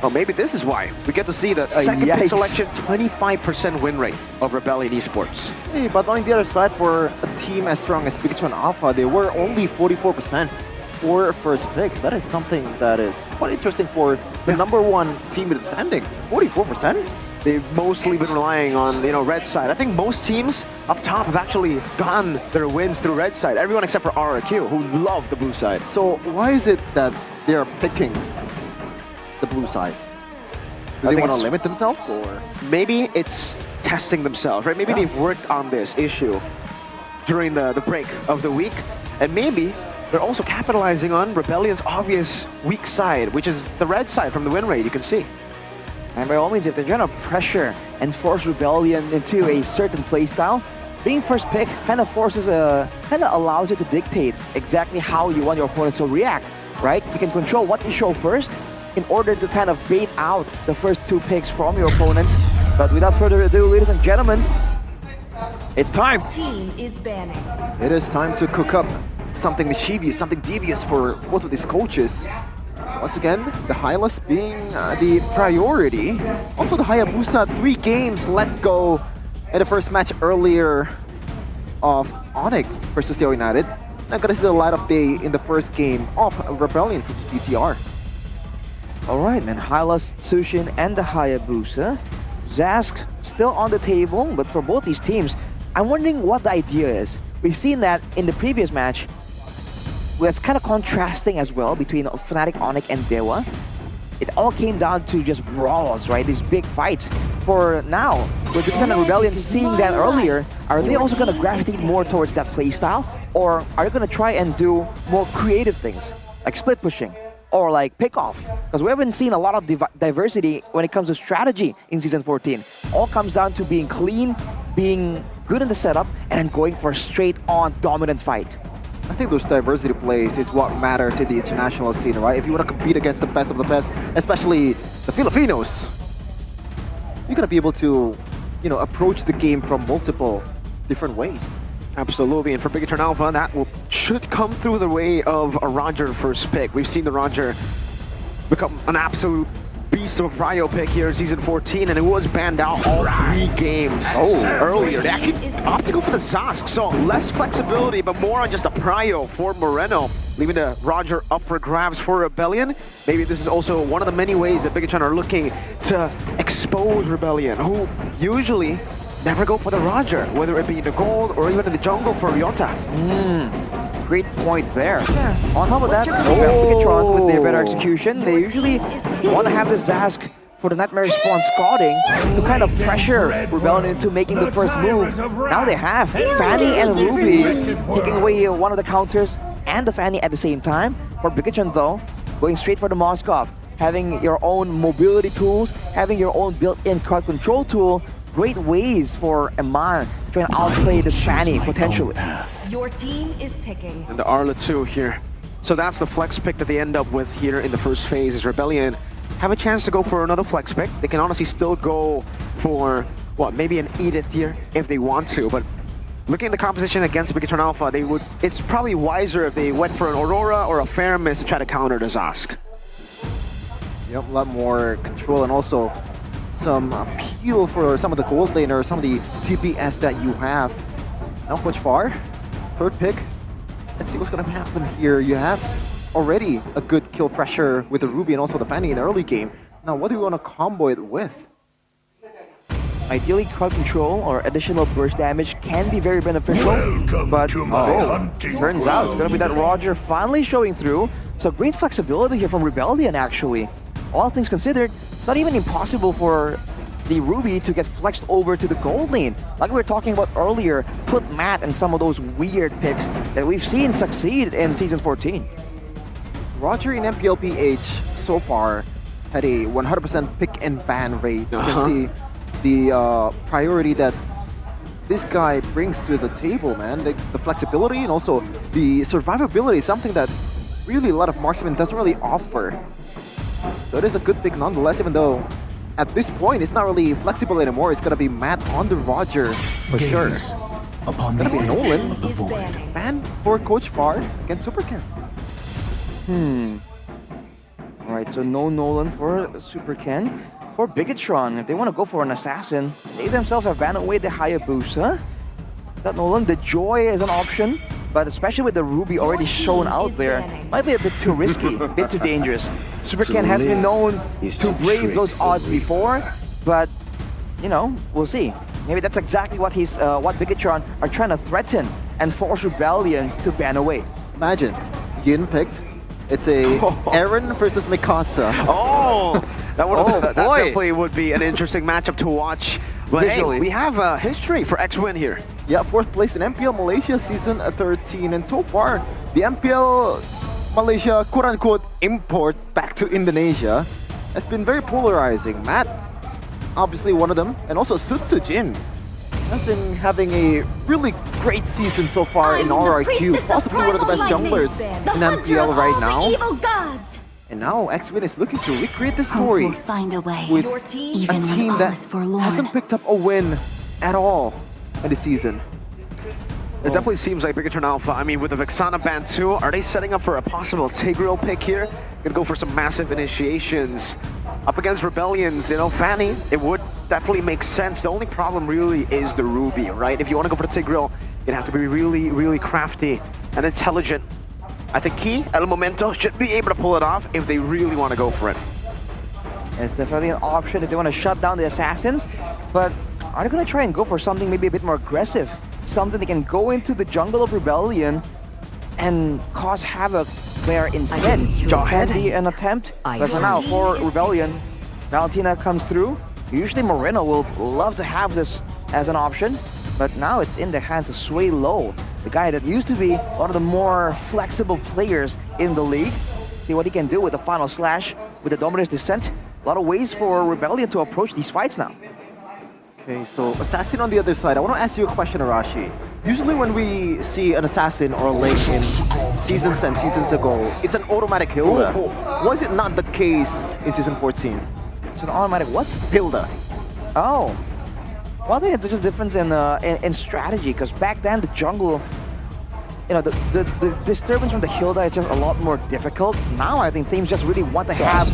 oh, maybe this is why. We get to see the second pick selection, 25% win rate of Rebellion Esports. Hey, but on the other side, for a team as strong as Bigatron Alpha, they were only 44% for first pick. That is something that is quite interesting for the #1 team in the standings. 44%? They've mostly been relying on, you know, red side. I think most teams up top have actually gotten their wins through red side. Everyone except for RRQ, who love the blue side. So why is it that they are picking the blue side? Do they want to limit themselves, or? Maybe it's testing themselves, right? Maybe they've worked on this issue during the break of the week, and maybe they're also capitalizing on Rebellion's obvious weak side, which is the red side from the win rate, you can see. And by all means, if they're trying to pressure and force Rebellion into a certain playstyle, being first pick kind of allows you to dictate exactly how you want your opponents to react, right? You can control what you show first in order to kind of bait out the first 2 picks from your opponents. But without further ado, ladies and gentlemen, it's time. Team is banning. It is time to cook up something mischievous, something devious for both of these coaches. Once again, the Hylas being the priority. Also the Hayabusa, 3 games let go in the first match earlier of Onyx versus DO United. Not gonna see the light of day in the first game of Rebellion versus BTR. Alright, man. Hylas, Tsushin, and the Hayabusa. Zask still on the table, but for both these teams, I'm wondering what the idea is. We've seen that in the previous match, where it's kind of contrasting as well between Fnatic, Onyx, and Dewa. It all came down to just brawls, right? These big fights. For now, with the kind of Rebellion seeing that earlier, are they also going to gravitate more towards that playstyle? Or are they going to try and do more creative things, like split pushing, or like pick off? Because we haven't seen a lot of diversity when it comes to strategy in Season 14. All comes down to being clean, being good in the setup, and then going for a straight-on dominant fight. I think those diversity plays is what matters in the international scene, right? If you want to compete against the best of the best, especially the Filipinos, you're going to be able to, you know, approach the game from multiple different ways. Absolutely, and for Bigatron Alpha, that should come through the way of a Roger first pick. We've seen the Roger become an absolute beast of a prio pick here in Season 14, and it was banned out all 3 games earlier. They actually opted to go for the Zask, so less flexibility, but more on just a prio for Moreno, leaving the Roger up for grabs for Rebellion. Maybe this is also one of the many ways that Bigatron are looking to expose Rebellion, who usually never go for the Roger, whether it be in the gold or even in the jungle for Ryota. Great point there. On top of that, Bigatron with their better execution, they usually want to have the Zask for the Nightmare Spawn scouting to kind of pressure Rebellion into making the first move. Now they have Fanny and Ruby taking away one of the counters and the Fanny at the same time. For Bigatron though, going straight for the Moskov, having your own mobility tools, having your own built-in crowd control tool, great ways for Eman to try and outplay this Fanny potentially. Your team is picking. And the Arla 2 here. So that's the flex pick that they end up with here in the first phase. Is Rebellion have a chance to go for another flex pick. They can honestly still go for, what, maybe an Edith here if they want to. But looking at the composition against Bigatron Alpha, it's probably wiser if they went for an Aurora or a Faramis to try to counter the Zask. Yep, a lot more control and also some appeal for some of the gold laners, some of the TPS that you have. Not much far. Third pick. Let's see what's going to happen here. You have already a good kill pressure with the Ruby and also the Fanny in the early game. Now, what do you want to combo it with? Ideally, crowd control or additional burst damage can be very beneficial, but turns out it's going to be that Roger finally showing through. So great flexibility here from Rebellion, actually. all things considered, it's not even impossible for the Ruby to get flexed over to the gold lane. Like we were talking about earlier, put Matt in some of those weird picks that we've seen succeed in Season 14. Roger in MPLPH so far had a 100% pick and ban rate. You can see the priority that this guy brings to the table, man. The flexibility and also the survivability is something that really a lot of marksmen doesn't really offer. So it is a good pick nonetheless, even though at this point it's not really flexible anymore. It's gonna be Matt on the Roger for sure. Upon it's gonna be Nolan of the void. ban for Coach Far against Super Ken. Alright, so no Nolan for Super Ken. For Bigatron, if they want to go for an assassin, they themselves have banned away the Hayabusa. That Nolan, the Joy is an option, but especially with the Ruby already shown out there, might be a bit too risky, a bit too dangerous. Super Ken has been known to brave those odds before, but, you know, we'll see. Maybe that's exactly what Bigatron are trying to threaten and force Rebellion to ban away. Imagine, Yin picked. It's a Aaron versus Mikasa. Oh, that definitely would be an interesting matchup to watch. But hey, we have a history for X-Win here. Yeah, 4th place in MPL Malaysia Season 13. And so far, the MPL Malaysia quote-unquote import back to Indonesia has been very polarizing. Matt, obviously one of them, and also Sutsujin has been having a really great season so far in RRQ, possibly one of the best junglers in MPL right now. And now X-Win is looking to recreate the story with a team that hasn't picked up a win at all in the season. It definitely seems like Bigatron Alpha, I mean, with the Vexana ban too, are they setting up for a possible Tigreal pick here? Gonna go for some massive initiations. Up against Rebellions, you know, Fanny, it would definitely make sense. The only problem really is the Ruby, right? If you want to go for the Tigreal, you'd have to be really, really crafty and intelligent. I think Key, El Momento, should be able to pull it off if they really want to go for it. It's definitely an option if they want to shut down the Assassins, but are they going to try and go for something maybe a bit more aggressive? Something they can go into the jungle of Rebellion and cause havoc there instead. Can be an attempt, but for now, for Rebellion, Valentina comes through. Usually Moreno will love to have this as an option, but now it's in the hands of Sway Low, the guy that used to be one of the more flexible players in the league. See what he can do with the final slash, with the Dominus Descent. A lot of ways for Rebellion to approach these fights now. Okay, so Assassin on the other side. I want to ask you a question, Arashi. Usually when we see an Assassin or a lane in seasons and seasons ago, it's an automatic Hilda. Was it not the case in Season 14? It's an automatic what? Hilda. Oh. Well, I think it's just a difference in strategy, because back then the jungle, you know, the disturbance from the Hilda is just a lot more difficult. Now I think teams just really want to have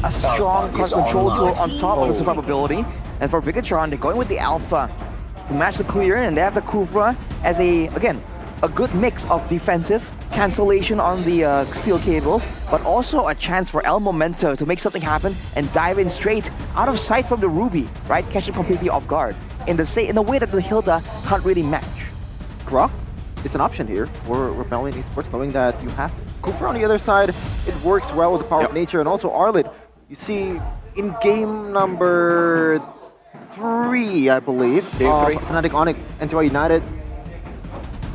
a strong cost control tool on top of the survivability. And for Bigatron, they're going with the Alpha to match the clear, and they have the Kufra as again, a good mix of defensive, cancellation on the steel cables, but also a chance for El Momento to make something happen and dive in straight out of sight from the Ruby, right? Catch him completely off guard in the way that the Hilda can't really match. Grok is an option here for Rebellion Esports, knowing that you have Kufra on the other side. It works well with the power of nature, and also Arlit. You see in game number 3, I believe, Fnatic Onyx NTY United,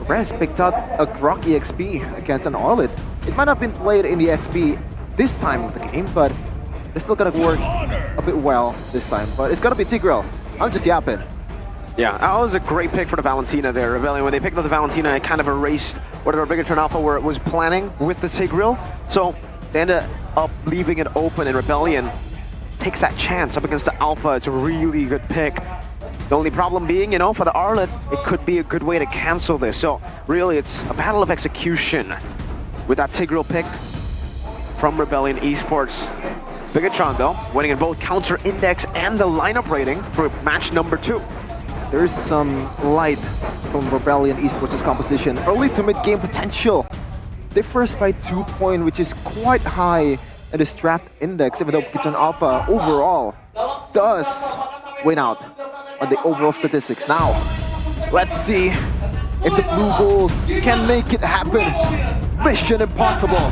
Res picked out a Grok EXP against an Arlit. It might not have been played in the XP this time of the game, but it's still gonna work a bit well this time. But it's gonna be Tigreal. I'm just yapping. Yeah, that was a great pick for the Valentina there, Rebellion. When they picked up the Valentina, it kind of erased whatever Bigatron Alpha was planning with the Tigreal. So they ended up leaving it open, and Rebellion takes that chance up against the Alpha. It's a really good pick. The only problem being, you know, for the Arlit, it could be a good way to cancel this. So really, it's a battle of execution with that Tigreal pick from Rebellion Esports. Bigatron, though, winning in both counter index and the lineup rating for match number 2. There's some light from Rebellion Esports' composition. Early to mid-game potential differs by 2 points, which is quite high in this draft index, even though Bigatron Alpha overall does win out on the overall statistics. Now, let's see if the Blue Bulls can make it happen. Mission impossible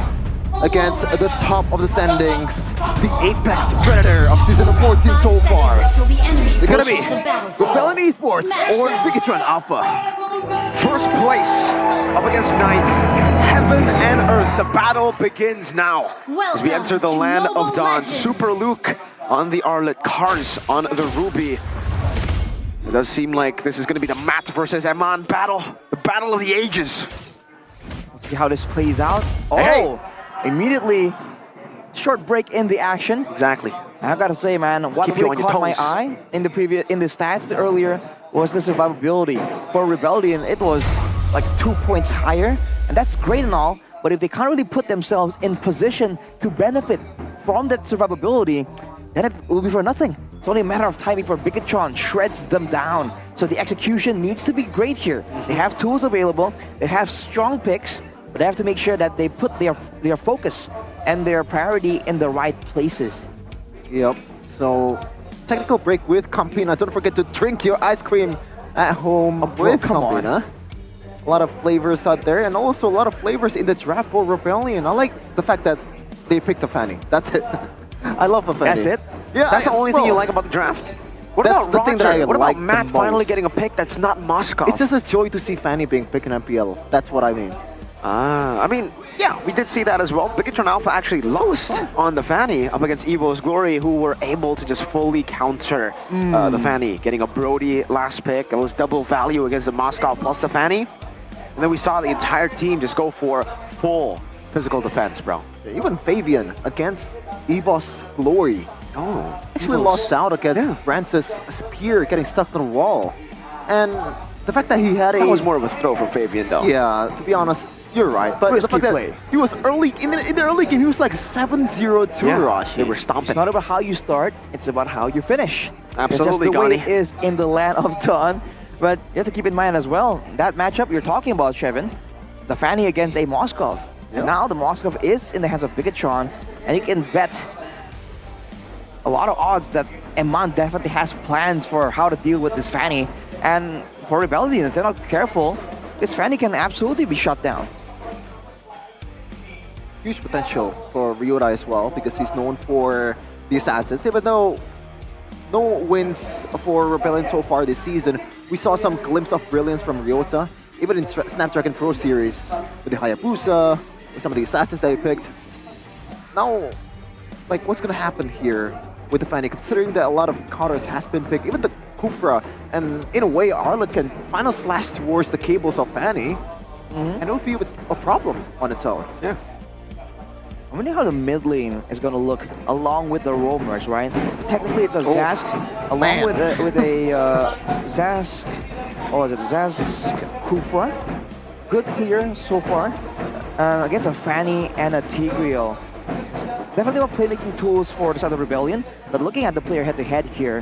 against the top of the standings, the apex predator of season 14 so far. Is it gonna be Rebellion Esports or Bigatron Alpha? First place up against ninth. Heaven and earth, the battle begins now. As we enter the land of Dawn. Super Luke on the Arlet, Cars on the Ruby. It does seem like this is going to be the Matt versus Eman battle. The battle of the ages. Let's see how this plays out. Oh, hey. Immediately, short break in the action. Exactly. I gotta say, man, what Keep you really on your caught my toes. eye in the stats earlier was the survivability. For Rebellion, it was like 2 points higher, and that's great and all, but if they can't really put themselves in position to benefit from that survivability, then it will be for nothing. It's only a matter of time before Bigatron shreds them down. So the execution needs to be great here. They have tools available, they have strong picks, but they have to make sure that they put their focus and their priority in the right places. Yep. So, technical break with Campina. Don't forget to drink your ice cream at home with Campina. A lot of flavors out there, and also a lot of flavors in the draft for Rebellion. I like the fact that they picked a Fanny. That's it. I love a Fanny. That's it? Yeah. That's the only thing you like about the draft? What That's about the Roger? thing that I What like about Matt the finally most. getting a pick that's not Moscow? It's just a joy to see Fanny being picked in MPL. That's what I mean. I mean, yeah, we did see that as well. Bigatron Alpha actually lost on the Fanny up against Evo's Glory, who were able to just fully counter the Fanny, getting a Brody last pick. It was double value against the Moscow plus the Fanny. And then we saw the entire team just go for full physical defense, bro. Even Fabian against Evo's Glory. Oh, Actually lost out against Francis Spear getting stuck on the wall. And the fact that he had That was more of a throw from Fabian, though. Yeah, to be honest, you're right. But the fact that he was early, in the early game, he was like 7-0-2 Rush. They were stomping. It's not about how you start, it's about how you finish. Absolutely, it's just the way Gani. it is in the land of Dawn. But you have to keep in mind as well, that matchup you're talking about, Shevin, the Fanny against a Moskov. And now the Moskov is in the hands of Bigatron, and you can bet a lot of odds that Eman definitely has plans for how to deal with this Fanny. And for Rebellion, if they're not careful, this Fanny can absolutely be shut down. Huge potential for Ryota as well, because he's known for the assassins. Even though no wins for Rebellion so far this season, we saw some glimpse of brilliance from Ryota, even in Snapdragon Pro Series, with the Hayabusa, with some of the assassins that he picked. Now, like, what's gonna happen here with the Fanny, considering that a lot of counters has been picked, even the Kufra, and in a way, Arlet can final slash towards the cables of Fanny, and it would be a problem on its own. Yeah. I wonder how the mid lane is going to look along with the roamers, right? Technically, it's a Zask along with a Zask. Oh, is it Zask Kufra? Good clear so far against a Fanny and a Tigreal. So definitely not playmaking tools for the side of Rebellion, but looking at the player head-to-head here,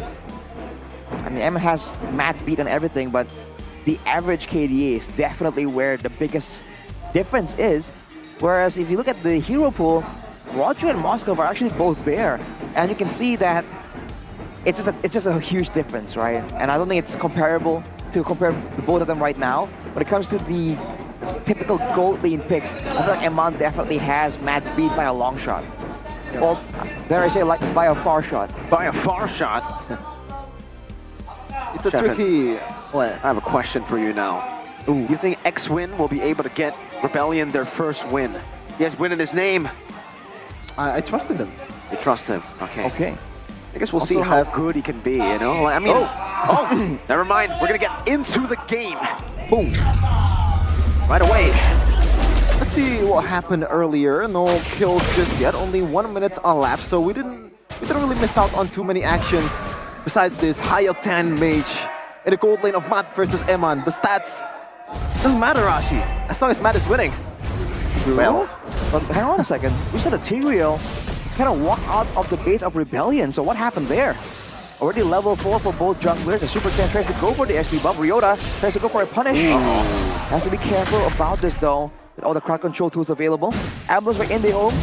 I mean, Emma has Matt beat on everything, but the average KDA is definitely where the biggest difference is. Whereas if you look at the hero pool, Roger and Moskov are actually both there, and you can see that it's just a huge difference, right? And I don't think it's comparable to compare the both of them right now. When it comes to the typical gold lane picks, I feel like Eman definitely has Matt beat by a long shot. Or dare I say, like by a far shot. By a far shot. It's a Shepard, tricky... I have a question for you now. You think X-Win will be able to get Rebellion their first win? He has win in his name. I trust in them. You trust him? Okay. Okay. I guess we'll Also see how good he can be, you know? Like, I mean, never mind. We're going to get into the game. Boom. Right away. Let's see what happened earlier. No kills just yet. Only 1 minute elapsed, so we didn't really miss out on too many actions besides this high octane mage in the gold lane of Matt versus Eman. The stats doesn't matter, Rashi, as long as Matt is winning. Well, but hang on a second. We said a Tigreal kind of walked out of the base of Rebellion, so what happened there? Already level 4 for both junglers. The Super 10 tries to go for the SP buff. Ryota tries to go for a punish. Has to be careful about this though, with all the crowd control tools available. Ambulance for Indie Home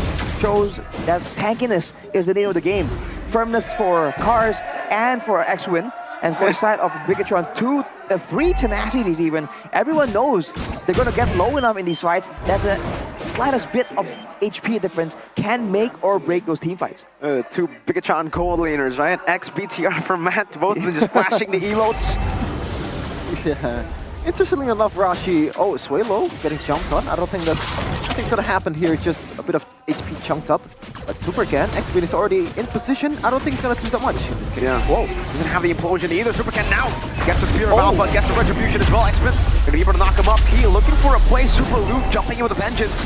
shows that tankiness is the name of the game. Firmness for Cars and for X-Win. And for the side of Bigatron, 2 3 tenacities even. Everyone knows they're going to get low enough in these fights that the slightest bit of HP difference can make or break those team fights. 2 Bigatron gold laners, right? XBTR for Matt, both of them just flashing the emotes. Yeah. Interestingly enough, Rashi, Suelo getting jumped on. I don't think nothing's gonna happen here, just a bit of HP chunked up. But Supercan, X-Win is already in position. I don't think he's gonna do that much. This kid Whoa, doesn't have the implosion either. Supercan now gets a Spear of Alpha, gets a Retribution as well. X-Win gonna be able to knock him up. He looking for a play. Super Luke jumping in with a vengeance.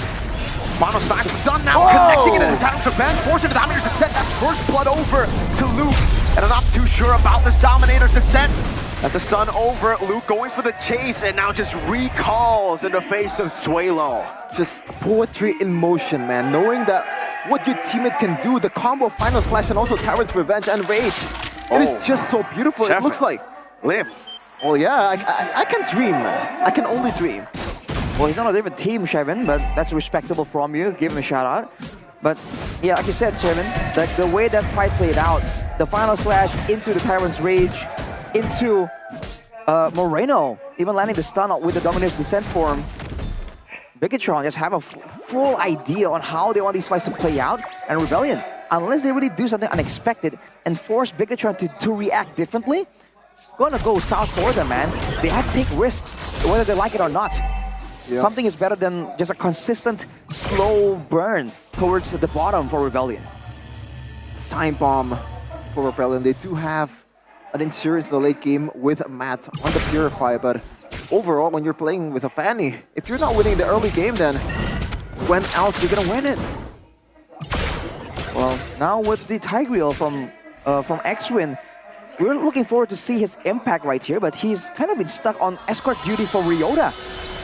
Final smash was done now, connecting into the Titans of Ben, forcing the Dominators to send that first blood over to Luke. And I'm not too sure about this Dominator's descent. That's a stun over. Luke going for the chase and now just recalls in the face of Suelo. Just poetry in motion, man. Knowing that what your teammate can do, the combo Final Slash and also Tyrant's Revenge and Rage. It is just so beautiful. It looks like. Live. Well, yeah, I can dream, man. I can only dream. Well, he's on a different team, Shevin, but that's respectable from you. Give him a shout out. But yeah, like you said, Shevin, like the way that fight played out, the Final Slash into the Tyrant's Rage, into Moreno, even landing the stun with the Dominator's Descent form. Bigatron just have a full idea on how they want these fights to play out, and Rebellion, unless they really do something unexpected and force Bigatron to react differently, it's gonna go south for them, man. They have to take risks, whether they like it or not. Yep. Something is better than just a consistent, slow burn towards the bottom for Rebellion. Time bomb for Rebellion. They do have an insurance in the late game with Matt on the Purify, but overall, when you're playing with a Fanny, if you're not winning the early game, then when else are you gonna win it? Well, now with the Tigreal from X-Win, we're looking forward to see his impact right here, but he's kind of been stuck on escort duty for Ryota.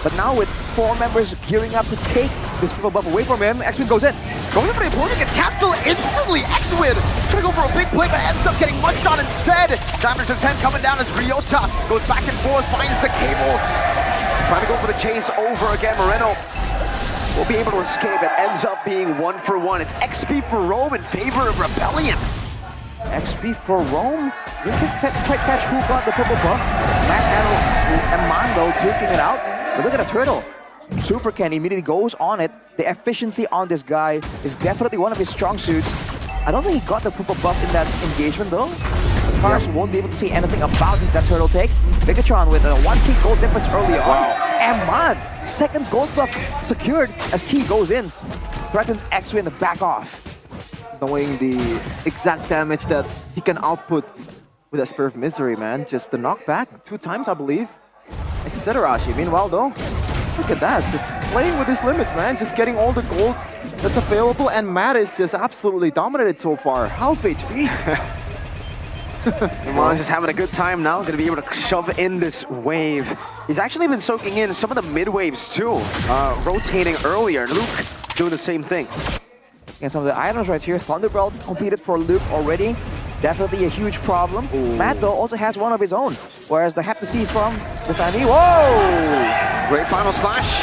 But now with 4 members gearing up to take this purple buff away from him, X-Win goes in. Going for the implosion, gets cancelled instantly. X-Win trying to go for a big play, but ends up getting munched on instead. Dominator's Descent coming down as Ryota goes back and forth, finds the cables. Trying to go for the chase over again. Moreno will be able to escape. It ends up being 1-for-1. It's XP for Rome in favor of Rebellion. XP for Rome? We didn't quite catch who got the purple buff. Matt and Mando taking it out. But look at the turtle. Supercan immediately goes on it. The efficiency on this guy is definitely one of his strong suits. I don't think he got the purple buff in that engagement though. Cars won't be able to see anything about that turtle take. Bigatron with a 1k gold difference early on. And man, second gold buff secured as Key goes in. Threatens X-Win to back off. Knowing the exact damage that he can output with that Spear of Misery, man. Just the knockback 2 times, I believe. As you said, Arashi. Meanwhile, though, look at that. Just playing with his limits, man. Just getting all the golds that's available. And Matt is just absolutely dominated so far. Half HP. Iman's just having a good time now. Going to be able to shove in this wave. He's actually been soaking in some of the mid waves too. Rotating earlier. Luke doing the same thing. And some of the items right here. Thunderbolt completed for Luke already. Definitely a huge problem. Ooh. Matt, though, also has one of his own. Whereas the Heptacy is from the Fanny. Whoa! Great Final Slash.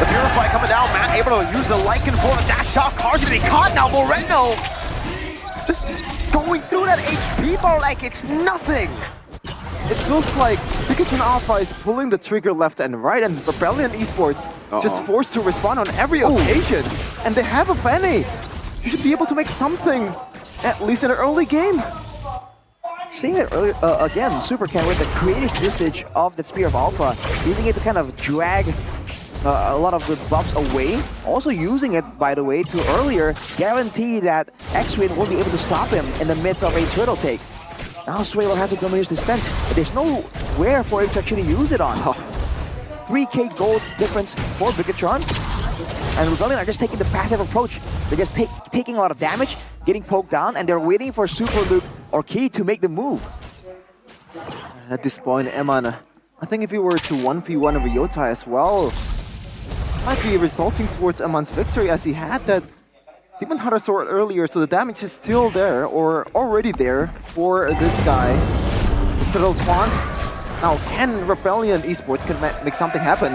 The Purify coming down. Matt able to use the Lycan for a dash out. Car's gonna be caught now. Moreno just going through that HP bar like it's nothing. It feels like Pikachu Alpha is pulling the trigger left and right, and Rebellion Esports just forced to respond on every occasion. And they have a Fanny. You should be able to make something, at least in the early game. Seeing it earlier, again, Supercan with the creative usage of that Spear of Alpha, using it to kind of drag a lot of the buffs away. Also using it, by the way, to earlier guarantee that X-Win won't be able to stop him in the midst of a turtle take. Now Suelo has a Dominator's Descent, but there's nowhere for him to actually use it on. 3k gold difference for Bigatron. And Rebellion are just taking the passive approach. They're just taking a lot of damage, getting poked down, and they're waiting for Super Luke or Key to make the move. And at this point, Eman, I think if he were to 1v1 Ryota as well, might be resulting towards Eman's victory, as he had that Demon Hunter Sword earlier, so the damage is still there, or already there, for this guy. The Turtle Swan. Now, can Rebellion Esports can make something happen?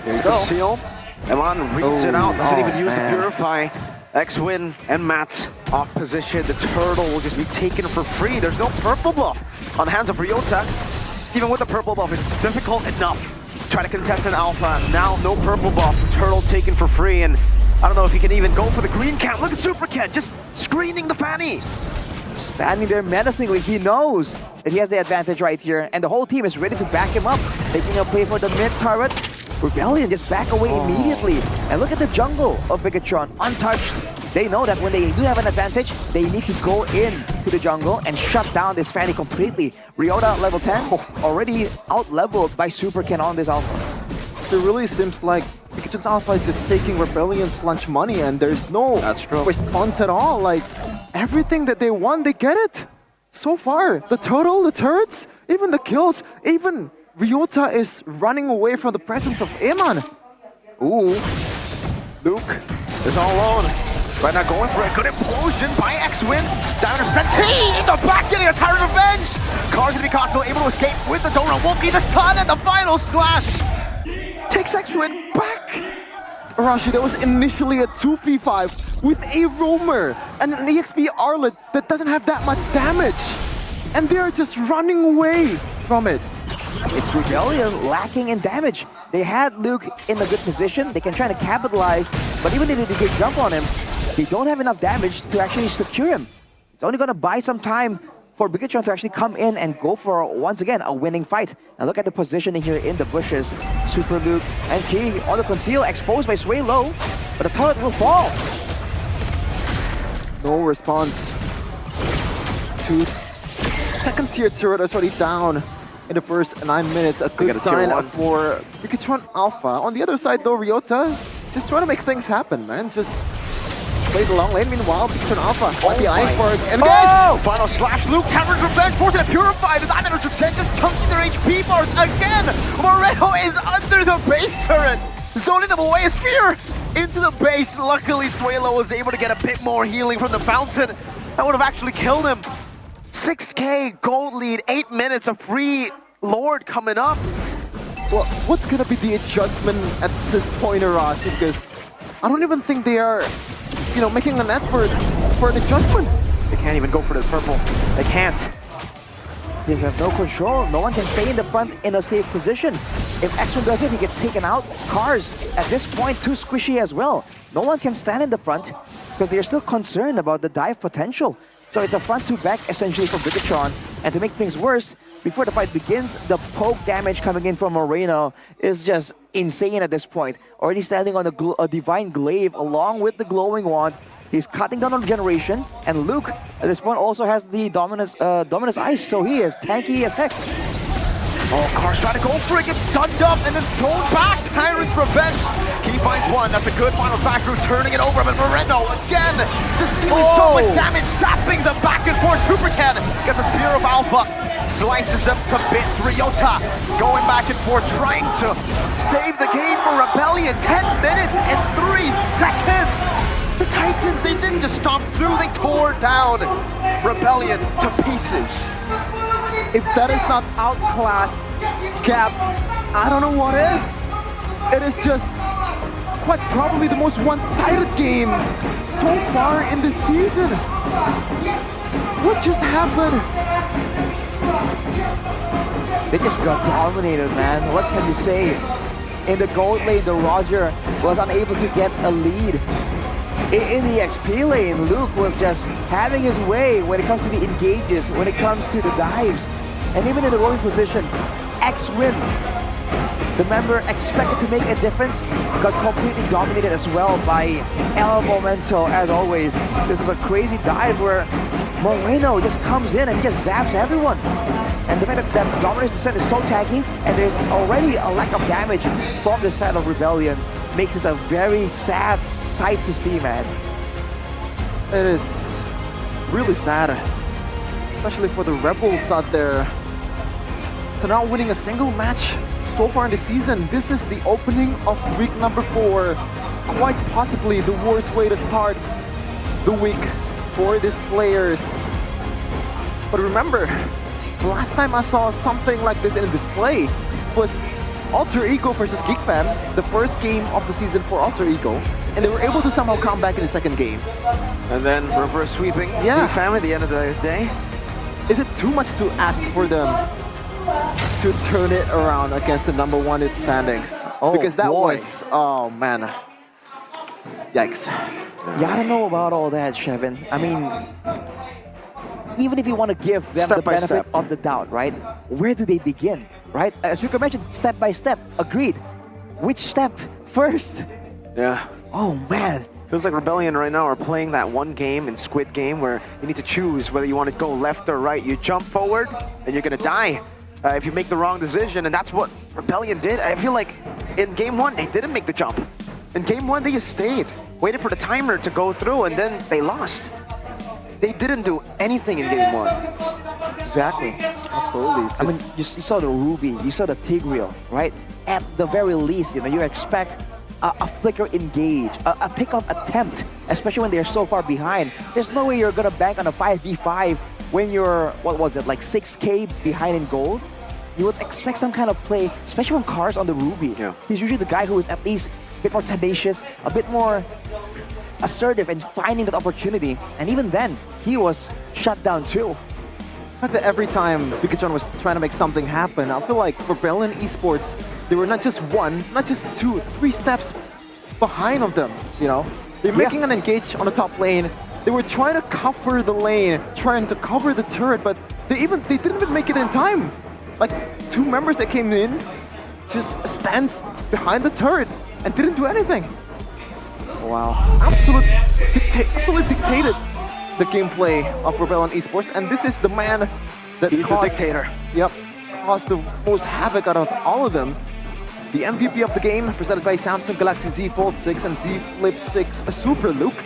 Here you go. Seal. Eman reads it out, doesn't even use the Purify. X-Win and Matt off position. The turtle will just be taken for free. There's no purple buff on the hands of Ryota. Even with the purple buff, it's difficult enough to try to contest an alpha. Now, no purple buff. Turtle taken for free, and I don't know if he can even go for the green camp. Look at Super Ken, just screening the Fanny. Standing there menacingly, he knows that he has the advantage right here, and the whole team is ready to back him up. Taking a play for the mid turret. Rebellion just back away immediately. And look at the jungle of Bigatron, untouched. They know that when they do have an advantage, they need to go in to the jungle and shut down this Fanny completely. Ryota level 10, already out-leveled by Super Ken on this alpha. It really seems like Pikachu's alpha is just taking Rebellion's lunch money and there's no response at all. Like, everything that they want, they get it. So far, the total, the turrets, even the kills, even Ryota is running away from the presence of Eman. Ooh, Luke is all alone. Right now going for a good implosion by X-Win. Down to Senti in the back, getting a Tyrant Revenge. Cars and Picasso able to escape with the donut. Won't be the stun and the final splash. Takes X-Win back. Arashi, that was initially a 2v5 with a roamer and an EXP Arlet that doesn't have that much damage. And they're just running away from it. It's Rebellion lacking in damage. They had Luke in a good position. They can try to capitalize, but even if they did jump on him, they don't have enough damage to actually secure him. It's only going to buy some time for Bigatron to actually come in and go for, once again, a winning fight. And look at the positioning here in the bushes. Super Luke and Key on the conceal, exposed by Sway Low, but the turret will fall. No response. Two second tier turret is already down in the first 9 minutes. A good sign for Bigatron Alpha. On the other side though, Ryota just trying to make things happen, man. Just play the long lane. Meanwhile, Bigatron Alpha might be eyeing for it. Oh! Final slash, Luke counters revenge, forcing a purify. The Diamond just sent just chunking their HP bars again. Moreno is under the base turret, zoning them away. A spear into the base. Luckily, Suelo was able to get a bit more healing from the fountain. That would have actually killed him. 6K gold lead, 8 minutes of free Lord coming up. Well, what's gonna be the adjustment at this point, Arashi? Because I don't even think they are, you know, making an effort for an adjustment. They can't even go for the purple. They can't. They have no control. No one can stay in the front in a safe position. If X1 does it, he gets taken out. Cars, at this point, too squishy as well. No one can stand in the front because they're still concerned about the dive potential. So it's a front to back essentially for Bigatron. And to make things worse, before the fight begins, the poke damage coming in from Moreno is just insane at this point. Already standing on a Divine Glaive along with the Glowing Wand. He's cutting down on regeneration, and Luke at this point also has the Dominus Ice, so he is tanky as heck. Oh, Cars trying to go for it, gets stunned up and then thrown back. Tyrant's Revenge. He finds one. That's a good final slash through, turning it over. But Moreno again, just dealing so much damage, zapping them back and forth. Super Ken gets a Spear of Alpha, slices them to bits. Ryota going back and forth, trying to save the game for Rebellion. 10 minutes and 3 seconds. The Titans, they didn't just stomp through, they tore down Rebellion to pieces. If that is not outclassed, capped, I don't know what is. It is just quite probably the most one-sided game so far in the season. What just happened? They just got dominated, man. What can you say? In the gold lane, the Roger was unable to get a lead. In the XP lane, Luke was just having his way when it comes to the engages, when it comes to the dives. And even in the rolling position, X-Win, the member expected to make a difference, got completely dominated as well by El Momento, as always. This is a crazy dive where Moreno just comes in and just zaps everyone. And the fact that Dominus Descent is so tanky, and there's already a lack of damage from the side of Rebellion, makes this a very sad sight to see, man. It is really sad, especially for the Rebels out there. So not winning a single match so far in the season. This is the opening of week number 4. Quite possibly the worst way to start the week for these players. But remember, the last time I saw something like this in display was Alter Ego versus Geek Fan, the first game of the season for Alter Ego, and they were able to somehow come back in the second game. And then reverse sweeping Geek Fan at the end of the day. Is it too much to ask for them to turn it around against the #1 in standings. Oh, because that boy. was, oh man, yikes. Yeah, I don't know about all that, Shevin. I mean, even if you want to give them Step the by benefit step. of the doubt, right? Where do they begin, right? As Speaker mentioned, step by step. Agreed. Which step first? Yeah. Oh man. Feels like Rebellion right now are playing that one game in Squid Game where you need to choose whether you want to go left or right. You jump forward and you're gonna die if you make the wrong decision, and that's what Rebellion did. I feel like in game 1 they didn't make the jump. In game 1 they just stayed, waited for the timer to go through, and then they lost. They didn't do anything in game 1. Exactly. Absolutely. I mean, you saw the Ruby, you saw the Tigreal, right? At the very least, you expect a flicker engage, a pickup attempt, especially when they're so far behind. There's no way you're gonna bank on a 5v5 when you're, what was it, like 6k behind in gold. You would expect some kind of play, especially from Cars on the Ruby. Yeah. He's usually the guy who is at least a bit more tenacious, a bit more assertive in finding that opportunity. And even then, he was shut down too. The fact that every time Pikachu was trying to make something happen, I feel like Rebellion Esports, they were not just 1, not just 2, 3 steps behind of them, They're making an engage on the top lane. They were trying to cover the lane, trying to cover the turret, but they didn't even make it in time. Like 2 members that came in just stands behind the turret and didn't do anything. Wow. Absolutely dictated the gameplay of Rebellion Esports, and this is the man that He's caused, the dictator. Yep, caused the most havoc out of all of them. The MVP of the game, presented by Samsung Galaxy Z Fold 6 and Z Flip 6 Super Luke,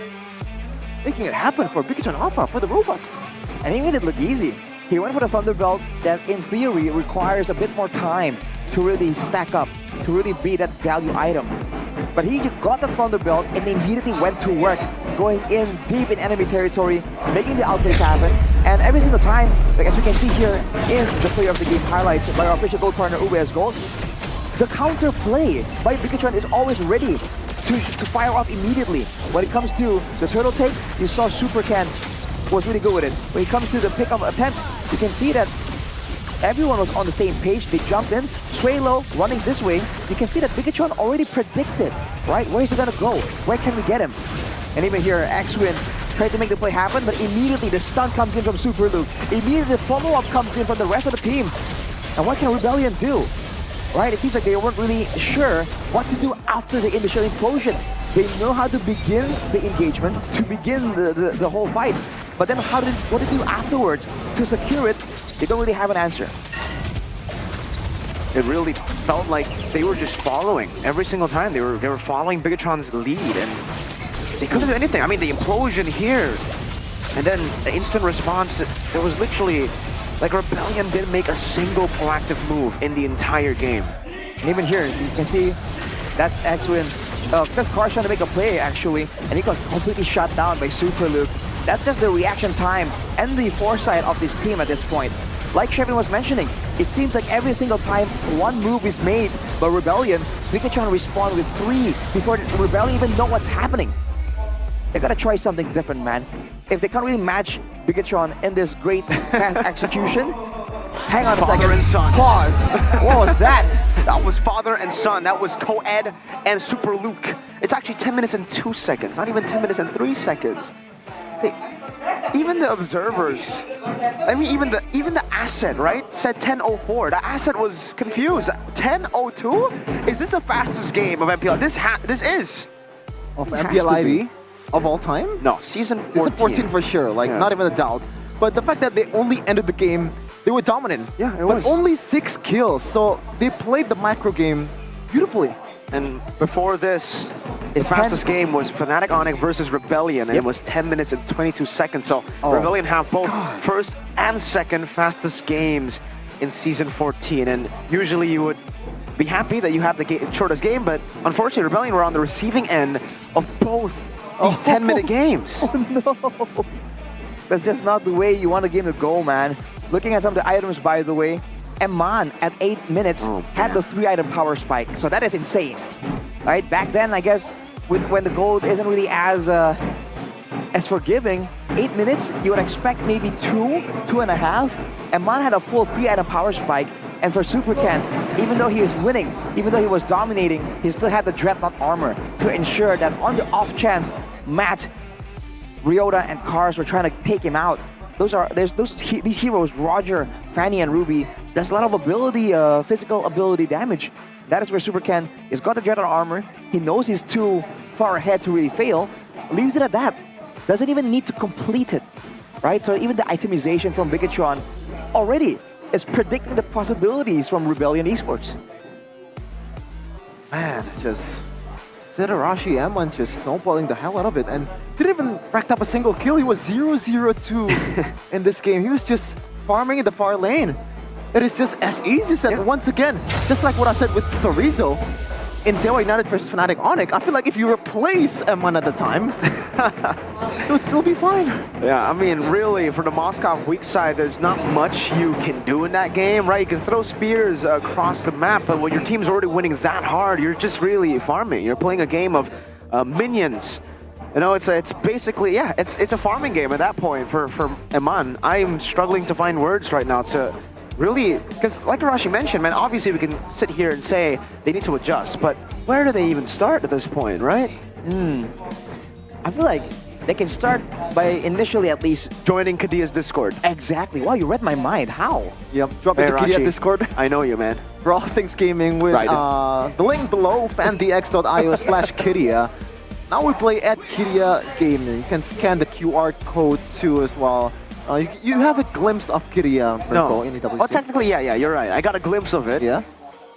making it happen for Pikachu and Alpha, for the robots. And he made it look easy. He went for the Thunderbolt that, in theory, requires a bit more time to really stack up, to really be that value item. But he got the Thunderbolt and immediately went to work, going in deep in enemy territory, making the outplays happen. And every single time, like as we can see here in the player of the game highlights by our official gold partner UBS Gold, the counter play by Pikachu is always ready to fire off immediately. When it comes to the turtle take, you saw Supercan was really good with it. When it comes to the pickup attempt, you can see that everyone was on the same page. They jumped in. Swaylo running this way. You can see that Pikachu already predicted, right? Where is he gonna go? Where can we get him? And even here, X-Win tried to make the play happen, but immediately the stun comes in from Super Luke. Immediately the follow-up comes in from the rest of the team. And what can Rebellion do? Right? It seems like they weren't really sure what to do after the initial implosion. They know how to begin the engagement, to begin the whole fight. But then what to do afterwards to secure it, they don't really have an answer. It really felt like they were just following every single time. They were following Bigatron's lead, and they couldn't do anything. I mean, the implosion here, and then the instant response. There was literally, like, Rebellion didn't make a single proactive move in the entire game. And even here, you can see that's X-Win. That's Cars trying to make a play, actually, and he got completely shut down by Super Luke. That's just the reaction time and the foresight of this team at this point. Like Shevin was mentioning, it seems like every single time one move is made by Rebellion, Pikachu respond with 3 before Rebellion even know what's happening. They gotta try something different, man. If they can't really match Pikachu in this great fast execution, hang on a second. Father and son. Pause. What was that? That was father and son. That was Co-Ed and Super Luke. It's actually 10 minutes and 2 seconds, not even 10 minutes and 3 seconds. Even the observers, I mean, even the asset, right, said 10:04. The asset was confused. 10:02? Is this the fastest game of MPL? This is. Of MPL ID of all time? No, season 14. Season 14 for sure, like, Yeah. not even a doubt. But the fact that they only ended the game, they were dominant. Yeah, it but was. only 6 kills, so they played the macro game beautifully. And before this, his fastest game was Fnatic Onyx versus Rebellion, and it was 10 minutes and 22 seconds. So Rebellion have both first and second fastest games in Season 14. And usually you would be happy that you have the shortest game, but unfortunately Rebellion were on the receiving end of both these 10-minute games. Oh no! That's just not the way you want a game to go, man. Looking at some of the items, by the way, Eman at 8 minutes had the 3-item power spike, so that is insane. Right? Back then, I guess, when the gold isn't really as forgiving, 8 minutes, you would expect maybe 2.5. Eman had a full 3-item power spike, And for Super Ken, even though he was winning, even though he was dominating, he still had the Dreadnought armor to ensure that on the off chance Matt, Ryota, and Cars were trying to take him out. These heroes, Roger, Fanny, and Ruby, there's a lot of ability, physical ability damage. That is where Super Ken has got the Dreadnought armor. He knows he's too far ahead to really fail. Leaves it at that. Doesn't even need to complete it, right? So even the itemization from Bigatron already is predicting the possibilities from Rebellion Esports. Man, just Zedarashi Emon just snowballing the hell out of it and didn't even rack up a single kill. He was 0-0-2 in this game. He was just farming in the far lane. It is just as easy as that. Once again, just like what I said with Sorizo, in Dewa United versus Fnatic Onyx, I feel like if you replace M1 at the time, it would still be fine. Yeah, I mean, really, for the Moscow weak side, there's not much you can do in that game, right? You can throw spears across the map, but when your team's already winning that hard, you're just really farming. You're playing a game of minions. You know, it's basically, yeah, it's a farming game at that point for Eman. I'm struggling to find words right now to really, because like Arashi mentioned, man, obviously we can sit here and say they need to adjust, but where do they even start at this point, right? I feel like they can start by initially at least joining Kadia's Discord. Exactly. Wow, you read my mind. How? Yep, drop into Kadia Discord. I know you, man. For all things gaming with the link below, fandx.io/Kidia. Now we play at Kidia Gaming. You can scan the QR code too as well. You have a glimpse of Kidia in EWC. Oh, technically, yeah, you're right. I got a glimpse of it. Yeah.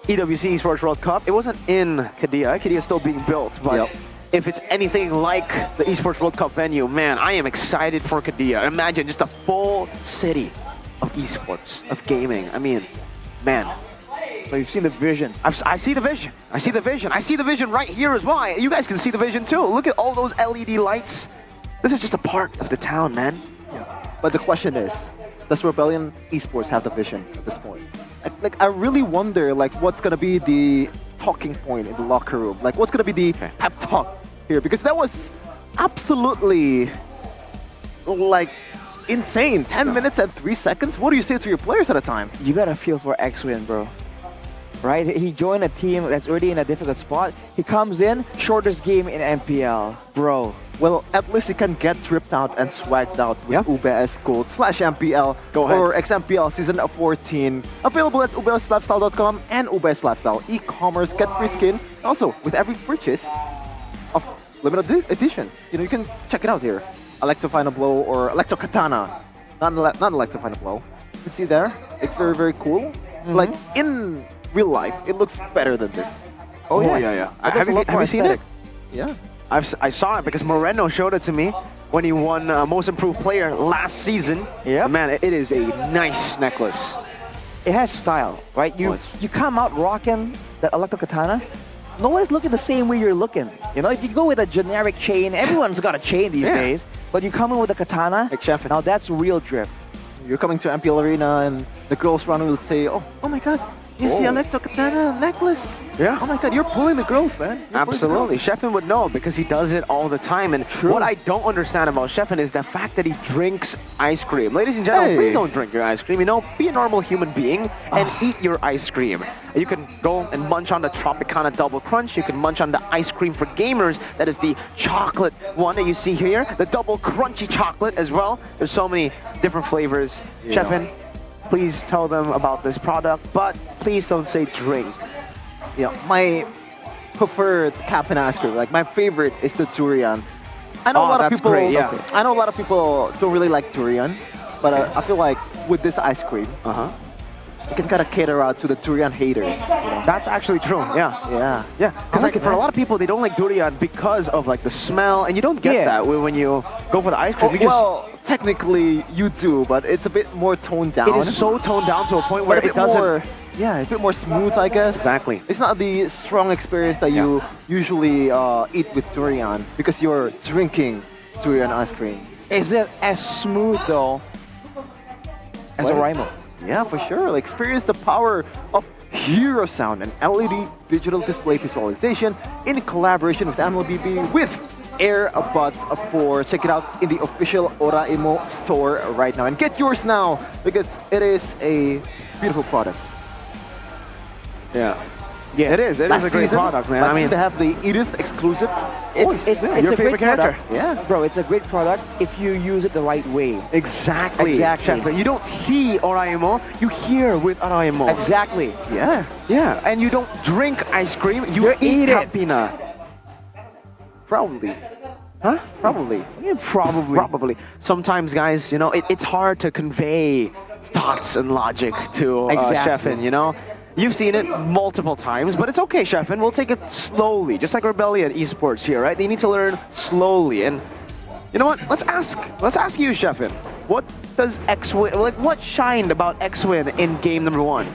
EWC Esports World Cup. It wasn't in Kadia. Kadia is still being built, but if it's anything like the Esports World Cup venue, man, I am excited for Kadia. Imagine just a full city of esports, of gaming. I mean, man. So you've seen the vision. I see the vision. I see the vision. I see the vision right here as well. You guys can see the vision too. Look at all those LED lights. This is just a part of the town, man. But the question is, does Rebellion Esports have the vision at this point? Like I really wonder, like, what's gonna be the talking point in the locker room? Like, what's gonna be the pep talk here? Because that was absolutely, like, insane. 10 minutes and 3 seconds. What do you say to your players at a time? You gotta feel for X-Win, bro. Right? He joined a team that's already in a difficult spot. He comes in, shortest game in MPL, bro. Well, at least he can get dripped out and swagged out with UBS Gold /MPL or XMPL Season 14. Available at ubslifestyle.com and UBS Lifestyle e-commerce. Get free skin. Also, with every purchase of limited edition, you can check it out here. Electro Final Blow or Electro Katana. Not Electro Final Blow. You can see there. It's very, very cool. Like in real life, it looks better than this. Oh yeah. Have you seen it? Yeah. I saw it because Moreno showed it to me when he won Most Improved Player last season. Yeah. Man, it is a nice necklace. It has style, right? You come out rocking the Electro Katana. No one's looking the same way you're looking. You know, if you go with a generic chain, everyone's got a chain these days. But you come in with a katana. Like Chef. Now that's real drip. You're coming to MPL Arena and the girls around will say, oh my God. Here's the Electro Katana necklace. Yeah. Oh my God, you're pulling the girls, man. Absolutely. Sheffin would know because he does it all the time. And what I don't understand about Sheffin is the fact that he drinks ice cream. Ladies and gentlemen, please don't drink your ice cream. You know, be a normal human being and eat your ice cream. You can go and munch on the Tropicana Double Crunch. You can munch on the ice cream for gamers. That is the chocolate one that you see here. The double crunchy chocolate as well. There's so many different flavors. Sheffin, please tell them about this product, but please don't say drink. Yeah, my preferred Cap'n ice cream, like my favorite is the durian. I know a lot of people. Great, I know a lot of people don't really like durian, but I feel like with this ice cream, you can kind of cater out to the durian haters. You know? That's actually true. Yeah. Because like for a lot of people, they don't like durian because of like the smell, and you don't get that when you go for the ice cream. Well, technically you do, but it's a bit more toned down. It is so toned down to a point where it doesn't. A bit more smooth, I guess. Exactly. It's not the strong experience that you usually eat with durian because you're drinking durian ice cream. Is it as smooth though as a Raimo? Yeah, for sure. Like, experience the power of Hero Sound and LED digital display visualization in collaboration with MLBB with AirBuds 4. Check it out in the official Oraimo store right now and get yours now because it is a beautiful product. Yeah. Yeah, it is. It is a great product, man. I mean, they have the Edith exclusive. It's your a favorite great character. product. Yeah. Bro, it's a great product if you use it the right way. Exactly. Exactly. You don't see Oraimo, you hear with Oraimo. Exactly. Yeah. Yeah, and you don't drink ice cream, you eat it. Kapina. Probably. Huh? Probably. Yeah, probably. Sometimes, guys, you know, it's hard to convey thoughts and logic to Sheffin, you know? You've seen it multiple times, but it's okay, Sheffin. We'll take it slowly, just like Rebellion Esports here, right? They need to learn slowly. And you know what? Let's ask you, Sheffin. What does X-Win, like, what shined about X-Win in game number 1?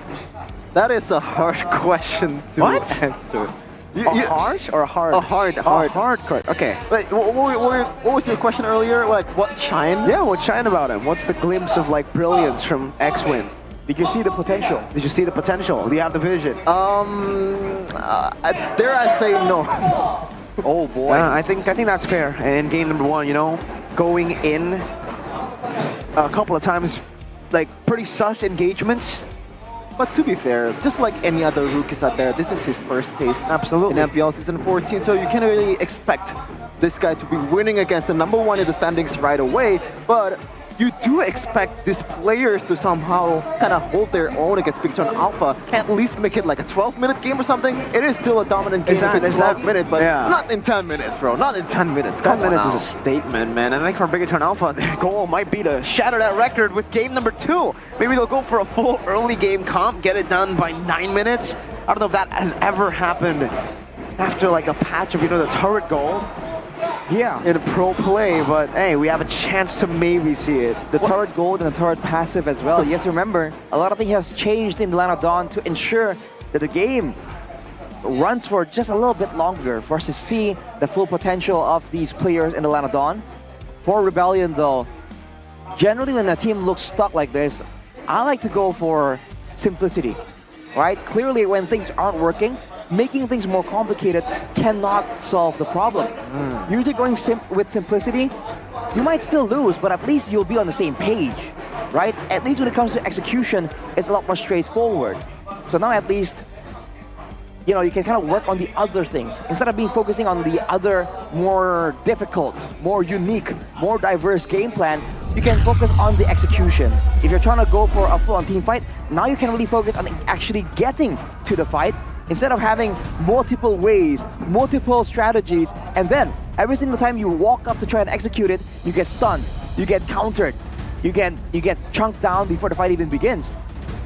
That is a hard question to answer. Harsh or hard? Hard. Okay. Wait, what was your question earlier? Like, what shined? Yeah, what shined about him? What's the glimpse of, like, brilliance from X-Win? Did you see the potential? Did you see the potential? Do you have the vision? Dare I say no? Oh boy. I think that's fair. And game number 1, you know, going in a couple of times, like pretty sus engagements. But to be fair, just like any other rookies out there, this is his first taste Absolutely. in MPL Season 14, so you can't really expect this guy to be winning against the number 1 in the standings right away, but you do expect these players to somehow kind of hold their own against Big John Alpha, at least make it like a 12-minute game or something. It is still a dominant game if it's 12 minutes, but not in 10 minutes, bro. Not in 10 minutes. 10 minutes is a statement, man. And I think for Big John Alpha, their goal might be to shatter that record with game number 2. Maybe they'll go for a full early game comp, get it done by 9 minutes. I don't know if that has ever happened after like a patch of, you know, the turret goal. Yeah. In a pro play, but hey, we have a chance to maybe see it. The turret gold and the turret passive as well. You have to remember, a lot of things have changed in the Land of Dawn to ensure that the game runs for just a little bit longer for us to see the full potential of these players in the Land of Dawn. For Rebellion though, generally when a team looks stuck like this, I like to go for simplicity, right? Clearly when things aren't working, making things more complicated cannot solve the problem. Usually going with simplicity, you might still lose, but at least you'll be on the same page, right? At least when it comes to execution, it's a lot more straightforward. So now at least, you know, you can kind of work on the other things. Instead of focusing on the other more difficult, more unique, more diverse game plan, you can focus on the execution. If you're trying to go for a full-on team fight, now you can really focus on actually getting to the fight instead of having multiple ways, multiple strategies, and then every single time you walk up to try and execute it, you get stunned, you get countered, you get chunked down before the fight even begins.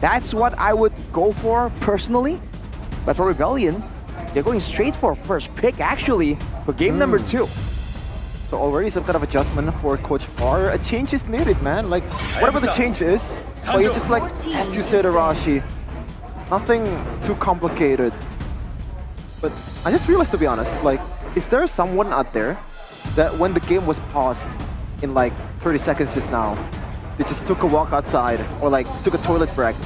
That's what I would go for personally. But for Rebellion, they're going straight for first pick actually for game number 2. So already some kind of adjustment for Coach Far. A change is needed, man. Like, whatever the change is, but you just like, as you said, Arashi, nothing too complicated. But I just realized, to be honest, like, is there someone out there that when the game was paused in like 30 seconds just now, they just took a walk outside or like took a toilet break,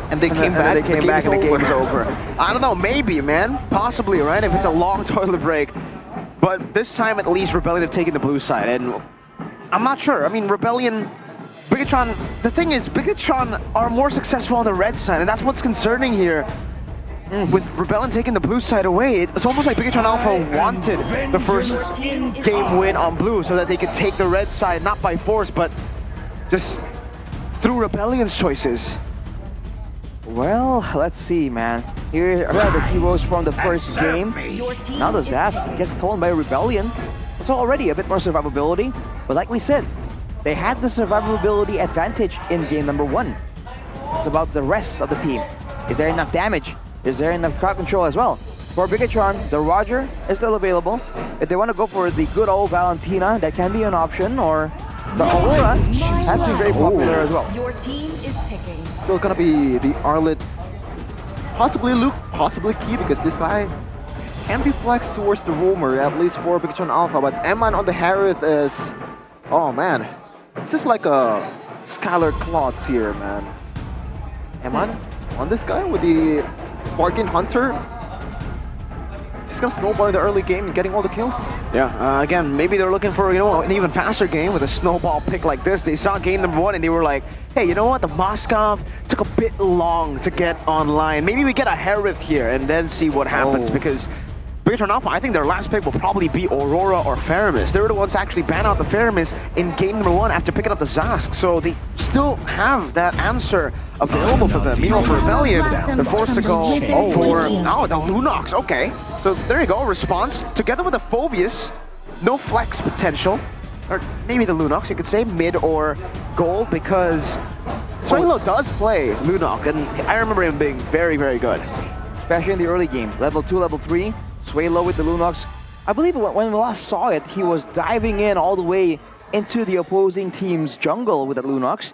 and they came back and the game's over? I don't know, maybe, man. Possibly, right? If it's a long toilet break. But this time, at least, Rebellion have taken the blue side, and I'm not sure. I mean, Rebellion, Bigatron, the thing is, Bigatron are more successful on the red side, and that's what's concerning here. With Rebellion taking the blue side away, it's almost like Bigatron Alpha wanted the first game win on blue so that they could take the red side, not by force, but just through Rebellion's choices. Well, let's see, man. Here are the heroes from the first game. Now the Zaz gets stolen by Rebellion. So already a bit more survivability. But like we said, they had the survivability advantage in game number 1. It's about the rest of the team. Is there enough damage? Is there enough crowd control as well? For Bigatron, the Roger is still available. If they want to go for the good old Valentina, that can be an option, or the Aurora has been very popular as well. Your team is picking. Still gonna be the Arlet, possibly Luke, possibly Key, because this guy can be flexed towards the Roamer, at least for Bigatron Alpha. But Eman on the Harith is, oh man, this is like a Skylar Claw tier, man. Eman on this guy with the Bargain Hunter. Just gonna snowball in the early game and getting all the kills. Yeah, again, maybe they're looking for, you know, an even faster game with a snowball pick like this. They saw game number 1 and they were like, hey, you know what? The Moskov took a bit long to get online. Maybe we get a Herith here and then see what happens because Bigatron Alpha, I think their last pick will probably be Aurora or Faramis. They were the ones to actually ban out the Faramis in game number 1 after picking up the Zask. So they still have that answer available for them. Meanwhile, for Rebellion, they're forced to go for the Lunox. Okay, so there you go. Response together with the Phoveus. No flex potential. Or maybe the Lunox, you could say mid or gold, because Suelo does play Lunox, and I remember him being very, very good. Especially in the early game. Level 2, level 3, Suelo with the Lunox. I believe when we last saw it, he was diving in all the way into the opposing team's jungle with the Lunox.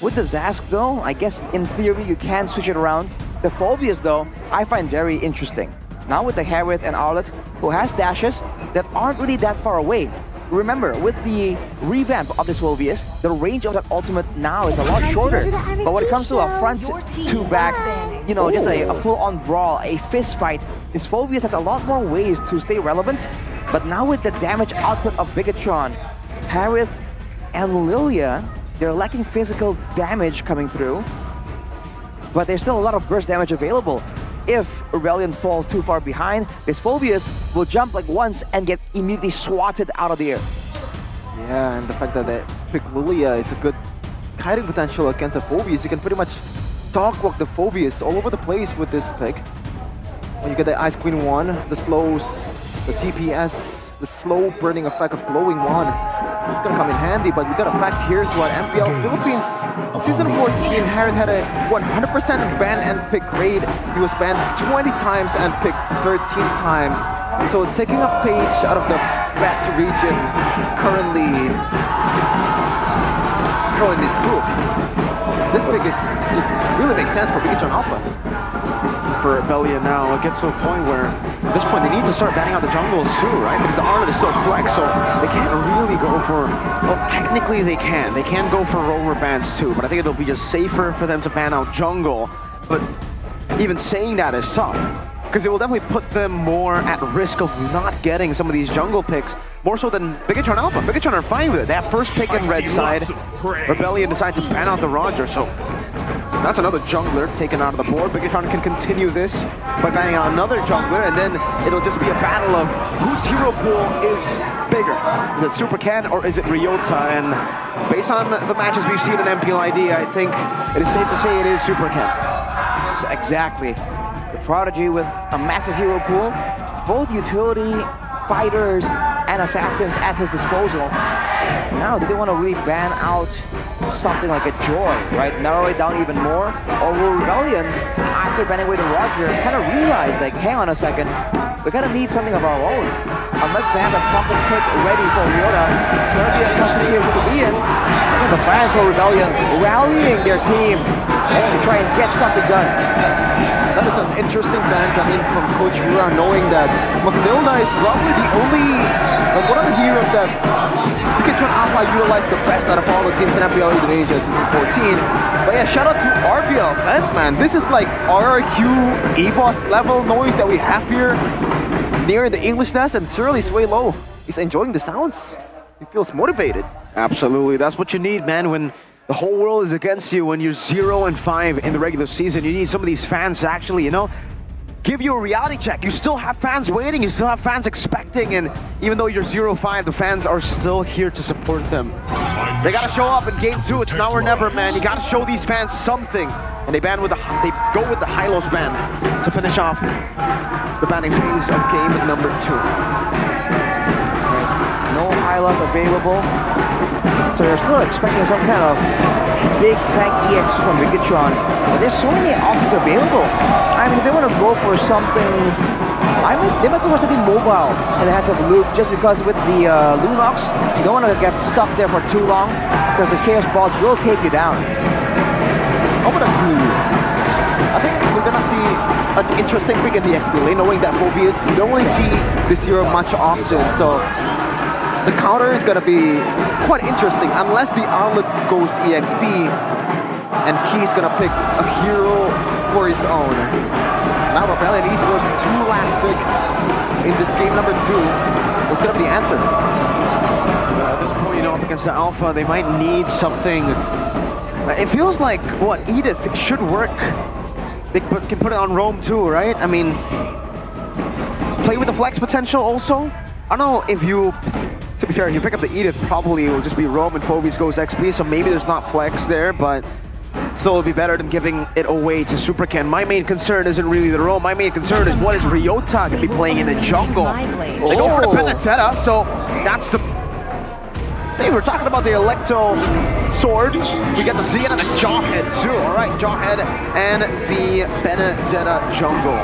With the Zask though, I guess in theory you can switch it around. The Phoveus though, I find very interesting. Now with the Herith and Arlet, who has dashes that aren't really that far away. Remember, with the revamp of this Phoveus, the range of that ultimate now is a lot shorter. But when it comes to a front to back, you know, just a full-on brawl, a fist fight, this Phoveus has a lot more ways to stay relevant. But now with the damage output of Bigatron, Herith, and Lilia, they're lacking physical damage coming through. But there's still a lot of burst damage available. If Rebellion fall too far behind, this Phoveus will jump like once and get immediately swatted out of the air. Yeah, and the fact that they pick Lilia, it's a good kiting potential against a Phoveus. You can pretty much dog walk the Phoveus all over the place with this pick. When you get the Ice Queen 1, the slows, the TPS, the slow burning effect of glowing 1. It's gonna come in handy, but we got a fact here throughout MPL Philippines. Season 14, Herith had a 100% ban and pick grade. He was banned 20 times and picked 13 times. So taking a page out of the best region currently in this book. This pick is just really makes sense for Bigatron Alpha. For Rebellion now, it gets to a point where at this point they need to start banning out the jungles too, right? Because the Arlet is still flex, so they can't really go for, well, technically they can. They can go for rover bans too, but I think it'll be just safer for them to ban out jungle. But even saying that is tough, because it will definitely put them more at risk of not getting some of these jungle picks, more so than Bigatron Alpha. Bigatron are fine with it. They have first pick in red side. Rebellion decides to ban out the Roger, so that's another jungler taken out of the board. Bigatron can continue this by banning out another jungler, and then it'll just be a battle of whose hero pool is bigger. Is it Super Ken or is it Ryota? And based on the matches we've seen in MPL ID, I think it is safe to say it is Super Ken. Exactly. The Prodigy with a massive hero pool, both utility, fighters, and assassins at his disposal. Now, do they want to really ban out something like a Joy, right? Narrow it down even more? Or will Rebellion, after banning away the Roger, kind of realize, like, hang on a second, we kind of need something of our own. Unless they have a proper pick ready for Ryota, it's going to be a tough situation to be in. Look at the fans for Rebellion rallying their team to try and get something done. That is an interesting ban coming from Coach Rura, knowing that Mathilda is probably the only, like, one of the heroes that Bigatron Alpha utilized the best out of all the teams in MPL Indonesia season 14. But yeah, shout out to RBL fans, man. This is like RRQ EBOS level noise that we have here near the English desk, and surely Suelo is enjoying the sounds. He feels motivated. Absolutely, that's what you need, man. When the whole world is against you, when you're 0-5 in the regular season, you need some of these fans to actually, you know, give you a reality check. You still have fans waiting, you still have fans expecting, and even though you're 0-5, the fans are still here to support them. They gotta show up in game 2, it's now or never, man. You gotta show these fans something. And they go with the Hylos ban to finish off the banning phase of game number 2. No Hylos available. So they're still expecting some kind of big tank EX from Bigatron. But there's so many options available. I mean, if they want to go for something, they might go for something mobile in the hands of Luke, just because with the Lunox, you don't want to get stuck there for too long, because the Chaos Balls will take you down. How about a glue? I think we're gonna see an interesting pick in the XP lane, knowing that Phoveus, we don't really see this hero much often, so the counter is gonna be quite interesting, unless the Arlet goes EXP, and Key's gonna pick a hero for his own. Now Rebellion Esports 2 last pick in this game number 2. What's gonna be the answer? At this point, you know, up against the Alpha, they might need something It feels like what Edith should work. They can put it on Rome too, right? I mean, play with the flex potential also. I don't know if you, to be fair, if you pick up the Edith, probably it will just be Rome and Phoebes goes XP, so maybe there's not flex there, but still it would be better than giving it away to Super Ken. My main concern isn't really the Rome. My main concern is what is Ryota going to be playing in the jungle. They go for the Benedetta, so that's the... They were talking about the Electo sword. We get to see it in the Jawhead too. All right, Jawhead and the Benedetta jungle.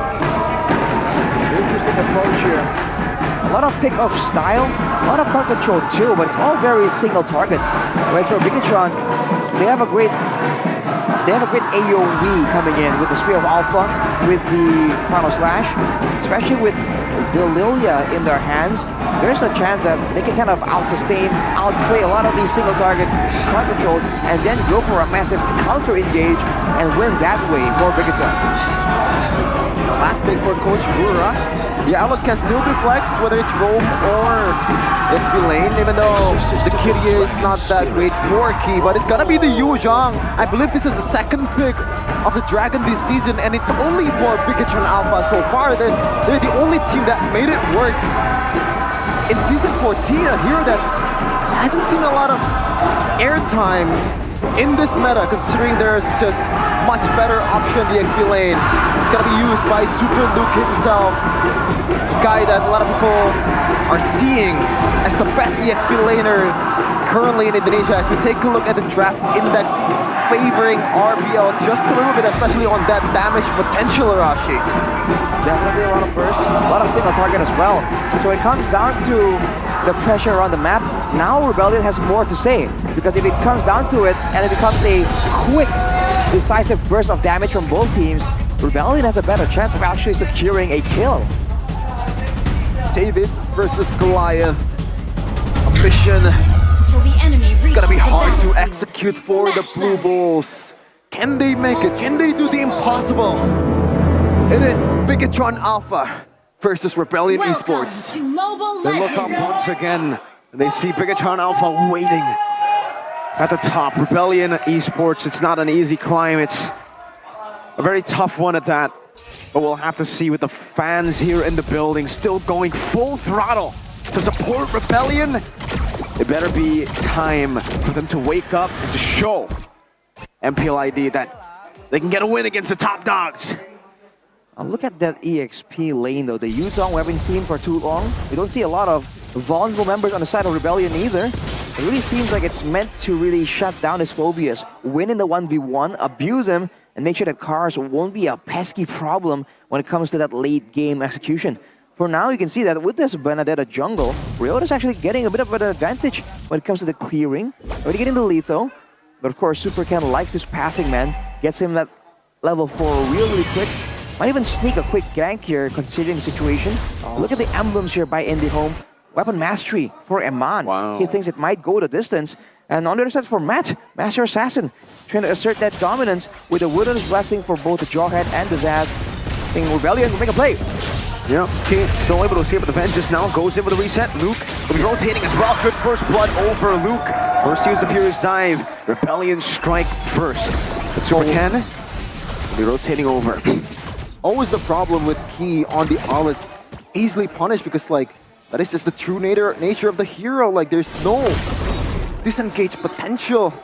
Interesting approach here. A lot of pick-off style, a lot of part control too, but it's all very single target. Whereas for Bigatron, they have a great AoE coming in with the Spear of Alpha, with the Final Slash, especially with Delilia in their hands. There's a chance that they can kind of out-sustain, outplay a lot of these single target card controls, and then go for a massive counter-engage and win that way for Bigatron. Last pick for Coach Vura. The outlet can still be flexed, whether it's Rome or XP lane, even though the Kyrie is not that great for Key, but it's gonna be the Yu Zhang. I believe this is the second pick of the Dragon this season, and it's only for Bigatron Alpha so far. They're the only team that made it work in Season 14, a hero that hasn't seen a lot of airtime in this meta, considering there's just much better option the XP lane. It's gonna be used by Super Luke himself, guy that a lot of people are seeing as the best EXP laner currently in Indonesia. As we take a look at the draft index favoring RBL just a little bit, especially on that damage potential, Arashi. Definitely a lot of burst, a lot of single target as well. So it comes down to the pressure around the map. Now Rebellion has more to say, because if it comes down to it and it becomes a quick, decisive burst of damage from both teams, Rebellion has a better chance of actually securing a kill. David versus Goliath. A mission. It's gonna be hard to execute for the Blue Bulls. Can they make it? Can they do the impossible? It is Bigatron Alpha versus Rebellion Esports. They look up once again, and they see Bigatron Alpha waiting at the top. Rebellion Esports, it's not an easy climb. It's a very tough one at that. But we'll have to see with the fans here in the building still going full throttle to support Rebellion. It better be time for them to wake up and to show MPL ID that they can get a win against the top dogs. Look at that EXP lane though, the Yu Zhang we haven't seen for too long. We don't see a lot of vulnerable members on the side of Rebellion either. It really seems like it's meant to really shut down his phobias, win in the 1v1, abuse him, and make sure that cars won't be a pesky problem when it comes to that late game execution. For now, you can see that with this Benedetta jungle, Ryota's actually getting a bit of an advantage when it comes to the clearing. Already getting the lethal, but of course Super Ken likes this pathing, man. Gets him that level 4 really quick. Might even sneak a quick gank here considering the situation. Look at the emblems here by IndyHome. Weapon Mastery for Eman. Wow. He thinks it might go the distance. And on the other side for Matt, Master Assassin, trying to assert that dominance with the Wilderness Blessing for both the Jawhead and the Zaz. I think Rebellion will make a play. Yeah, okay, still able to escape with the Vengeance now. Goes in with the reset. Luke will be rotating as well. Good first blood over Luke. First use the Furious Dive. Rebellion strike first. But Super Ken will be rotating over. Always the problem with Key on the outlet. Easily punished because like, that is just the true nature of the hero. Like there's no disengage potential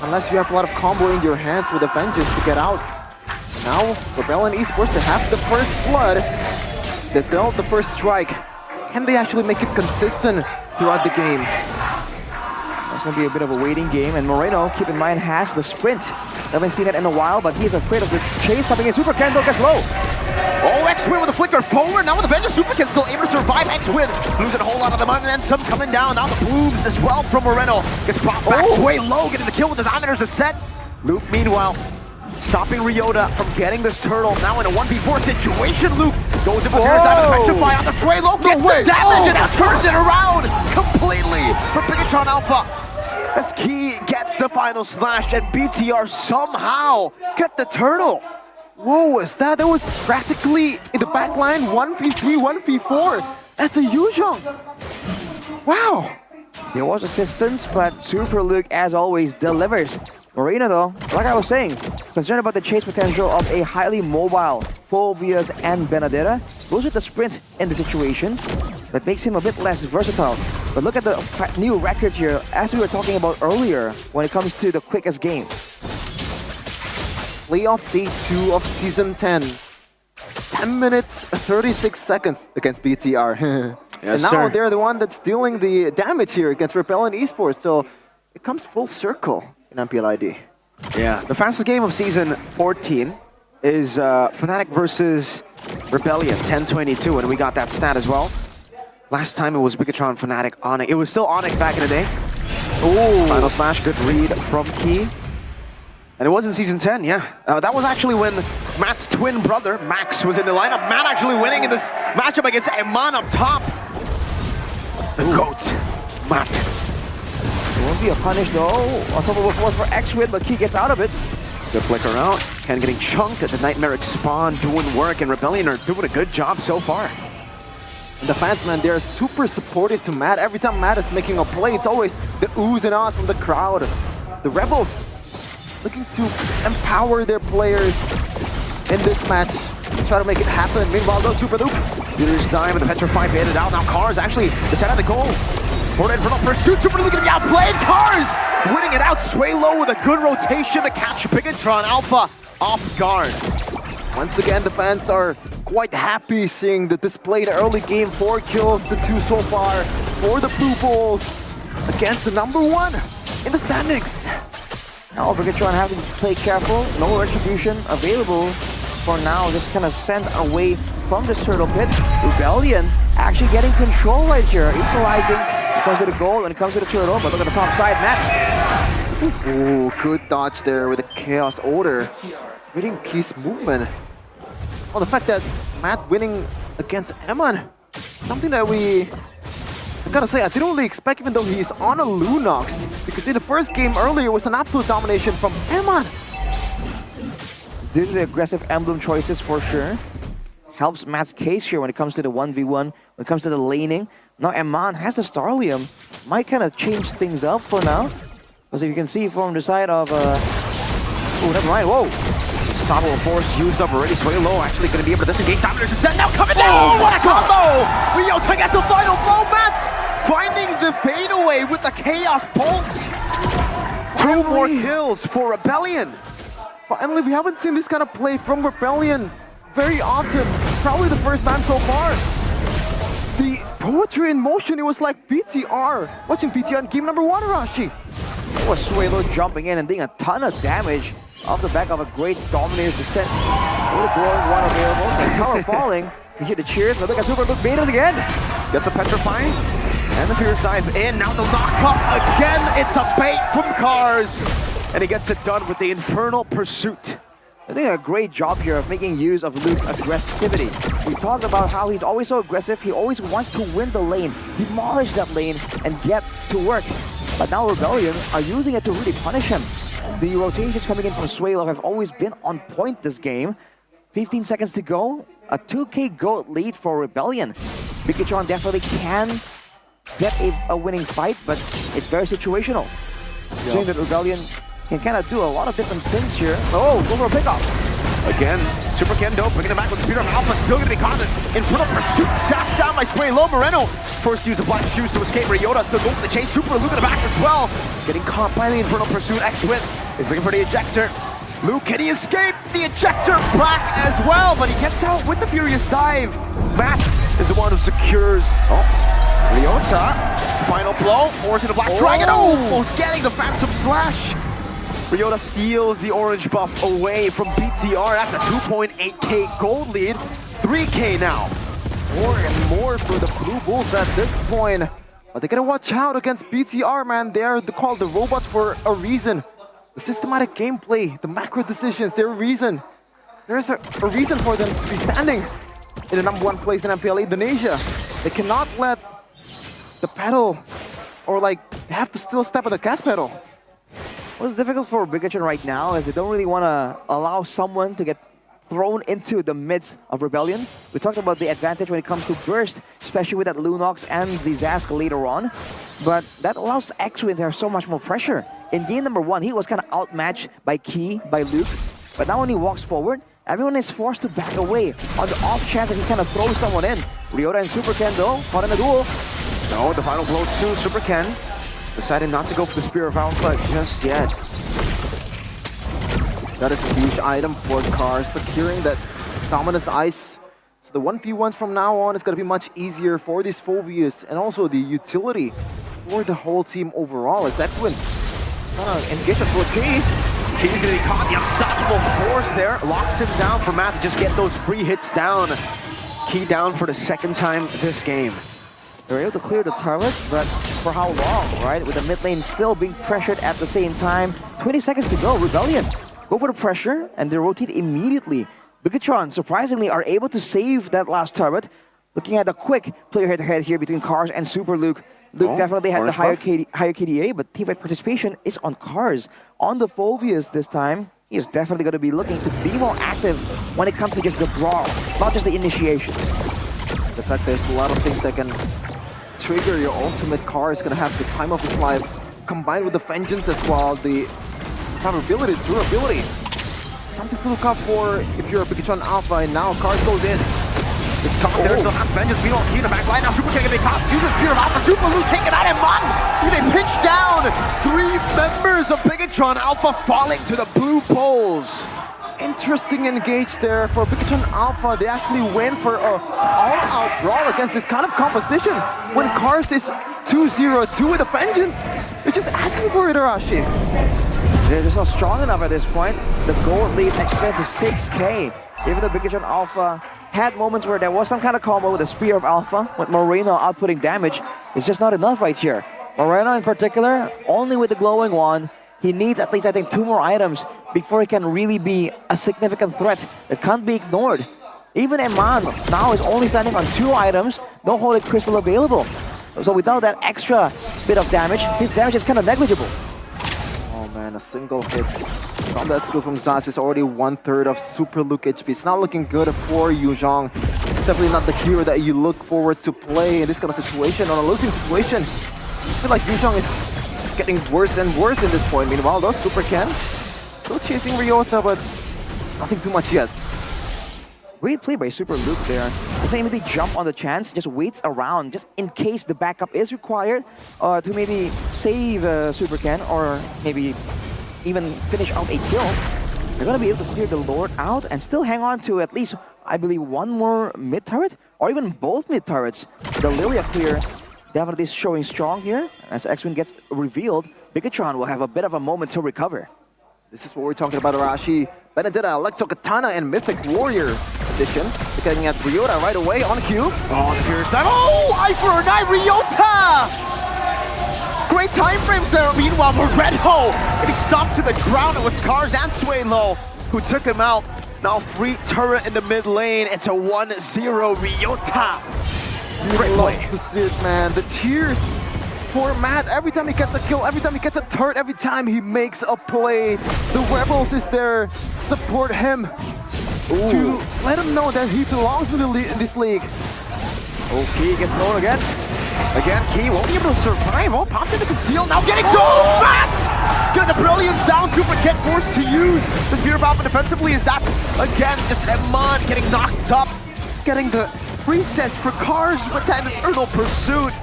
unless you have a lot of combo in your hands with the Vengeance to get out. Now, Rebellion Esports, they have the first blood. They dealt the first strike. Can they actually make it consistent throughout the game? It's going to be a bit of a waiting game, and Moreno, keep in mind, has the sprint. Haven't seen it in a while, but he's afraid of the chase coming in. Super Ken though gets low. Oh, X-Win with the flicker forward. Now with the Vengeance, Super Ken still able to survive. X-Win losing a whole lot of the money, and then some coming down. Now the blooms as well from Moreno. Gets brought back. Sway low, getting the kill with the Dominators are set. Luke, meanwhile, stopping Ryota from getting this turtle. Now in a 1v4 situation, Luke goes in with Furious Dive and Petrify on the Sway low. Gets the damage and now turns it around completely for Bigatron Alpha. As Key gets the final slash and BTR somehow get the turtle. Whoa, was that? That was practically in the back line, 1v3, 1v4. That's a Yu Zhang. Wow. There was assistance, but Super Luke, as always, delivers. Moreno though, like I was saying, concerned about the chase potential of a highly mobile Phobias and Benedetta, goes with the sprint in the situation. That makes him a bit less versatile. But look at the new record here, as we were talking about earlier, when it comes to the quickest game. Playoff Day 2 of Season 10. 10 minutes, 36 seconds against BTR. Yes, and now sir. they're the one that's dealing the damage here against Rebellion Esports. So it comes full circle in MPL ID. Yeah, the fastest game of Season 14 is Fnatic versus Rebellion, 10:22, and we got that stat as well. Last time it was Bigatron, Fnatic, Onyx. It was still Onyx back in the day. Ooh. Final Smash, good read from Key. And it was in Season 10, yeah. That was actually when Matt's twin brother, Max, was in the lineup. Matt actually winning in this matchup against Eman up top. The GOAT, Matt. It won't be a punish though. Unstoppable force for X-Win, but Key gets out of it. Good flicker out. Ken getting chunked at the Nightmare Spawn, doing work, and Rebellion are doing a good job so far. And the fans, man, they're super supportive to Matt. Every time Matt is making a play, it's always the oohs and ahs from the crowd. The Rebels looking to empower their players in this match. Try to make it happen. Meanwhile, no Super Loop. Leader's dive and the Petrify baited out. Now Cars actually decided the goal. For the Infernal Pursuit, Super Loop gonna be outplayed. Cars winning it out. Sway low with a good rotation to catch Bigatron Alpha off guard. Once again, the fans are quite happy seeing the display in the early game. 4 kills to 2 so far for the Blue Bulls against the #1 in the standings. Now Bigatron having to play careful. No retribution available for now. Just kind of sent away from the turtle pit. Rebellion actually getting control right here. Equalizing when it comes to the goal, when it comes to the turtle. But look at the top side, Matt. Ooh, good dodge there with the Chaos Order. Reading Key's movement. Well, the fact that Matt winning against Eman, something that I gotta say, I didn't really expect, even though he's on a Lunox, because in the first game earlier was an absolute domination from Eman. Due to the aggressive emblem choices for sure. Helps Matt's case here when it comes to the 1v1, when it comes to the laning. Now Eman has the Starlium. Might kind of change things up for now. Because if you can see from the side of... oh, never mind, whoa! Unstoppable force used up already. Sway low actually going to be able to disengage. Dominators to set now coming down. Oh, what a combo! Ryota gets the final blow. Matt finding the fadeaway with the Chaos Bolts. 2 more kills for Rebellion. Finally, we haven't seen this kind of play from Rebellion very often. Probably the first time so far. The poetry in motion, it was like BTR. Watching BTR in game #1, Arashi. It was Suelo jumping in and doing a ton of damage off the back of a great Dominator descent. With a glowing one available. The tower falling. You hear the cheers, but look at Super Look baited again. Gets a Petrify. And the Fierce Dive in. Now the knock-up again. It's a bait from Cars. And he gets it done with the Infernal Pursuit. They're doing a great job here of making use of Luke's aggressivity. We talked about how he's always so aggressive. He always wants to win the lane, demolish that lane, and get to work. But now Rebellion are using it to really punish him. The rotations coming in from Swalo have always been on point this game. 15 seconds to go. A 2K gold lead for Rebellion. Bigatron definitely can get a winning fight, but it's very situational. Saying that Rebellion can kind of do a lot of different things here. Oh, go for a pickup. Again, Super Kendo bringing it back with Spear of Alpha, still going to be caught in front of Pursuit, sapped down by Sway Low. Moreno first use of Black Shoes to escape. Ryota still going for the chase. Super Luke in the back as well. Getting caught by the Infernal Pursuit. X-Win is looking for the ejector. Luke, can he escape? The ejector back as well, but he gets out with the Furious Dive. Matt is the one who secures. Oh, Ryota, final blow, forcing the Black Dragon. Almost getting the Phantom Slash. Ryota steals the orange buff away from BTR. That's a 2.8k gold lead. 3k now. More and more for the Blue Bulls at this point. But they gotta watch out against BTR, man. They are called the robots for a reason. The systematic gameplay, the macro decisions, there's a reason. There's a reason for them to be standing in the #1 place in MPL Indonesia. They cannot let the pedal, or like, they have to still step on the gas pedal. What's difficult for Bigatron right now is they don't really want to allow someone to get thrown into the midst of Rebellion. We talked about the advantage when it comes to burst, especially with that Lunox and the Zask later on. But that allows X-Win to have so much more pressure In game number 1, he was kind of outmatched by Key, by Luke. But now when he walks forward, everyone is forced to back away on the off chance that he kind of throws someone in. Ryota and Super Ken though, caught in a duel. No, the final blow to Super Ken. Decided not to go for the Spear of Alpha just yet. That is a huge item for Cars, securing that Dominance Ice. So the 1v1s from now on is going to be much easier for these Phobius and also the utility for the whole team overall. As X-Win engage up towards Key. Key's going to be caught. The unstoppable force there locks him down for Matt to just get those free hits down. Key down for the second time this game. They're able to clear the turret, but for how long, right? With the mid lane still being pressured at the same time. 20 seconds to go, Rebellion. Go for the pressure, and they rotate immediately. Bigatron, surprisingly, are able to save that last turret. Looking at the quick player head-to-head here between Cars and Super Luke. Luke definitely had the higher KDA, but teamfight participation is on Cars. On the Phobius this time, he is definitely going to be looking to be more active when it comes to just the brawl, not just the initiation. The fact there's a lot of things that can trigger your ultimate. Car is going to have the time of his life combined with the vengeance as well, the probability, durability. Something to look out for if you're a Bigatron Alpha, and now Cars goes in. It's coming there, so that's vengeance. We don't keep the back line now. Super Ken gonna be caught. Uses Spear of Alpha. Super Luke taking out Eman. They pinch down. 3 members of Bigatron Alpha falling to the blue poles. Interesting engage there for Bigatron Alpha. They actually went for a all-out brawl against this kind of composition. When Cars is 2-0-2 with a vengeance, you're just asking for it, Arashi. They're just not strong enough at this point. The gold lead extends to 6K. Even though Bigatron Alpha had moments where there was some kind of combo with the Spear of Alpha, with Moreno outputting damage, it's just not enough right here. Moreno in particular, only with the glowing wand, he needs at least, I think, 2 more items before he can really be a significant threat that can't be ignored. Even Eman now is only standing on 2 items, no Holy Crystal available. So without that extra bit of damage, his damage is kind of negligible. Oh man, a single hit from that skill from Zaz is already 1/3 of Super Luke HP. It's not looking good for Yuzhong. It's definitely not the hero that you look forward to play in this kind of situation, on a losing situation. I feel like Yuzhong is getting worse and worse in this point. Meanwhile, those Super Ken still chasing Ryota, but nothing too much yet. Great play by Super Luke there. Doesn't immediately jump on the chance, just waits around, just in case the backup is required to maybe save Super Ken or maybe even finish out a kill. They're going to be able to clear the Lord out and still hang on to at least, I believe, 1 more mid turret or even both mid turrets. The Lilia clear definitely showing strong here. As X-Wing gets revealed, Bigatron will have a bit of a moment to recover. This is what we're talking about, Arashi. Benedetta, Electro Katana, and Mythic Warrior edition. Looking at Ryota right away on cue. Oh, the Furious Dive. Oh, eye for an eye, Ryota! Great time frames there. Meanwhile, Moreno getting stomped to the ground. It was Cars and Swaylo who took him out. Now free turret in the mid lane. It's a 1-0 Ryota. Great play. To see it, man. The cheers for Matt. Every time he gets a kill, every time he gets a turret, every time he makes a play, the Rebels is there to support him. To let him know that he belongs in this league. Okay, gets thrown again. Again, Key won't be able to survive. Oh, pops into conceal. Now getting domed! Matt! Getting the brilliance down. Super Ken forced to use the Spear of Alpha defensively as that's, again, just Eman getting knocked up. Getting the resets for Cars with that Infernal Pursuit.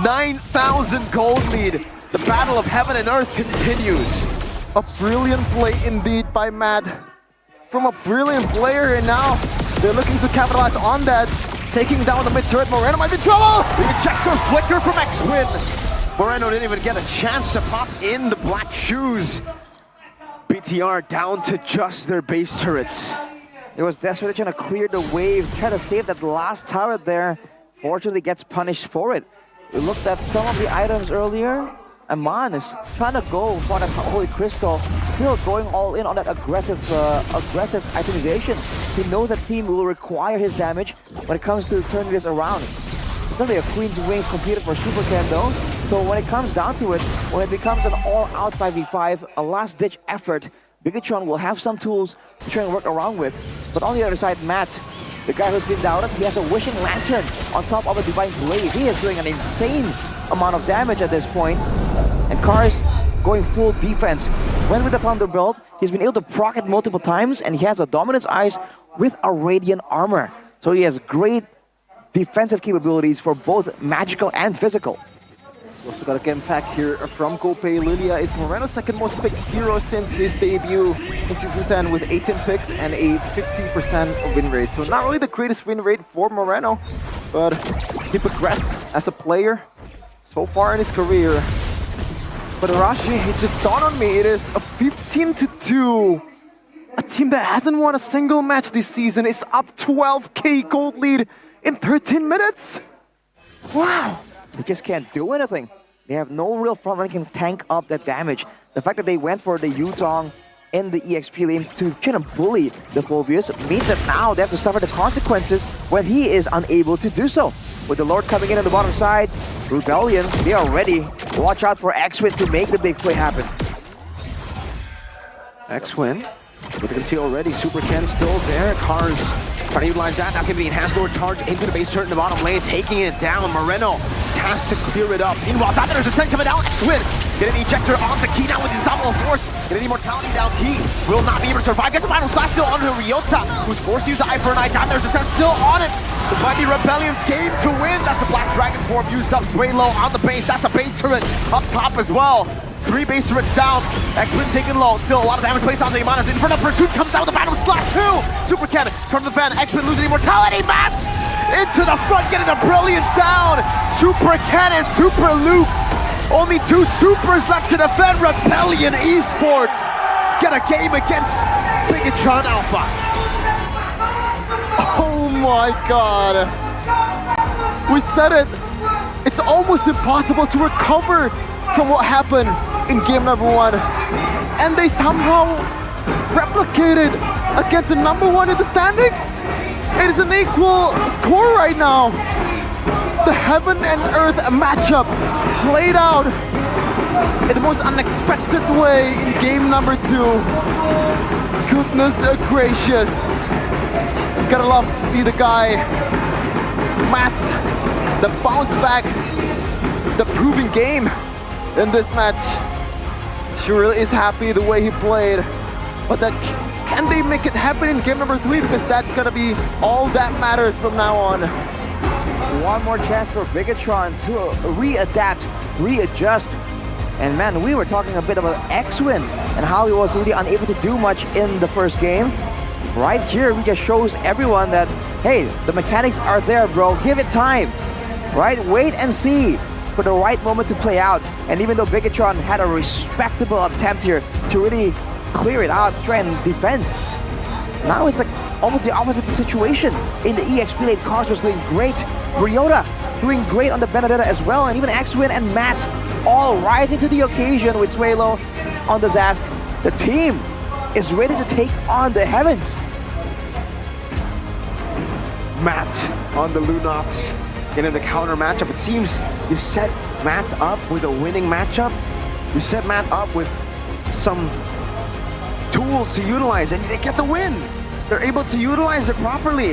9,000 gold lead. The battle of heaven and earth continues. A brilliant play indeed by Matt. From a brilliant player, and now they're looking to capitalize on that. Taking down the mid turret. Moreno might be in trouble! The ejector flicker from X-Win. Moreno didn't even get a chance to pop in the black shoes. BTR down to just their base turrets. It was desperately trying to clear the wave, try to save that last turret there. Fortunately gets punished for it. We looked at some of the items earlier. Eman is trying to go for that Holy Crystal, still going all in on that aggressive itemization. He knows that team will require his damage when it comes to turning this around. It's going to be a Queen's Wings completed for Super Ken though. So when it comes down to it, when it becomes an all-out 5v5, a last-ditch effort, Bigatron will have some tools to try and work around with. But on the other side, Matt, the guy who's been doubted, he has a Wishing Lantern on top of a Divine Blade. He is doing an insane amount of damage at this point. And Cars going full defense. Went with the Thunderbolt, he's been able to proc it multiple times, and he has a Dominance Eyes with a Radiant Armor. So he has great defensive capabilities for both magical and physical. We also got a game pack here from Gopay. Lilia is Moreno's second most picked hero since his debut in Season 10 with 18 picks and a 50% win rate. So not really the greatest win rate for Moreno, but he progressed as a player so far in his career. But Arashi, it just dawned on me, it is a 15-2. A team that hasn't won a single match this season is up 12k gold lead in 13 minutes. Wow. They just can't do anything. They have no real front line can tank up that damage. The fact that they went for the Yutong in the EXP lane to kind of bully the Phobius means that now they have to suffer the consequences when he is unable to do so. With the Lord coming in on the bottom side, Rebellion, they are ready. Watch out for X-Win to make the big play happen. X-Win, but you can see already, Super Ken still there. Cars trying to utilize that. That's going to be the Enhanced Lord charge into the base turret in the bottom lane, taking it down. Moreno tasked to clear it up. Meanwhile, there's a send coming down. X-Win getting the ejector onto Key now with his Ensemble of Force. Getting the Immortality down. Key will not be able to survive. Gets the final slash still onto Ryota, who's forced to use the Eye for an Eye. There's a send still on it. This might be Rebellion's game to win. That's a Black Dragon form used up. Sway low on the base. That's a base turret up top as well. 3 base turrets down. X-Win taken low. Still a lot of damage placed on the Imanas. Inferno Pursuit comes out with a Battle Slap too. Super Ken from the fan. X-Win losing Immortality. Mats into the front, getting the Brilliance down. Super Ken and Super Luke. Only 2 supers left to defend. Rebellion Esports get a game against Bigatron Alpha. Oh my god. We said it. It's almost impossible to recover from what happened in game number 1. And they somehow replicated against the number 1 in the standings. It is an equal score right now. The heaven and earth matchup played out in the most unexpected way in game number 2. Goodness gracious. Gotta love to see the guy, Matt, the bounce back, the proving game in this match. She really is happy the way he played. But can they make it happen in game number 3? Because that's gonna be all that matters from now on. One more chance for Bigatron to readapt, readjust. And man, we were talking a bit about X-Win and how he was really unable to do much in the first game. Right here, we just shows everyone that, hey, the mechanics are there, bro. Give it time, right? Wait and see for the right moment to play out. And even though Bigatron had a respectable attempt here to really clear it out, try and defend, now it's like almost the opposite situation. In the EXP lane, Cars was doing great. Ryota doing great on the Benedetta as well. And even X-Win and Matt all rising to the occasion with Swalo on the Zask. The team is ready to take on the heavens. Matt on the Lunox in the counter matchup. It seems you set Matt up with a winning matchup. You set Matt up with some tools to utilize, and they get the win. They're able to utilize it properly.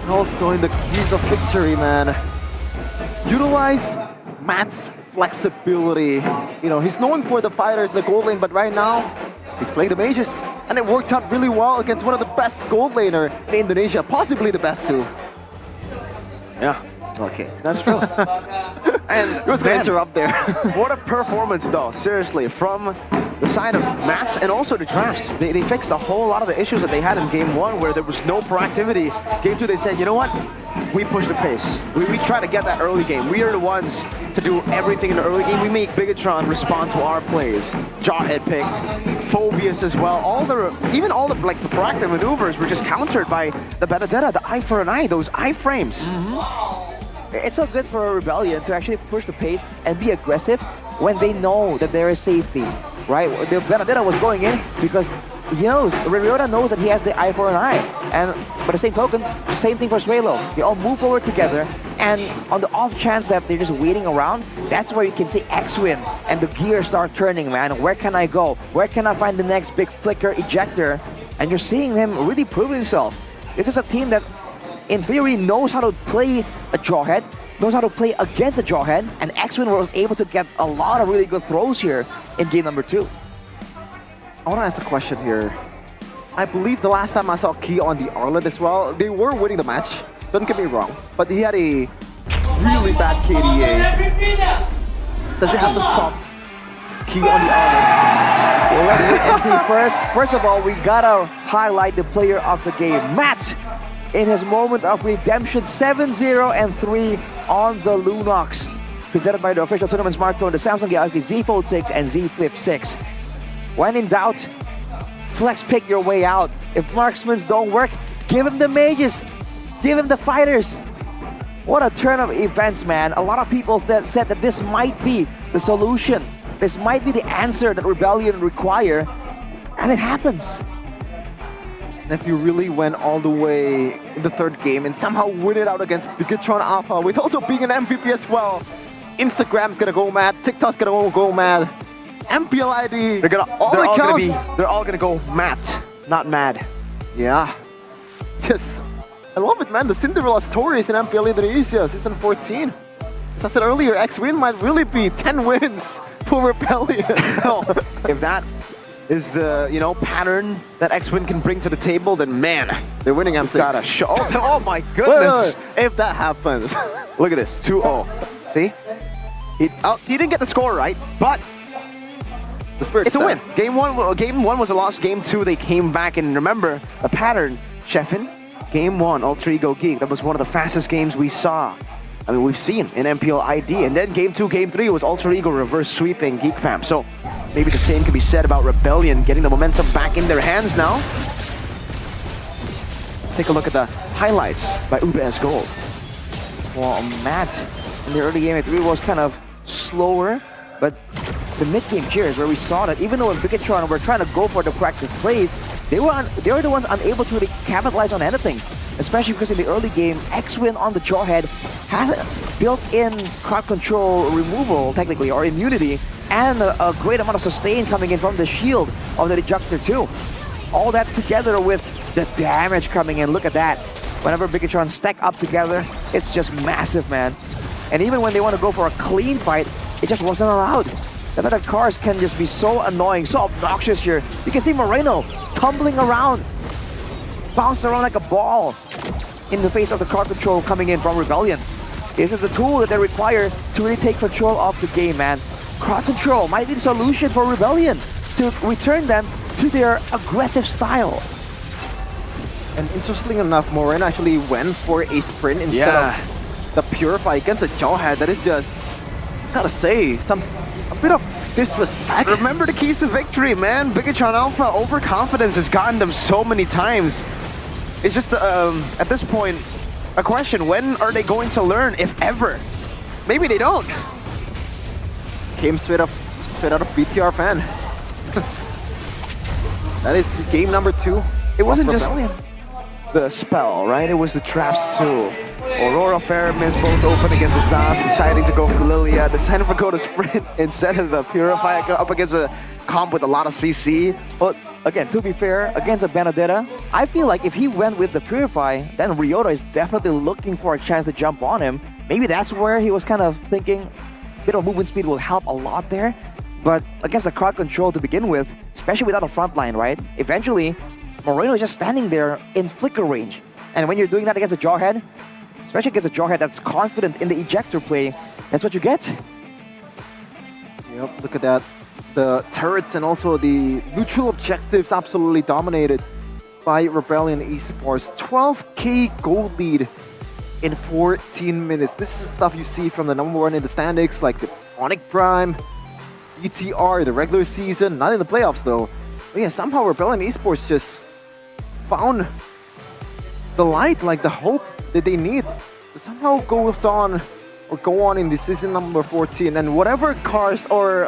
And also in the keys of victory, man. Utilize Matt's flexibility. You know, he's known for the fighters, the gold lane, but right now, he's playing the mages. And it worked out really well against one of the best gold laner in Indonesia, possibly the best too. Yeah. Okay. That's true. And I was going to interrupt there. What a performance though, seriously, from the side of Mats and also the drafts. They fixed a whole lot of the issues that they had in game 1 where there was no proactivity. Game 2, they said, you know what? We push the pace. We try to get that early game. We are the ones to do everything in the early game. We make Bigatron respond to our plays. Jawhead pick, Phobius as well. Even all the proactive maneuvers were just countered by the Benedetta, the Eye for an Eye, those iframes. It's so good for a Rebellion to actually push the pace and be aggressive when they know that there is safety, right? The Benedetta was going in because he knows, Ryota knows that he has the Eye for an Eye. And by the same token, same thing for Swalo. They all move forward together, and on the off chance that they're just waiting around, that's where you can see X-Win and the gears start turning, man. Where can I go? Where can I find the next big flicker ejector? And you're seeing him really prove himself. This is a team that, in theory, knows how to play a Jawhead, knows how to play against a Jawhead, and X-Win was able to get a lot of really good throws here in game number 2. I want to ask a question here. I believe the last time I saw Key on the Arlet as well, they were winning the match. Don't get me wrong, but he had a really bad KDA. Does it have to stop Key on the Arlet? Well, let's wait and see. First of all, we gotta highlight the player of the game, Matt, in his moment of redemption, 7-0 and 3 on the Lunox. Presented by the official tournament smartphone, the Samsung Galaxy Z Fold 6 and Z Flip 6. When in doubt, flex pick your way out. If marksmans don't work, give him the mages. Give him the fighters. What a turn of events, man. A lot of people said that this might be the solution. This might be the answer that Rebellion require. And it happens. And if you really went all the way in the third game and somehow win it out against Bigatron Alpha, with also being an MVP as well, Instagram's gonna go mad, TikTok's gonna go mad, MPL ID, they're all gonna go Matt, not mad. Yeah. Just, I love it, man. The Cinderella stories in MPL Indonesia, Season 14. As I said earlier, X-Win might really be 10 wins for Rebellion. If that is the, pattern that X-Win can bring to the table, then man, they're winning M6. Gotta show. Oh my goodness. If that happens. Look at this, 2-0. See? He didn't get the score right, but the spirit. It's a win. Game one was a loss. Game 2, they came back, and remember the pattern, Sheffin. Game 1, Ultra Ego Geek. That was one of the fastest games we saw. I mean, we've seen in MPL ID. And then Game 2, Game 3 was Ultra Ego reverse sweeping Geek Fam. So maybe the same can be said about Rebellion, getting the momentum back in their hands now. Let's take a look at the highlights by UBS Gold. Well, Matt in the early game, it really was kind of slower, but the mid-game here is where we saw that even though in Bigatron were trying to go for the practice plays, they were the ones unable to really capitalize on anything. Especially because in the early game, X-Win on the Jawhead has built-in crowd control removal, technically, or immunity, and a great amount of sustain coming in from the shield of the Ejector too. All that together with the damage coming in, look at that. Whenever Bigatron stack up together, it's just massive, man. And even when they want to go for a clean fight, it just wasn't allowed. The metal cars can just be so annoying, so obnoxious here. You can see Moreno tumbling around, bounce around like a ball in the face of the crowd control coming in from Rebellion. This is the tool that they require to really take control of the game, man. Crowd control might be the solution for Rebellion to return them to their aggressive style. And interestingly enough, Moreno actually went for a sprint instead of the Purify against a Jawhead. That is just, gotta say, a bit of disrespect. Remember the keys to victory, man. Bigatron Alpha, overconfidence has gotten them so many times. It's just, at this point, a question. When are they going to learn, if ever? Maybe they don't. Came straight out of BTR fan. That is the game number 2. It wasn't just the spell, right? It was the drafts too. Aurora, Ferromis both open against Azaz, deciding to go for Lilia, deciding to go to Sprint instead of the Purify up against a comp with a lot of CC. But again, to be fair, against a Benedetta, I feel like if he went with the Purify, then Ryota is definitely looking for a chance to jump on him. Maybe that's where he was kind of thinking a bit of movement speed will help a lot there. But against the crowd control to begin with, especially without a front line, right? Eventually, Moreno is just standing there in flicker range. And when you're doing that against a Jawhead, especially against a Jawhead that's confident in the ejector play, that's what you get. Yep, look at that. The turrets and also the neutral objectives absolutely dominated by Rebellion Esports. 12k gold lead in 14 minutes. This is stuff you see from the #1 in the standings, like the Onyx Prime, ETR, the regular season, not in the playoffs though. But yeah, somehow Rebellion Esports just found the light, like the hope that they need to somehow go on in the season number 14. And whatever Cars or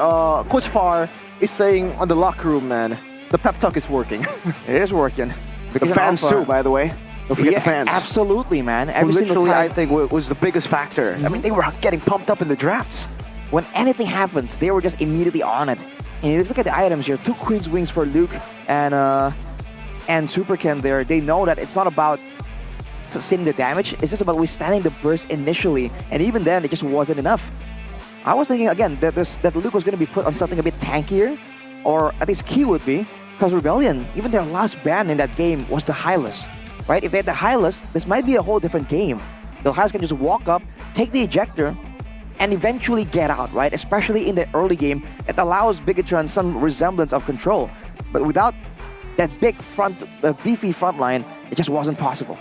Coach Far is saying on the locker room, man, the pep talk is working. It is working. The fans too, by the way. Don't forget the fans. Absolutely, man. Every single time. I think was the biggest factor. I mean, they were getting pumped up in the drafts. When anything happens, they were just immediately on it. And if you look at the items here, 2 Queen's Wings for Luke and Super Ken there, they know that it's not about sustaining the damage, it's just about withstanding the burst initially. And even then, it just wasn't enough. I was thinking again that Luke was going to be put on something a bit tankier, or at least Key would be, because Rebellion, even their last ban in that game was the Hylas, right? If they had the Hylas, this might be a whole different game. The Hylas can just walk up, take the ejector, and eventually get out, right? Especially in the early game, it allows Bigetron some resemblance of control. But without that big beefy front line, it just wasn't possible.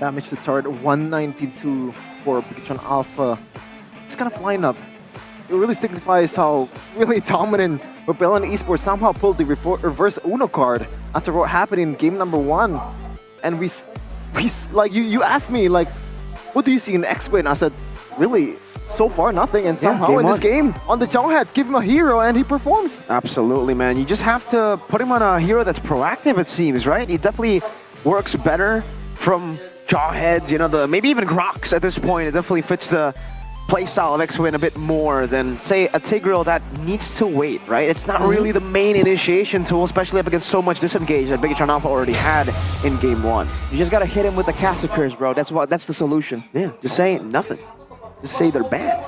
Damage to turret 192 for Bigetron Alpha. This kind of lineup, it really signifies how really dominant Rebellion Esports somehow pulled the reverse Uno card after what happened in game number 1. And we like you asked me like, what do you see in X-Win? I said, really, so far nothing. And somehow in this game, on the Jawhead, give him a hero and he performs. Absolutely, man. You just have to put him on a hero that's proactive, it seems, right? He definitely works better from Jawheads, you know, maybe even Grox at this point. It definitely fits the playstyle of X-Win a bit more than, say, a Tigreal that needs to wait, right? It's not really the main initiation tool, especially up against so much disengage that Bigetron Alpha already had in game 1. You just gotta hit him with the Caster Curse, bro. That's the solution. Yeah, just say nothing. Just say they're bad.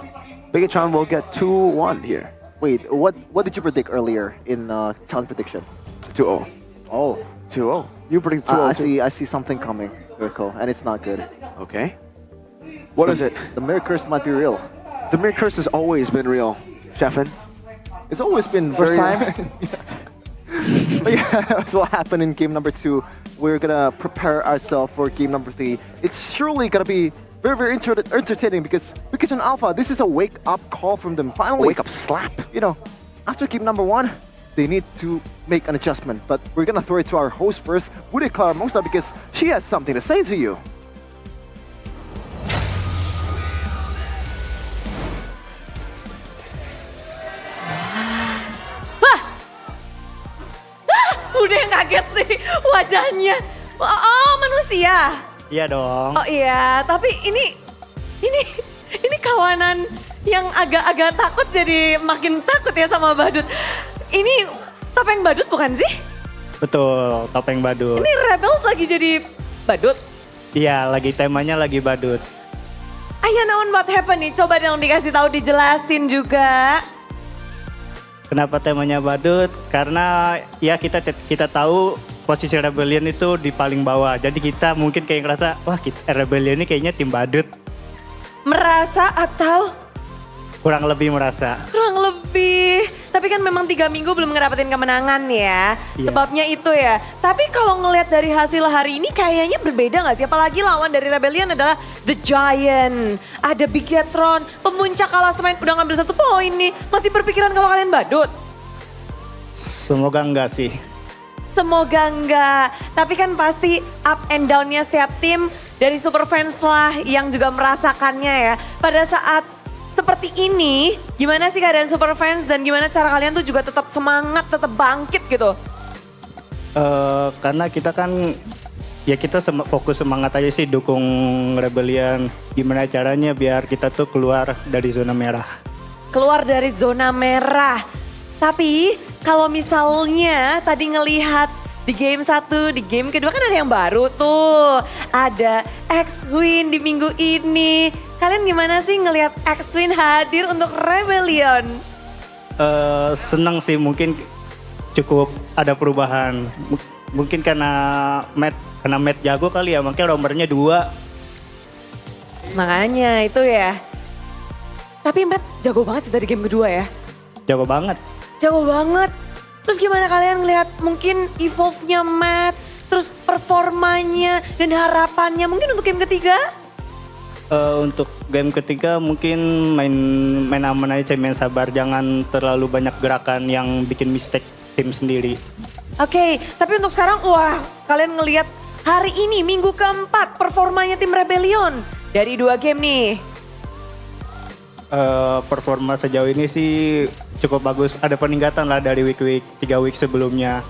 Bigetron will get 2-1 here. Wait, what did you predict earlier in talent prediction? 2-0. Oh. 2-0. You predict 2-0 I see something coming, Mirko, and it's not good. Okay. What is it? The mirror curse might be real. The mirror curse has always been real, Sheffin. It's always been First very... time? But yeah, that's what happened in game number 2. We're gonna prepare ourselves for game number 3. It's surely gonna be very, very entertaining because Bigetron Alpha, this is a wake-up call from them. Finally, wake-up slap. You know, after game number 1, they need to make an adjustment. But we're gonna throw it to our host first, Bude Clara Mosta, because she has something to say to you. Udah yang kaget sih wajahnya. Oh, manusia. Iya dong. Oh iya, tapi ini kawanan yang agak-agak takut jadi makin takut ya sama badut. Ini topeng badut bukan sih? Betul, topeng badut. Ini Rebels lagi jadi badut? Iya, lagi temanya lagi badut. Ayah naon what happen nih? Coba dong dikasih tahu, dijelasin juga. Kenapa temanya badut? Karena ya kita tahu posisi Rebellion itu di paling bawah. Jadi kita mungkin kayak ngerasa, wah Rebellion ini kayaknya tim badut. Merasa atau? Kurang lebih merasa. Kurang lebih. Tapi kan memang 3 minggu belum ngedapetin kemenangan ya. Iya. Sebabnya itu ya. Tapi kalau ngelihat dari hasil hari ini kayaknya berbeda gak sih? Apalagi lawan dari Rebellion adalah The Giant. Ada Bigetron. Pemuncak klasemen udah ngambil 1 poin nih. Masih berpikiran kalau kalian badut? Semoga enggak sih. Semoga enggak. Tapi kan pasti up and down-nya setiap tim dari super fans lah yang juga merasakannya ya. Pada saat seperti ini, gimana sih keadaan super fans dan gimana cara kalian tuh juga tetap semangat, tetap bangkit gitu? Karena kita kan, ya kita fokus semangat aja sih dukung Rebellion. Gimana caranya biar kita tuh keluar dari zona merah. Keluar dari zona merah. Tapi kalau misalnya tadi ngelihat di game 1, di game kedua kan ada yang baru tuh. Ada X-Win di minggu ini. Kalian gimana sih ngelihat X-Win hadir untuk Rebellion? Senang sih, mungkin cukup ada perubahan. Mungkin karena Matt jago kali ya, makanya nomornya 2. Makanya itu ya. Tapi Matt jago banget sih dari game kedua ya. Jago banget. Jago banget. Terus gimana kalian ngelihat mungkin evolve-nya Matt, terus performanya dan harapannya mungkin untuk game ketiga? Untuk game ketiga mungkin main aman aja, main sabar, jangan terlalu banyak gerakan yang bikin mistake tim sendiri. Oke, tapi untuk sekarang wah kalian ngelihat hari ini minggu keempat performanya tim Rebellion dari 2 game nih. Performa sejauh ini sih cukup bagus, ada peningkatan lah dari week 3 week sebelumnya.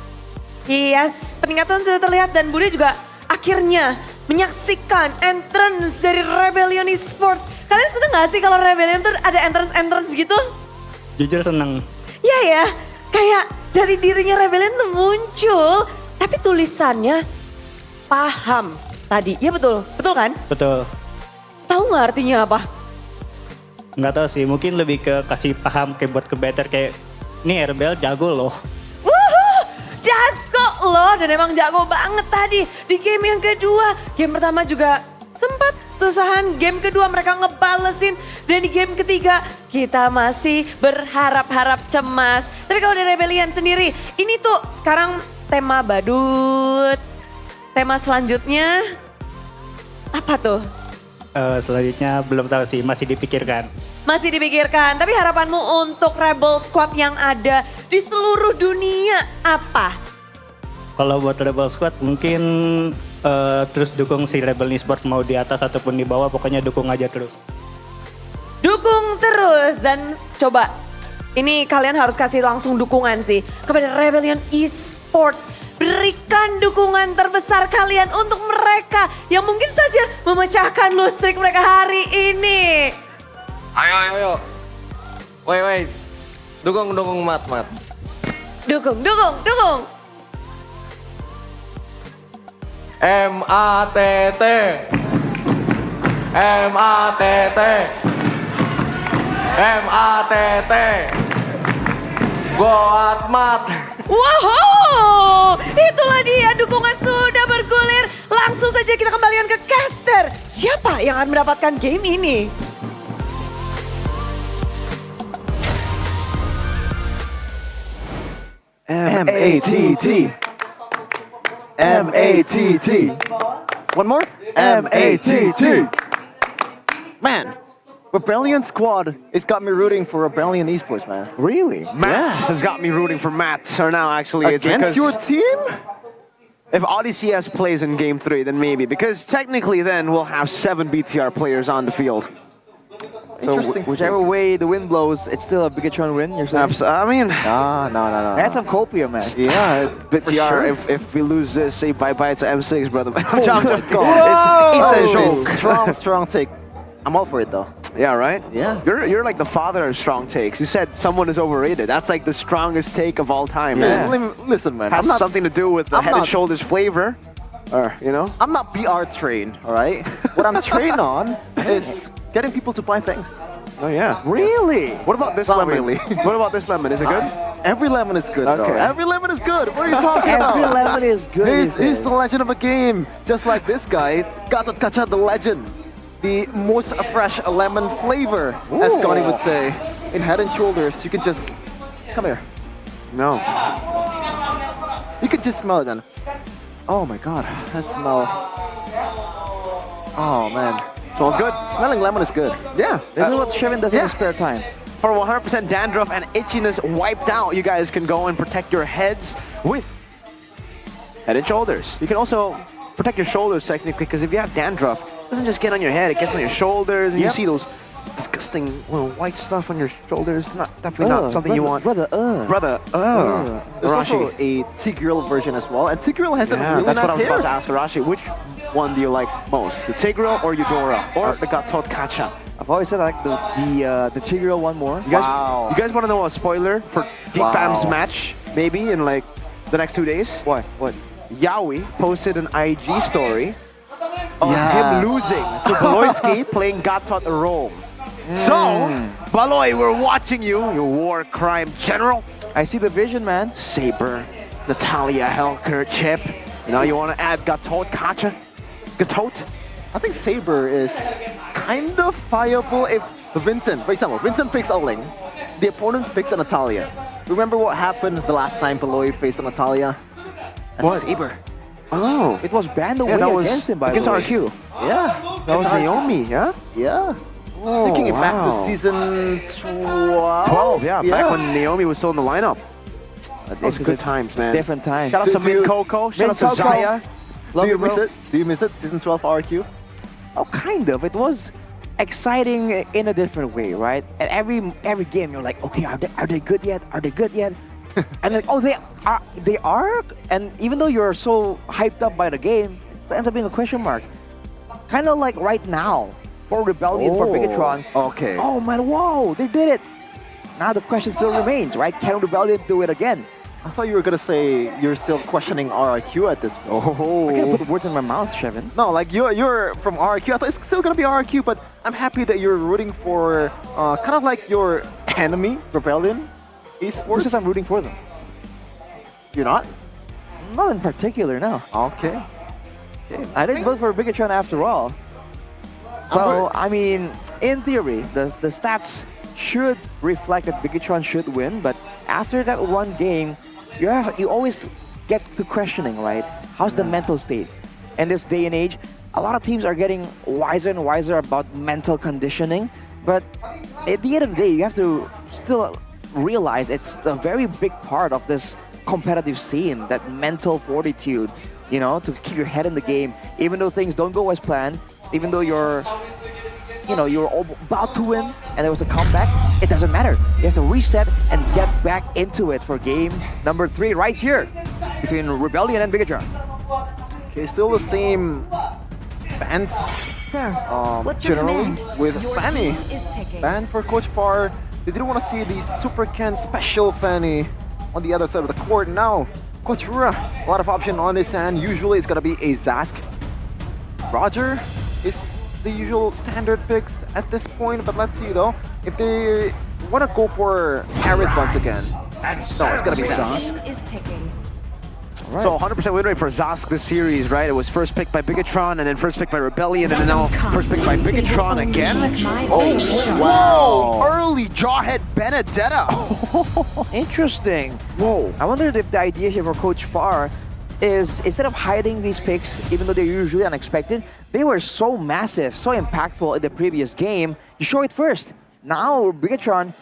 Yes, peningkatan sudah terlihat dan Bude juga akhirnya menyaksikan entrance dari Rebellion Esports. Kalian seneng gak sih kalau Rebellion tuh ada entrance gitu? Jujur seneng. Iya ya, kayak jati dirinya Rebellion tuh muncul. Tapi tulisannya paham tadi, ya betul? Betul kan? Betul. Tahu gak artinya apa? Nggak tahu sih, mungkin lebih ke kasih paham kayak buat ke better kayak nih RBL jago loh. Wuhu, jago loh dan emang jago banget tadi di game yang kedua. Game pertama juga sempat susahan, game kedua mereka ngebalesin dan di game ketiga kita masih berharap-harap cemas. Tapi kalau dari Rebellion sendiri, ini tuh sekarang tema badut, tema selanjutnya apa tuh? Selanjutnya belum tahu sih, masih dipikirkan. Masih dipikirkan, tapi harapanmu untuk Rebel Squad yang ada di seluruh dunia apa? Kalau buat Rebel Squad mungkin terus dukung si Rebel Esport mau di atas ataupun di bawah, pokoknya dukung aja terus. Dukung terus dan coba ini kalian harus kasih langsung dukungan sih kepada Rebellion Esports. Berikan dukungan terbesar kalian untuk mereka yang mungkin saja memecahkan lose streak mereka hari ini. Ayo. Wait. Dukung Mat. Dukung. MATT. Goat Mat. Wow, itulah dia dukungan sudah bergulir. Langsung saja kita kembalikan ke caster. Siapa yang akan mendapatkan game ini? M-A-T-T. One more? M-A-T-T. Man, Rebellion Squad has got me rooting for Rebellion Esports, man. Really? Matt has got me rooting for Matt. Or now, actually, it's against your team? If ODCS plays in Game 3, then maybe. Because technically then we'll have 7 BTR players on the field. So whichever way the wind blows, it's still a Bigatron win, you're saying? I mean... No. That's some copium, man. Yeah, BTR, sure. if we lose this, say bye-bye to M6, brother. It's essential. Strong take. I'm all for it, though. Yeah, right? Yeah. You're like the father of strong takes. You said someone is overrated. That's like the strongest take of all time, man. Listen, man. Has something to do with the Head and Shoulders flavor, or, you know? I'm not BR trained, all right? What I'm trained on is getting people to buy things. Oh, yeah. Really? What about this Not lemon? really. What about this lemon? Is it good? Every lemon is good, bro. Okay. Every lemon is good. What are you talking about? Every lemon is good. He's the legend of a game. Just like this guy, Gatot Kacha the legend. The most fresh lemon flavor, as Gani would say. In Head and Shoulders, you can just... Come here. No. You can just smell it, man. Oh my god, that smell. Oh man. Smells good. Smelling lemon is good. Yeah. This is what Shevin does in his spare time. For 100% dandruff and itchiness wiped out, you guys can go and protect your heads with Head and Shoulders. You can also protect your shoulders technically, because if you have dandruff, it doesn't just get on your head, it gets on your shoulders, and you see those disgusting white stuff on your shoulders. Definitely not something you want. Brother. There's also Arashi. a Tigreal version as well, and Tigreal has a really that's nice what I was hair. about to ask Arashi. Which one do you like most? The Tigreal or Eudora? Or the Gatot Kacha? I've always said I like the Tigreal one more. You guys want to know a spoiler for Deep Fam's match? Maybe in like the next 2 days? What? Yaoi posted an IG story of him losing to Baloyski playing Gatot Rome. So, Baloy, we're watching you, you war crime general. I see the vision, man. Saber, Natalia, Helker, Chip. Now you want to add Gatot Kacha? Gatot? I think Saber is kind of viable if Vincent, for example, Vincent picks Oling, the opponent picks a Natalia. Remember what happened the last time Baloy faced a Natalia? What? Saber. Oh. It was banned away against him, by the way. Against RQ. Yeah. That was Naomi, yeah? Yeah. Oh, Taking it back to wow. season 12. 12, yeah, back when Naomi was still in the lineup. Those good times, man. Different time. Shout out to Min Coco, shout out to Zaya. Do you miss it? Do you miss it? Season 12 RQ? Oh, kind of. It was exciting in a different way, right? At every game, you're like, okay, are they good yet? Are they good yet? And like, oh, they are. And even though you're so hyped up by the game, it ends up being a question mark. Kind of like right now for Rebellion, for Bigatron. Okay. Oh man, whoa, they did it. Now the question still remains, right? Can Rebellion do it again? I thought you were gonna say you're still questioning RRQ at this point. I can't put words in my mouth, Shevin. No, like you're from RRQ. I thought it's still gonna be RRQ, but I'm happy that you're rooting for kind of like your enemy, Rebellion Esports. Who says I'm rooting for them? You're not? Not in particular, no. Okay. I didn't vote for Bigatron after all. So, I mean, in theory, the stats should reflect that Bigatron should win, but after that one game, you always get to questioning, right? How's the mental state? In this day and age, a lot of teams are getting wiser and wiser about mental conditioning, but at the end of the day, you have to still realize it's a very big part of this competitive scene, that mental fortitude, you know, to keep your head in the game, even though things don't go as planned, even though you're about to win and there was a comeback, it doesn't matter. You have to reset and get back into it for game number 3 right here between Rebellion and Bigatron. Okay, still the same bans. Sir, what's your generally command? with Your Fanny. team is picking. Ban for Coach Far. They didn't want to see the Super Ken special Fanny on the other side of the court. Now, Coach Rura, a lot of option on his hand. Usually it's gonna be a Zask. Roger is the usual standard picks at this point, but let's see though. If they want to go for Harith once again, no, it's gonna be Zask. Right. So 100% win rate for Zask this series, right? It was first picked by Bigatron, and then first picked by Rebellion, and then now first picked by Bigatron again. Oh, wow! Early Jawhead Benedetta. Interesting. Whoa. I wondered if the idea here for Coach Far is, instead of hiding these picks, even though they're usually unexpected, they were so massive, so impactful in the previous game, you show it first. Now, Bigatron,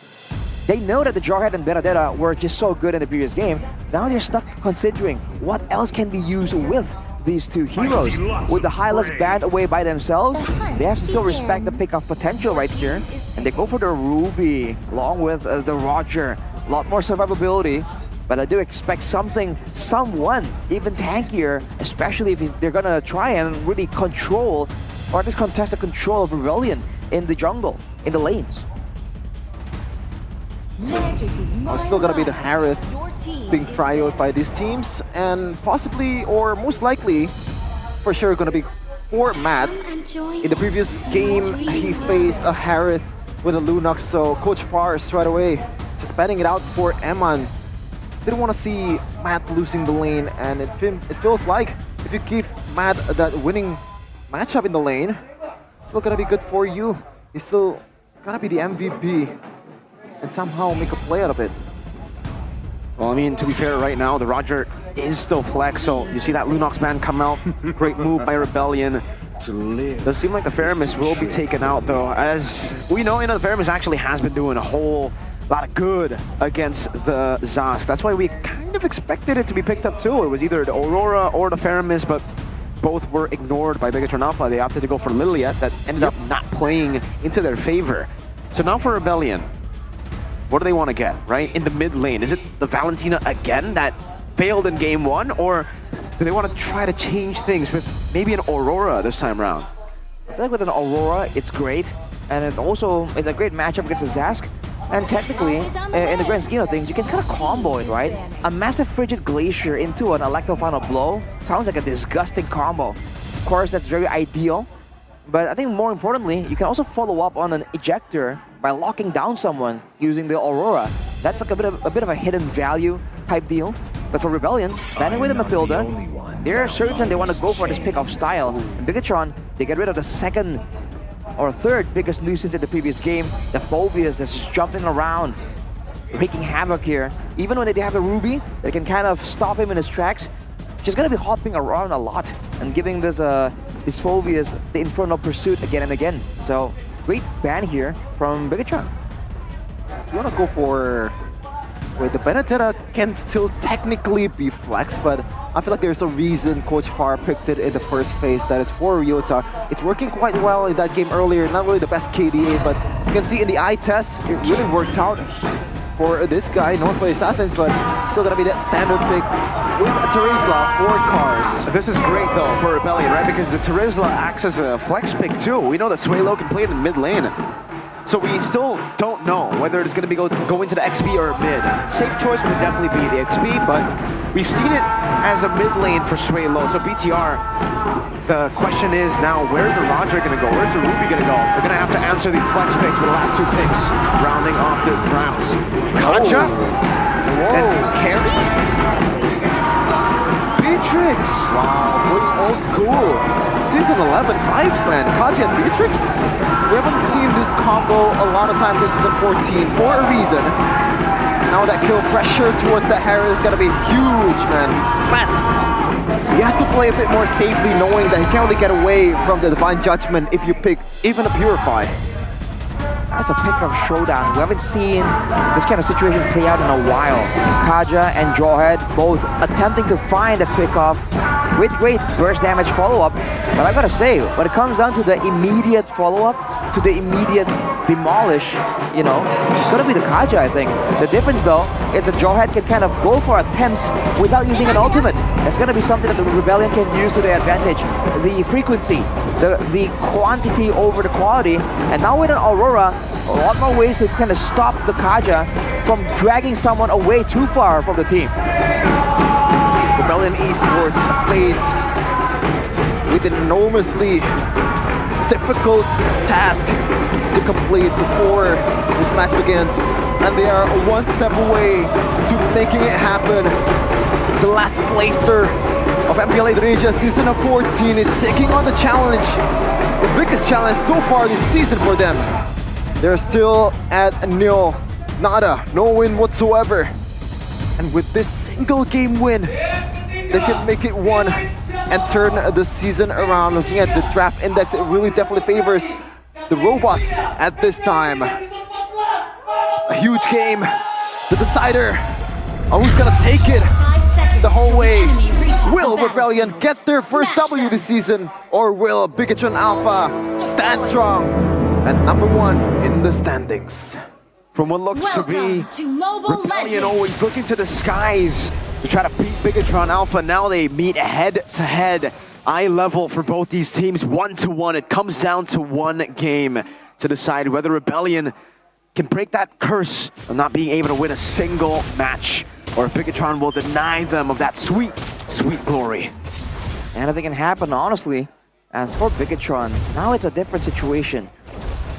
they know that the Jawhead and Benedetta were just so good in the previous game. Now they're stuck considering what else can be used with these two heroes. With the Hylas banned away by themselves, they have to still respect the pick of potential right here. And they go for the Ruby, along with the Roger. A lot more survivability. But I do expect someone even tankier, especially if they're gonna try and really control, or at least contest the control of Rebellion in the jungle, in the lanes. It's still gonna be the Harith being trioed by these teams, and possibly, or most likely, for sure gonna be for Matt. In the previous game, he faced a Harith with a Lunox, so Coach Far straight away just betting it out for Eman. Didn't want to see Matt losing the lane, and it feels like if you give Matt that winning matchup in the lane, it's still gonna be good for you. He's still gonna be the MVP and somehow make a play out of it. Well, I mean, to be fair, right now, the Roger is still flex, so you see that Lunox ban come out. Great move by Rebellion. Does seem like the Faramis will be taken out, though. As we know, the Faramis actually has been doing a whole lot of good against the Zask. That's why we kind of expected it to be picked up, too. It was either the Aurora or the Faramis, but both were ignored by Bigatron Alpha. They opted to go for Liliat. That ended up not playing into their favor. So now for Rebellion. What do they want to get, right? In the mid lane, is it the Valentina again that failed in game 1? Or do they want to try to change things with maybe an Aurora this time around? I feel like with an Aurora, it's great. And it also is a great matchup against the Zask. And technically, in the grand scheme of things, you can kind of combo it, right? A massive Frigid Glacier into an Electro Final Blow sounds like a disgusting combo. Of course, that's very ideal. But I think more importantly, you can also follow up on an Ejector by locking down someone using the Aurora. That's like a bit of a hidden value type deal. But for Rebellion, banning with the Mathilda, they're certain they want to go for this pick of style. And Bigatron, they get rid of the second or third biggest nuisance in the previous game, the Phobias that's just jumping around, wreaking havoc here. Even when they have a Ruby, they can kind of stop him in his tracks. She's gonna be hopping around a lot and giving this Phobias the Infernal Pursuit again and again. So great ban here from Bigatron. If you want to go for... Wait, the Benedetta can still technically be flex, but I feel like there's a reason Coach Far picked it in the first phase. That is for Ryota. It's working quite well in that game earlier. Not really the best KDA, but you can see in the eye test, it really worked out for this guy, Northway Assassins, but still gonna be that standard pick with a Terizla for cars. This is great, though, for Rebellion, right? Because the Terizla acts as a flex pick, too. We know that Swaylo can play it in mid lane. So we still don't know whether it's going to be going to the XP or mid. Safe choice would definitely be the XP, but we've seen it as a mid lane for Sway Low. So BTR, the question is now, where's the Roger going to go? Where's the Ruby going to go? They're going to have to answer these flex picks with the last 2 picks, rounding off the drafts. Kaja, and Carry, Beatrix. Wow, going old school. Season 11 vibes, man. Kaja and Beatrix. We haven't seen this combo a lot of times since season 14 for a reason. Now that kill pressure towards that Harry is gonna be huge, man. He has to play a bit more safely, knowing that he can't really get away from the Divine Judgment if you pick even a Purify. That's a pick of showdown. We haven't seen this kind of situation play out in a while. Kaja and Jawhead both attempting to find a pick-off with great burst damage follow-up. But I gotta say, when it comes down to the immediate follow-up, to the immediate demolish, you know, it's gonna be the Kaja, I think. The difference though, is the Jawhead can kind of go for attempts without using an ultimate. That's gonna be something that the Rebellion can use to their advantage. The frequency, the quantity over the quality, and now with an Aurora, a lot more ways to kind of stop the Kaja from dragging someone away too far from the team. Rebellion Esports faced with an enormously difficult task to complete before this match begins, and they are one step away to making it happen. The last placer of MPL Indonesia season of 14 is taking on the challenge, the biggest challenge so far this season for them. They're still at nil, nada, no win whatsoever. And with this single game win, they can make it one and turn the season around. Looking at the draft index, it really definitely favors the robots at this time. A huge game, the decider on who's gonna take it the whole way. Will Rebellion get their first W this season, or will Bigatron Alpha stand strong at #1 in the standings? From what looks to be Rebellion always looking to the skies to try to beat Bigatron Alpha. Now they meet head-to-head. Eye level for both these teams, 1-1. It comes down to one game to decide whether Rebellion can break that curse of not being able to win a single match, or if Bigatron will deny them of that sweet, sweet glory. Anything can happen, honestly. And for Bigatron, now it's a different situation.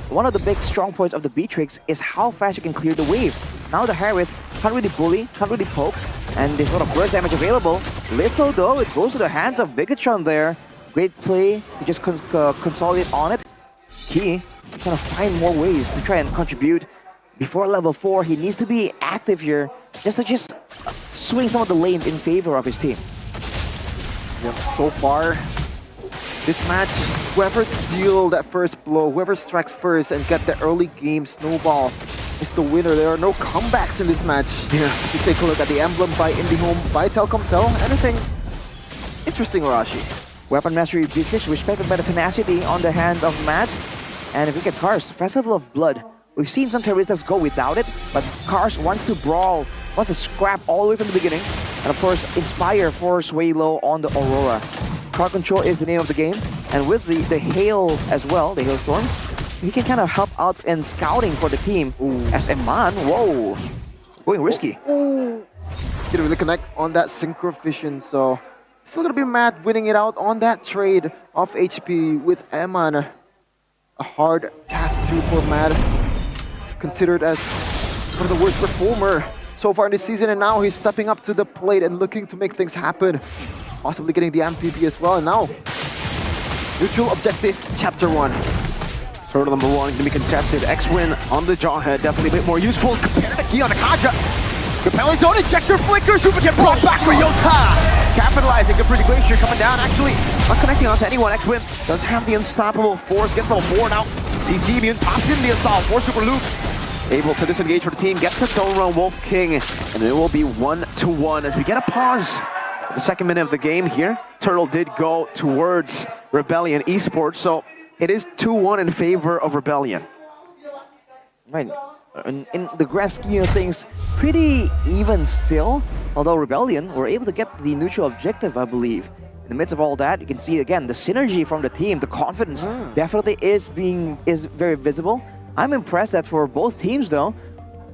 One of the big strong points of the Beatrix is how fast you can clear the wave. Now the Harith can't really bully, can't really poke, and there's a lot of burst damage available. Little though, it goes to the hands of Bigatron there. Great play to just consolidate on it. Key, trying to find more ways to try and contribute. Before level 4, he needs to be active here just to swing some of the lanes in favor of his team. Yeah, so far, this match, whoever deal that first blow, whoever strikes first and get the early game snowball is the winner. There are no comebacks in this match. Yeah. As we take a look at the emblem by IndyHome, by Telkomsel, anything's interesting, Arashi. Weapon Mastery Beatrix respected by the tenacity on the hands of Matt. And if we get Cars, Festival of Blood. We've seen some terroristas go without it, but Cars wants to brawl, wants to scrap all the way from the beginning. And of course, Inspire for Sway Low on the Aurora. Car Control is the name of the game, and with the Hail as well, the Hailstorm, he can kind of help out in scouting for the team. As a man, whoa, going risky. Didn't really connect on that Synchro Vision, so still gonna be Matt winning it out on that trade of HP with Eman. A hard task too for Matt, considered as one of the worst performer so far in this season, and now he's stepping up to the plate and looking to make things happen. Possibly getting the MVP as well, and now neutral objective, chapter 1. Hurdle number 1 going to be contested. X-Win on the Jawhead, definitely a bit more useful compared to Key on the Kaja. Repelling zone ejector flicker, super get brought back for Yota. Capitalizing, good pretty glacier coming down, actually not connecting onto anyone. X-Win does have the unstoppable force, gets level 4 now. CC immune pops in the unstoppable force, super loop. Able to disengage for the team, gets a Don't Run Wolf King, and it will be 1-1 as we get a pause. The second minute of the game here, Turtle did go towards Rebellion Esports, so it is 2-1 in favor of Rebellion. Right, in the grand scheme of things, pretty even still. Although Rebellion were able to get the neutral objective, I believe. In the midst of all that, you can see again the synergy from the team, the confidence definitely is very visible. I'm impressed that for both teams though,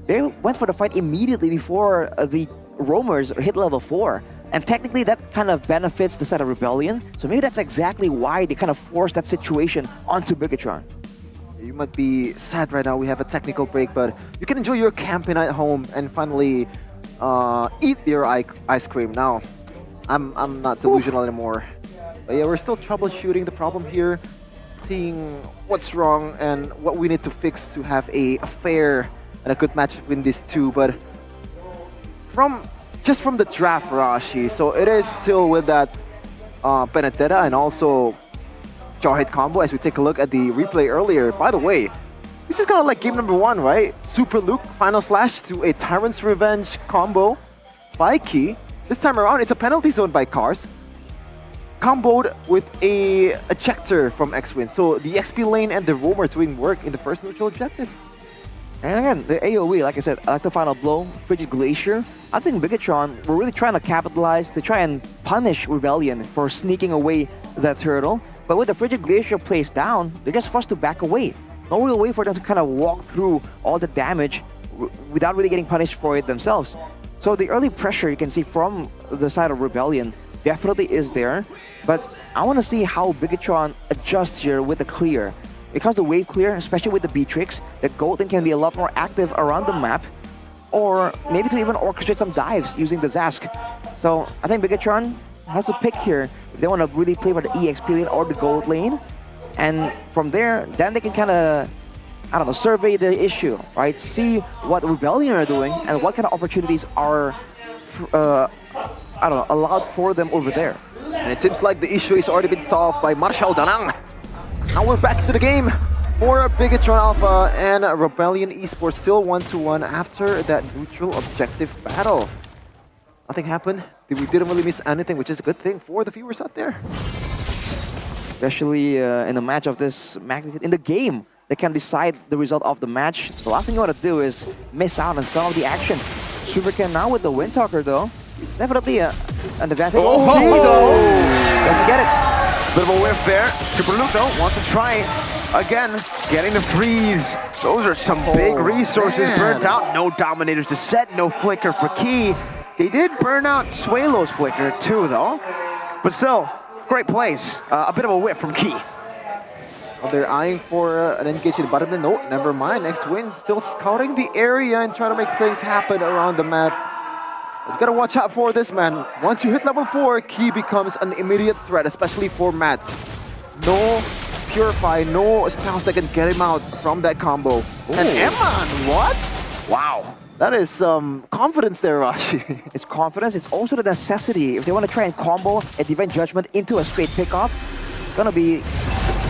they went for the fight immediately before the roamers hit level 4. And technically that kind of benefits the side of Rebellion. So maybe that's exactly why they kind of forced that situation onto Bigatron. You might be sad right now, we have a technical break, but you can enjoy your camping at home and finally eat your ice cream. Now, I'm not delusional anymore. But yeah, we're still troubleshooting the problem here, seeing what's wrong and what we need to fix to have a fair and a good match between these two. But just from the draft, Rashi, so it is still with that Benedetta and also Jawhead combo as we take a look at the replay earlier. By the way, this is kind of like game number 1, right? Super Luke final slash to a Tyrant's Revenge combo by Key. This time around, it's a penalty zone by Cars, comboed with a ejector from X-Win. So the XP lane and the roam are doing work in the first neutral objective. And again, the AoE, like I said, I like the final blow, Frigid Glacier. I think Bigatron were really trying to capitalize to try and punish Rebellion for sneaking away that turtle. But with the Frigid Glacier placed down, they're just forced to back away. No real way for them to kind of walk through all the damage without really getting punished for it themselves. So the early pressure you can see from the side of Rebellion definitely is there. But I want to see how Bigatron adjusts here with the clear. It comes to wave clear, especially with the Beatrix, that Golden can be a lot more active around the map, or maybe to even orchestrate some dives using the Zask. So I think Bigatron has to pick here if they want to really play for the EXP lane or the gold lane. And from there, then they can kind of, I don't know, survey the issue, right? See what Rebellion are doing and what kind of opportunities are, I don't know, allowed for them over there. And it seems like the issue has already been solved by Marshall Danang. Now we're back to the game for Bigatron Alpha and Rebellion Esports still 1-1 after that neutral objective battle. Nothing happened. We didn't really miss anything, which is a good thing for the viewers out there. Especially in a match of this magnitude, in the game, they can decide the result of the match. The last thing you want to do is miss out on some of the action. Supercan now with the Windtalker though, definitely an advantage. Oh, He though doesn't get it. Bit of a whiff there. Super Luke though wants to try again, getting the freeze. Those are some big resources burnt out. No Dominators to set, no flicker for Key. They did burn out Suelo's flicker too though. But still, great plays. A bit of a whiff from Key. Well, they're eyeing for an engage in the bottom lane. No, never mind. Next win, still scouting the area and trying to make things happen around the map. You gotta watch out for this, man. Once you hit level 4, Key becomes an immediate threat, especially for Matt. No Purify, no spells that can get him out from that combo. Ooh. And Eman, what? Wow. That is some confidence there, Rashi. It's confidence, it's also the necessity. If they want to try and combo a Divine Judgment into a straight pickoff, it's gonna be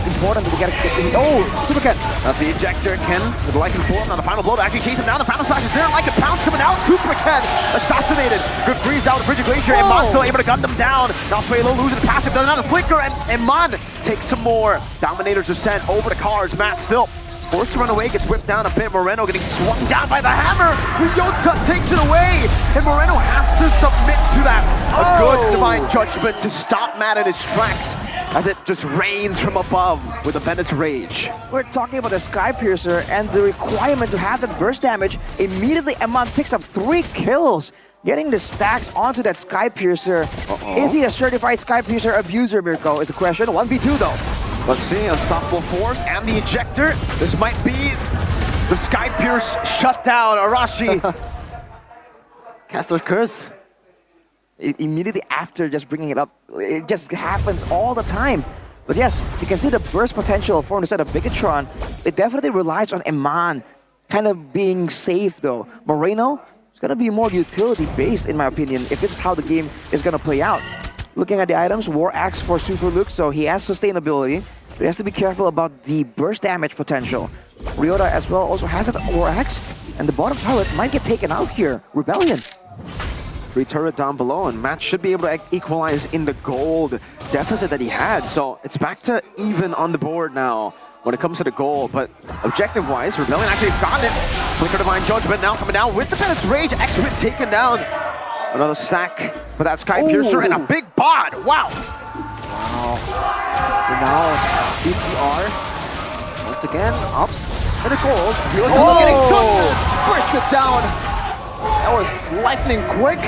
important to get it. Oh, Supercat! That's the ejector, Ken with Lycan form on the final blow to actually chase him down. The final slash is there, Lycan pounce coming out. Supercat assassinated. Good freeze out of Frigid Glacier, and Mon still able to gun them down. Now Suelo losing the passive, does another flicker, and Mon takes some more. Dominators are sent over to Cars. Matt still forced to run away, gets whipped down a bit. Moreno getting swung down by the hammer. Ryota takes it away, and Moreno has to submit to that. A good Divine Judgment to stop Matt in his tracks as it just rains from above with a Bennett's Rage. We're talking about the Sky Piercer and the requirement to have that burst damage. Immediately, Eman picks up 3 kills, getting the stacks onto that Sky Piercer. Is he a certified Sky Piercer abuser, Mirko, is the question. 1v2 though. Let's see, Unstoppable Force and the ejector. This might be the Sky Pierce shutdown. Arashi. Caster's Curse. Immediately after just bringing it up, it just happens all the time. But yes, you can see the burst potential for the set of Bigatron. It definitely relies on Eman kind of being safe though. Moreno is going to be more utility based in my opinion if this is how the game is going to play out. Looking at the items, War Axe for Super Luke, so he has sustainability, but he has to be careful about the burst damage potential. Ryota as well also has that War Axe, and the bottom turret might get taken out here. Rebellion. Free turret down below, and Matt should be able to equalize in the gold deficit that he had. So it's back to even on the board now when it comes to the gold. But objective-wise, Rebellion actually got it. Flicker Divine Judgment now coming down with the Bennett's Rage. X-Win taken down. Another sack for that Sky Piercer and a big bod. Wow. Wow. And now BTR once again up And a gold. Oh, getting stunned. Burst it down. That was lightning quick.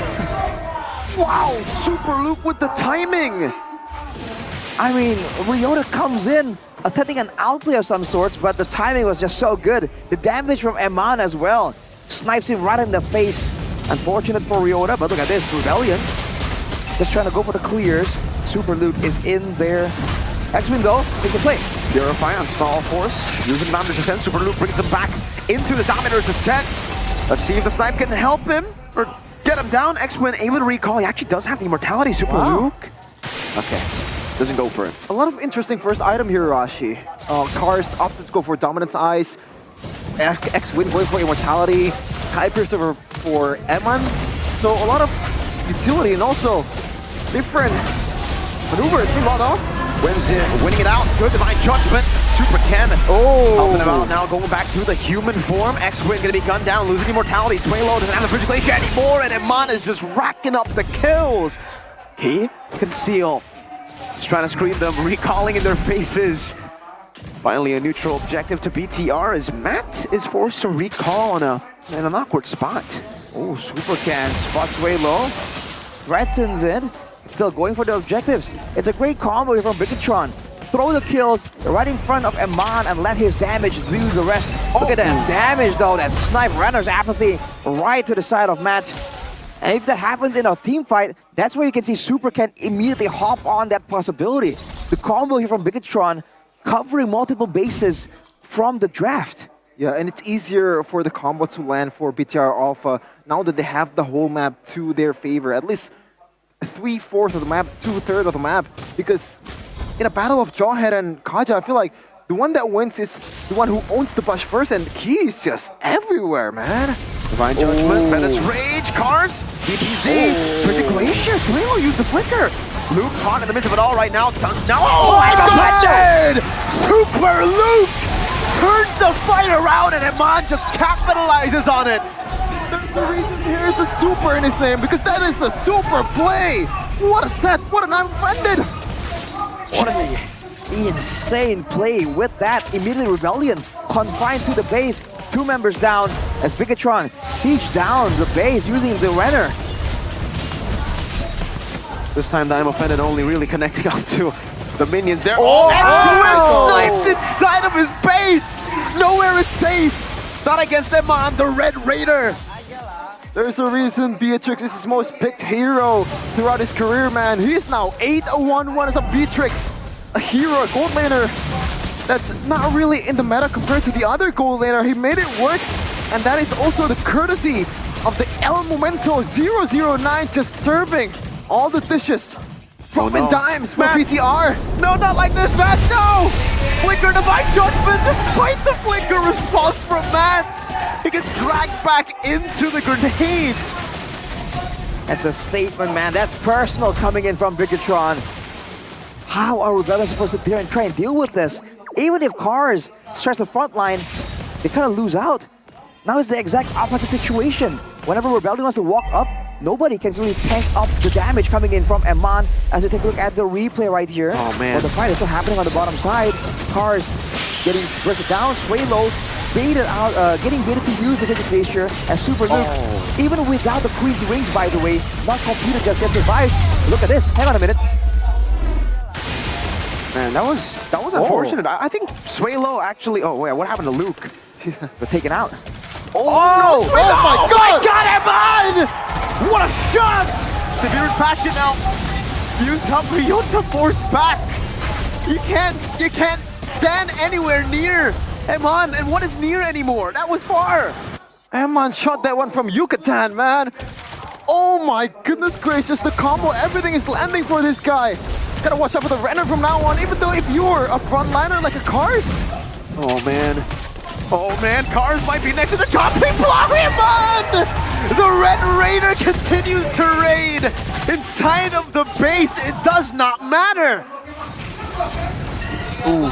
Wow, Super Luke with the timing. I mean, Ryota comes in attempting an outplay of some sorts, but the timing was just so good. The damage from Eman as well. Snipes him right in the face. Unfortunate for Ryota, but look at this, Rebellion. Just trying to go for the clears. Super Luke is in there. X-Wing though, takes a play. Purify on stall force. Using Dominator's Ascent, Super Luke brings him back into the Dominator's Ascent. Let's see if the snipe can help him or get him down. X-Wing able to recall. He actually does have the immortality, Super Luke. Okay, doesn't go for it. A lot of interesting first item here, Rashi. Cars opted to go for Dominance Eyes. X-Wing going for immortality. Sky Piercer for Eman. So a lot of utility and also different maneuvers. Meanwhile though, winning it out. Good Divine Judgment. Super Ken. Helping him out now, going back to the human form. X-Wing gonna be gunned down, losing immortality. Swaylo doesn't have the Frigid Glacier anymore, and Eman is just racking up the kills. Key, conceal. Just trying to screen them, recalling in their faces. Finally, a neutral objective to BTR as Matt is forced to recall in an awkward spot. Oh, Super Ken spots way low, threatens it. Still going for the objectives. It's a great combo here from Bigatron. Throw the kills right in front of Eman and let his damage do the rest. Look at that damage though, that snipe Renner's apathy right to the side of Matt. And if that happens in a team fight, that's where you can see Super Ken immediately hop on that possibility. The combo here from Bigatron covering multiple bases from the draft. Yeah, and it's easier for the combo to land for BTR Alpha now that they have the whole map to their favor. At least 3/4 of the map, 2/3 of the map. Because in a battle of Jawhead and Kaja, I feel like the one that wins is the one who owns the bush first, and Key is just everywhere, man. Divine Judgment, Bennett's Rage, Cars, DPZ, Frigid Glacier, Swaylo used the flicker. Luke caught in the midst of it all right now. Oh my God! Super Luke turns the fight around, and Eman just capitalizes on it. There's a reason here's a super in his name, because that is a super play. What a set, what an unfriended. What an insane play with that. Immediately Rebellion confined to the base. 2 members down as Bigatron siege down the base using the Renner. This time Dynamo Fendon only really connecting onto the minions there. Oh, sniped inside of his base! Nowhere is safe! Not against Eman, the Red Raider! There's a reason Beatrix is his most picked hero throughout his career, man. He is now 8-1-1 as a Beatrix, a hero, a gold laner that's not really in the meta compared to the other gold laner. He made it work, and that is also the courtesy of the El Momento 009 just serving all the dishes. Dropping dimes for BTR. No, not like this, Matt, no! Flicker Divine Judgment, despite the flicker response from Matt, he gets dragged back into the grenades. That's a statement, man. That's personal coming in from Bigatron. How are Rebellion supposed to sit there and try and deal with this? Even if Cars starts the front line, they kind of lose out. Now it's the exact opposite situation. Whenever Rebellion wants to walk up, nobody can really tank up the damage coming in from Eman. As we take a look at the replay right here. Oh man. Well, the fight is still happening on the bottom side. Cars getting bursted down, Swaylo baited out, getting baited to use the Frigid Glacier as Super Luke. Even without the Queen's Rings, by the way, not completed just yet, survives. Look at this, hang on a minute. Man, that was unfortunate. I think Swaylo actually, oh wait, what happened to Luke? But taken out. Oh my God, Eman! What a shot! The Beer's passion now. Used up Ryota forced back. You can't stand anywhere near Eman, and what is near anymore? That was far. Eman shot that one from Yucatan, man. Oh my goodness gracious, the combo, everything is landing for this guy. Gotta watch out for the Renner from now on, even though if you're a frontliner like a Cars. Oh man, Cars might be next to the top. He blocked Eman! The Red Raider continues to raid inside of the base. It does not matter. Ooh.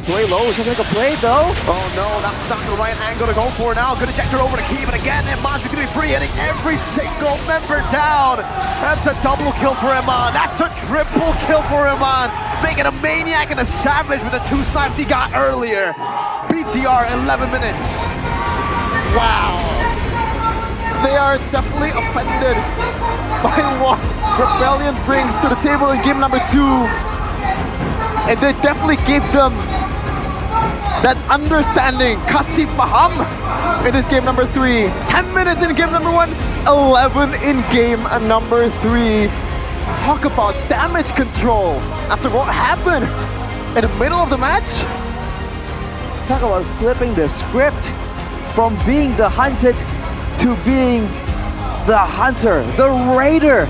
Swaylo is gonna make a play though. Oh no, that's not the right angle to go for now. Good ejector over to Key, but again, Eman's gonna be free, hitting every single member down. That's a double kill for Eman. That's a triple kill for Eman. making a maniac and a savage with the 2 snipes he got earlier. BTR 11 minutes. Wow. They are definitely offended by what Rebellion brings to the table in game number 2. And they definitely gave them that understanding, kasih paham, in this game number 3. 10 minutes in game number 1, 11 in game number 3. Talk about damage control after what happened in the middle of the match. Talk about flipping the script from being the hunted to being the hunter, the raider.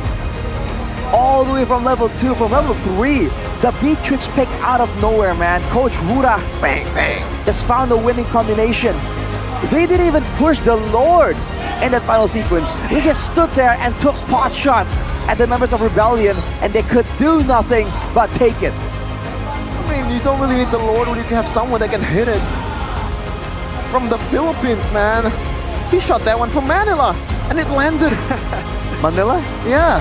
All the way from level 2, from level 3. The Beatrix pick out of nowhere, man. Coach Rura, bang, bang, just found a winning combination. They didn't even push the Lord in that final sequence. They just stood there and took pot shots at the members of Rebellion, and they could do nothing but take it. I mean, you don't really need the Lord when you can have someone that can hit it. From the Philippines, man. He shot that one from Manila, and it landed. Manila? Yeah.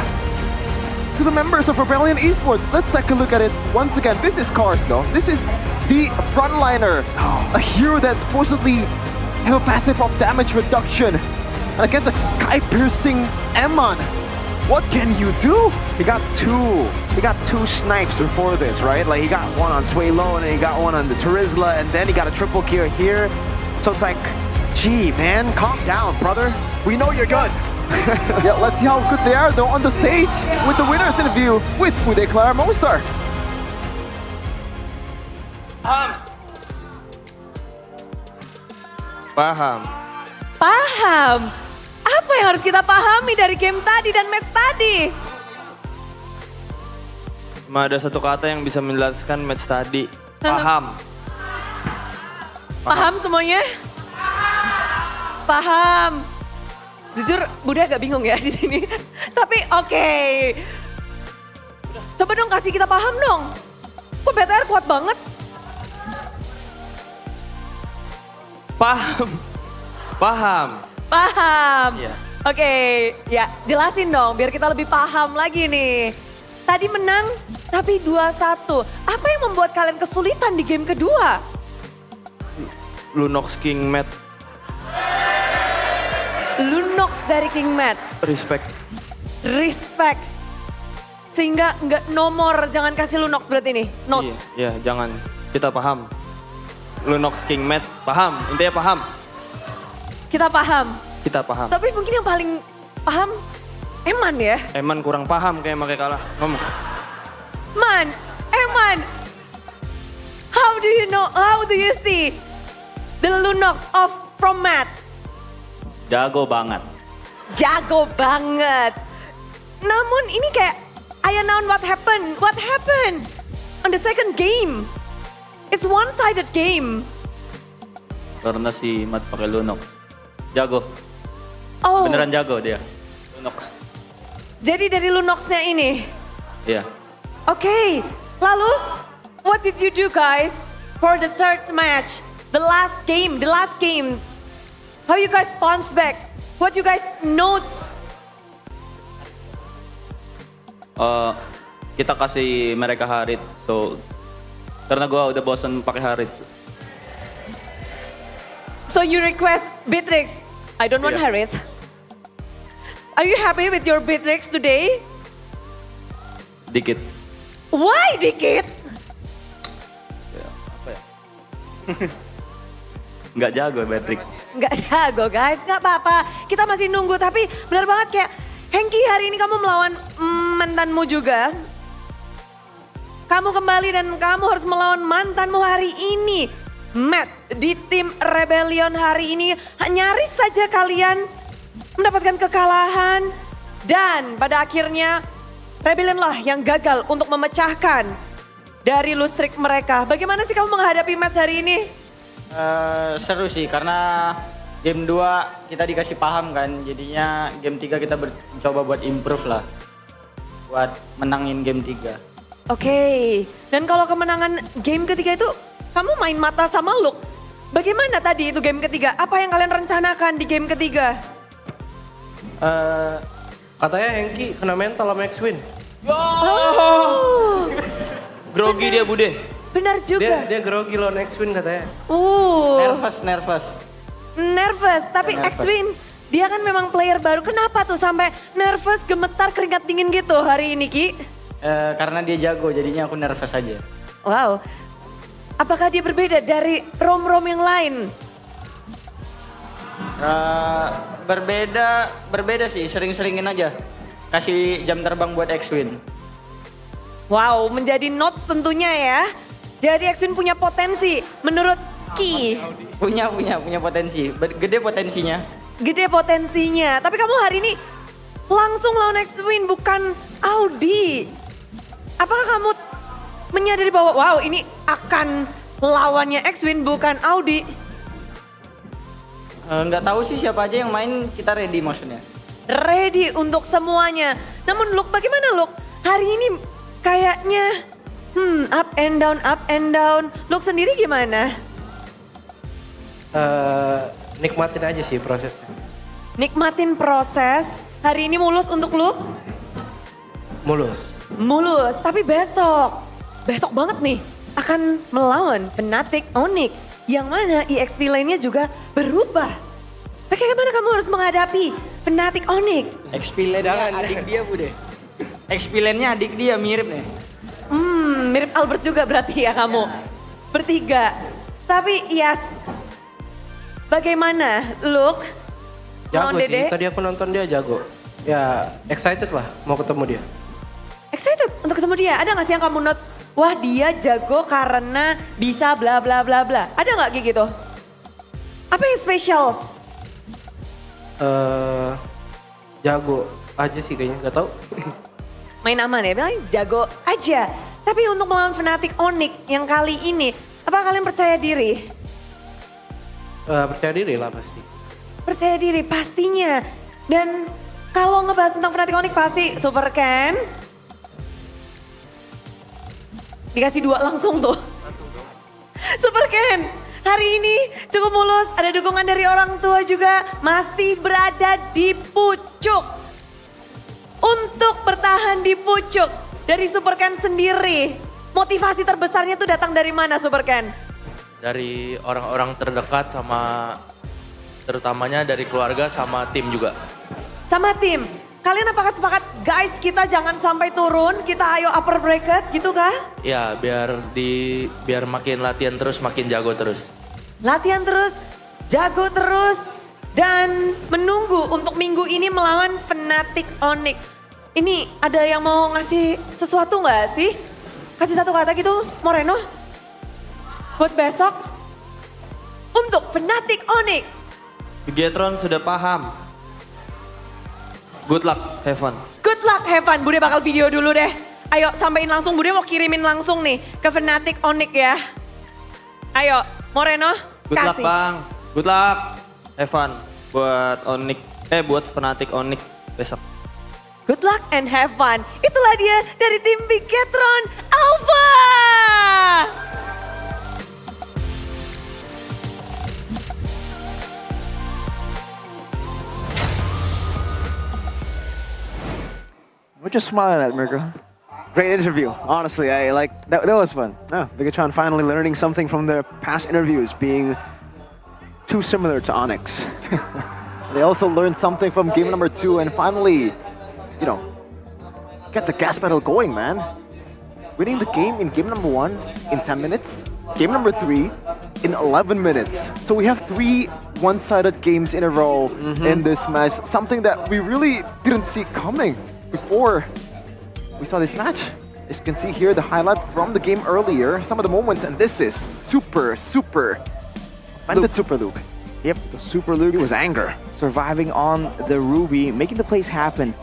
To the members of Rebellion Esports, let's take a look at it once again. This is Cars, though. This is the frontliner, a hero that supposedly have a passive of damage reduction. And against a sky-piercing Emon, what can you do? He got two snipes before this, right? Like he got one on Sway Low and then he got one on the Turizla and then he got a triple kill here. So it's like, gee, man, calm down, brother. We know you're good. Yeah, let's see how good they are though on the stage with the winners interview with Uday Clara Monster. Paham. Apa yang harus kita pahami dari game tadi dan match tadi? Cuma ada satu kata yang bisa menjelaskan match tadi. Paham. Paham semuanya? Paham. Jujur, Bunda agak bingung ya di sini. Tapi oke. Coba dong kasih kita paham dong. Kok BTR kuat banget? Paham. Paham. Paham. Iya. Oke, ya jelasin dong biar kita lebih paham lagi nih. Tadi menang tapi 2-1. Apa yang membuat kalian kesulitan di game kedua? Lunox King Matt. Lunox dari King Matt. Respect. Respect. Sehingga nggak nomor, jangan kasih Lunox berarti nih, notes. Iya, jangan. Kita paham. Lunox King Matt, paham. Intinya paham. Kita paham. Kita paham. Tapi mungkin yang paling paham Eman ya? Eman kurang paham kayak makanya kalah. Ngomong. Eman. How do you see the Lunox from Matt? Jago banget. Jago banget. Namun ini kayak, I announce what happened. What happened on the second game? It's one-sided game. Karena si Matt pakai Lunox. Jago. Oh. Beneran jago dia. Lunox. Jadi dari Lunoxnya ini? Iya. Okay. Lalu, what did you do guys for the third match? The last game. How you guys bounce back? What you guys notes? Kita kasih mereka Harit. So, karena gua udah bosan pakai Harit. So you request Beatrix. I don't want Yeah. Harit. Are you happy with your Beatrix today? Dikit. Why dikit? Ya, apa ya? Nggak jago Patrick. Nggak jago guys, nggak apa-apa. Kita masih nunggu, tapi benar banget kayak Hengki hari ini kamu melawan mantanmu juga. Kamu kembali dan kamu harus melawan mantanmu hari ini. Matt, di tim Rebellion hari ini nyaris saja kalian mendapatkan kekalahan. Dan pada akhirnya Rebellion lah yang gagal untuk memecahkan dari lustrik mereka. Bagaimana sih kamu menghadapi match hari ini? Seru sih karena game 2 kita dikasih paham kan, jadinya game 3 kita mencoba buat improve lah. Buat menangin game 3. Oke, dan kalau kemenangan game ketiga itu kamu main mata sama Luke. Bagaimana tadi itu game ketiga? Apa yang kalian rencanakan di game ketiga? Katanya Hengki kena mental sama X-Win. Oh. Grogi dia Bude. Benar juga. Dia grogi loh next win katanya. Nervous, tapi Nervous. X-Win dia kan memang player baru. Kenapa tuh sampai nervous, gemetar, keringat dingin gitu hari ini, Ki? Karena dia jago, jadinya aku nervous aja. Wow. Apakah dia berbeda dari rom-rom yang lain? Berbeda sih, sering-seringin aja. Kasih jam terbang buat X-Win. Wow, menjadi notes tentunya ya. Jadi X-Win punya potensi menurut Ki. Punya potensi, gede potensinya. Gede potensinya. Tapi kamu hari ini langsung lawan X-Win bukan Audi. Apakah kamu menyadari bahwa wow ini akan lawannya X-Win bukan Audi? Nggak tahu sih siapa aja yang main, kita ready maksudnya. Ready untuk semuanya. Namun Luke, bagaimana Luke? Hari ini kayaknya up and down. Luke sendiri gimana? Nikmatin aja sih prosesnya. Nikmatin proses. Hari ini mulus untuk Luke? Mulus, tapi besok banget nih akan melawan Fnatic Onyx. Yang mana EXP lainnya juga berubah. Bagaimana kamu harus menghadapi Fnatic Onyx? XP lane-nya adik dia Bude. XP lane-nya adik dia mirip nih. Mirip Albert juga berarti ya kamu. Bertiga. Tapi yes. Bagaimana Luke? Jago Lawan sih, Dede? tadi aku nonton dia jago. Ya excited lah mau ketemu dia. Excited untuk ketemu dia. Ada gak sih yang kamu notes? Wah dia jago karena bisa bla bla bla bla. Ada gak kayak gitu? Apa yang spesial? Jago aja sih kayaknya, gak tahu. Main aman ya, bilang jago aja. Tapi untuk melawan Fnatic Onyx yang kali ini, apa kalian percaya diri? Percaya diri lah pasti. Percaya diri pastinya. Dan kalau ngebahas tentang Fnatic Onyx pasti Super Ken. Dikasih 2 langsung tuh. Super Ken, hari ini cukup mulus. Ada dukungan dari orang tua juga. Masih berada di pucuk. Untuk bertahan di pucuk. Dari Super Ken sendiri. Motivasi terbesarnya tuh datang dari mana Super Ken? Dari orang-orang terdekat sama terutamanya dari keluarga sama tim juga. Sama tim. Kalian apakah sepakat guys kita jangan sampai turun, kita ayo upper bracket gitu kah? Ya biar makin latihan terus makin jago terus. Latihan terus, jago terus, dan menunggu untuk minggu ini melawan Fnatic Onyx. Ini ada yang mau ngasih sesuatu nggak sih? Kasih satu kata gitu, Moreno. Buat besok, untuk Fnatic Onyx. Bigetron sudah paham. Good luck, have fun. Good luck, have fun. Bude bakal video dulu deh. Ayo sampein langsung, Bude mau kirimin langsung nih ke Fnatic Onyx ya. Ayo, Moreno, Good luck kasih. bang, good luck, have fun. Buat Fnatic Onyx besok. Good luck and have fun. Itulah dia dari tim Bigetron Alpha. We're just smiling at Mirko. Great interview, honestly. I like that was fun. Bigetron finally learning something from their past interviews, being too similar to Onyx. They also learned something from game number 2 and finally, get the gas pedal going, man. Winning the game in game number 1 in 10 minutes, game number 3 in 11 minutes. So we have 3 one-sided games in a row in this match, something that we really didn't see coming before we saw this match. As you can see here, the highlight from the game earlier, some of the moments, and this is super banded super Luke. Yep, the super Luke was anger. Surviving on the Ruby, making the plays happen.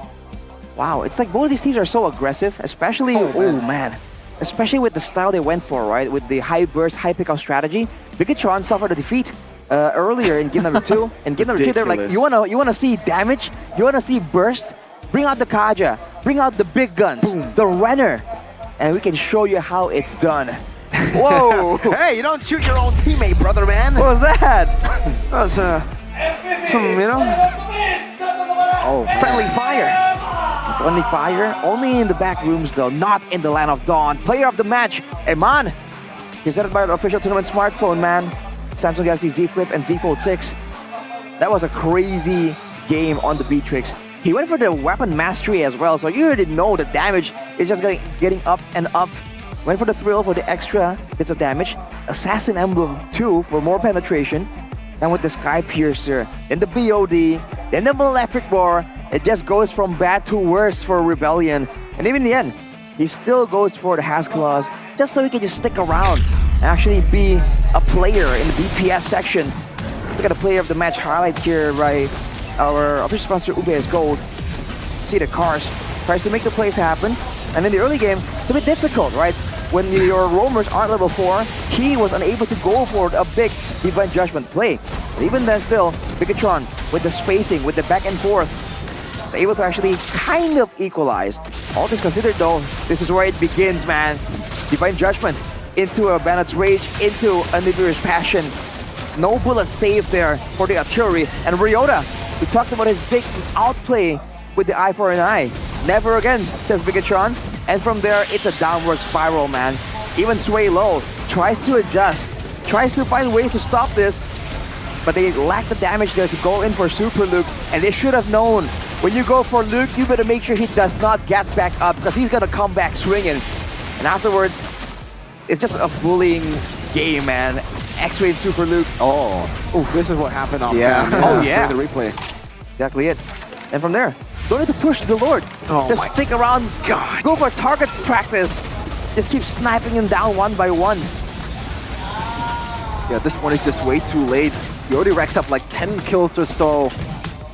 Wow, it's like both of these teams are so aggressive, especially, man. Especially with the style they went for, right? With the high burst, high pickup strategy. Bigetron suffered a defeat earlier in game number 2. In game number 2, they're like, you wanna see damage? You wanna see burst? Bring out the Kaja, bring out the big guns, the Renner, and we can show you how it's done. Whoa! Hey, you don't shoot your own teammate, brother, man. What was that? That was some, friendly fire. Friendly fire, only in the back rooms though, not in the land of dawn. Player of the match, Eman. Presented by the official tournament smartphone, man. Samsung Galaxy Z Flip and Z Fold 6. That was a crazy game on the Beatrix. He went for the weapon mastery as well, so you already know the damage is just getting up and up. Went for the thrill for the extra bits of damage. Assassin Emblem 2 for more penetration. And with the Sky Piercer, then the BOD, then the Malefic War, it just goes from bad to worse for Rebellion. And even in the end, he still goes for the Has Claws, just so he can just stick around and actually be a player in the BPS section. Let's look at the player of the match highlight here by our official sponsor UBS Gold. See the cars, tries to make the plays happen. And in the early game, it's a bit difficult, right? When your roamers aren't level 4, he was unable to go for a big Divine Judgment play. But even then still, Bigatron with the spacing, with the back and forth, was able to actually kind of equalize. All things considered though, this is where it begins, man. Divine Judgment into a Bandit's Rage, into a Nibiru's Passion. No bullet saved there for the artillery. And Ryota, we talked about his big outplay with the eye for an eye. Never again, says Bigatron. And from there, it's a downward spiral, man. Even Sway Low tries to adjust, tries to find ways to stop this, but they lack the damage there to go in for Super Luke, and they should have known. When you go for Luke, you better make sure he does not get back up, because he's gonna come back swinging. And afterwards, it's just a bullying game, man. X-Ray and Super Luke. Oh, oof, this is what happened off Oh yeah. The replay. Exactly it. And from there, don't need to push the Lord. Just stick around. God. Go for target practice. Just keep sniping him down one by one. Yeah, this one is just way too late. He already racked up like 10 kills or so.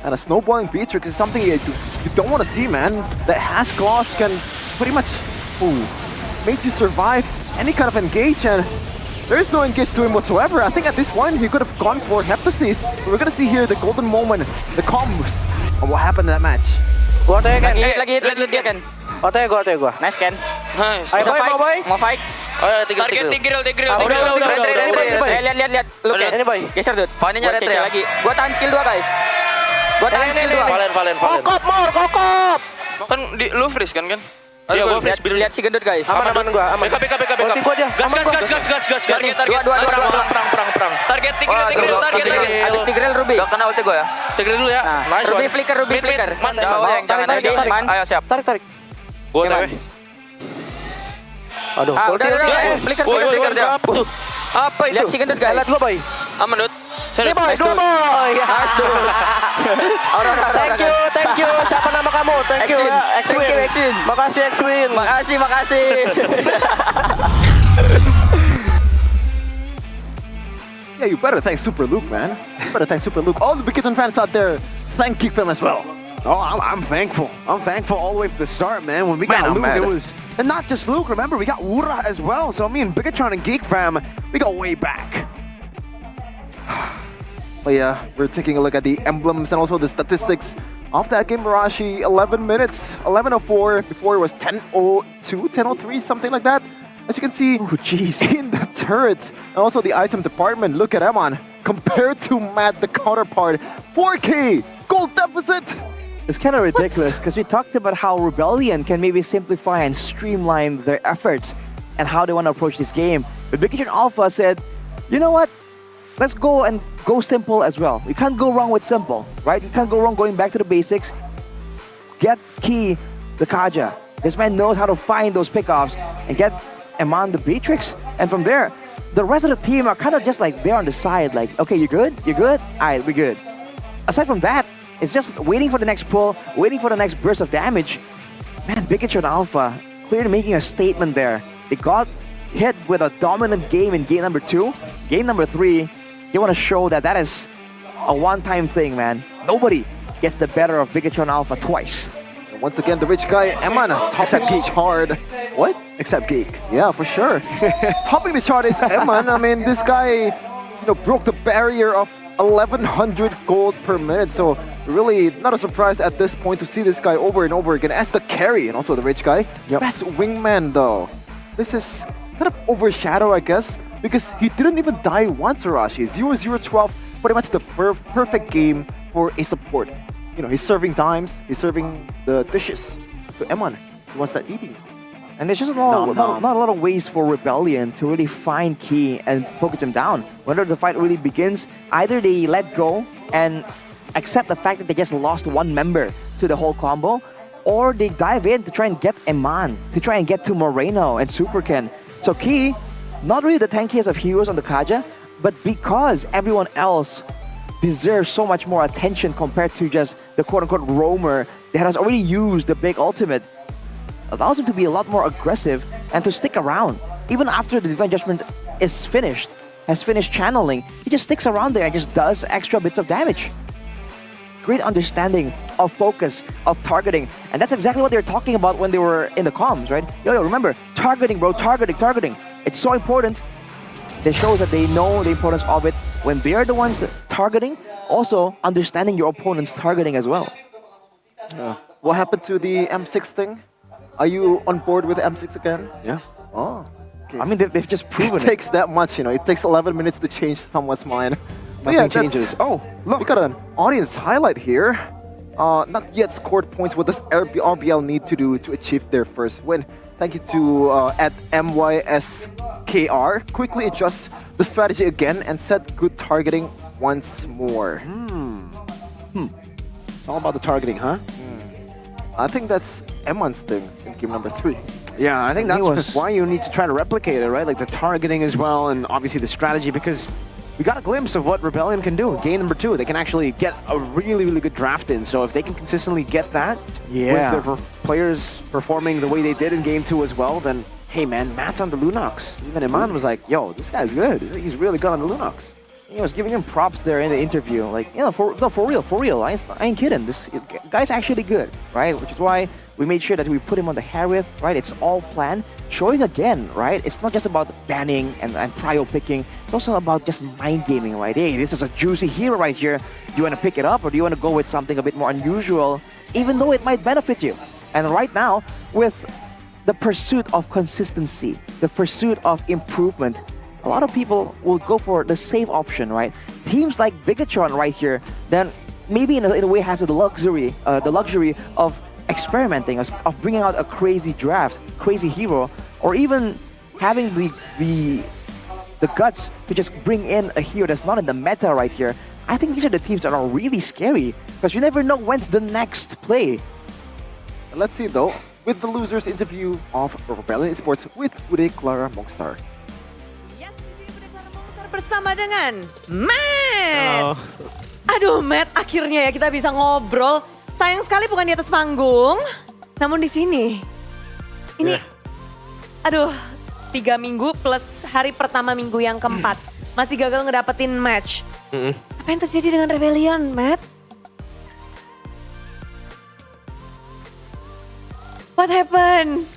And a snowballing Beatrix is something you don't want to see, man. That Has Claws can pretty much make you survive any kind of engage, and there is no engage to him whatsoever. I think at this point he could have gone for Heptasis. We're gonna see here the golden moment, the combos of what happened in that match. Gua OTW kan. Lagi dia kan. OTW gua. Nice kan. Nice. Ayo boy, mau fight. Oh ya, target tigril. Lihat. Lu ini boy. Geser tuh. Fanny-nya retri lagi. Gua tahan skill 2 guys. Gua tahan skill 2. Valen. Kokop. Kan lu freeze kan? Iya, gua freeze. Lihat si gendut guys. Aman gua, aman. Backup. Gas. Target. Perang. Target tigril. Habis tigril Ruby. Gak kena ulti gua ya. Tigril dulu ya. Nice one. Ruby flicker. Man, jangan. Ayo siap. Tarik. Gua TW. Aduh, udah. Flicker dia. Apa itu? Lihat si gendut guys. Lihat dulu boy. Aman Dut. Ini boy, dua boy. Thank you. Siapa nama kamu? Thank you. X-Win. Makasih X-Win. Makasih. Yeah, you better thank Super Luke, man. You better thank Super Luke. All the Bigatron fans out there, thank Geekfam as well. Oh, I'm thankful. I'm thankful all the way from the start, man. When we got Luke, it was... And not just Luke, remember, we got Wura as well. So, I mean, Bigatron and Geek Fam, we go way back. But yeah, we're taking a look at the emblems and also the statistics of that game. Marashi, 11 minutes, 11:04. Before it was 10:02, 10:03, something like that. As you can see, in the turrets, and also the item department, look at Eman. Compared to Matt, the counterpart, 4K gold deficit. It's kind of ridiculous because we talked about how Rebellion can maybe simplify and streamline their efforts and how they want to approach this game. But Bigatron Alpha said, you know what? Let's go simple as well. You can't go wrong with simple, right? You can't go wrong going back to the basics. Get Key the Kaja. This man knows how to find those pickoffs and get Eman the Beatrix. And from there, the rest of the team are kind of just like there on the side, like, okay, you good? You good? All right, we're good. Aside from that, it's just waiting for the next pull, waiting for the next burst of damage. Man, Bigatron Alpha clearly making a statement there. They got hit with a dominant game in game number 2. Game number 3, you want to show that that is a one-time thing, man. Nobody gets the better of Bigatron Alpha twice. And once again, the rich guy, Eman, topping the chart. What? Except Geek. Yeah, for sure. Topping the chart is Eman. I mean, this guy, broke the barrier of 1,100 gold per minute. So really not a surprise at this point to see this guy over and over again as the carry and also the rich guy. Best wingman though. This is kind of overshadowed, I guess, because he didn't even die once, Arashi. 0-0-12, pretty much the perfect game for a support. He's serving dimes, he's serving the dishes to Emon. He wants that eating. And there's just not a lot of ways for Rebellion to really find Key and focus him down. Whenever the fight really begins, either they let go and accept the fact that they just lost one member to the whole combo, or they dive in to try and get Eman, to try and get to Moreno and Super Ken. So Key, not really the tankiest of heroes on the Kaja, but because everyone else deserves so much more attention compared to just the quote-unquote roamer that has already used the big ultimate, allows him to be a lot more aggressive and to stick around. Even after the Divine Judgment is finished, has finished channeling, he just sticks around there and just does extra bits of damage. Great understanding of focus, of targeting. And that's exactly what they were talking about when they were in the comms, right? Yo, remember, targeting, bro, targeting. It's so important. It shows that they know the importance of it when they're the ones targeting, also understanding your opponent's targeting as well. What happened to the M6 thing? Are you on board with M6 again? Yeah. Oh. Okay. I mean, they've just proven it. Takes that much, you know. It takes 11 minutes to change someone's mind. But Nothing changes. Oh, look. We got an audience highlight here. Not yet scored points. What does RBL need to do to achieve their first win? Thank you to at MYSKR. Quickly adjust the strategy again and set good targeting once more. It's all about the targeting, huh? I think that's Emon's thing in game number 3. Yeah, I think that's why you need to try to replicate it, right? Like the targeting as well, and obviously the strategy, because we got a glimpse of what Rebellion can do. Game number 2, they can actually get a really, really good draft in. So if they can consistently get that with their players performing the way they did in game 2 as well, then hey man, Matt's on the Lunox. Even Iman was like, yo, this guy's good. He's really good on the Lunox. He was giving him props there in the interview, like, for real. I ain't kidding. This guy's actually good, right? Which is why we made sure that we put him on the Harith, right? It's all planned. Showing again, right? It's not just about banning and prio picking. It's also about just mind gaming, right? Hey, this is a juicy hero right here. Do you want to pick it up, or do you want to go with something a bit more unusual, even though it might benefit you? And right now, with the pursuit of consistency, the pursuit of improvement, a lot of people will go for the safe option, right? Teams like Bigatron right here, then maybe in a way has the luxury of experimenting, of bringing out a crazy draft, crazy hero, or even having the guts to just bring in a hero that's not in the meta right here. I think these are the teams that are really scary because you never know when's the next play. Let's see though, with the losers interview of Rebellion Esports with Bude Clara Mongstar. Bersama dengan Matt. Aduh Matt, akhirnya ya kita bisa ngobrol. Sayang sekali bukan di atas panggung, namun di sini. Ini, aduh, 3 minggu plus hari pertama minggu yang keempat. Masih gagal ngedapetin match. Apa yang terjadi dengan Rebellion, Matt? What happened?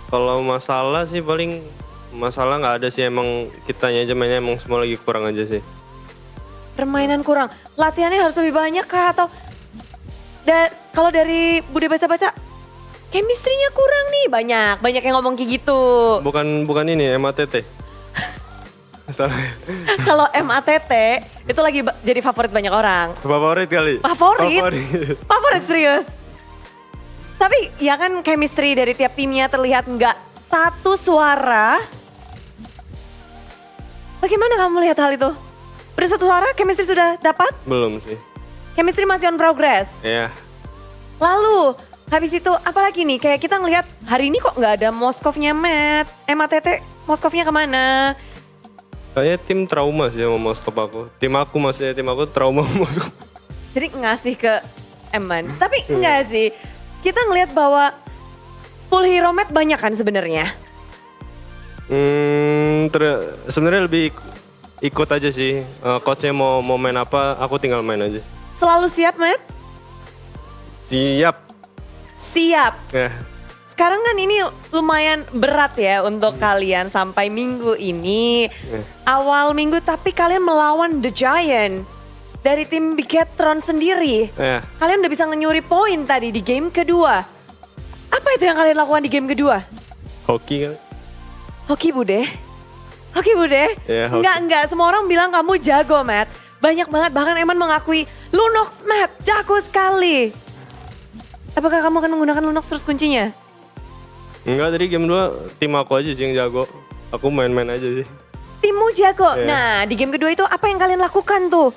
Kalau masalah sih paling masalah nggak ada sih, emang kitanya aja mainnya emang semua lagi kurang aja sih. Permainan kurang, latihannya harus lebih banyak kah atau kalau dari Bude baca-baca chemistry-nya kurang nih, banyak yang ngomong kayak gitu. Bukan ini MATT. Salah. Kalau MATT itu lagi jadi favorit banyak orang. Favorit kali. Favorit serius. Tapi ya kan chemistry dari tiap timnya terlihat nggak satu suara. Bagaimana kamu melihat hal itu? Udah satu suara, chemistry sudah dapat? Belum sih. Chemistry masih on progress? Iya. Lalu, habis itu apalagi nih? Kayak kita ngelihat hari ini kok nggak ada Moskovnya Matt. MATT, Moskovnya kemana? Kayaknya tim trauma sih sama Moskov aku. Tim aku trauma sama Moskov. Jadi ngasih ke Eman. Tapi enggak sih, kita ngelihat bahwa full hero Matt banyak kan sebenarnya? Sebenarnya lebih ikut aja sih. Coachnya mau main apa, aku tinggal main aja. Selalu siap, Matt? Siap. Ya. Sekarang kan ini lumayan berat ya untuk kalian sampai minggu ini. Awal minggu tapi kalian melawan The Giant dari tim Bigatron sendiri. Kalian udah bisa nyuri poin tadi di game kedua. Apa itu yang kalian lakukan di game kedua? Hoki kan? Hoki Bude? Yeah, enggak. Semua orang bilang kamu jago, Matt. Banyak banget, bahkan Eman mengakui, Lunox, Matt, jago sekali. Apakah kamu akan menggunakan Lunox terus kuncinya? Enggak, tadi game 2 tim aku aja sih yang jago. Aku main-main aja sih. Timmu jago. Iya. Nah, di game kedua itu apa yang kalian lakukan tuh?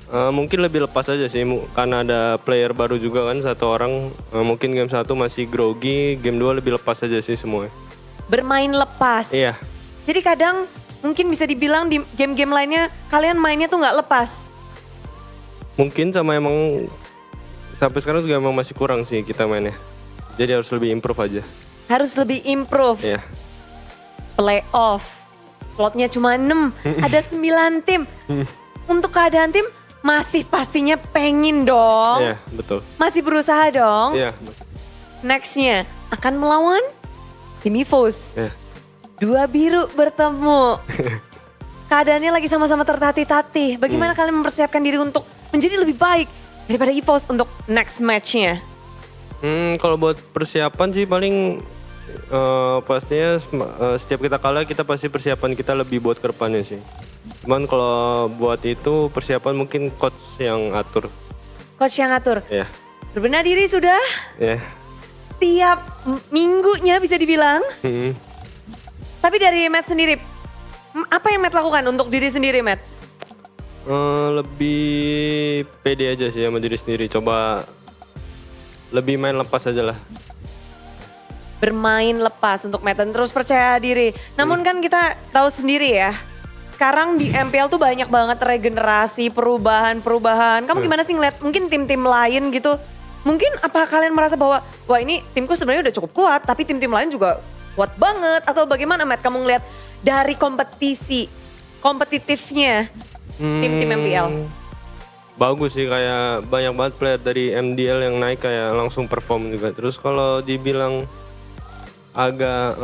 Mungkin lebih lepas aja sih, karena ada player baru juga kan, satu orang. Mungkin game 1 masih grogi, game 2 lebih lepas aja sih semuanya. Bermain lepas. Iya. Jadi kadang mungkin bisa dibilang di game-game lainnya kalian mainnya tuh nggak lepas. Mungkin sama emang sampai sekarang juga emang masih kurang sih kita mainnya. Jadi harus lebih improve aja. Harus lebih improve. Iya. Playoff. Slotnya cuma 6, ada 9 tim. Untuk keadaan tim masih pastinya pengen dong. Iya, betul. Masih berusaha dong. Iya. Nextnya akan melawan tim EVOS. Iya. 2 biru bertemu. Keadaannya lagi sama-sama tertatih-tatih. Bagaimana kalian mempersiapkan diri untuk menjadi lebih baik daripada EVOS untuk next match-nya? Kalau buat persiapan sih paling pastinya setiap kita kalah kita pasti persiapan kita lebih buat ke depannya sih. Cuman kalau buat itu persiapan mungkin coach yang atur. Coach yang atur? Iya. Berbenah diri sudah? Iya. Tiap minggunya bisa dibilang. Tapi dari Matt sendiri, apa yang Matt lakukan untuk diri sendiri, Matt? Lebih pede aja sih sama diri sendiri. Coba lebih main lepas aja lah. Bermain lepas untuk Matt dan terus percaya diri. Namun kan kita tahu sendiri ya, sekarang di MPL tuh banyak banget regenerasi, perubahan. Kamu gimana sih ngeliat mungkin tim-tim lain gitu? Mungkin apa kalian merasa bahwa, wah ini timku sebenarnya udah cukup kuat, tapi tim-tim lain juga kuat banget. Atau bagaimana Matt kamu ngeliat dari kompetitifnya tim-tim MPL? Bagus sih, kayak banyak banget player dari MDL yang naik kayak langsung perform juga. Terus kalau dibilang agak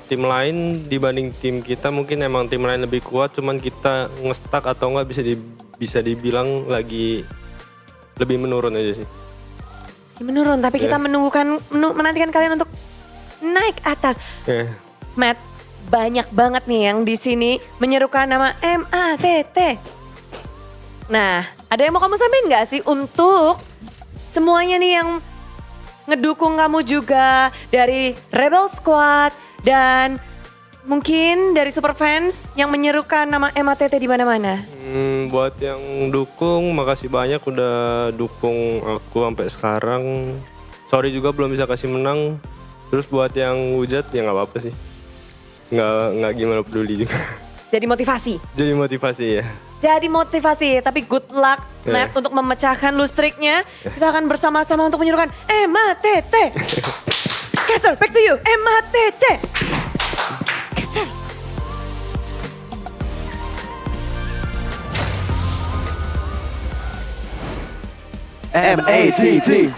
tim lain dibanding tim kita, mungkin emang tim lain lebih kuat, cuman kita ngestak atau enggak bisa dibilang lagi lebih menurun aja sih. Menurun, tapi kita menantikan kalian untuk naik atas. Matt, banyak banget nih yang di sini menyerukan nama MATT. Nah, ada yang mau kamu sampaikan nggak sih untuk semuanya nih yang ngedukung kamu juga dari Rebel Squad dan mungkin dari super fans yang menyerukan nama MATT di mana-mana? Buat yang dukung, makasih banyak udah dukung aku sampai sekarang. Sorry juga belum bisa kasih menang. Terus buat yang hujat ya nggak apa-apa sih. Nggak gimana peduli juga. Jadi motivasi? Jadi motivasi ya. Jadi motivasi, tapi good luck Matt untuk memecahkan lustriknya. Kita akan bersama-sama untuk menyerukan MATT. Castle, back to you, MATT. Castle. MATT.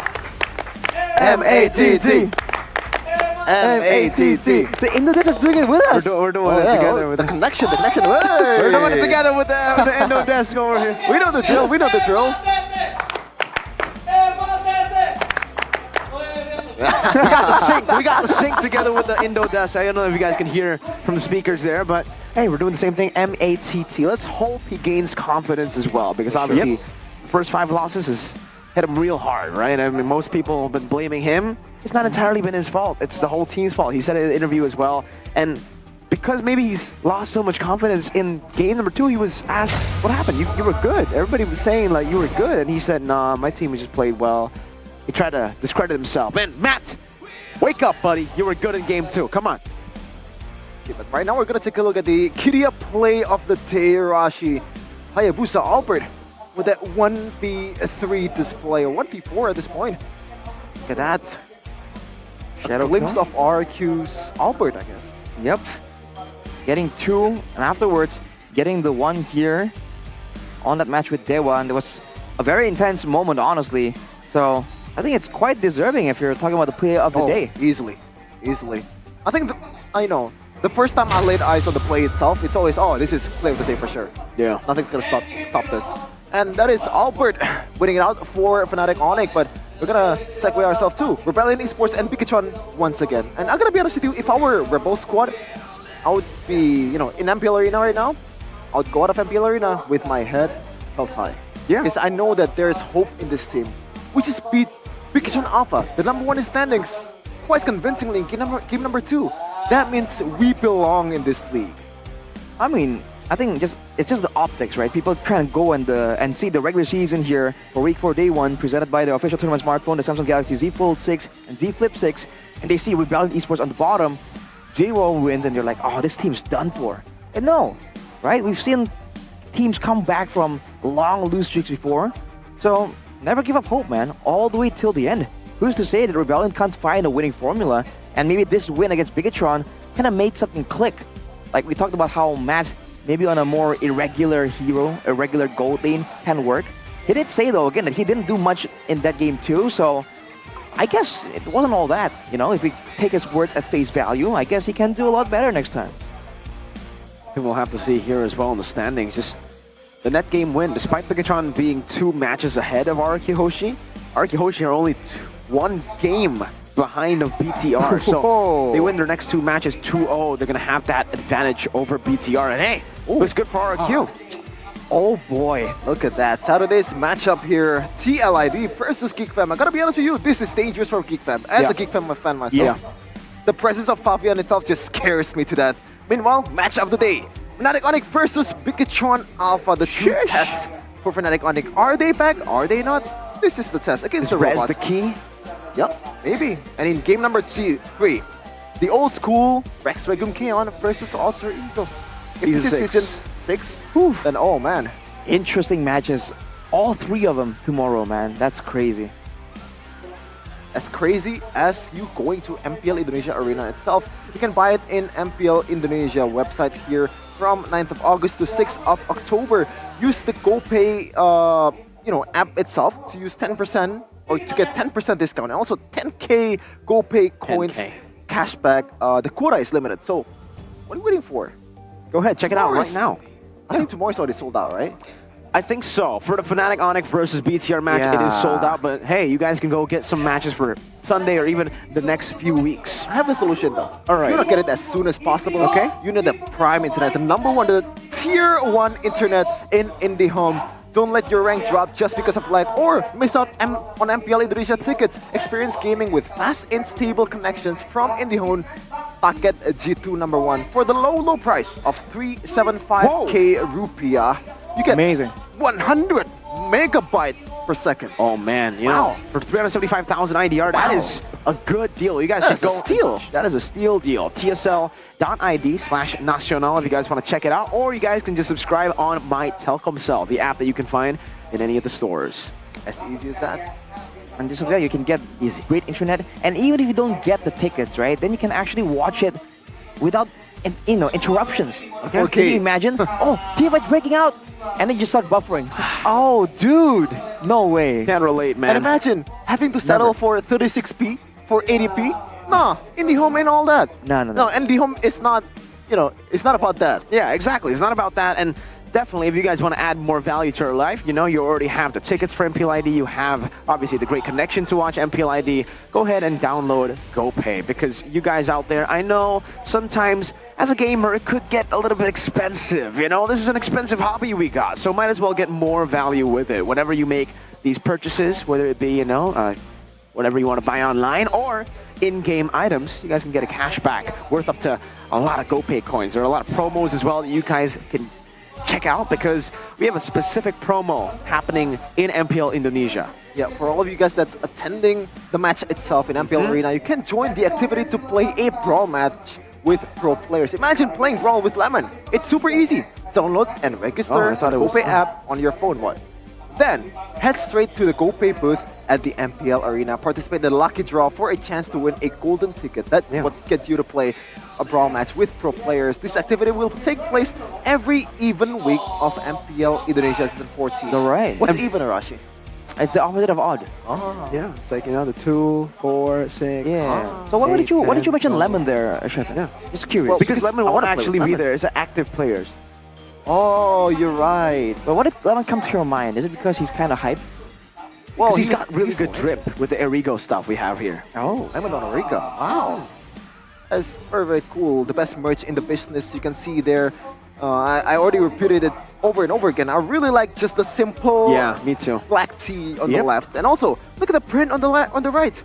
MATT. MATT. The Indo Dash is doing it with us. We're doing it together with the connection. We're doing it together with the Indo Dash over here. We know the drill. We got the sync together with the Indo Dash. I don't know if you guys can hear from the speakers there, but hey, we're doing the same thing. MATT. Let's hope he gains confidence as well, because obviously the first 5 losses has hit him real hard, right? I mean, most people have been blaming him. It's not entirely been his fault. It's the whole team's fault. He said it in an interview as well. And because maybe he's lost so much confidence in game number 2, he was asked, what happened? You were good. Everybody was saying like you were good. And he said, nah, my team just played well. He tried to discredit himself. Man, Matt, wake up, buddy. You were good in game 2. Come on. Okay, but right now we're going to take a look at the Kiria play of the day, Rashi. Hayabusa Albert with that 1v3 display, or 1v4 at this point. Look at that. A glimpse of RQ's Albert, I guess. Yep. Getting 2, and afterwards getting the 1 here on that match with Dewa, and it was a very intense moment, honestly. So I think it's quite deserving if you're talking about the player of the day. Easily. I think, the first time I laid eyes on the play itself, it's always, this is player of the day for sure. Yeah. Nothing's gonna stop this. And that is Albert winning it out for Fnatic Onyx, but we're gonna segue ourselves too. Rebellion Esports and Pikachu once again. And I'm gonna be honest with you, if I were Rebel Squad, I would be, in MPL Arena right now. I would go out of MPL Arena with my head held high. Yeah. Because I know that there is hope in this team. We just beat Bikichan Alpha, the #1 in standings, quite convincingly in game number 2. That means we belong in this league. I mean, I think it's just the optics, right? People try and go and see the regular season here for Week 4 Day 1, presented by the official tournament smartphone, the Samsung Galaxy Z Fold 6 and Z Flip 6, and they see Rebellion Esports on the bottom, 0 wins, and they're like, oh, this team's done for. And no, right? We've seen teams come back from long lose streaks before, so never give up hope, man. All the way till the end. Who's to say that Rebellion can't find a winning formula, and maybe this win against Bigatron kind of made something click. Like we talked about how Matt, maybe on a more irregular hero, irregular gold lane can work. He did say though, again, that he didn't do much in that game too, so I guess it wasn't all that. You know, if we take his words at face value, I guess he can do a lot better next time. I think we'll have to see here as well in the standings. Just the net game win, despite Bigatron being 2 matches ahead of RRQ Hoshi. RRQ Hoshi are only 1 game behind of BTR. So they win their next 2 matches 2-0. They're going to have that advantage over BTR. And hey, it was good for RRQ. Oh boy, look at that. Saturday's matchup here. TLID versus GeekFam. I gotta be honest with you, this is dangerous for GeekFam. As a GeekFam fan myself, the presence of Fabian itself just scares me to death. Meanwhile, match of the day. Fnatic Onyx versus Bikichan Alpha. The true test for Fnatic Onyx. Are they back? Are they not? This is the test against the robots. Is the key? Yep, maybe. And in game number 3, the old school Rex Regum Keon versus Alter Ego. If this is season 6, then oh man. Interesting matches. All 3 of them tomorrow, man. That's crazy. As crazy as you going to MPL Indonesia Arena itself. You can buy it in MPL Indonesia website here from 9th of August to 6th of October. Use the GoPay app itself to use 10% or to get 10% discount and also 10k GoPay coins cashback. The quota is limited, so what are you waiting for? Go ahead, check it out right now. I think tomorrow's already sold out, right? I think so. For the Fnatic Onyx versus BTR match, it is sold out. But hey, you guys can go get some matches for Sunday or even the next few weeks. I have a solution though. All right. You want to get it as soon as possible, okay? You need the prime internet, the #1, the tier 1 internet in IndyHome. Don't let your rank drop just because of lag or miss out on MPL Indonesia tickets. Experience gaming with fast and stable connections from IndyHome Paket G2 #1 for the low price of 375k rupiah. You get 100 megabyte per second. Oh man, you know, for 375,000 IDR, that is a good deal. You guys should go. That's a steal. That is a steal deal. TSL.id/nacional if you guys want to check it out, or you guys can just subscribe on My Telkomsel, the app that you can find in any of the stores. As easy as that. And just like that, you can get great internet, and even if you don't get the tickets, right, then you can actually watch it without, interruptions. Okay? Can you imagine? Oh, TFI's breaking out, and then you start buffering. It's like, oh, dude, no way. Can't relate, man. And imagine having to settle for 36p, for 80p. No, IndyHome ain't all that. No. IndyHome is not, it's not about that. Yeah, exactly. It's not about that. And definitely, if you guys want to add more value to your life, you already have the tickets for MPL ID. You have, obviously, the great connection to watch MPL ID. Go ahead and download GoPay, because you guys out there, I know sometimes as a gamer, it could get a little bit expensive. This is an expensive hobby we got, so might as well get more value with it. Whenever you make these purchases, whether it be, whatever you want to buy online or in-game items, you guys can get a cashback worth up to a lot of GoPay coins. There are a lot of promos as well that you guys can check out, because we have a specific promo happening in MPL Indonesia. Yeah, for all of you guys that's attending the match itself in MPL Arena, you can join the activity to play a brawl match with pro players. Imagine playing Brawl with Lemon. It's super easy. Download and register the GoPay app on your phone. Then, head straight to the GoPay booth at the MPL Arena. Participate in the lucky draw for a chance to win a golden ticket. That would get you to play a brawl match with pro players. This activity will take place every even week of MPL Indonesia Season 14. All right. What's even, Arashi? It's the opposite of odd. Yeah, it's like, the 2, 4, 6. Yeah. So why did you mention Lemon there, Shepard? Yeah. Just curious. Well, because Lemon won't actually be there. It's active players. Oh, you're right. But what did Lemon come to your mind? Is it because he's kind of hyped? Well, he's got really good drip with the Erigo stuff we have here. Oh. Lemon on Erigo. Wow. That's very, very cool. The best merch in the business. You can see there. I already repeated it over and over again. I really like just the simple me too. black tee on the left. And also, look at the print on the right.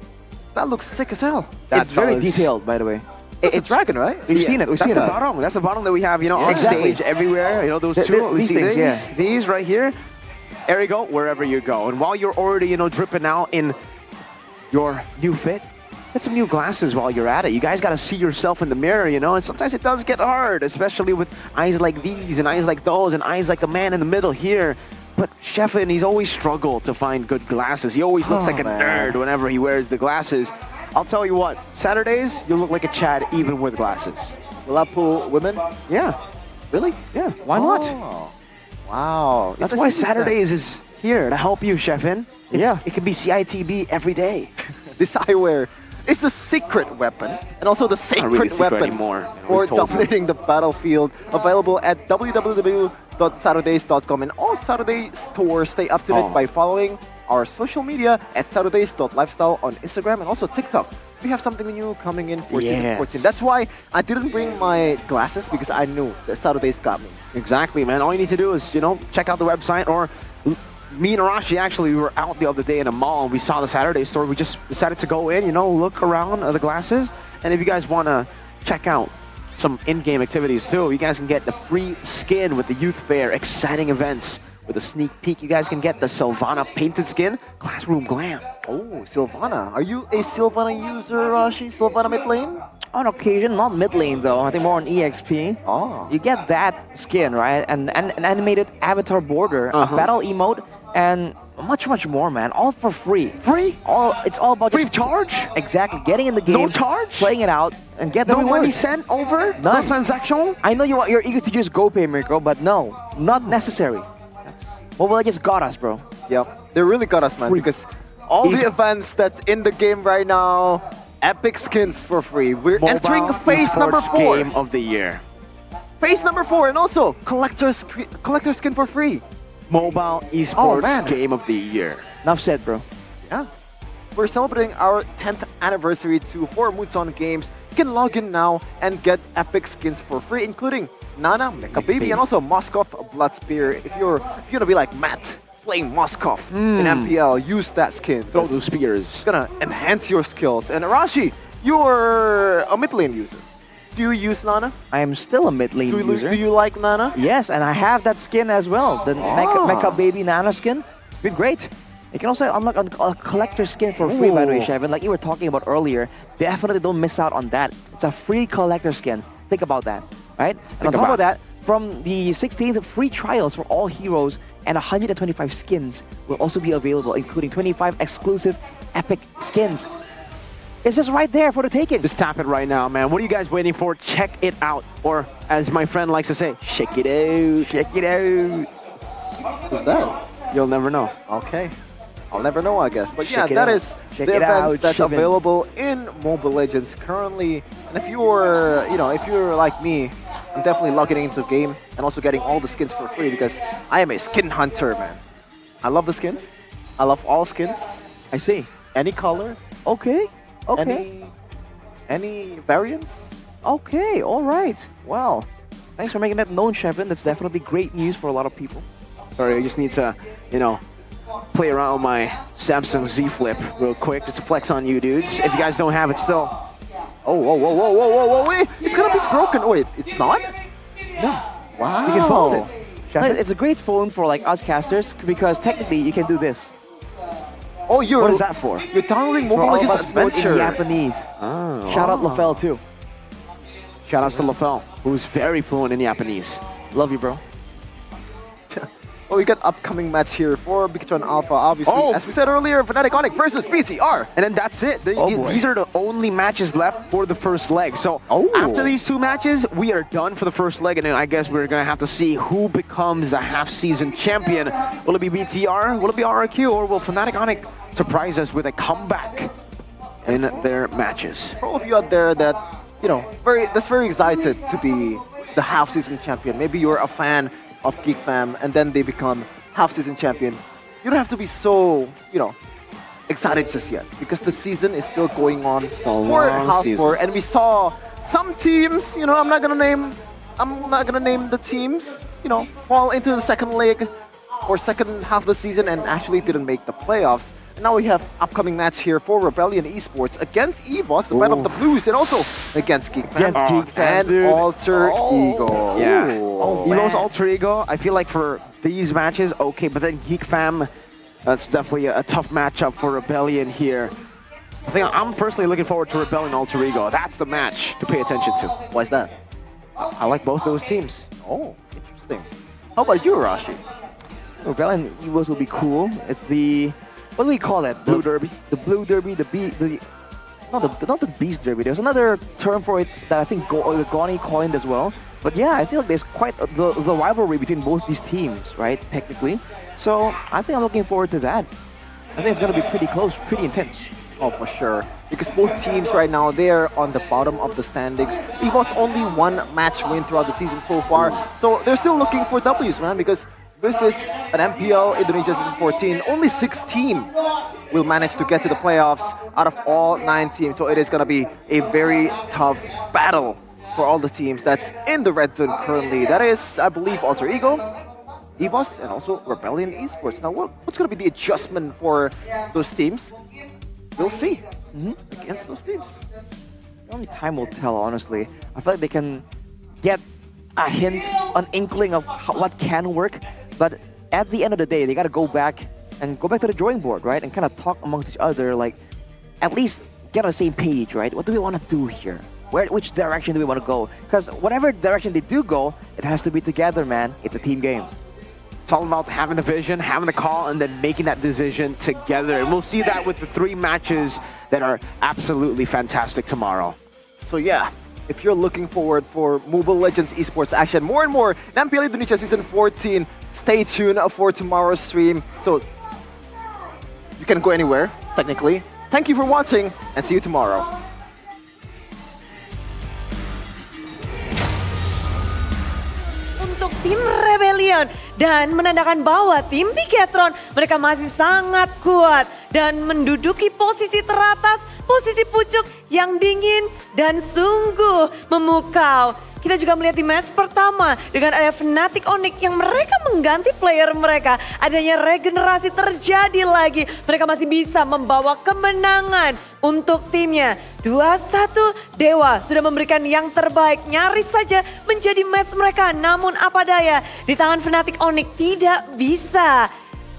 That looks sick as hell. It's very detailed, by the way. It's a dragon, right? We've seen it. We've That's seen the it. bottom. That's the bottom that we have, you know, on Exactly. stage everywhere. You know, those two. These things, yeah. These right here. There you go, wherever you go. And while you're already, you know, dripping out in your new fit, get some new glasses while you're at it. You guys got to see yourself in the mirror, you know, and sometimes it does get hard, especially with eyes like these and eyes like those and eyes like the man in the middle here. But Sheffin, he's always struggled to find good glasses. He always looks like a nerd whenever he wears the glasses. I'll tell you what, Saturdays, you look like a Chad even with glasses. Will I pull women? Yeah. Really? Yeah, why not? Wow. That's why Saturdays is here to help you, Sheffin. Yeah. It can be CITB every day. This eyewear is the secret weapon and also the sacred really secret weapon anymore. for We've told you. dominating the battlefield. Available at www.saturdays.com and all Saturday stores. Stay up to date by following our social media at saturdays.lifestyle on Instagram and also TikTok. We have something new coming in for season 14. That's why I didn't bring my glasses because I knew that Saturdays got me. Exactly, man. All you need to do is, you know, check out the website or me and Arashi, actually, we were out the other day in a mall and we saw the Saturday store. We just decided to go in, you know, look around the glasses. And if you guys want to check out some in-game activities too, you guys can get the free skin with the Youth Fair, exciting events. With a sneak peek, you guys can get the Sylvana painted skin, Classroom Glam. Oh, Sylvana. Are you a Sylvana user, Rashi? Sylvana mid lane? On occasion, not mid lane though. I think more on EXP. Oh. You get that skin, right? And an animated avatar border, a battle emote, and much more, man. All for free. Free? It's all about free just charge? Exactly. Getting in the game, no charge, playing it out, and get the no reward. money sent over, None. no transaction. I know you're eager to just go pay, Mirko, but no, not necessary. Mobile Legends got us, bro. Yep, they really got us, man, because all the events that's in the game right now, epic skins for free. We're entering phase number 4. Game of the year. Phase number 4, and also collector skin for free. Mobile esports game of the year. Enough said, bro. Yeah. We're celebrating our 10th anniversary to 4 Muton games. You can log in now and get epic skins for free, including Nana, Mecha Baby, and also Moskov Blood Spear. If you're gonna be like Matt playing Moskov in MPL, use that skin. Throw those spears. It's gonna enhance your skills. And Arashi, you're a mid lane user. Do you use Nana? I am still a mid lane user. Do you like Nana? Yes, and I have that skin as well. The Mecha Baby Nana skin. Been great. You can also unlock a collector skin for free, by the way, Shevin. Like you were talking about earlier. Definitely don't miss out on that. It's a free collector skin. Think about that, right? And on top of that, from the 16th, free trials for all heroes and 125 skins will also be available, including 25 exclusive epic skins. It's just right there for the taking. Just tap it right now, man. What are you guys waiting for? Check it out. Or as my friend likes to say, check it out. Check it out. Who's that? You'll never know. Okay. I'll never know, I guess. But yeah, Check it that out. is Check the it events out, that's Shivin. available in Mobile Legends currently. And if you're, if you're like me, I'm definitely logging into the game and also getting all the skins for free because I am a skin hunter, man. I love the skins. I love all skins. I see. Any color. Okay. Okay. Any variants. Okay. All right. Well, thanks for making that known, Shevin. That's definitely great news for a lot of people. Sorry, I just need to, play around with my Samsung Z Flip real quick. Just to flex on you dudes. If you guys don't have it still. Whoa, wait. It's gonna be broken. Wait, it's not? No. Wow. You can fold it. It's a great phone for like us casters because technically you can do this. Oh, what is that for? You're downloading For Mobile all of Legends us fluent Adventure. in Japanese. Oh. Shout out LaFell too. Shout outs to LaFell, who's very fluent in Japanese. Love you, bro. Well, we got upcoming match here for Bigtron Alpha, obviously. As we said earlier, Fnatic Onyx versus BTR. And then that's it. These are the only matches left for the first leg. So after these 2 matches, we are done for the first leg. And then I guess we're going to have to see who becomes the half-season champion. Will it be BTR? Will it be RRQ? Or will Fnatic Onyx surprise us with a comeback in their matches? For all of you out there that, that's very excited to be the half-season champion. Maybe you're a fan of Geek Fam, and then they become half-season champion. You don't have to be so, excited just yet, because the season is still going on for half 4, and we saw some teams, I'm not gonna name I'm not gonna name the teams, fall into the second leg or second half of the season and actually didn't make the playoffs. And now we have upcoming match here for Rebellion Esports against EVOS, the Battle of the Blues, and also against Geek Fam. And Alter Ego. Yeah. man. EVOS Alter Ego, I feel like for these matches, okay, but then Geek Fam, that's definitely a tough matchup for Rebellion here. I think I'm personally looking forward to Rebellion Alter Ego. That's the match to pay attention to. Why is that? I like both those teams. Oh, interesting. How about you, Rashi? Rebellion EVOS will be cool. It's the, what do we call it? Blue Derby. The Blue Derby, not the Beast Derby. There's another term for it that I think Goni coined as well. But yeah, I feel like there's quite the rivalry between both these teams, right? Technically. So I think I'm looking forward to that. I think it's going to be pretty close, pretty intense. Oh, for sure. Because both teams right now, they're on the bottom of the standings. EVOS only one match win throughout the season so far. So they're still looking for W's, man, because this is an MPL Indonesia Season 14. Only 6 teams will manage to get to the playoffs out of all 9 teams. So it is going to be a very tough battle for all the teams that's in the red zone currently. That is, I believe, Alter Ego, EVOS, and also Rebellion Esports. Now, what's going to be the adjustment for those teams? We'll see against those teams. Only time will tell, honestly. I feel like they can get a hint, an inkling of what can work, but at the end of the day, they got to go back to the drawing board, right? And kind of talk amongst each other, like at least get on the same page, right? What do we want to do here? Which direction do we want to go? Because whatever direction they do go, it has to be together, man. It's a team game. It's all about having the vision, having the call, and then making that decision together. And we'll see that with the 3 matches that are absolutely fantastic tomorrow. So yeah, if you're looking forward for Mobile Legends esports action more and more in MPL Indonesia Season 14, stay tuned for tomorrow's stream. So you can go anywhere, technically. Thank you for watching, and see you tomorrow. Untuk tim Rebellion dan menandakan bahwa tim Bigetron mereka masih sangat kuat dan menduduki posisi teratas, posisi pucuk yang dingin dan sungguh memukau. Kita juga melihat di match pertama dengan ada Fnatic Onyx yang mereka mengganti player mereka. Adanya regenerasi terjadi lagi. Mereka masih bisa membawa kemenangan untuk timnya. 2-1 Dewa sudah memberikan yang terbaik. Nyaris saja menjadi match mereka. Namun apa daya di tangan Fnatic Onyx tidak bisa.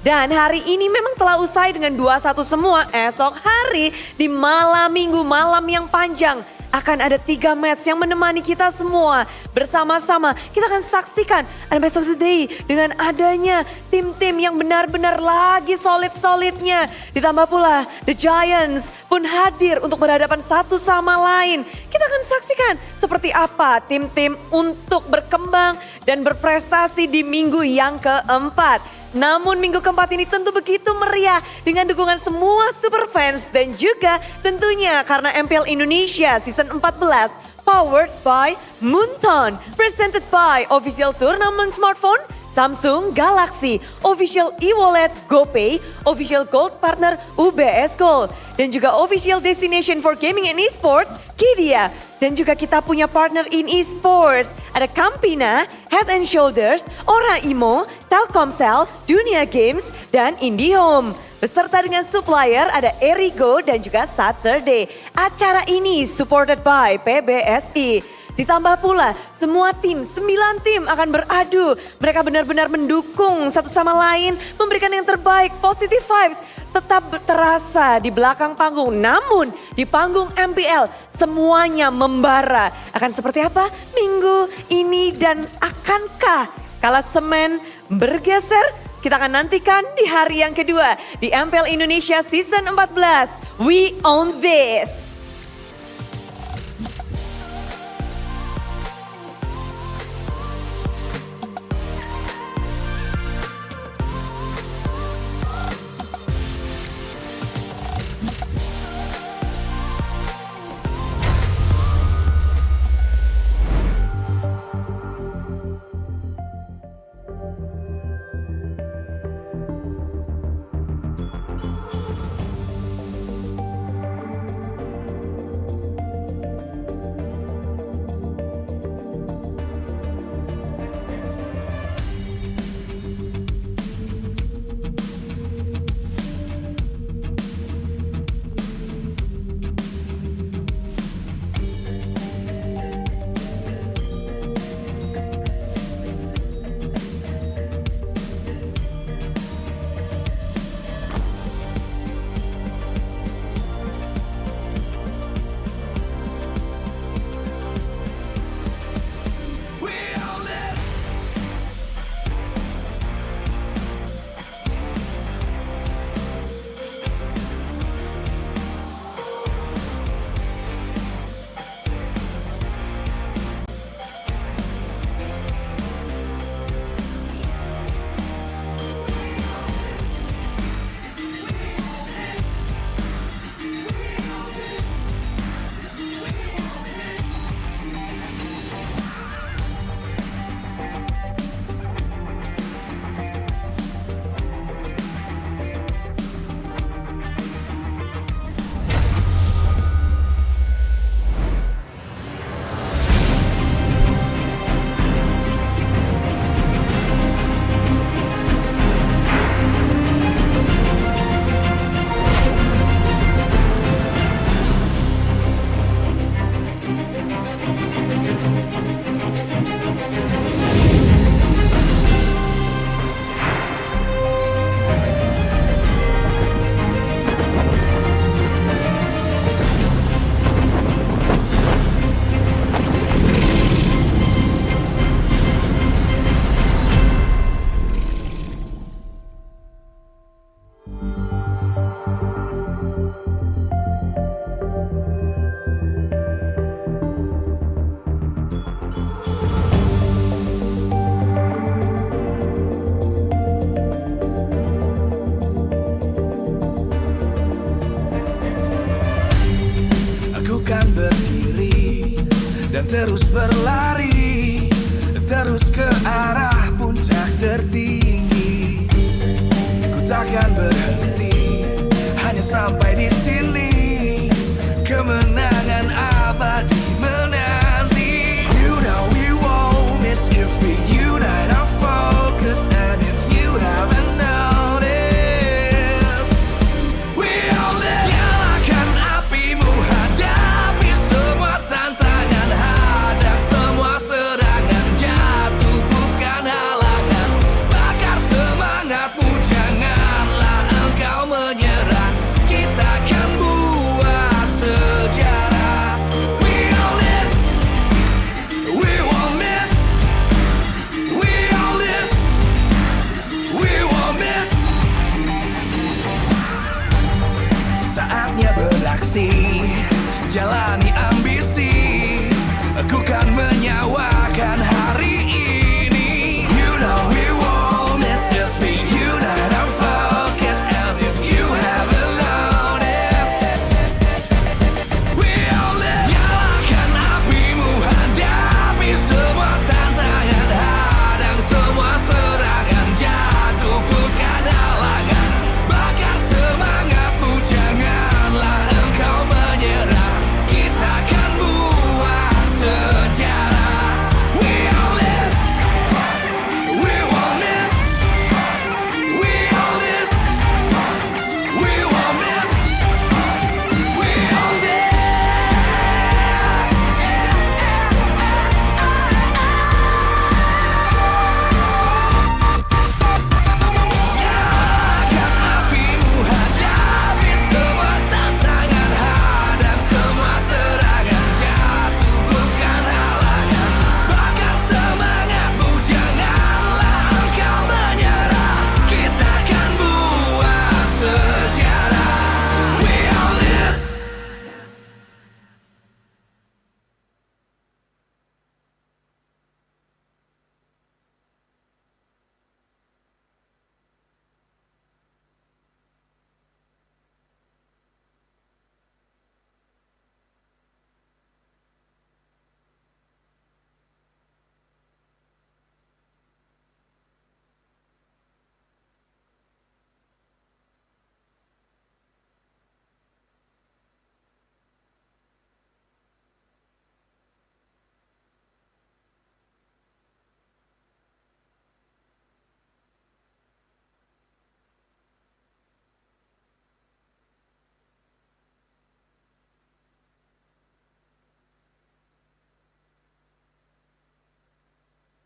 Dan hari ini memang telah usai dengan 2-1 semua. Esok hari di malam minggu, malam yang panjang. Akan ada 3 match yang menemani kita semua. Bersama-sama kita akan saksikan ada match of the day dengan adanya tim-tim yang benar-benar lagi solid-solidnya. Ditambah pula The Giants pun hadir untuk berhadapan satu sama lain. Kita akan saksikan seperti apa tim-tim untuk berkembang dan berprestasi di minggu yang keempat. Namun minggu keempat ini tentu begitu meriah dengan dukungan semua super fans dan juga tentunya karena MPL Indonesia Season 14 powered by Moonton, presented by Official Tournament Smartphone, Samsung Galaxy, Official e-wallet GoPay, Official Gold Partner UBS Gold, dan juga Official Destination for Gaming and Esports, Kidia. Dan juga kita punya partner in esports. Ada Campina, Head and Shoulders, Ora Imo, Telkomsel, Dunia Games, dan IndiHome. Beserta dengan supplier ada Erigo dan juga Saturday. Acara ini supported by PBSI. Ditambah pula semua tim, 9 tim akan beradu. Mereka benar-benar mendukung satu sama lain, memberikan yang terbaik, positive vibes. Tetap terasa di belakang panggung, namun di panggung MPL semuanya membara. Akan seperti apa minggu ini dan akankah klasemen bergeser? Kita akan nantikan di hari yang kedua di MPL Indonesia Season 14. We own this! terus berlari.